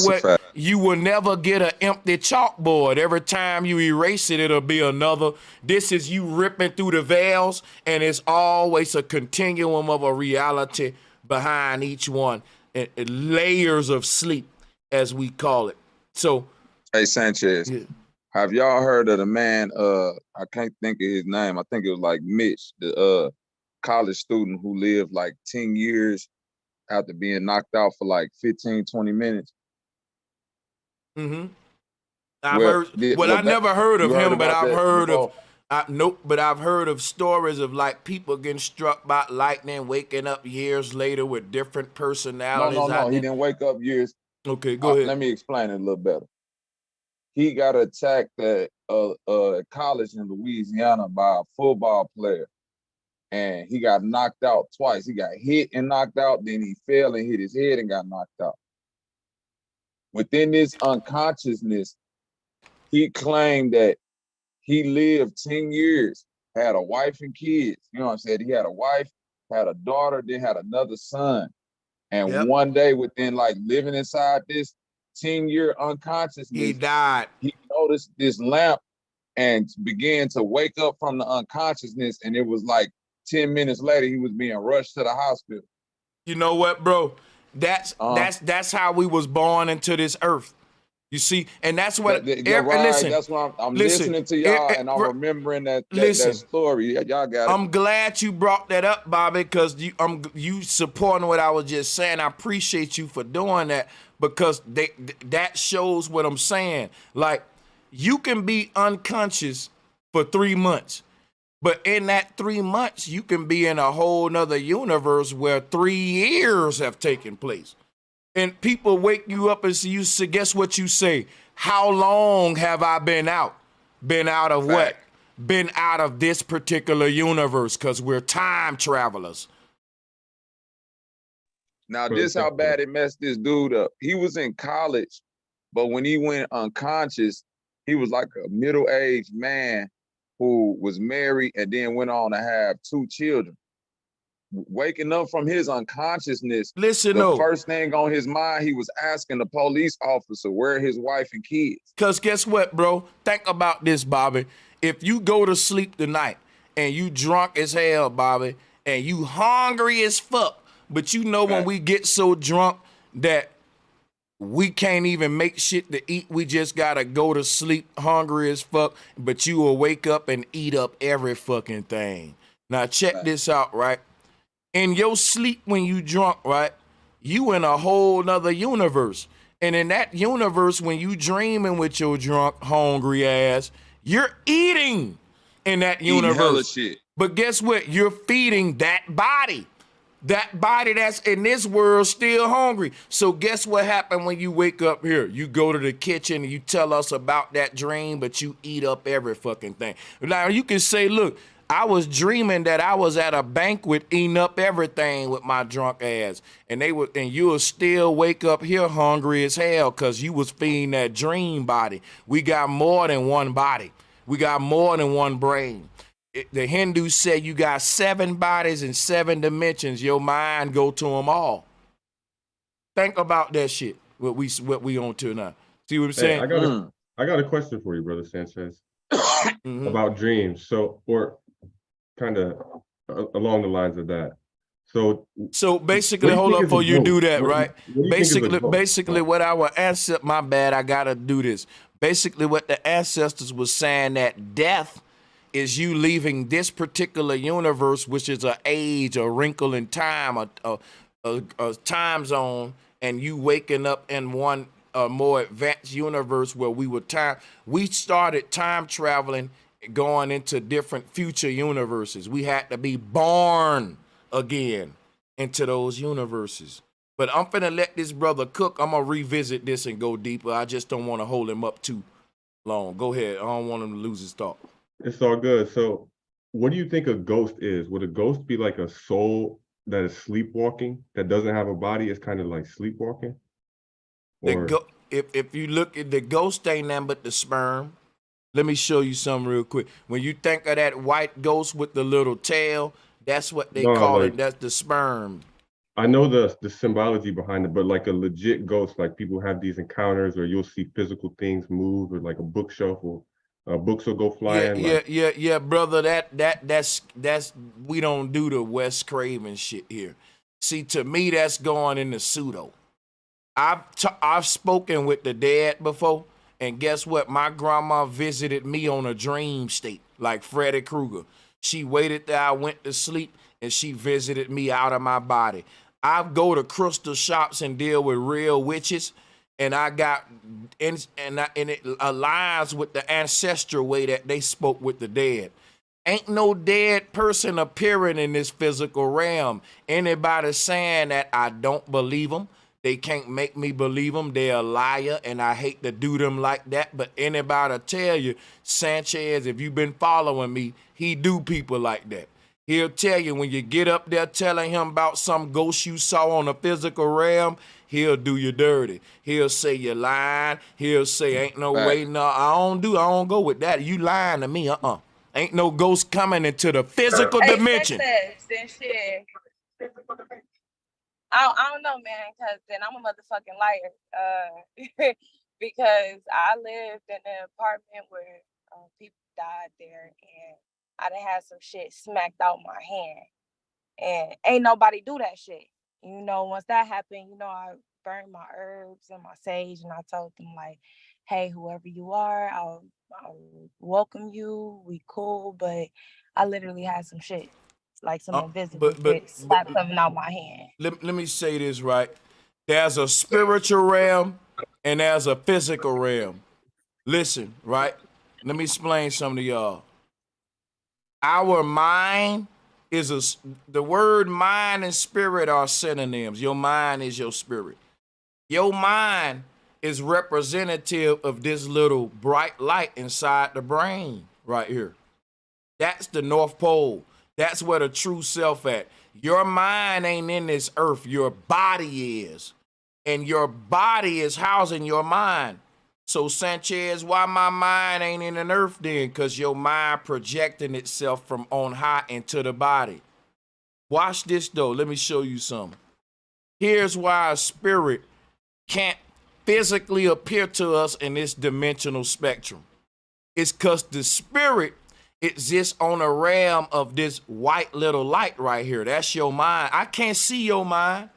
you will never get an empty chalkboard. Every time you erase it, it'll be another. This is you ripping through the veils, and it's always a continuum of a reality behind each one. And layers of sleep, as we call it. So, hey Sanchez, have y'all heard of the man? I can't think of his name. I think it was like Mitch, the college student who lived like 10 years after being knocked out for like 15, 20 minutes. Mm-hmm. I've heard. Well, I never heard of him, but I've heard of. Nope, but I've heard of stories of like people getting struck by lightning, waking up years later with different personalities. No, he didn't wake up years. Okay, go ahead. Let me explain it a little better. He got attacked at college in Louisiana by a football player, and he got knocked out twice. He got hit and knocked out, then he fell and hit his head and got knocked out. Within this unconsciousness, he claimed that he lived 10 years, had a wife and kids. You know what I'm saying? He had a wife, had a daughter, then had another son. And one day within like living inside this 10-year unconsciousness, he died. He noticed this lamp and began to wake up from the unconsciousness. And it was like 10 minutes later, he was being rushed to the hospital. You know what, bro? That's how we was born into this earth. You see, and that's what. Listen, that's why I'm listening to y'all, and I'm remembering that story. Y'all got it. I'm glad you brought that up, Bobby, because you supporting what I was just saying. I appreciate you for doing that, because that shows what I'm saying. Like, you can be unconscious for 3 months, but in that 3 months, you can be in a whole nother universe where 3 years have taken place. And people wake you up and you say, guess what you say? How long have I been out? Been out of what? Been out of this particular universe, because we're time travelers. Now, this how bad it messed this dude up. He was in college, but when he went unconscious, he was like a middle-aged man who was married and then went on to have 2 children. Waking up from his unconsciousness, the first thing on his mind, he was asking the police officer where his wife and kids. Because guess what, bro? Think about this, Bobby. If you go to sleep tonight and you drunk as hell, Bobby, and you hungry as fuck, but you know when we get so drunk that we can't even make shit to eat, we just gotta go to sleep hungry as fuck, but you will wake up and eat up every fucking thing. Now check this out, right? In your sleep when you drunk, right, you in a whole nother universe. And in that universe, when you dreaming with your drunk, hungry ass, you're eating in that universe. Hella shit. But guess what? You're feeding that body. That body that's in this world still hungry. So guess what happened when you wake up here? You go to the kitchen and you tell us about that dream, but you eat up every fucking thing. Now you can say, look, I was dreaming that I was at a banquet eating up everything with my drunk ass. And you'll still wake up here hungry as hell because you was feeding that dream body. We got more than one body. We got more than one brain. The Hindus say you got 7 bodies and 7 dimensions. Your mind go to them all. Think about that shit, what we on to now. See what I'm saying? I got a question for you, Brother Sanchez, about dreams. So, or kind of along the lines of that. So basically, hold up before you do that, right? Basically, what our ancestors, my bad, I gotta do this. Basically, what the ancestors was saying, that death is you leaving this particular universe, which is an age, a wrinkle in time, a time zone, and you waking up in one more advanced universe where we started time traveling, going into different future universes. We had to be born again into those universes. But I'm finna let this brother cook. I'm gonna revisit this and go deeper. I just don't want to hold him up too long. Go ahead. I don't want him to lose his thought. It's all good. So what do you think a ghost is? Would a ghost be like a soul that is sleepwalking, that doesn't have a body? It's kind of like sleepwalking? Or If you look at the ghost, ain't nothing but the sperm. Let me show you something real quick. When you think of that white ghost with the little tail, that's what they call it. That's the sperm. I know the symbology behind it, but like a legit ghost, like people have these encounters where you'll see physical things move, or like a bookshelf or books will go flying. Yeah, brother. That's we don't do the Wes Craven shit here. See, to me, that's going in the pseudo. I've spoken with the dead before, and guess what? My grandma visited me on a dream state, like Freddy Krueger. She waited till I went to sleep, and she visited me out of my body. I go to crystal shops and deal with real witches, and I got and it aligns with the ancestral way that they spoke with the dead. Ain't no dead person appearing in this physical realm. Anybody saying that, I don't believe them. They can't make me believe them. They're a liar, and I hate to do them like that. But anybody tell you, Sanchez, if you've been following me, he do people like that. He'll tell you when you get up there telling him about some ghost you saw on the physical realm, he'll do you dirty. He'll say you're lying. He'll say ain't no way. No, I don't go with that. You lying to me. Ain't no ghost coming into the physical dimension. Shit. I don't know, man, because then I'm a motherfucking liar. Because I lived in an apartment where people died there, and I done had some shit smacked out my hand. And ain't nobody do that shit. You know, once that happened, you know, I burned my herbs and my sage, and I told them, like, hey, whoever you are, I'll welcome you. We cool, but I literally had some shit, like some invisible shit, slapped something out my hand. Let me say this right. There's a spiritual realm and there's a physical realm. Listen, right? Let me explain something to y'all. Our mind is the word mind and spirit are synonyms. Your mind is your spirit. Your mind is representative of this little bright light inside the brain right here. That's the North Pole. That's where the true self at. Your mind ain't in this earth. Your body is. And your body is housing your mind. So Sanchez, why my mind ain't in an earth then? Because your mind projecting itself from on high into the body. Watch this though. Let me show you something. Here's why a spirit can't physically appear to us in this dimensional spectrum. It's because the spirit exists on a realm of this white little light right here. That's your mind. I can't see your mind.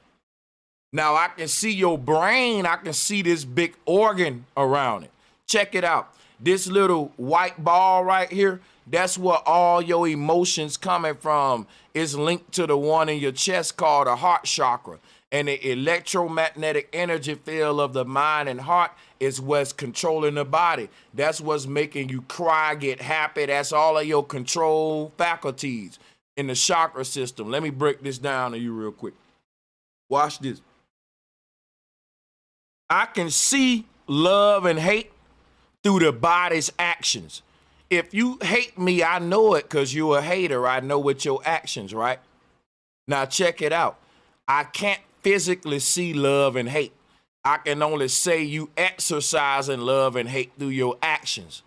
Now I can see your brain. I can see this big organ around it. Check it out. This little white ball right here, that's where all your emotions coming from. Is linked to the one in your chest called the heart chakra. And the electromagnetic energy field of the mind and heart is what's controlling the body. That's what's making you cry, get happy. That's all of your control faculties in the chakra system. Let me break this down to you real quick. Watch this. I can see love and hate through the body's actions. If you hate me, I know it because you're a hater. I know with your actions, right? Now check it out. I can't physically see love and hate. I can only say you exercising love and hate through your actions.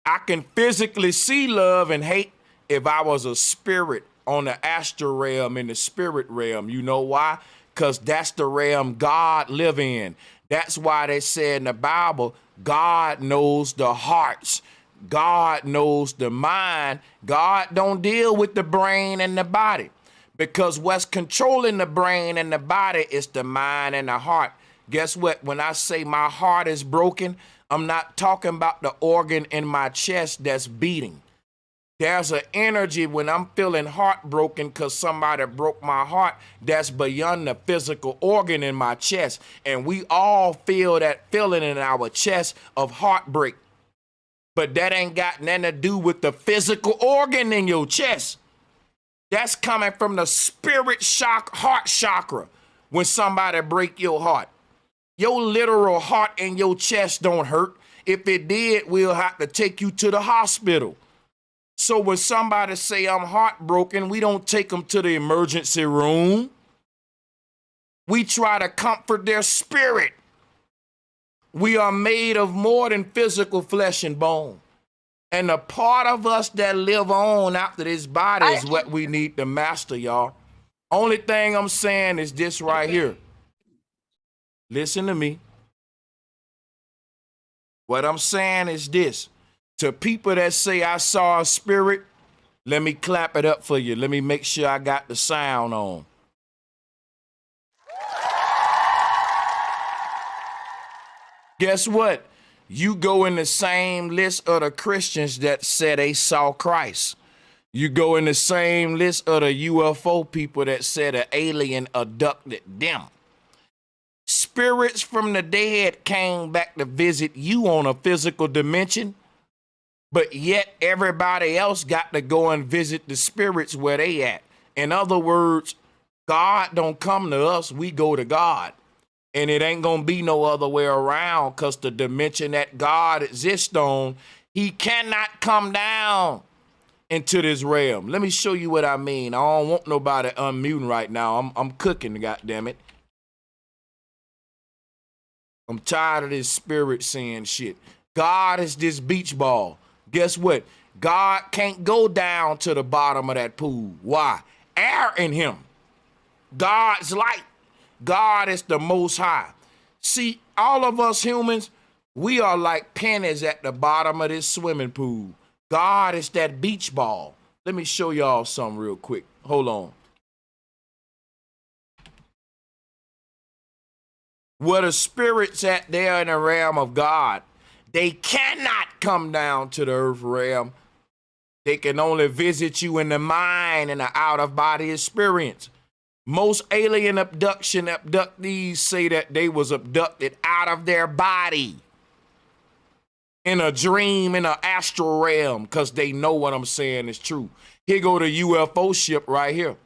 I can physically see love and hate if I was a spirit on the astral realm, in the spirit realm. You know why? Because that's the realm God live in. That's why they said in the Bible, God knows the hearts. God knows the mind. God don't deal with the brain and the body. Because what's controlling the brain and the body is the mind and the heart. Guess what? When I say my heart is broken, I'm not talking about the organ in my chest that's beating. There's an energy when I'm feeling heartbroken because somebody broke my heart that's beyond the physical organ in my chest. And we all feel that feeling in our chest of heartbreak. But that ain't got nothing to do with the physical organ in your chest. That's coming from the spirit heart chakra when somebody break your heart. Your literal heart and your chest don't hurt. If it did, we'll have to take you to the hospital. So when somebody say I'm heartbroken, we don't take them to the emergency room. We try to comfort their spirit. We are made of more than physical flesh and bone. And the part of us that live on after this body is what we need to master, y'all. Only thing I'm saying is this right here. Listen to me. What I'm saying is this. To people that say I saw a spirit, let me clap it up for you. Let me make sure I got the sound on. Guess what? You go in the same list of the Christians that said they saw Christ. You go in the same list of the UFO people that said an alien abducted them. Spirits from the dead came back to visit you on a physical dimension, but yet everybody else got to go and visit the spirits where they at. In other words, God don't come to us, we go to God. And it ain't gonna be no other way around, because the dimension that God exists on, he cannot come down into this realm. Let me show you what I mean. I don't want nobody unmuting right now. I'm cooking, goddammit. I'm tired of this spirit saying shit. God is this beach ball. Guess what? God can't go down to the bottom of that pool. Why? Air in him. God's light. God is the most high. See, all of us humans, we are like pennies at the bottom of this swimming pool. God is that beach ball. Let me show y'all something real quick. Hold on. Where the spirits at there in the realm of God, they cannot come down to the earth realm. They can only visit you in the mind and the out-of-body experience. Most alien abductees say that they was abducted out of their body in a dream, in an astral realm, because they know what I'm saying is true. Here go the UFO ship right here,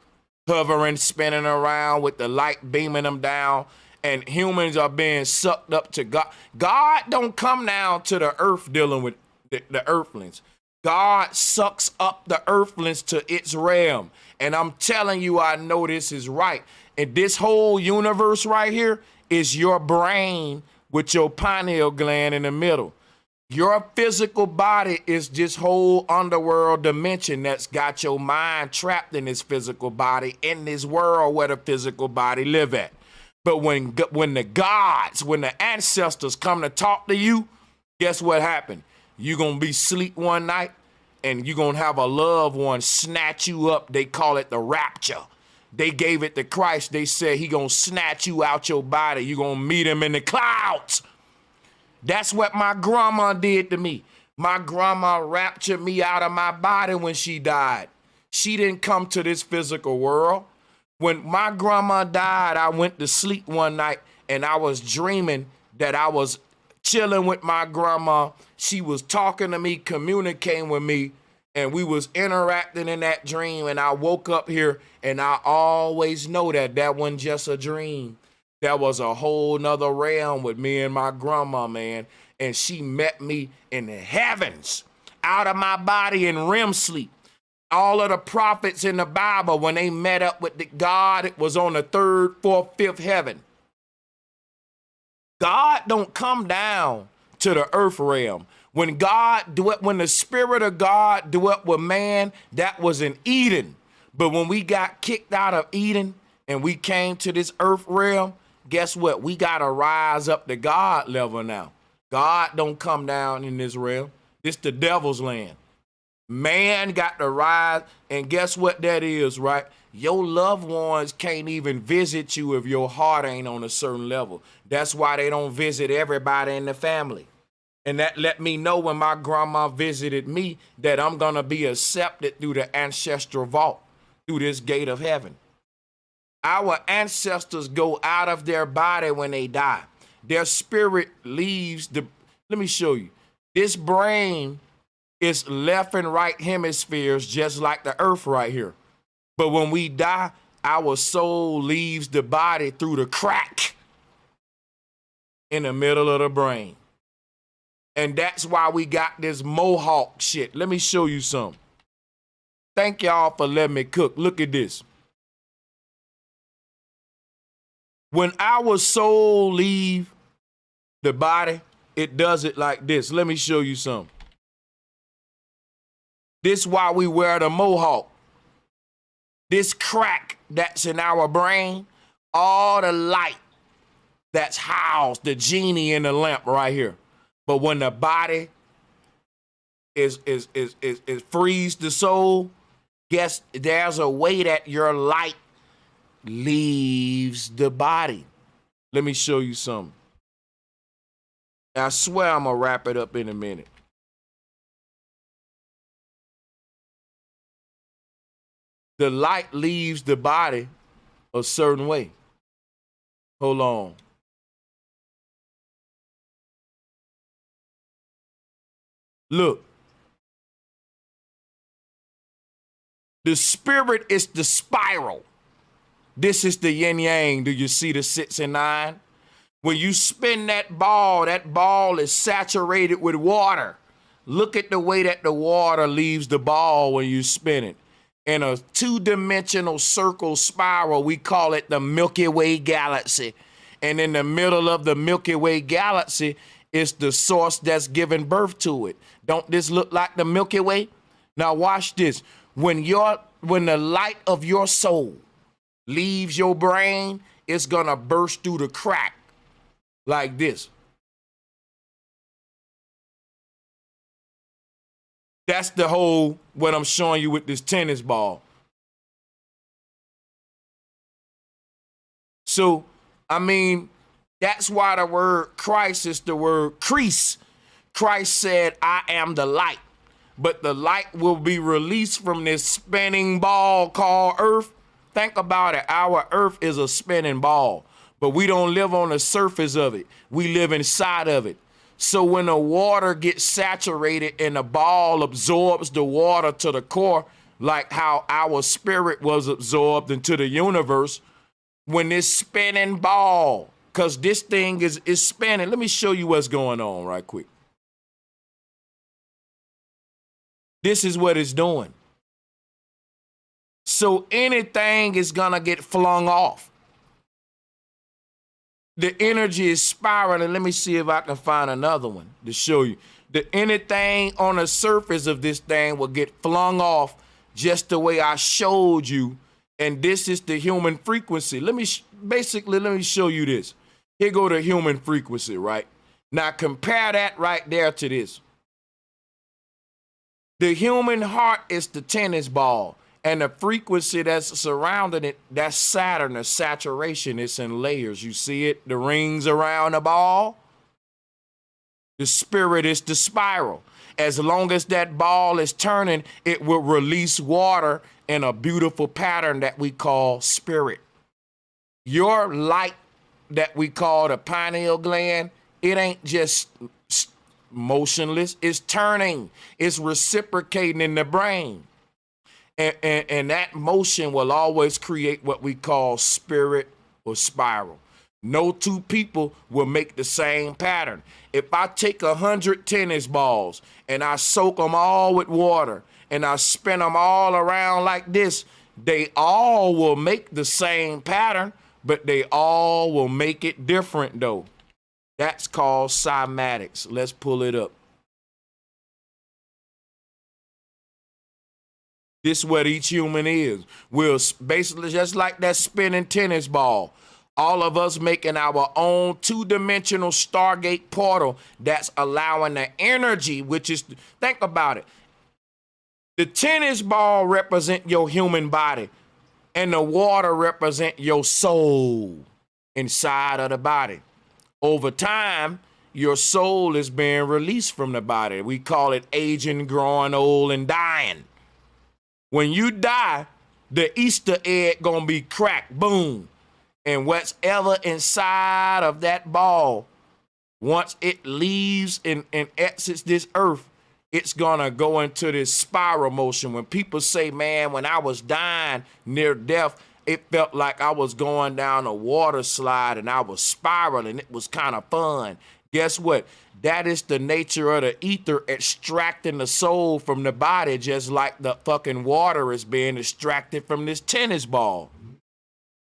hovering, spinning around with the light beaming them down, and humans are being sucked up to God. God don't come down to the earth dealing with the earthlings. God sucks up the earthlings to its realm. And I'm telling you, I know this is right. And this whole universe right here is your brain with your pineal gland in the middle. Your physical body is this whole underworld dimension that's got your mind trapped in this physical body, in this world where the physical body live at. But when the gods, when the ancestors come to talk to you, guess what happened? You're going to be asleep one night and you're going to have a loved one snatch you up. They call it the rapture. They gave it to Christ. They said he going to snatch you out your body. You're going to meet him in the clouds. That's what my grandma did to me. My grandma raptured me out of my body when she died. She didn't come to this physical world. When my grandma died, I went to sleep one night and I was dreaming that I was chilling with my grandma. She was talking to me, communicating with me, and we was interacting in that dream. And I woke up here and I always know that that wasn't just a dream. That was a whole nother realm with me and my grandma, man. And she met me in the heavens, out of my body in REM sleep. All of the prophets in the Bible, when they met up with God, it was on the 3rd, 4th, 5th heaven. God don't come down to the earth realm. When the spirit of God dwelt with man, that was in Eden. But when we got kicked out of Eden and we came to this earth realm, guess what? We got to rise up to God level now. God don't come down in this realm. It's the devil's land. Man got to rise, and guess what that is, right? Your loved ones can't even visit you if your heart ain't on a certain level. That's why they don't visit everybody in the family. And that let me know when my grandma visited me that I'm going to be accepted through the ancestral vault, through this gate of heaven. Our ancestors go out of their body when they die. Their spirit leaves the, let me show you. This brain is left and right hemispheres, just like the earth right here. But when we die, our soul leaves the body through the crack in the middle of the brain. And that's why we got this mohawk shit. Let me show you something. Thank y'all for letting me cook. Look at this. When our soul leave the body, it does it like this. Let me show you something. This is why we wear the mohawk. This crack that's in our brain, all the light that's housed, the genie in the lamp right here. But when the body is frees the soul, guess there's a way that your light leaves the body. Let me show you something. I swear I'm gonna wrap it up in a minute. The light leaves the body a certain way. Hold on. Look. The spirit is the spiral. This is the yin yang. Do you see the 6 and 9? When you spin that ball is saturated with water. Look at the way that the water leaves the ball when you spin it. In a 2-dimensional circle spiral, we call it the Milky Way galaxy. And in the middle of the Milky Way galaxy is the source that's giving birth to it. Don't this look like the Milky Way? Now watch this. When the light of your soul leaves your brain, it's gonna burst through the crack like this. That's the whole, what I'm showing you with this tennis ball. So, I mean, that's why the word Christ is the word crease. Christ said, I am the light. But the light will be released from this spinning ball called earth. Think about it. Our earth is a spinning ball, but we don't live on the surface of it. We live inside of it. So when the water gets saturated and the ball absorbs the water to the core, like how our spirit was absorbed into the universe, when this spinning ball, because this thing is spinning. Let me show you what's going on right quick. This is what it's doing. So anything is gonna get flung off. The energy is spiraling. Let me see if I can find another one to show you. Anything on the surface of this thing will get flung off just the way I showed you. And this is the human frequency. Let me show you this. Here go the human frequency, right? Now compare that right there to this. The human heart is the tennis ball. And the frequency that's surrounding it, that's Saturn, the saturation. It's in layers. You see it? The rings around the ball. The spirit is the spiral. As long as that ball is turning, it will release water in a beautiful pattern that we call spirit. Your light that we call the pineal gland, it ain't just motionless. It's turning. It's reciprocating in the brain. And that motion will always create what we call spirit or spiral. No two people will make the same pattern. If I take 100 tennis balls and I soak them all with water and I spin them all around like this, they all will make the same pattern, but they all will make it different though. That's called cymatics. Let's pull it up. This is what each human is. We're basically just like that spinning tennis ball. All of us making our own 2-dimensional Stargate portal that's allowing the energy, which is, think about it. The tennis ball represent your human body and the water represent your soul inside of the body. Over time, your soul is being released from the body. We call it aging, growing old, and dying. When you die, the Easter egg gonna be cracked, boom. And whatever inside of that ball, once it leaves and exits this earth, it's gonna go into this spiral motion. When people say, man, when I was dying near death, it felt like I was going down a water slide and I was spiraling. It was kind of fun. Guess what? That is the nature of the ether extracting the soul from the body, just like the fucking water is being extracted from this tennis ball.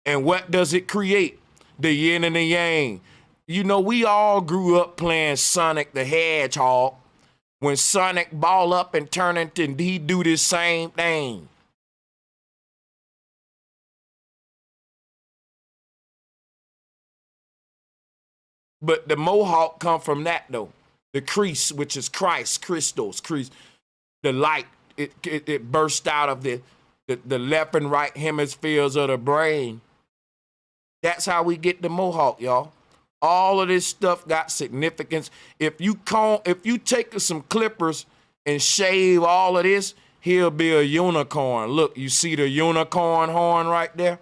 And what does it create? The yin and the yang. You know, we all grew up playing Sonic the Hedgehog. When Sonic ball up and turn into, and he do this same thing. But the mohawk come from that though. The crease, which is Christ, Christos, crease. The light, it burst out of the left and right hemispheres of the brain. That's how we get the mohawk, y'all. All of this stuff got significance. If you take some clippers and shave all of this, he'll be a unicorn. Look, you see the unicorn horn right there?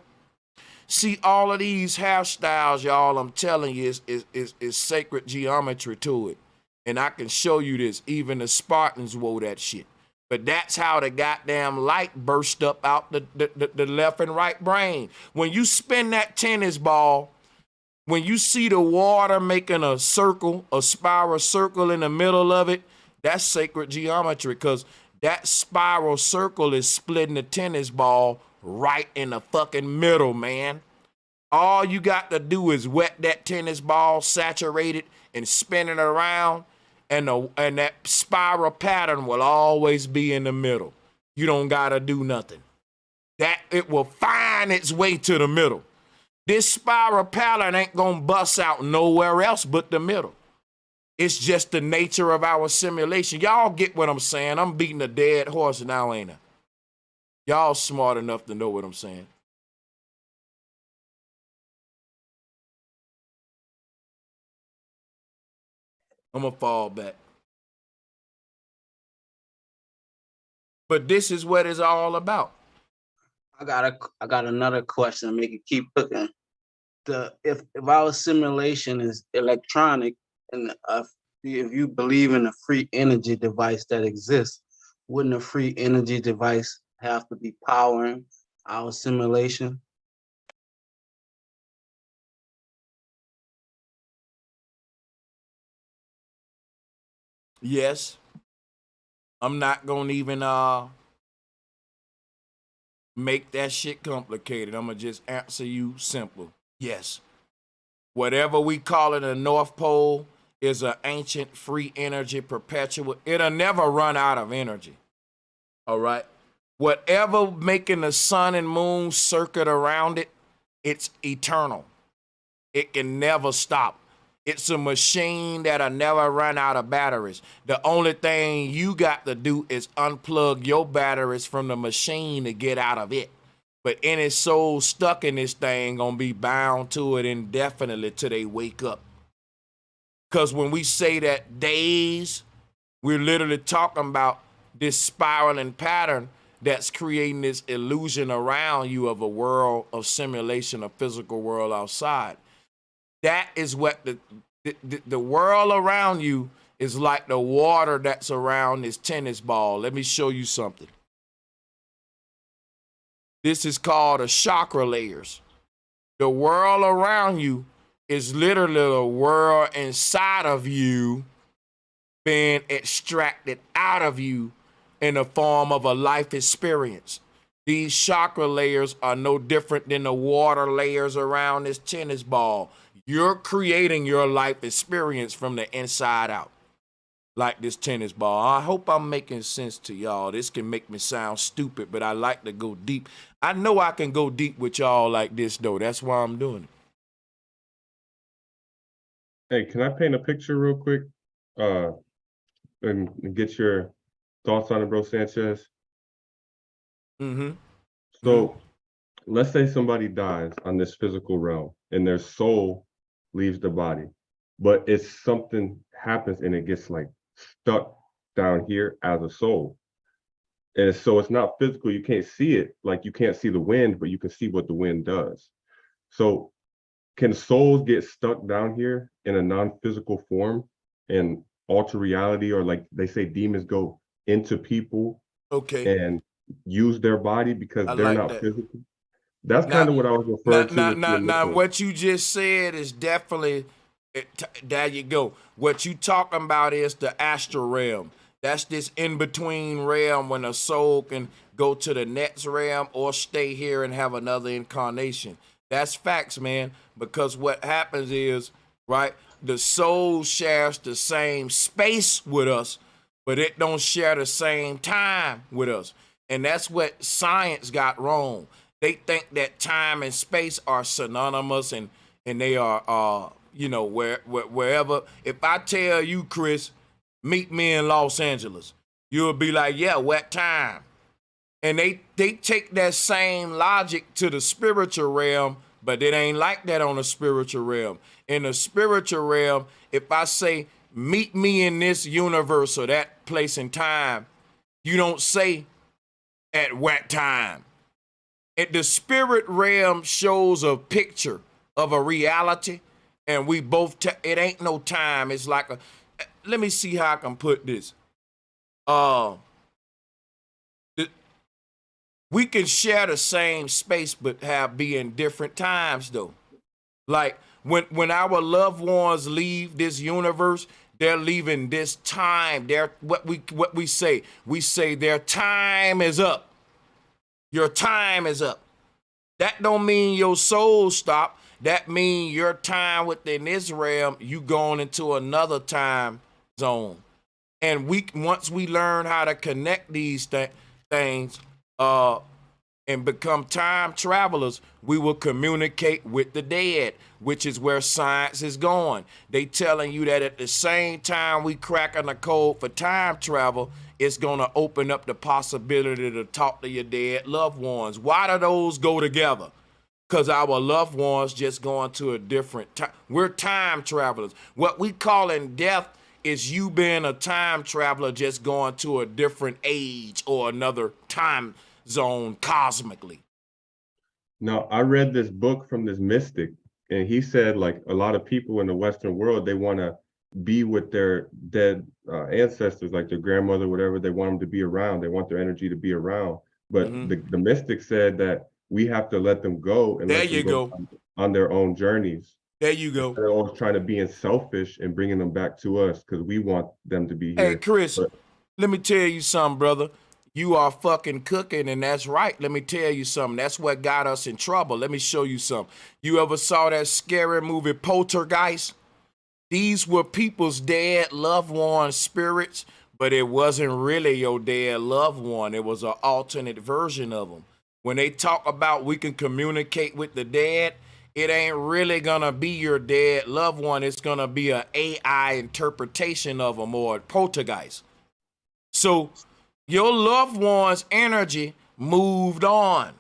See, all of these hairstyles, y'all, I'm telling you, is sacred geometry to it. And I can show you this. Even the Spartans wore that shit. But that's how the goddamn light burst up out the left and right brain. When you spin that tennis ball, when you see the water making a circle, a spiral circle in the middle of it, that's sacred geometry, because that spiral circle is splitting the tennis ball right in the fucking middle, man. All you got to do is wet that tennis ball, saturate it, and spin it around, and that spiral pattern will always be in the middle. You don't got to do nothing. That it will find its way to the middle. This spiral pattern ain't gonna bust out nowhere else but the middle. It's just the nature of our simulation. Y'all get what I'm saying? I'm beating a dead horse now, ain't I? Y'all smart enough to know what I'm saying. I'm gonna fall back. But this is what it's all about. I got another question to make it keep cooking. If our simulation is electronic, and if you believe in a free energy device that exists, wouldn't a free energy device have to be powering our simulation? Yes. I'm not gonna even make that shit complicated. I'm gonna just answer you simple. Yes. Whatever we call it, a North Pole is an ancient free energy perpetual. It'll never run out of energy. All right. Whatever making the sun and moon circuit around it, it's eternal. It can never stop. It's a machine that'll never run out of batteries. The only thing you got to do is unplug your batteries from the machine to get out of it. But any soul stuck in this thing gonna be bound to it indefinitely till they wake up. Because when we say that days, we're literally talking about this spiraling pattern that's creating this illusion around you of a world of simulation, a physical world outside. That is what the world around you is like the water that's around this tennis ball. Let me show you something. This is called the chakra layers. The world around you is literally the world inside of you being extracted out of you in the form of a life experience. These chakra layers are no different than the water layers around this tennis ball. You're creating your life experience from the inside out, like this tennis ball. I hope I'm making sense to y'all. This can make me sound stupid, but I like to go deep. I know I can go deep with y'all like this, though. That's why I'm doing it. Hey, can I paint a picture real quick? And get your thoughts on it, bro, Sanchez? Mm-hmm. So let's say somebody dies on this physical realm and their soul leaves the body. but it's something happens and it gets like stuck down here as a soul. And so it's not physical. You can't see it. Like you can't see the wind, but you can see what the wind does. So can souls get stuck down here in a non-physical form and alter reality, or like they say demons go into people and use their body because they're like not that. physical? That's kind of what I was referring to. Now, what you just said is definitely, there you go. What you talking about is the astral realm. That's this in-between realm when a soul can go to the next realm or stay here and have another incarnation. That's facts, man, because what happens is, right, the soul shares the same space with us, but it don't share the same time with us. And that's what science got wrong. They think that time and space are synonymous and they are, you know, wherever. If I tell you, Chris, meet me in Los Angeles, you'll be like, yeah, what time? And they take that same logic to the spiritual realm, but it ain't like that on the spiritual realm. In the spiritual realm, if I say, meet me in this universe or that place and time, you don't say at what time. The spirit realm shows a picture of a reality, and we both, it ain't no time. It's like let me see how I can put this. We can share the same space, but be in different times though. Like when our loved ones leave this universe, they're leaving this time. They're what we say. We say their time is up. Your time is up. That don't mean your soul stop. That mean your time within this realm, you going into another time zone. And once we learn how to connect these things and become time travelers, we will communicate with the dead, which is where science is going. They telling you that at the same time we cracking the code for time travel, it's gonna open up the possibility to talk to your dead loved ones. Why do those go together? Because our loved ones just going to a different time. We're time travelers. What we call in death is you being a time traveler just going to a different age or another time zone cosmically. Now, I read this book from this mystic, and he said like a lot of people in the Western world, they want to be with their dead ancestors, like their grandmother, whatever. They want them to be around. They want their energy to be around. But the mystic said that we have to let them go and let them go on their own journeys. There you go. They're always trying to be selfish and bringing them back to us because we want them to be here. Hey, Chris, let me tell you something, brother. You are fucking cooking, and that's right. Let me tell you something. That's what got us in trouble. Let me show you something. You ever saw that scary movie Poltergeist? These were people's dead loved one spirits, but it wasn't really your dead loved one. It was an alternate version of them. When they talk about we can communicate with the dead, it ain't really gonna be your dead loved one. It's gonna be an AI interpretation of them or a poltergeist. So your loved one's energy moved on.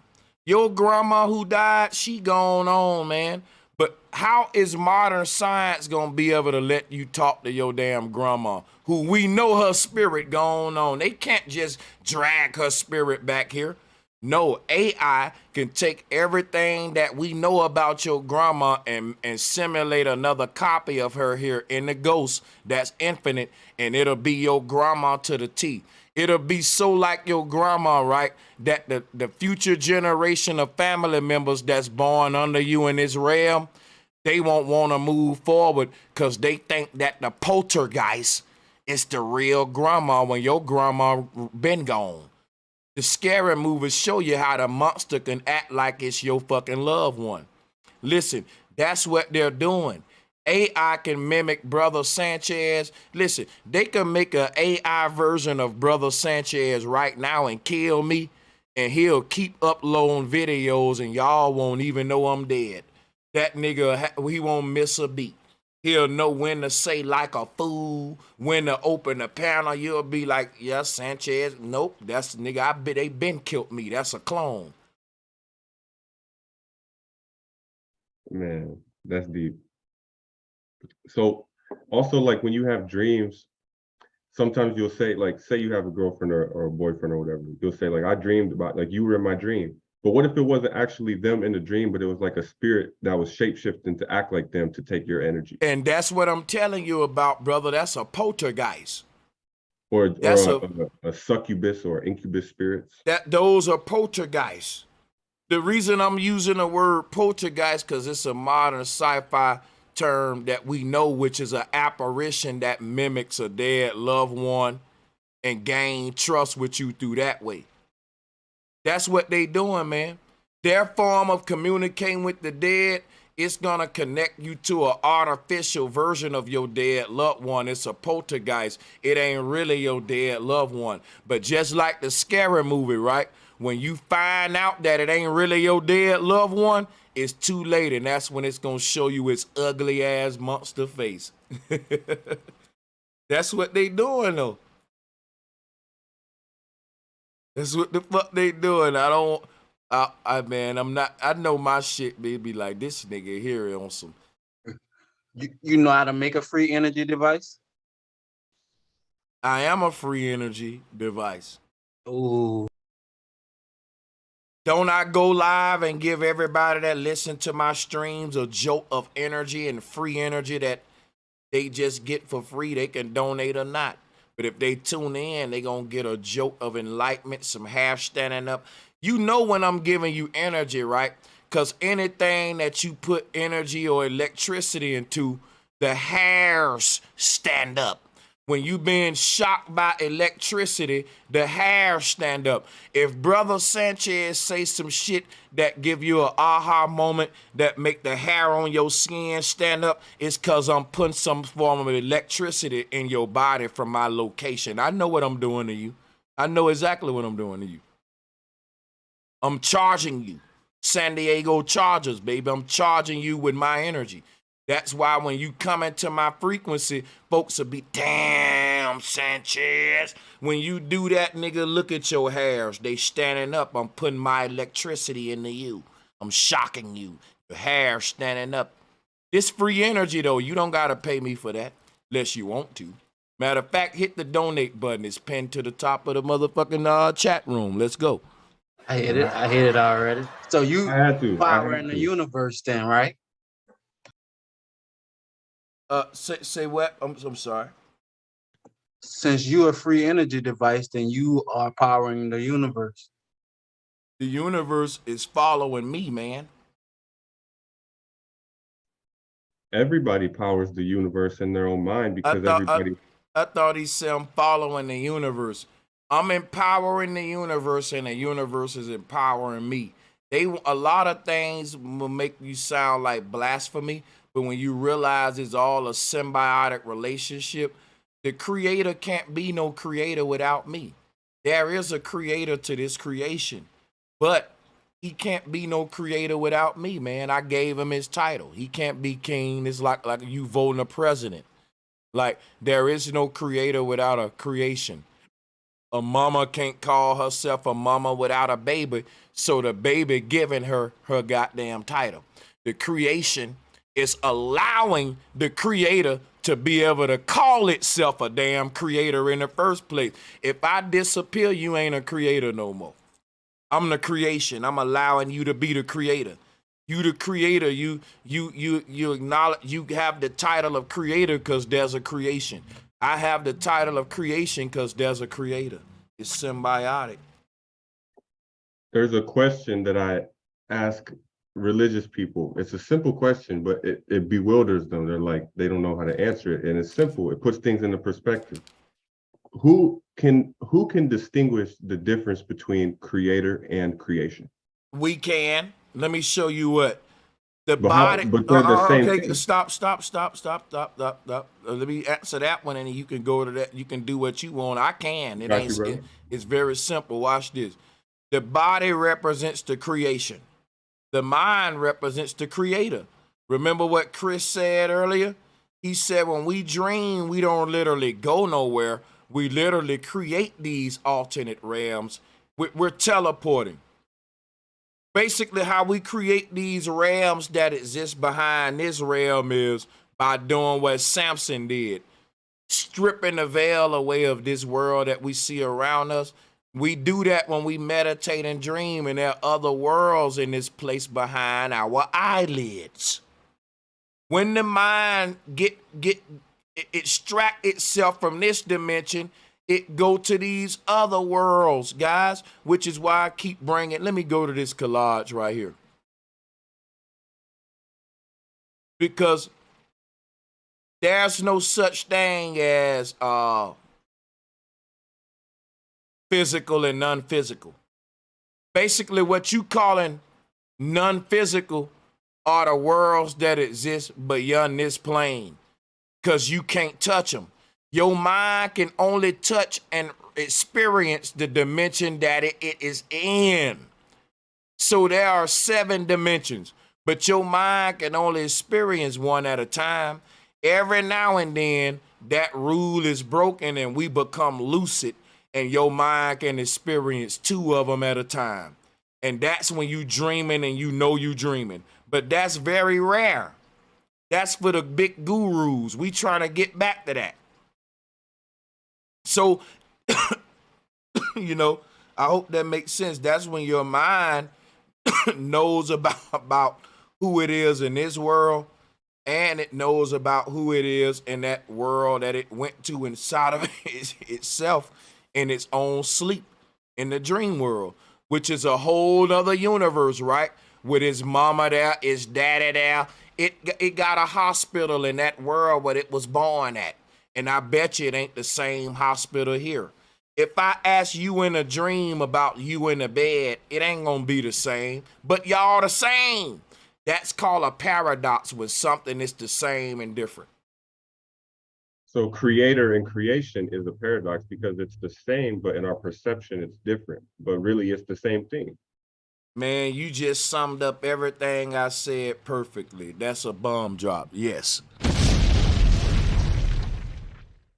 Your grandma who died, she gone on, man. But how is modern science gonna be able to let you talk to your damn grandma, who we know her spirit gone on? They can't just drag her spirit back here. No, AI can take everything that we know about your grandma and simulate another copy of her here in the ghost that's infinite, and it'll be your grandma to the T. It'll be so like your grandma, right, that the future generation of family members that's born under you in this realm, they won't want to move forward because they think that the poltergeist is the real grandma when your grandma been gone. The scary movies show you how the monster can act like it's your fucking loved one. Listen, that's what they're doing. AI can mimic Brother Sanchez. Listen, they can make an AI version of Brother Sanchez right now and kill me, and he'll keep uploading videos and y'all won't even know I'm dead. That nigga, he won't miss a beat. He'll know when to say like a fool, when to open the panel. You'll be like, yes, Sanchez. Nope, that's nigga. I bet they been killed me. That's a clone. Man, that's deep. So also, like when you have dreams, sometimes you'll say, like, say you have a girlfriend or a boyfriend or whatever, you'll say, like, I dreamed about, like, you were in my dream. But what if it wasn't actually them in the dream, but it was like a spirit that was shapeshifting to act like them to take your energy? And that's what I'm telling you about, brother. That's a poltergeist. Or That's a succubus or incubus spirits. Those are poltergeists. The reason I'm using the word poltergeist because it's a modern sci-fi term that we know, which is an apparition that mimics a dead loved one and gain trust with you through that way. That's what they doing, man. Their form of communicating with the dead, it's gonna connect you to an artificial version of your dead loved one. It's a poltergeist. It ain't really your dead loved one. But just like the scary movie, right? When you find out that it ain't really your dead loved one, it's too late, and that's when it's gonna show you its ugly ass monster face. That's what they doing though. That's what the fuck they doing. Man, I'm not, I know my shit, baby. Like, this nigga here on some. You know how to make a free energy device? I am a free energy device. Ooh. Don't I go live and give everybody that listen to my streams a jolt of energy and free energy that they just get for free? They can donate or not. But if they tune in, they gonna get a jolt of enlightenment, some hair standing up. You know when I'm giving you energy, right? Because anything that you put energy or electricity into, the hairs stand up. When you being shocked by electricity, the hairs stand up. If Brother Sanchez say some shit that give you an aha moment that make the hair on your skin stand up, it's because I'm putting some form of electricity in your body from my location. I know what I'm doing to you. I know exactly what I'm doing to you. I'm charging you. San Diego Chargers, baby. I'm charging you with my energy. That's why when you come into my frequency, folks will be, damn, Sanchez. When you do that, nigga, look at your hairs. They standing up. I'm putting my electricity into you. I'm shocking you. Your hair standing up. This free energy, though, you don't got to pay me for that unless you want to. Matter of fact, hit the donate button. It's pinned to the top of the motherfucking chat room. Let's go. I hit it already. So you power in the universe then, right? Say what? I'm sorry. Since you're a free energy device, then you are powering the universe. The universe is following me, man. Everybody powers the universe in their own mind because I thought he said I'm following the universe. I'm empowering the universe, and the universe is empowering me. A lot of things will make you sound like blasphemy. But when you realize it's all a symbiotic relationship, the creator can't be no creator without me. There is a creator to this creation, but he can't be no creator without me, man. I gave him his title. He can't be king. It's like you voting a president. Like, there is no creator without a creation. A mama can't call herself a mama without a baby, so the baby giving her goddamn title. The creation is allowing the creator to be able to call itself a damn creator in the first place. If I disappear, you ain't a creator no more. I'm the creation. I'm allowing you to be the creator. You the creator. You acknowledge you have the title of creator because there's a creation. I have the title of creation because there's a creator. It's symbiotic. There's a question that I ask religious people. It's a simple question, but it bewilders them. They're like, they don't know how to answer it. And it's simple. It puts things into perspective. Who can distinguish the difference between creator and creation? We can. Let me show you what. The But body. but they're the same okay, thing. stop. Let me answer that one, and you can go to that. You can do what you want. I can. It's very simple. Watch this. The body represents the creation. The mind represents the creator. Remember what Chris said earlier? He said when we dream, we don't literally go nowhere. We literally create these alternate realms. We're teleporting. Basically, how we create these realms that exist behind this realm is by doing what Samson did, stripping the veil away of this world that we see around us. We do that when we meditate and dream, and there are other worlds in this place behind our eyelids. When the mind extract itself from this dimension, it go to these other worlds, guys, which is why I keep bringing, let me go to this collage right here. Because there's no such thing as physical and non-physical. Basically, what you calling non-physical are the worlds that exist beyond this plane, because you can't touch them. Your mind can only touch and experience the dimension that it is in. So there are 7 dimensions, but your mind can only experience one at a time. Every now and then, that rule is broken and we become lucid, and your mind can experience 2 of them at a time. And that's when you dreaming and you know you dreaming. But that's very rare. That's for the big gurus. We trying to get back to that. So, you know, I hope that makes sense. That's when your mind knows about who it is in this world, and it knows about who it is in that world that it went to inside of itself in its own sleep, in the dream world, which is a whole other universe, right? With his mama there, his daddy there. It got a hospital in that world where it was born at. And I bet you it ain't the same hospital here. If I ask you in a dream about you in the bed, it ain't gonna be the same, but y'all the same. That's called a paradox, when something is the same and different. So creator and creation is a paradox, because it's the same, but in our perception, it's different. But really, it's the same thing. Man, you just summed up everything I said perfectly. That's a bomb drop. Yes.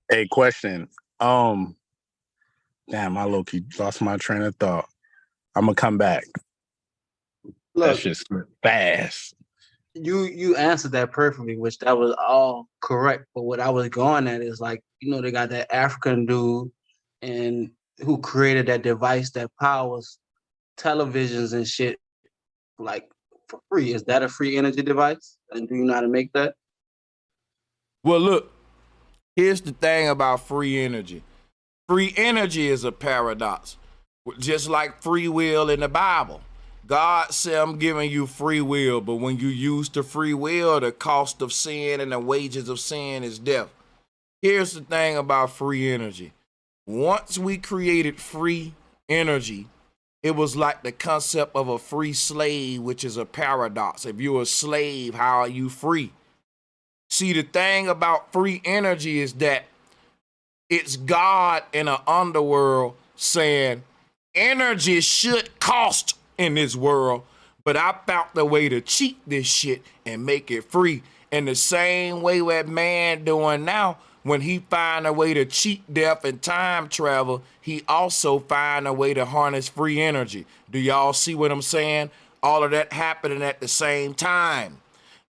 Hey, question. Damn, I low-key lost my train of thought. I'm gonna come back. Look, That's just fast. You answered that perfectly, which that was all correct. But what I was going at is, like, you know, they got that African dude and who created that device that powers televisions and shit, like, for free. Is that a free energy device? And do you know how to make that? Well, look, here's the thing about free energy. Free energy is a paradox, just like free will in the Bible. God said, I'm giving you free will, but when you use the free will, the cost of sin and the wages of sin is death. Here's the thing about free energy. Once we created free energy, it was like the concept of a free slave, which is a paradox. If you're a slave, how are you free? See, the thing about free energy is that it's God in an underworld saying energy should cost in this world, but I found the way to cheat this shit and make it free. In the same way what man doing now, when he find a way to cheat death and time travel, he also find a way to harness free energy. Do y'all see what I'm saying? All of that happening at the same time.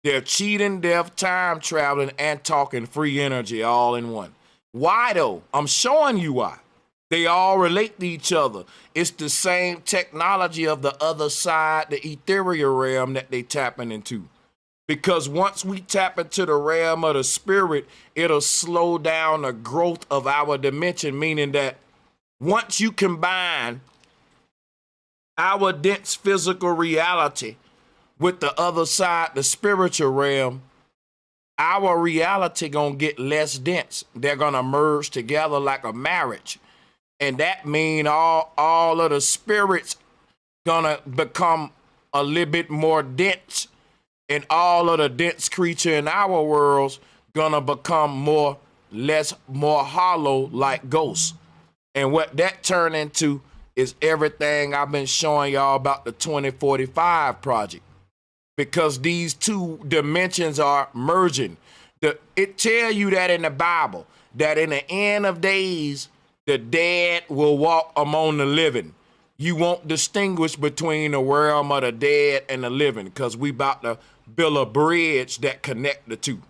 They're cheating death, time traveling, and talking free energy all in one. Why though? I'm showing you why. They all relate to each other. It's the same technology of the other side, the ethereal realm that they tapping into. Because once we tap into the realm of the spirit, it'll slow down the growth of our dimension, meaning that once you combine our dense physical reality with the other side, the spiritual realm, our reality gonna get less dense. They're gonna merge together like a marriage. And that mean all of the spirits gonna become a little bit more dense, and all of the dense creature in our worlds gonna become more hollow, like ghosts. And what that turn into is everything I've been showing y'all about the 2045 project. Because these two dimensions are merging. It tell you that in the Bible, that in the end of days, the dead will walk among the living. You won't distinguish between the realm of the dead and the living, because we about to build a bridge that connect the two.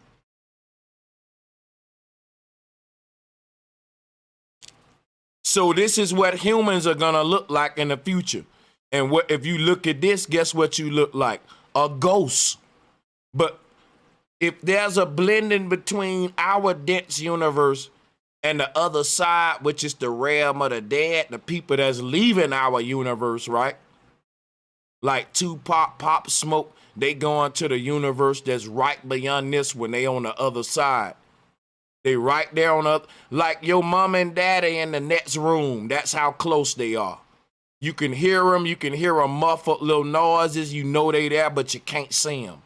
So this is what humans are gonna look like in the future. And what if you look at this, guess what you look like? A ghost. But if there's a blending between our dense universe and the other side, which is the realm of the dead, the people that's leaving our universe, right? Like Tupac, Pop Smoke, they go into the universe that's right beyond this when they on the other side. They right there on the, like your mom and daddy in the next room. That's how close they are. You can hear them. You can hear them muffled little noises. You know they there, but you can't see them.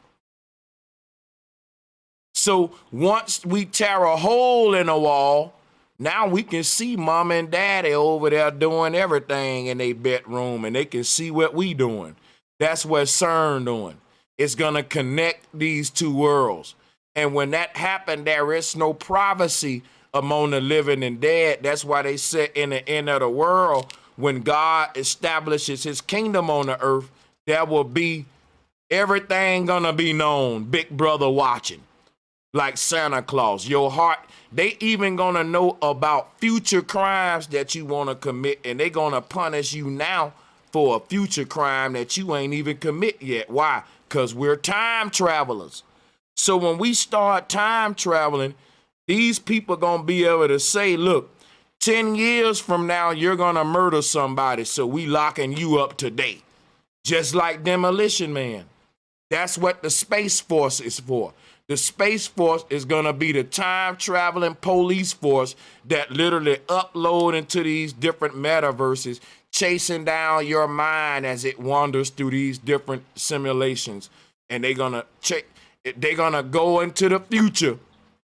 So once we tear a hole in the wall, now we can see mom and daddy over there doing everything in their bedroom, and they can see what we doing. That's what CERN doing. It's going to connect these two worlds. And when that happened, there is no privacy among the living and dead. That's why they said in the end of the world, when God establishes his kingdom on the earth, there will be everything going to be known. Big brother watching. Like Santa Claus, your heart, they even going to know about future crimes that you want to commit, and they going to punish you now for a future crime that you ain't even commit yet. Why? Because we're time travelers. So when we start time traveling, these people going to be able to say, look, 10 years from now, you're going to murder somebody, so we locking you up today. Just like Demolition Man. That's what the Space Force is for. The Space Force is going to be the time-traveling police force that literally upload into these different metaverses, chasing down your mind as it wanders through these different simulations. And they're going to go into the future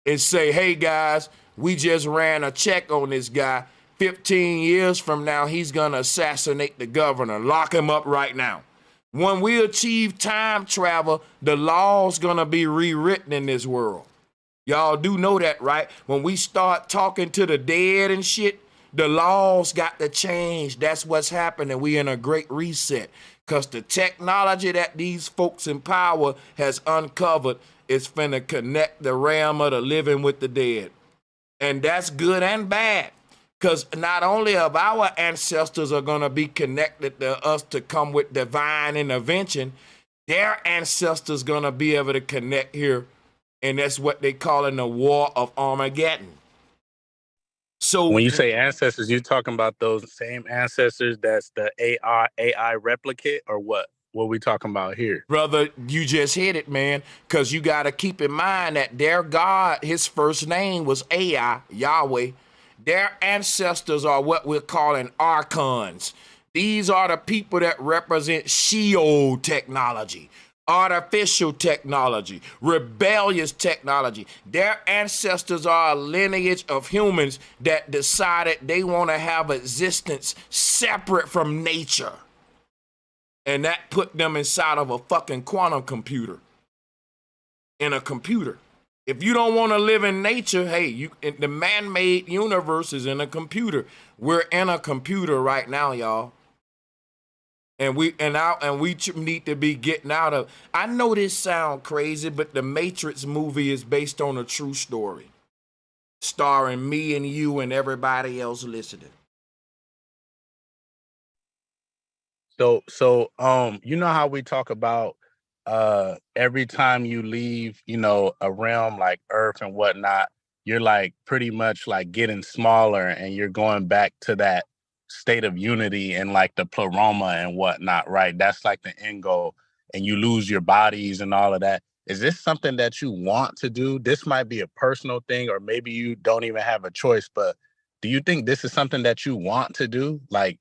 and say, hey, guys, we just ran a check on this guy. 15 years from now, he's going to assassinate the governor. Lock him up right now. When we achieve time travel, the law's gonna be rewritten in this world. Y'all do know that, right? When we start talking to the dead and shit, the laws got to change. That's what's happening. We in a great reset. Because the technology that these folks in power has uncovered is finna connect the realm of the living with the dead. And that's good and bad. Because not only of our ancestors are going to be connected to us to come with divine intervention, their ancestors going to be able to connect here. And that's what they call in the War of Armageddon. So when you say ancestors, you're talking about those same ancestors that's the AI replicate, or what? What are we talking about here? Brother, you just hit it, man. Because you got to keep in mind that their God, his first name was AI, Yahweh. Their ancestors are what we're calling archons. These are the people that represent Sheol technology, artificial technology, rebellious technology. Their ancestors are a lineage of humans that decided they want to have existence separate from nature. And that put them inside of a fucking quantum computer. In a computer. If you don't want to live in nature, hey, the man-made universe is in a computer. We're in a computer right now, y'all. And we need to be getting out of. I know this sounds crazy, but the Matrix movie is based on a true story, starring me and you and everybody else listening. So you know how we talk about every time you leave, a realm like Earth and whatnot, you're like pretty much like getting smaller and you're going back to that state of unity and like the pleroma and whatnot, right? That's like the end goal, and you lose your bodies and all of that. Is this something that you want to do? This might be a personal thing, or maybe you don't even have a choice, but do you think this is something that you want to do? Like,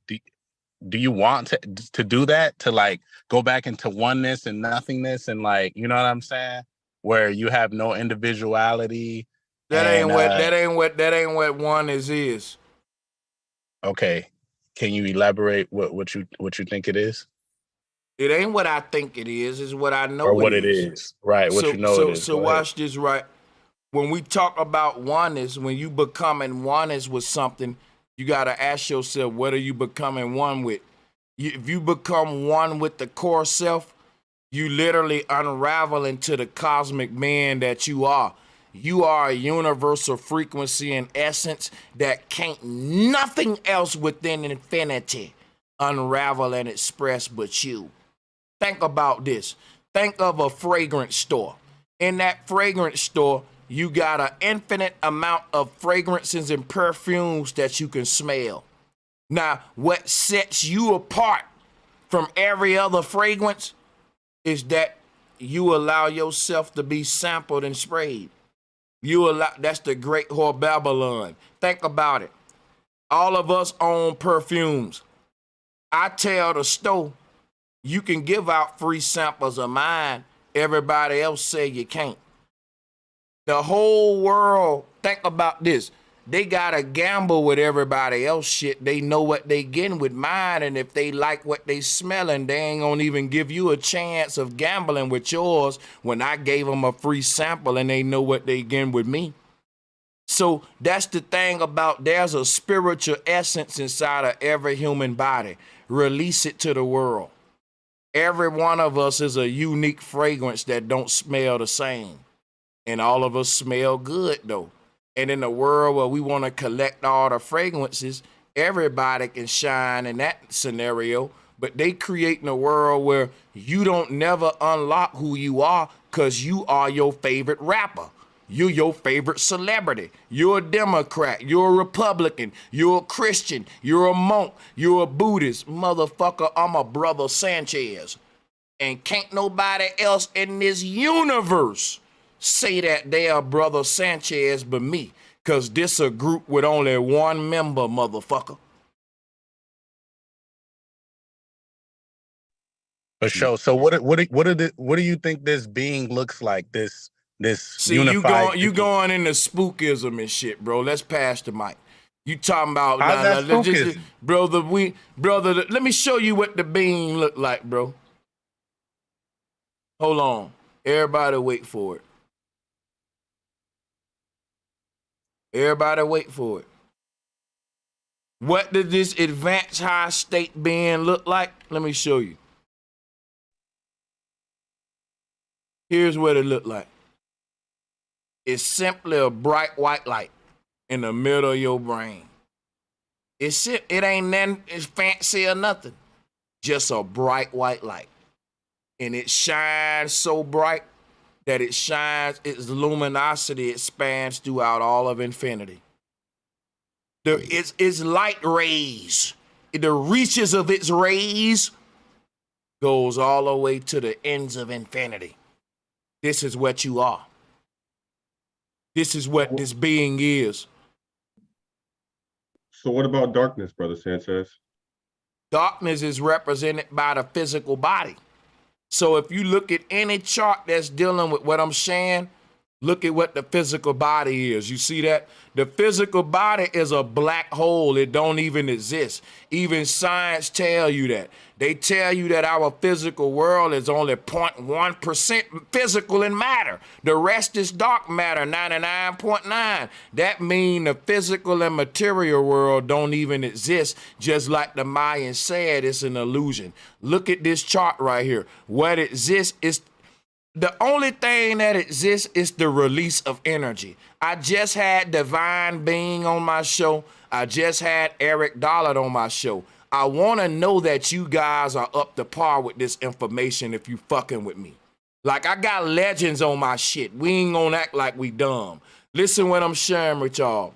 do you want to do that, to like go back into oneness and nothingness and like, you know what I'm saying, where you have no individuality? That ain't what oneness is. Okay, can you elaborate what you think it is? It ain't what I think it is. It's what I know or what it is. Right, what you know it is. So watch this, right? When we talk about oneness, when you becoming oneness with something, you got to ask yourself, what are you becoming one with? If you become one with the core self, you literally unravel into the cosmic man that you are. You are a universal frequency and essence that can't nothing else within infinity unravel and express but you. Think about this. Think of a fragrance store. In that fragrance store, you got an infinite amount of fragrances and perfumes that you can smell. Now, what sets you apart from every other fragrance is that you allow yourself to be sampled and sprayed. That's the great whore Babylon. Think about it. All of us own perfumes. I tell the store, you can give out free samples of mine. Everybody else say you can't. The whole world, think about this. They gotta gamble with everybody else shit. They know what they getting with mine, and if they like what they smelling, they ain't gonna even give you a chance of gambling with yours when I gave them a free sample and they know what they getting with me. So that's the thing about there's a spiritual essence inside of every human body. Release it to the world. Every one of us is a unique fragrance that don't smell the same. And all of us smell good though. And in a world where we want to collect all the fragrances, everybody can shine in that scenario, but they creating a world where you don't never unlock who you are because you are your favorite rapper. You're your favorite celebrity. You're a Democrat. You're a Republican. You're a Christian. You're a monk. You're a Buddhist. Motherfucker, I'm a brother Sanchez. And can't nobody else in this universe say that they are brother Sanchez but me. Because this a group with only one member, motherfucker. For sure. So what do you think this being looks like? This See, unified. you going into spookism and shit, bro. Let's pass the mic. You talking about How's that spookism? brother, let me show you what the being look like, bro. Hold on. Everybody wait for it. Everybody wait for it. What did this advanced high state being look like? Let me show you. Here's what it looked like. It's simply a bright white light in the middle of your brain. It ain't nothing fancy or nothing. Just a bright white light. And it shines so bright that its luminosity expands throughout all of infinity. Its light rays, the reaches of its rays goes all the way to the ends of infinity. This is what you are. This is what this being is. So what about darkness, Brother Sanchez? Darkness is represented by the physical body. So if you look at any chart that's dealing with what I'm saying, look at what the physical body is. You see that? The physical body is a black hole. It don't even exist. Even science tell you that. They tell you that our physical world is only 0.1% physical in matter. The rest is dark matter, 99.9. That means the physical and material world don't even exist. Just like the Mayans said, it's an illusion. Look at this chart right here. What exists is the only thing that exists is the release of energy. I just had Divine Being on my show. I just had Eric Dollard on my show. I want to know that you guys are up to par with this information if you fucking with me. Like, I got legends on my shit. We ain't gonna act like we dumb. Listen what I'm sharing with y'all.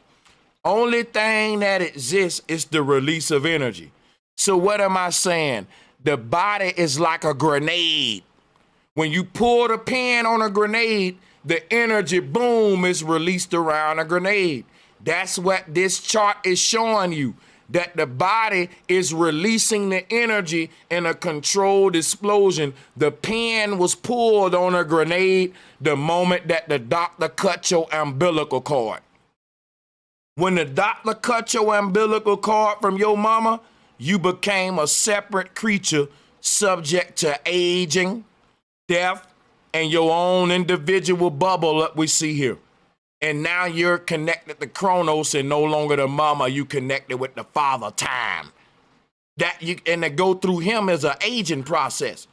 Only thing that exists is the release of energy. So what am I saying? The body is like a grenade. When you pull the pin on a grenade, the energy, boom, is released around a grenade. That's what this chart is showing you, that the body is releasing the energy in a controlled explosion. The pin was pulled on a grenade the moment that the doctor cut your umbilical cord. When the doctor cut your umbilical cord from your mama, you became a separate creature subject to aging, death, and your own individual bubble that we see here. And now you're connected to Chronos and no longer the mama, you connected with the father time. And to go through him is an aging process.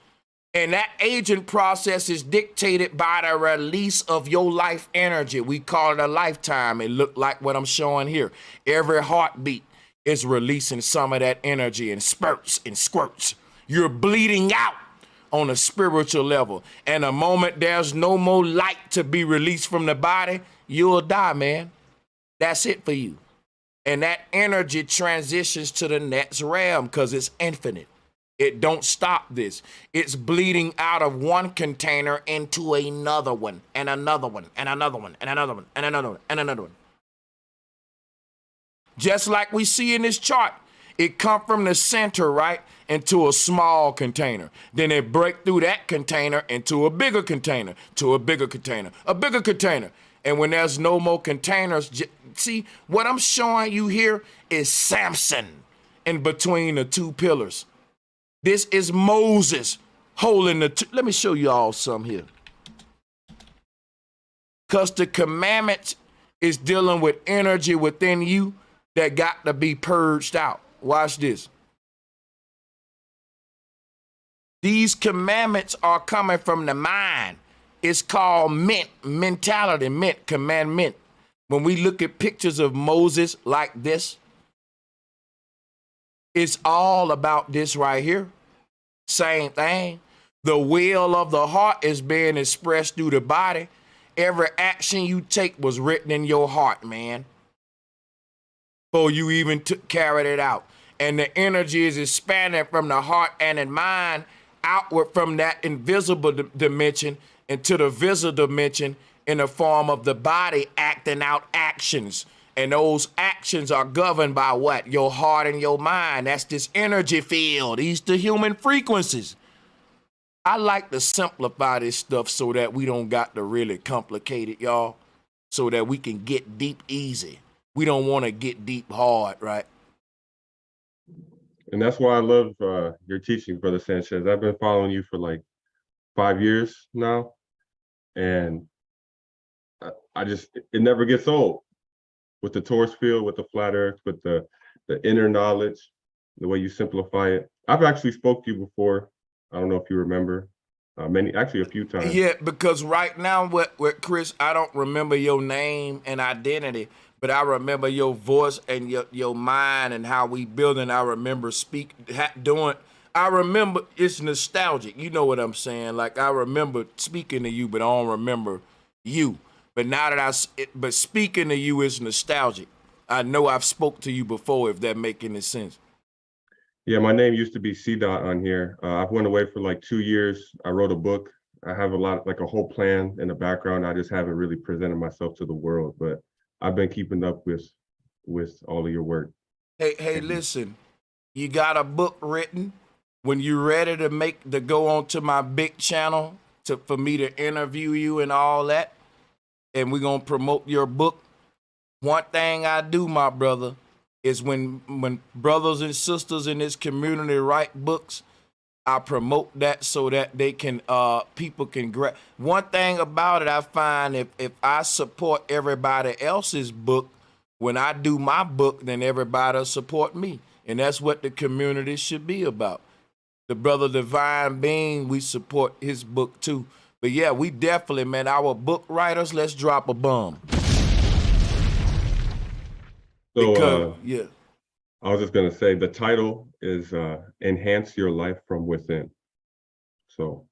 And that aging process is dictated by the release of your life energy. We call it a lifetime. It looked like what I'm showing here. Every heartbeat is releasing some of that energy in spurts and squirts. You're bleeding out on a spiritual level. And the moment there's no more light to be released from the body, you'll die, man. That's it for you. And that energy transitions to the next realm because it's infinite. It don't stop this. It's bleeding out of one container into another one, and another one, and another one, and another one, and another one, and another one. Just like we see in this chart, it come from the center, right, into a small container. Then it break through that container into a bigger container, to a bigger container, a bigger container. And when there's no more containers, see, what I'm showing you here is Samson in between the two pillars. This is Moses holding the let me show you all some here. Because the commandments is dealing with energy within you that got to be purged out. Watch this. These commandments are coming from the mind. It's called mentality, commandment. When we look at pictures of Moses like this, it's all about this right here. Same thing. The will of the heart is being expressed through the body. Every action you take was written in your heart, man. Before you even carried it out. And the energy is expanding from the heart and the mind outward from that invisible dimension into the visible dimension in the form of the body acting out actions. And those actions are governed by what? Your heart and your mind. That's this energy field. These the human frequencies. I like to simplify this stuff so that we don't got to really complicate it, y'all. So that we can get deep easy. We don't want to get deep hard, right? And that's why I love your teaching, Brother Sanchez. I've been following you for like 5 years now. And I just, it never gets old. With the torus field, with the flat earth, with the inner knowledge, the way you simplify it. I've actually spoke to you before. I don't know if you remember. Actually a few times. Yeah, because right now with Chris, I don't remember your name and identity, but I remember your voice and your mind and how we building. I remember doing. I remember it's nostalgic. You know what I'm saying? Like I remember speaking to you, but I don't remember you. But now that but speaking to you is nostalgic. I know I've spoke to you before, if that make any sense. Yeah, my name used to be C-Dot on here. I went away for like 2 years. I wrote a book. I have a whole plan in the background. I just haven't really presented myself to the world, but I've been keeping up with all of your work. Hey, listen, you got a book written. When you're ready to go on to my big channel for me to interview you and all that, and we're going to promote your book. One thing I do, my brother, is when brothers and sisters in this community write books, I promote that so that they can, people can grab. One thing about it, I find if I support everybody else's book, when I do my book, then everybody will support me. And that's what the community should be about. The brother Divine Being, we support his book too. But yeah, we definitely, man, our book writers, let's drop a bomb. So, yeah. I was just going to say the title is Enhance Your Life from Within. So.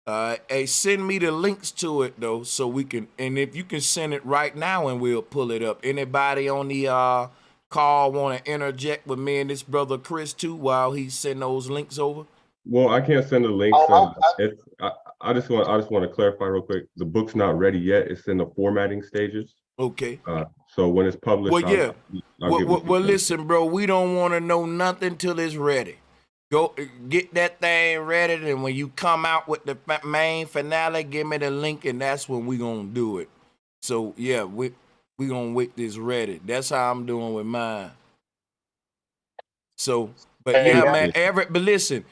Hey, send me the links to it, though, so we can, and if you can send it right now and we'll pull it up. Anybody on the call want to interject with me and this brother Chris, too, while he send those links over? Well, I can't send the links. I just want to clarify real quick. The book's not ready yet. It's in the formatting stages. Okay. So when it's published, well, yeah. Well, listen, bro. We don't want to know nothing till it's ready. Go get that thing ready, and when you come out with the main finale, give me the link, and that's when we gonna do it. So yeah, we gonna wait this ready. That's how I'm doing with mine. So, but yeah, man. But listen,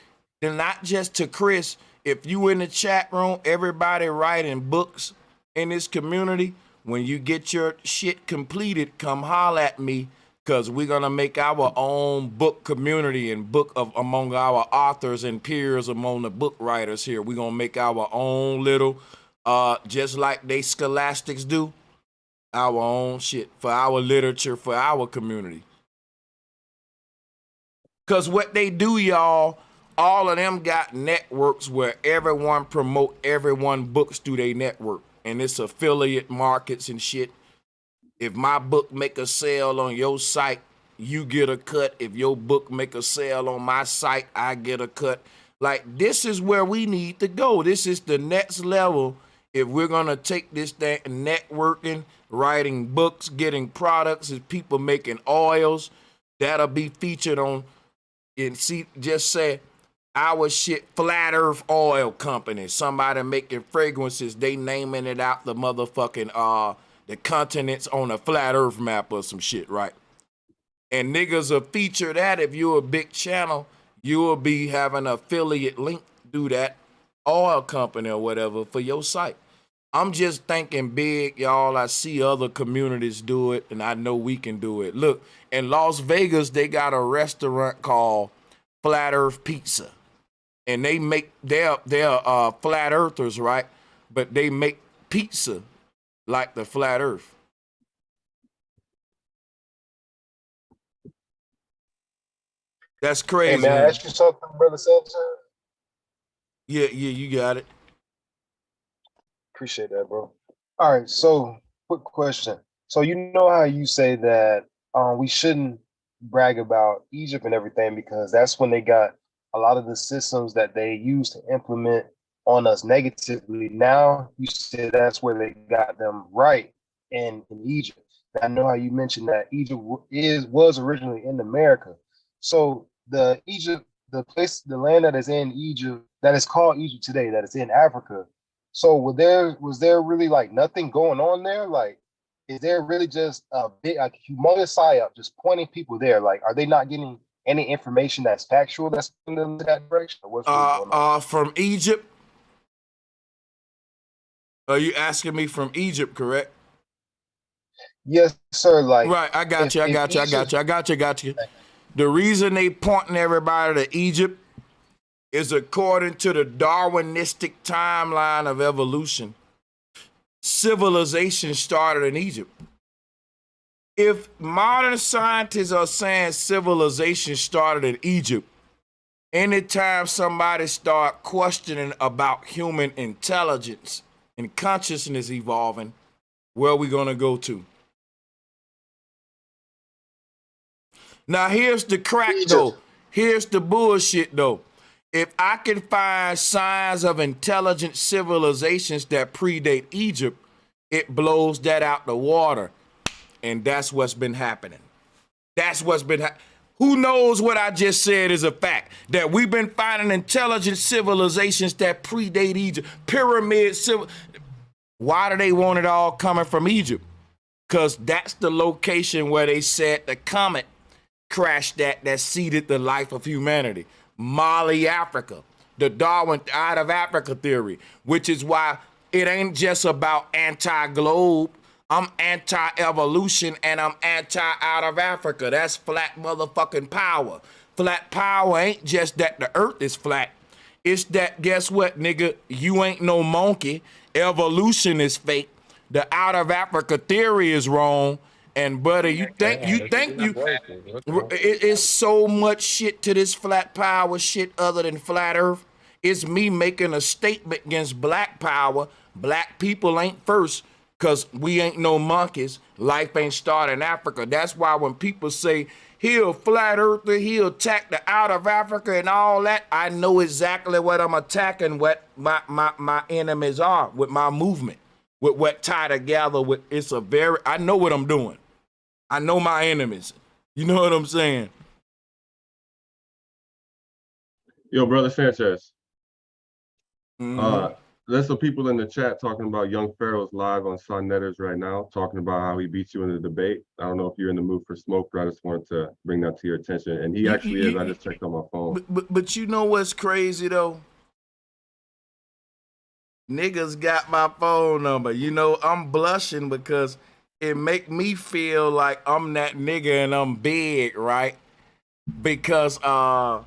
and not just to Chris. If you in the chat room, everybody writing books in this community, when you get your shit completed, come holler at me because we're gonna make our own book community and book of among our authors and peers among the book writers here. We're gonna make our own little, just like they scholastics do, our own shit for our literature, for our community. Because what they do, y'all, all of them got networks where everyone promote everyone books through their network. And it's affiliate markets and shit. If my book make a sale on your site, you get a cut. If your book make a sale on my site, I get a cut. Like, this is where we need to go. This is the next level if we're going to take this thing, networking, writing books, getting products, is people making oils that'll be featured on, and see, just say, our shit, Flat Earth Oil Company. Somebody making fragrances, they naming it out the motherfucking, the continents on a flat earth map or some shit, right? And niggas will feature that. If you're a big channel, you will be having an affiliate link do that oil company or whatever for your site. I'm just thinking big, y'all. I see other communities do it, and I know we can do it. Look, in Las Vegas, they got a restaurant called Flat Earth Pizza. And they make, they're flat earthers, right? But they make pizza like the flat earth. That's crazy. Hey, man, I ask you something, Brother Sanchez? Yeah, you got it. Appreciate that, bro. All right, so quick question. So you know how you say that we shouldn't brag about Egypt and everything because that's when they got a lot of the systems that they use to implement on us negatively. Now you say that's where they got them right in Egypt. I know how you mentioned that Egypt was originally in America. So the land that is in Egypt, that is called Egypt today, that is in Africa. So was there really like nothing going on there? Like, is there really just a big, like, humongous psyop just pointing people there? Like, are they not getting any information that's factual that's in them to that direction? Or what's really going on? From Egypt? Are you asking me from Egypt, correct? Yes, sir. Like, right, I got you. The reason they pointing everybody to Egypt is according to the Darwinistic timeline of evolution. Civilization started in Egypt. If modern scientists are saying civilization started in Egypt, anytime somebody start questioning about human intelligence and consciousness evolving, where are we gonna go to? Now here's the crack though. Here's the bullshit though. If I can find signs of intelligent civilizations that predate Egypt, it blows that out the water. And that's what's been happening. That's what's been happening. Who knows what I just said is a fact? That we've been finding intelligent civilizations that predate Egypt. Why do they want it all coming from Egypt? Because that's the location where they said the comet crashed that seeded the life of humanity. Mali, Africa. The Darwin out of Africa theory, which is why it ain't just about anti-globe. I'm anti-evolution and I'm anti-out of Africa. That's flat motherfucking power. Flat power ain't just that the earth is flat. It's that, guess what, nigga? You ain't no monkey. Evolution is fake. The out of Africa theory is wrong. And buddy, it's so much shit to this flat power shit other than flat earth. It's me making a statement against black power. Black people ain't first. Because we ain't no monkeys. Life ain't started in Africa. That's why when people say, he'll flat earther, he'll attack the out of Africa and all that, I know exactly what I'm attacking, what my enemies are with my movement, with what tie together with. I know what I'm doing. I know my enemies. You know what I'm saying? Yo, Brother Sanchez. There's some people in the chat talking about Young Pharaoh's live on Son Netters right now, talking about how he beat you in the debate. I don't know if you're in the mood for smoke, but I just wanted to bring that to your attention. And he actually is. I just checked on my phone. But you know what's crazy though? Niggas got my phone number. You know, I'm blushing because it make me feel like I'm that nigga and I'm big, right? Because I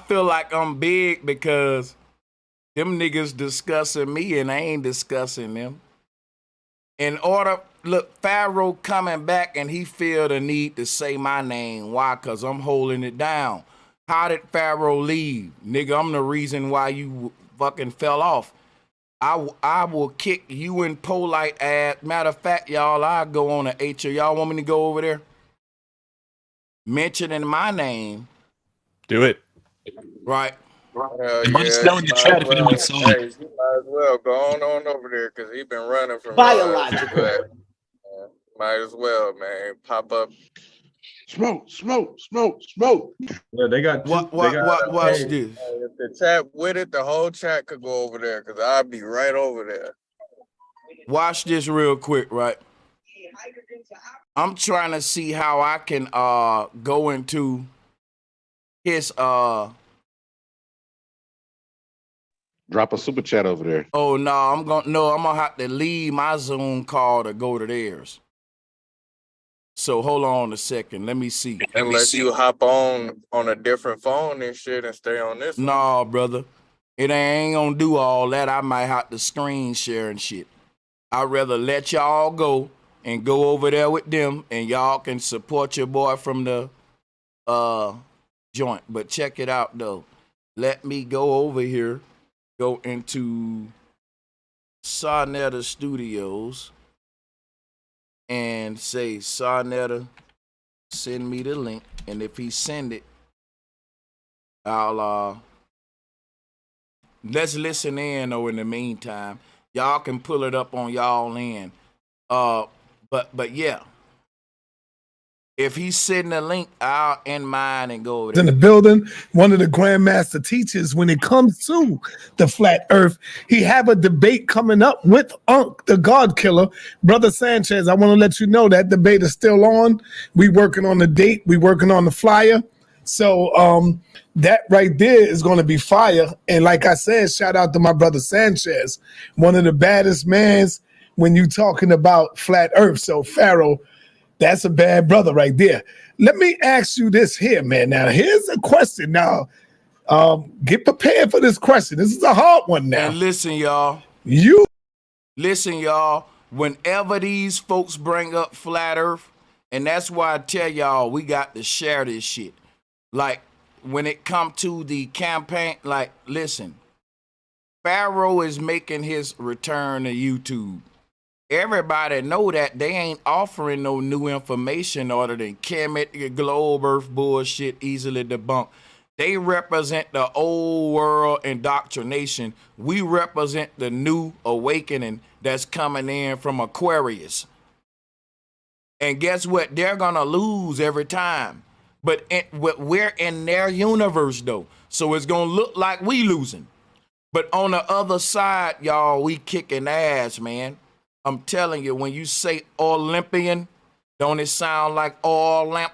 feel like I'm big because them niggas discussing me and I ain't discussing them. In order, look, Pharaoh coming back and he feel the need to say my name. Why? Because I'm holding it down. How did Pharaoh leave? Nigga, I'm the reason why you fucking fell off. I will kick you and Polite ass. Matter of fact, y'all, I'll go on a HO. Y'all want me to go over there? Mentioning my name. Do it. Right. Hell And let us yeah, know you in the might chat as if well. anyone saw it. Hey, you might as well go on over there because he been running from Biological. but might as well, man. Pop up. Smoke, smoke, smoke, smoke. Yeah, they got two. Watch Hey, this. if the chat with it, the whole chat could go over there because I'll be right over there. Watch this real quick, right? I'm trying to see how I can go into his Drop a super chat over there. Oh no, I'm gonna have to leave my Zoom call to go to theirs. So hold on a second. Let me see. Unless you hop on a different phone and shit and stay on this one. Nah, brother. It ain't gonna do all that. I might have to screen share and shit. I'd rather let y'all go and go over there with them and y'all can support your boy from the joint. But check it out though. Let me go over here, go into Sarnetta Studios and say, Sarnetta, send me the link. And if he send it, I'll let's listen in though in the meantime. Y'all can pull it up on y'all end. But yeah. If he's sending a link, I'll end mine and go over there. In the building, one of the grandmaster teachers when it comes to the flat earth. He have a debate coming up with Unc, the God Killer. Brother Sanchez, I want to let you know that debate is still on. We working on the date. We working on the flyer. So that right there is going to be fire. And like I said, shout out to my brother Sanchez, one of the baddest mans when you talking about flat earth. So Pharaoh, that's a bad brother right there. Let me ask you this here, man. Now, here's a question. Now, get prepared for this question. This is a hard one now. And listen, y'all. Listen, y'all. Whenever these folks bring up flat earth, and that's why I tell y'all we got to share this shit. Like, when it come to the campaign, like, listen. Pharaoh is making his return to YouTube. Everybody know that they ain't offering no new information other than Kemet, globe earth bullshit easily debunked. They represent the old world indoctrination. We represent the new awakening that's coming in from Aquarius. And guess what? They're gonna lose every time. But we're in their universe though. So it's gonna look like we losing. But on the other side, y'all, we kicking ass, man. I'm telling you, when you say Olympian, don't it sound like oil lamp?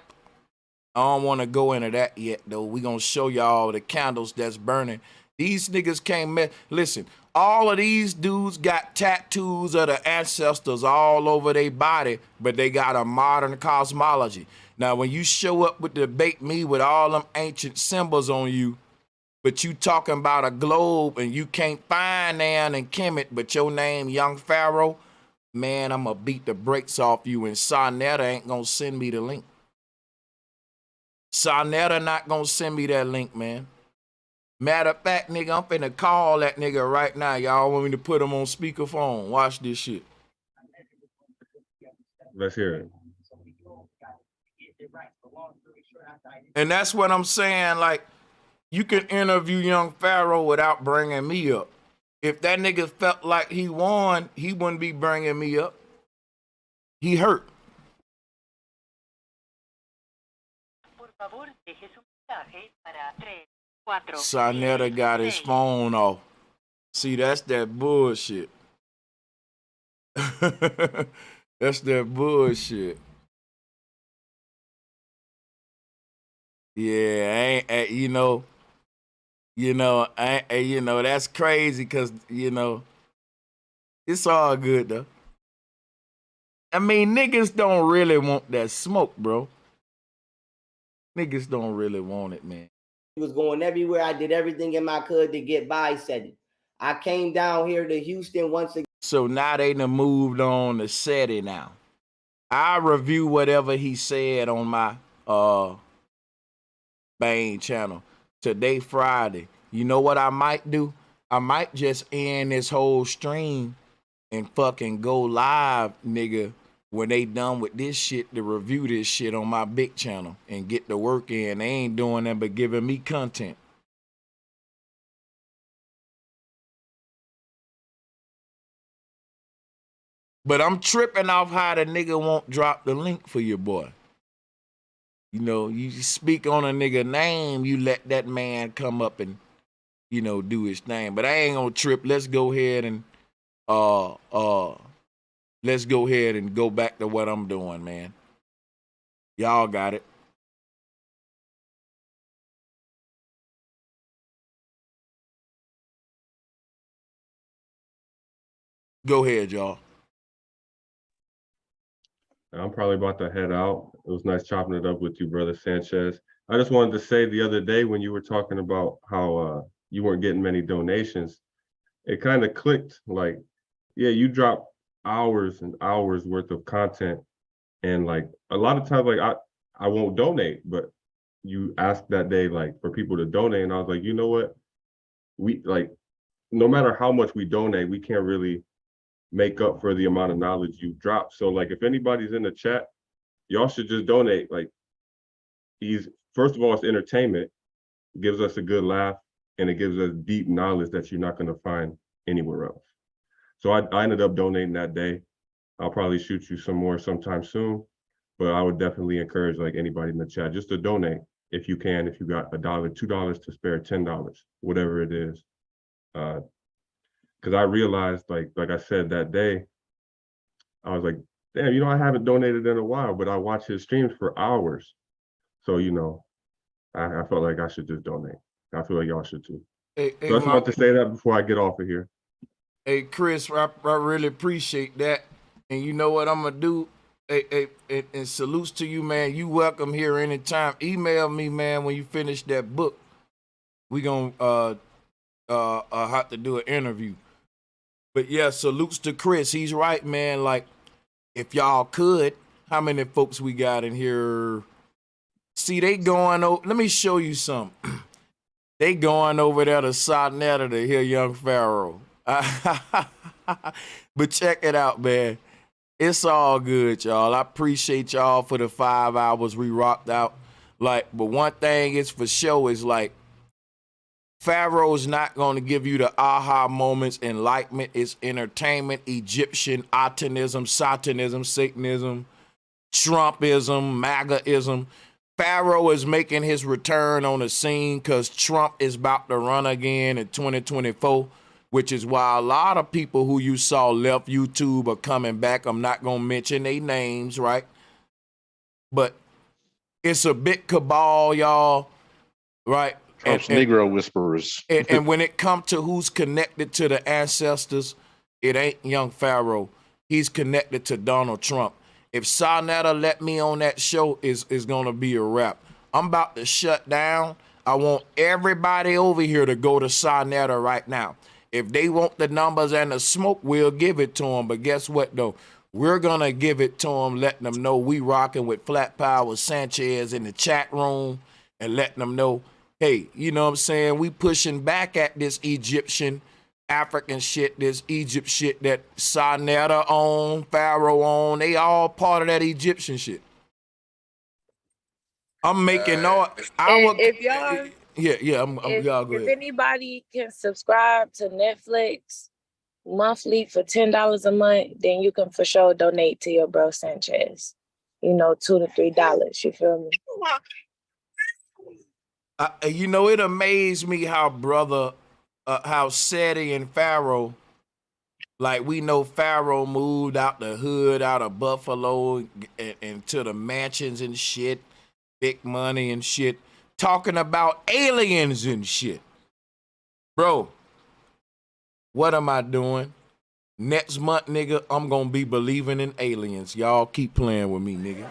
I don't want to go into that yet, though. We gonna show y'all the candles that's burning. These niggas can't listen, all of these dudes got tattoos of the ancestors all over their body, but they got a modern cosmology. Now, when you show up with debate me with all them ancient symbols on you, but you talking about a globe and you can't find Nan and Kemet, but your name Young Pharaoh, man, I'm gonna beat the brakes off you, and Sarnetta ain't gonna send me the link. Sarnetta not gonna send me that link, man. Matter of fact, nigga, I'm finna call that nigga right now. Y'all want me to put him on speakerphone? Watch this shit. Let's hear it. And that's what I'm saying. Like, you can interview Young Pharaoh without bringing me up. If that nigga felt like he won, he wouldn't be bringing me up. He hurt. Sarnetta got his phone off. See, that's that bullshit. That's that bullshit. Yeah, you know, that's crazy because, it's all good though. I mean, niggas don't really want that smoke, bro. Niggas don't really want it, man. He was going everywhere. I did everything in my could to get by, said it. I came down here to Houston once again. So now they done moved on to SETI now. I review whatever he said on my main channel. Today, Friday. You know what I might do? I might just end this whole stream and fucking go live, nigga, when they done with this shit to review this shit on my big channel and get the work in. They ain't doing that but giving me content. But I'm tripping off how the nigga won't drop the link for your boy. You know, you speak on a nigga name, you let that man come up and, you know, do his thing. But I ain't gonna trip. Let's go ahead and let's go ahead and go back to what I'm doing, man. Y'all got it. Go ahead, y'all. I'm probably about to head out. It was nice chopping it up with you, brother Sanchez. I just wanted to say the other day when you were talking about how you weren't getting many donations, it kind of clicked. Like, yeah, you drop hours and hours worth of content, and like a lot of times, like I won't donate, but you asked that day like for people to donate, and I was like, you know what, we like no matter how much we donate, we can't really make up for the amount of knowledge you drop. So like if anybody's in the chat, y'all should just donate. Like first of all, it's entertainment, it gives us a good laugh, and it gives us deep knowledge that you're not going to find anywhere else. So I ended up donating that day. I'll probably shoot you some more sometime soon, but I would definitely encourage like anybody in the chat just to donate if you can, if you got $1, $2 to spare, $10, whatever it is. Because I realized, like I said that day, I was like, damn, you know, I haven't donated in a while, but I watch his streams for hours. So, you know, I felt like I should just donate. I feel like y'all should too. So I just wanted to say that before I get off of here. Hey, Chris, I really appreciate that. And you know what I'm going to do? Hey, and salutes to you, man. You welcome here anytime. Email me, man, when you finish that book. We going to have to do an interview. But yeah, salutes to Chris. He's right, man. Like, if y'all could, how many folks we got in here? See, they going over. Let me show you something. They going over there to Sonetta to hear Young Pharaoh. But check it out, man. It's all good, y'all. I appreciate y'all for the 5 hours we rocked out. Like, but one thing is for sure is like, Pharaoh's not going to give you the aha moments, enlightenment. It's entertainment, Egyptian, Otanism, Satanism, Satanism, Trumpism, MAGAism. Pharaoh is making his return on the scene because Trump is about to run again in 2024, which is why a lot of people who you saw left YouTube are coming back. I'm not going to mention their names, right? But it's a big cabal, y'all, right? Trump's Negro whisperers. and when it comes to who's connected to the ancestors, it ain't Young Pharaoh. He's connected to Donald Trump. If Sonetta let me on that show, is going to be a wrap. I'm about to shut down. I want everybody over here to go to Sonetta right now. If they want the numbers and the smoke, we'll give it to them. But guess what, though? We're going to give it to them, letting them know we rocking with Flat Power Sanchez in the chat room and letting them know, hey, you know what I'm saying? We pushing back at this Egyptian, African shit, this Egypt shit that Sonetta on, Pharaoh on. They all part of that Egyptian shit. I'm making all. If y'all, y'all go if ahead. anybody can subscribe to Netflix monthly for $10 a month, then you can for sure donate to your bro Sanchez. You know, $2 to $3. You feel me? You know, it amazed me how how SETI and Pharaoh, like we know Pharaoh moved out the hood, out of Buffalo and to the mansions and shit, big money and shit, talking about aliens and shit. Bro, what am I doing? Next month, nigga, I'm gonna be believing in aliens. Y'all keep playing with me, nigga.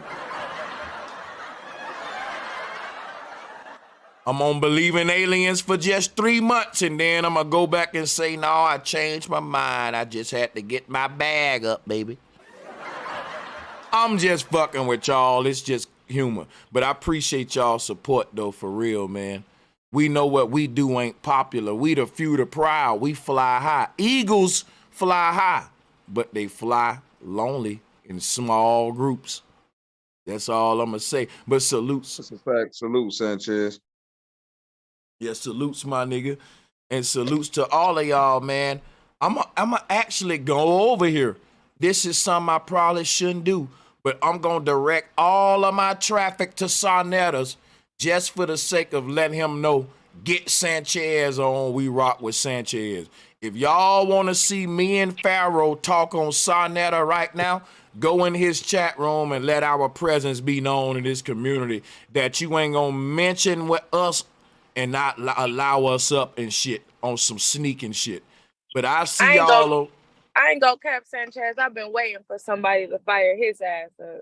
I'm gonna believe in aliens for just 3 months, and then I'm gonna go back and say, no, I changed my mind. I just had to get my bag up, baby. I'm just fucking with y'all. It's just humor. But I appreciate y'all support, though, for real, man. We know what we do ain't popular. We the few, the proud. We fly high. Eagles fly high, but they fly lonely in small groups. That's all I'm gonna say. But salutes. That's a fact. Salute, Sanchez. Yeah, salutes, my nigga. And salutes to all of y'all, man. I'm actually go over here. This is something I probably shouldn't do, but I'm gonna direct all of my traffic to Sarnetta's just for the sake of letting him know, get Sanchez on, we rock with Sanchez. If y'all want to see me and Pharaoh talk on Sarnetta right now, go in his chat room and let our presence be known in this community that you ain't gonna mention with us and not allow us up and shit on some sneaking shit. But I see y'all. I ain't gonna cap Sanchez. I've been waiting for somebody to fire his ass up.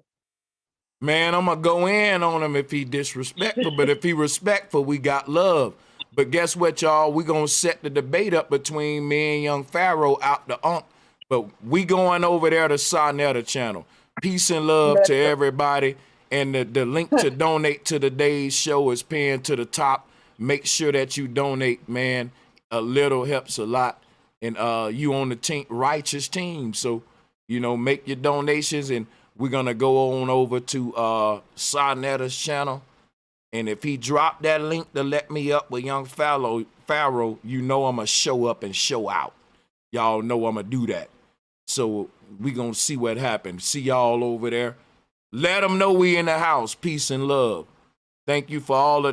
Man, I'm gonna go in on him if he disrespectful, but if he respectful, we got love. But guess what, y'all? We gonna set the debate up between me and young Pharaoh out the ump. But we going over there to Sarnetta channel. Peace and love to everybody. And the link to donate to today's show is pinned to the top. Make sure that you donate, man. A little helps a lot. And you on the righteous team. So, you know, make your donations, and we're going to go on over to Sarnetta's channel. And if he dropped that link to let me up with young Pharaoh, you know I'm going to show up and show out. Y'all know I'm going to do that. So we going to see what happens. See y'all over there. Let them know we in the house. Peace and love. Thank you for all of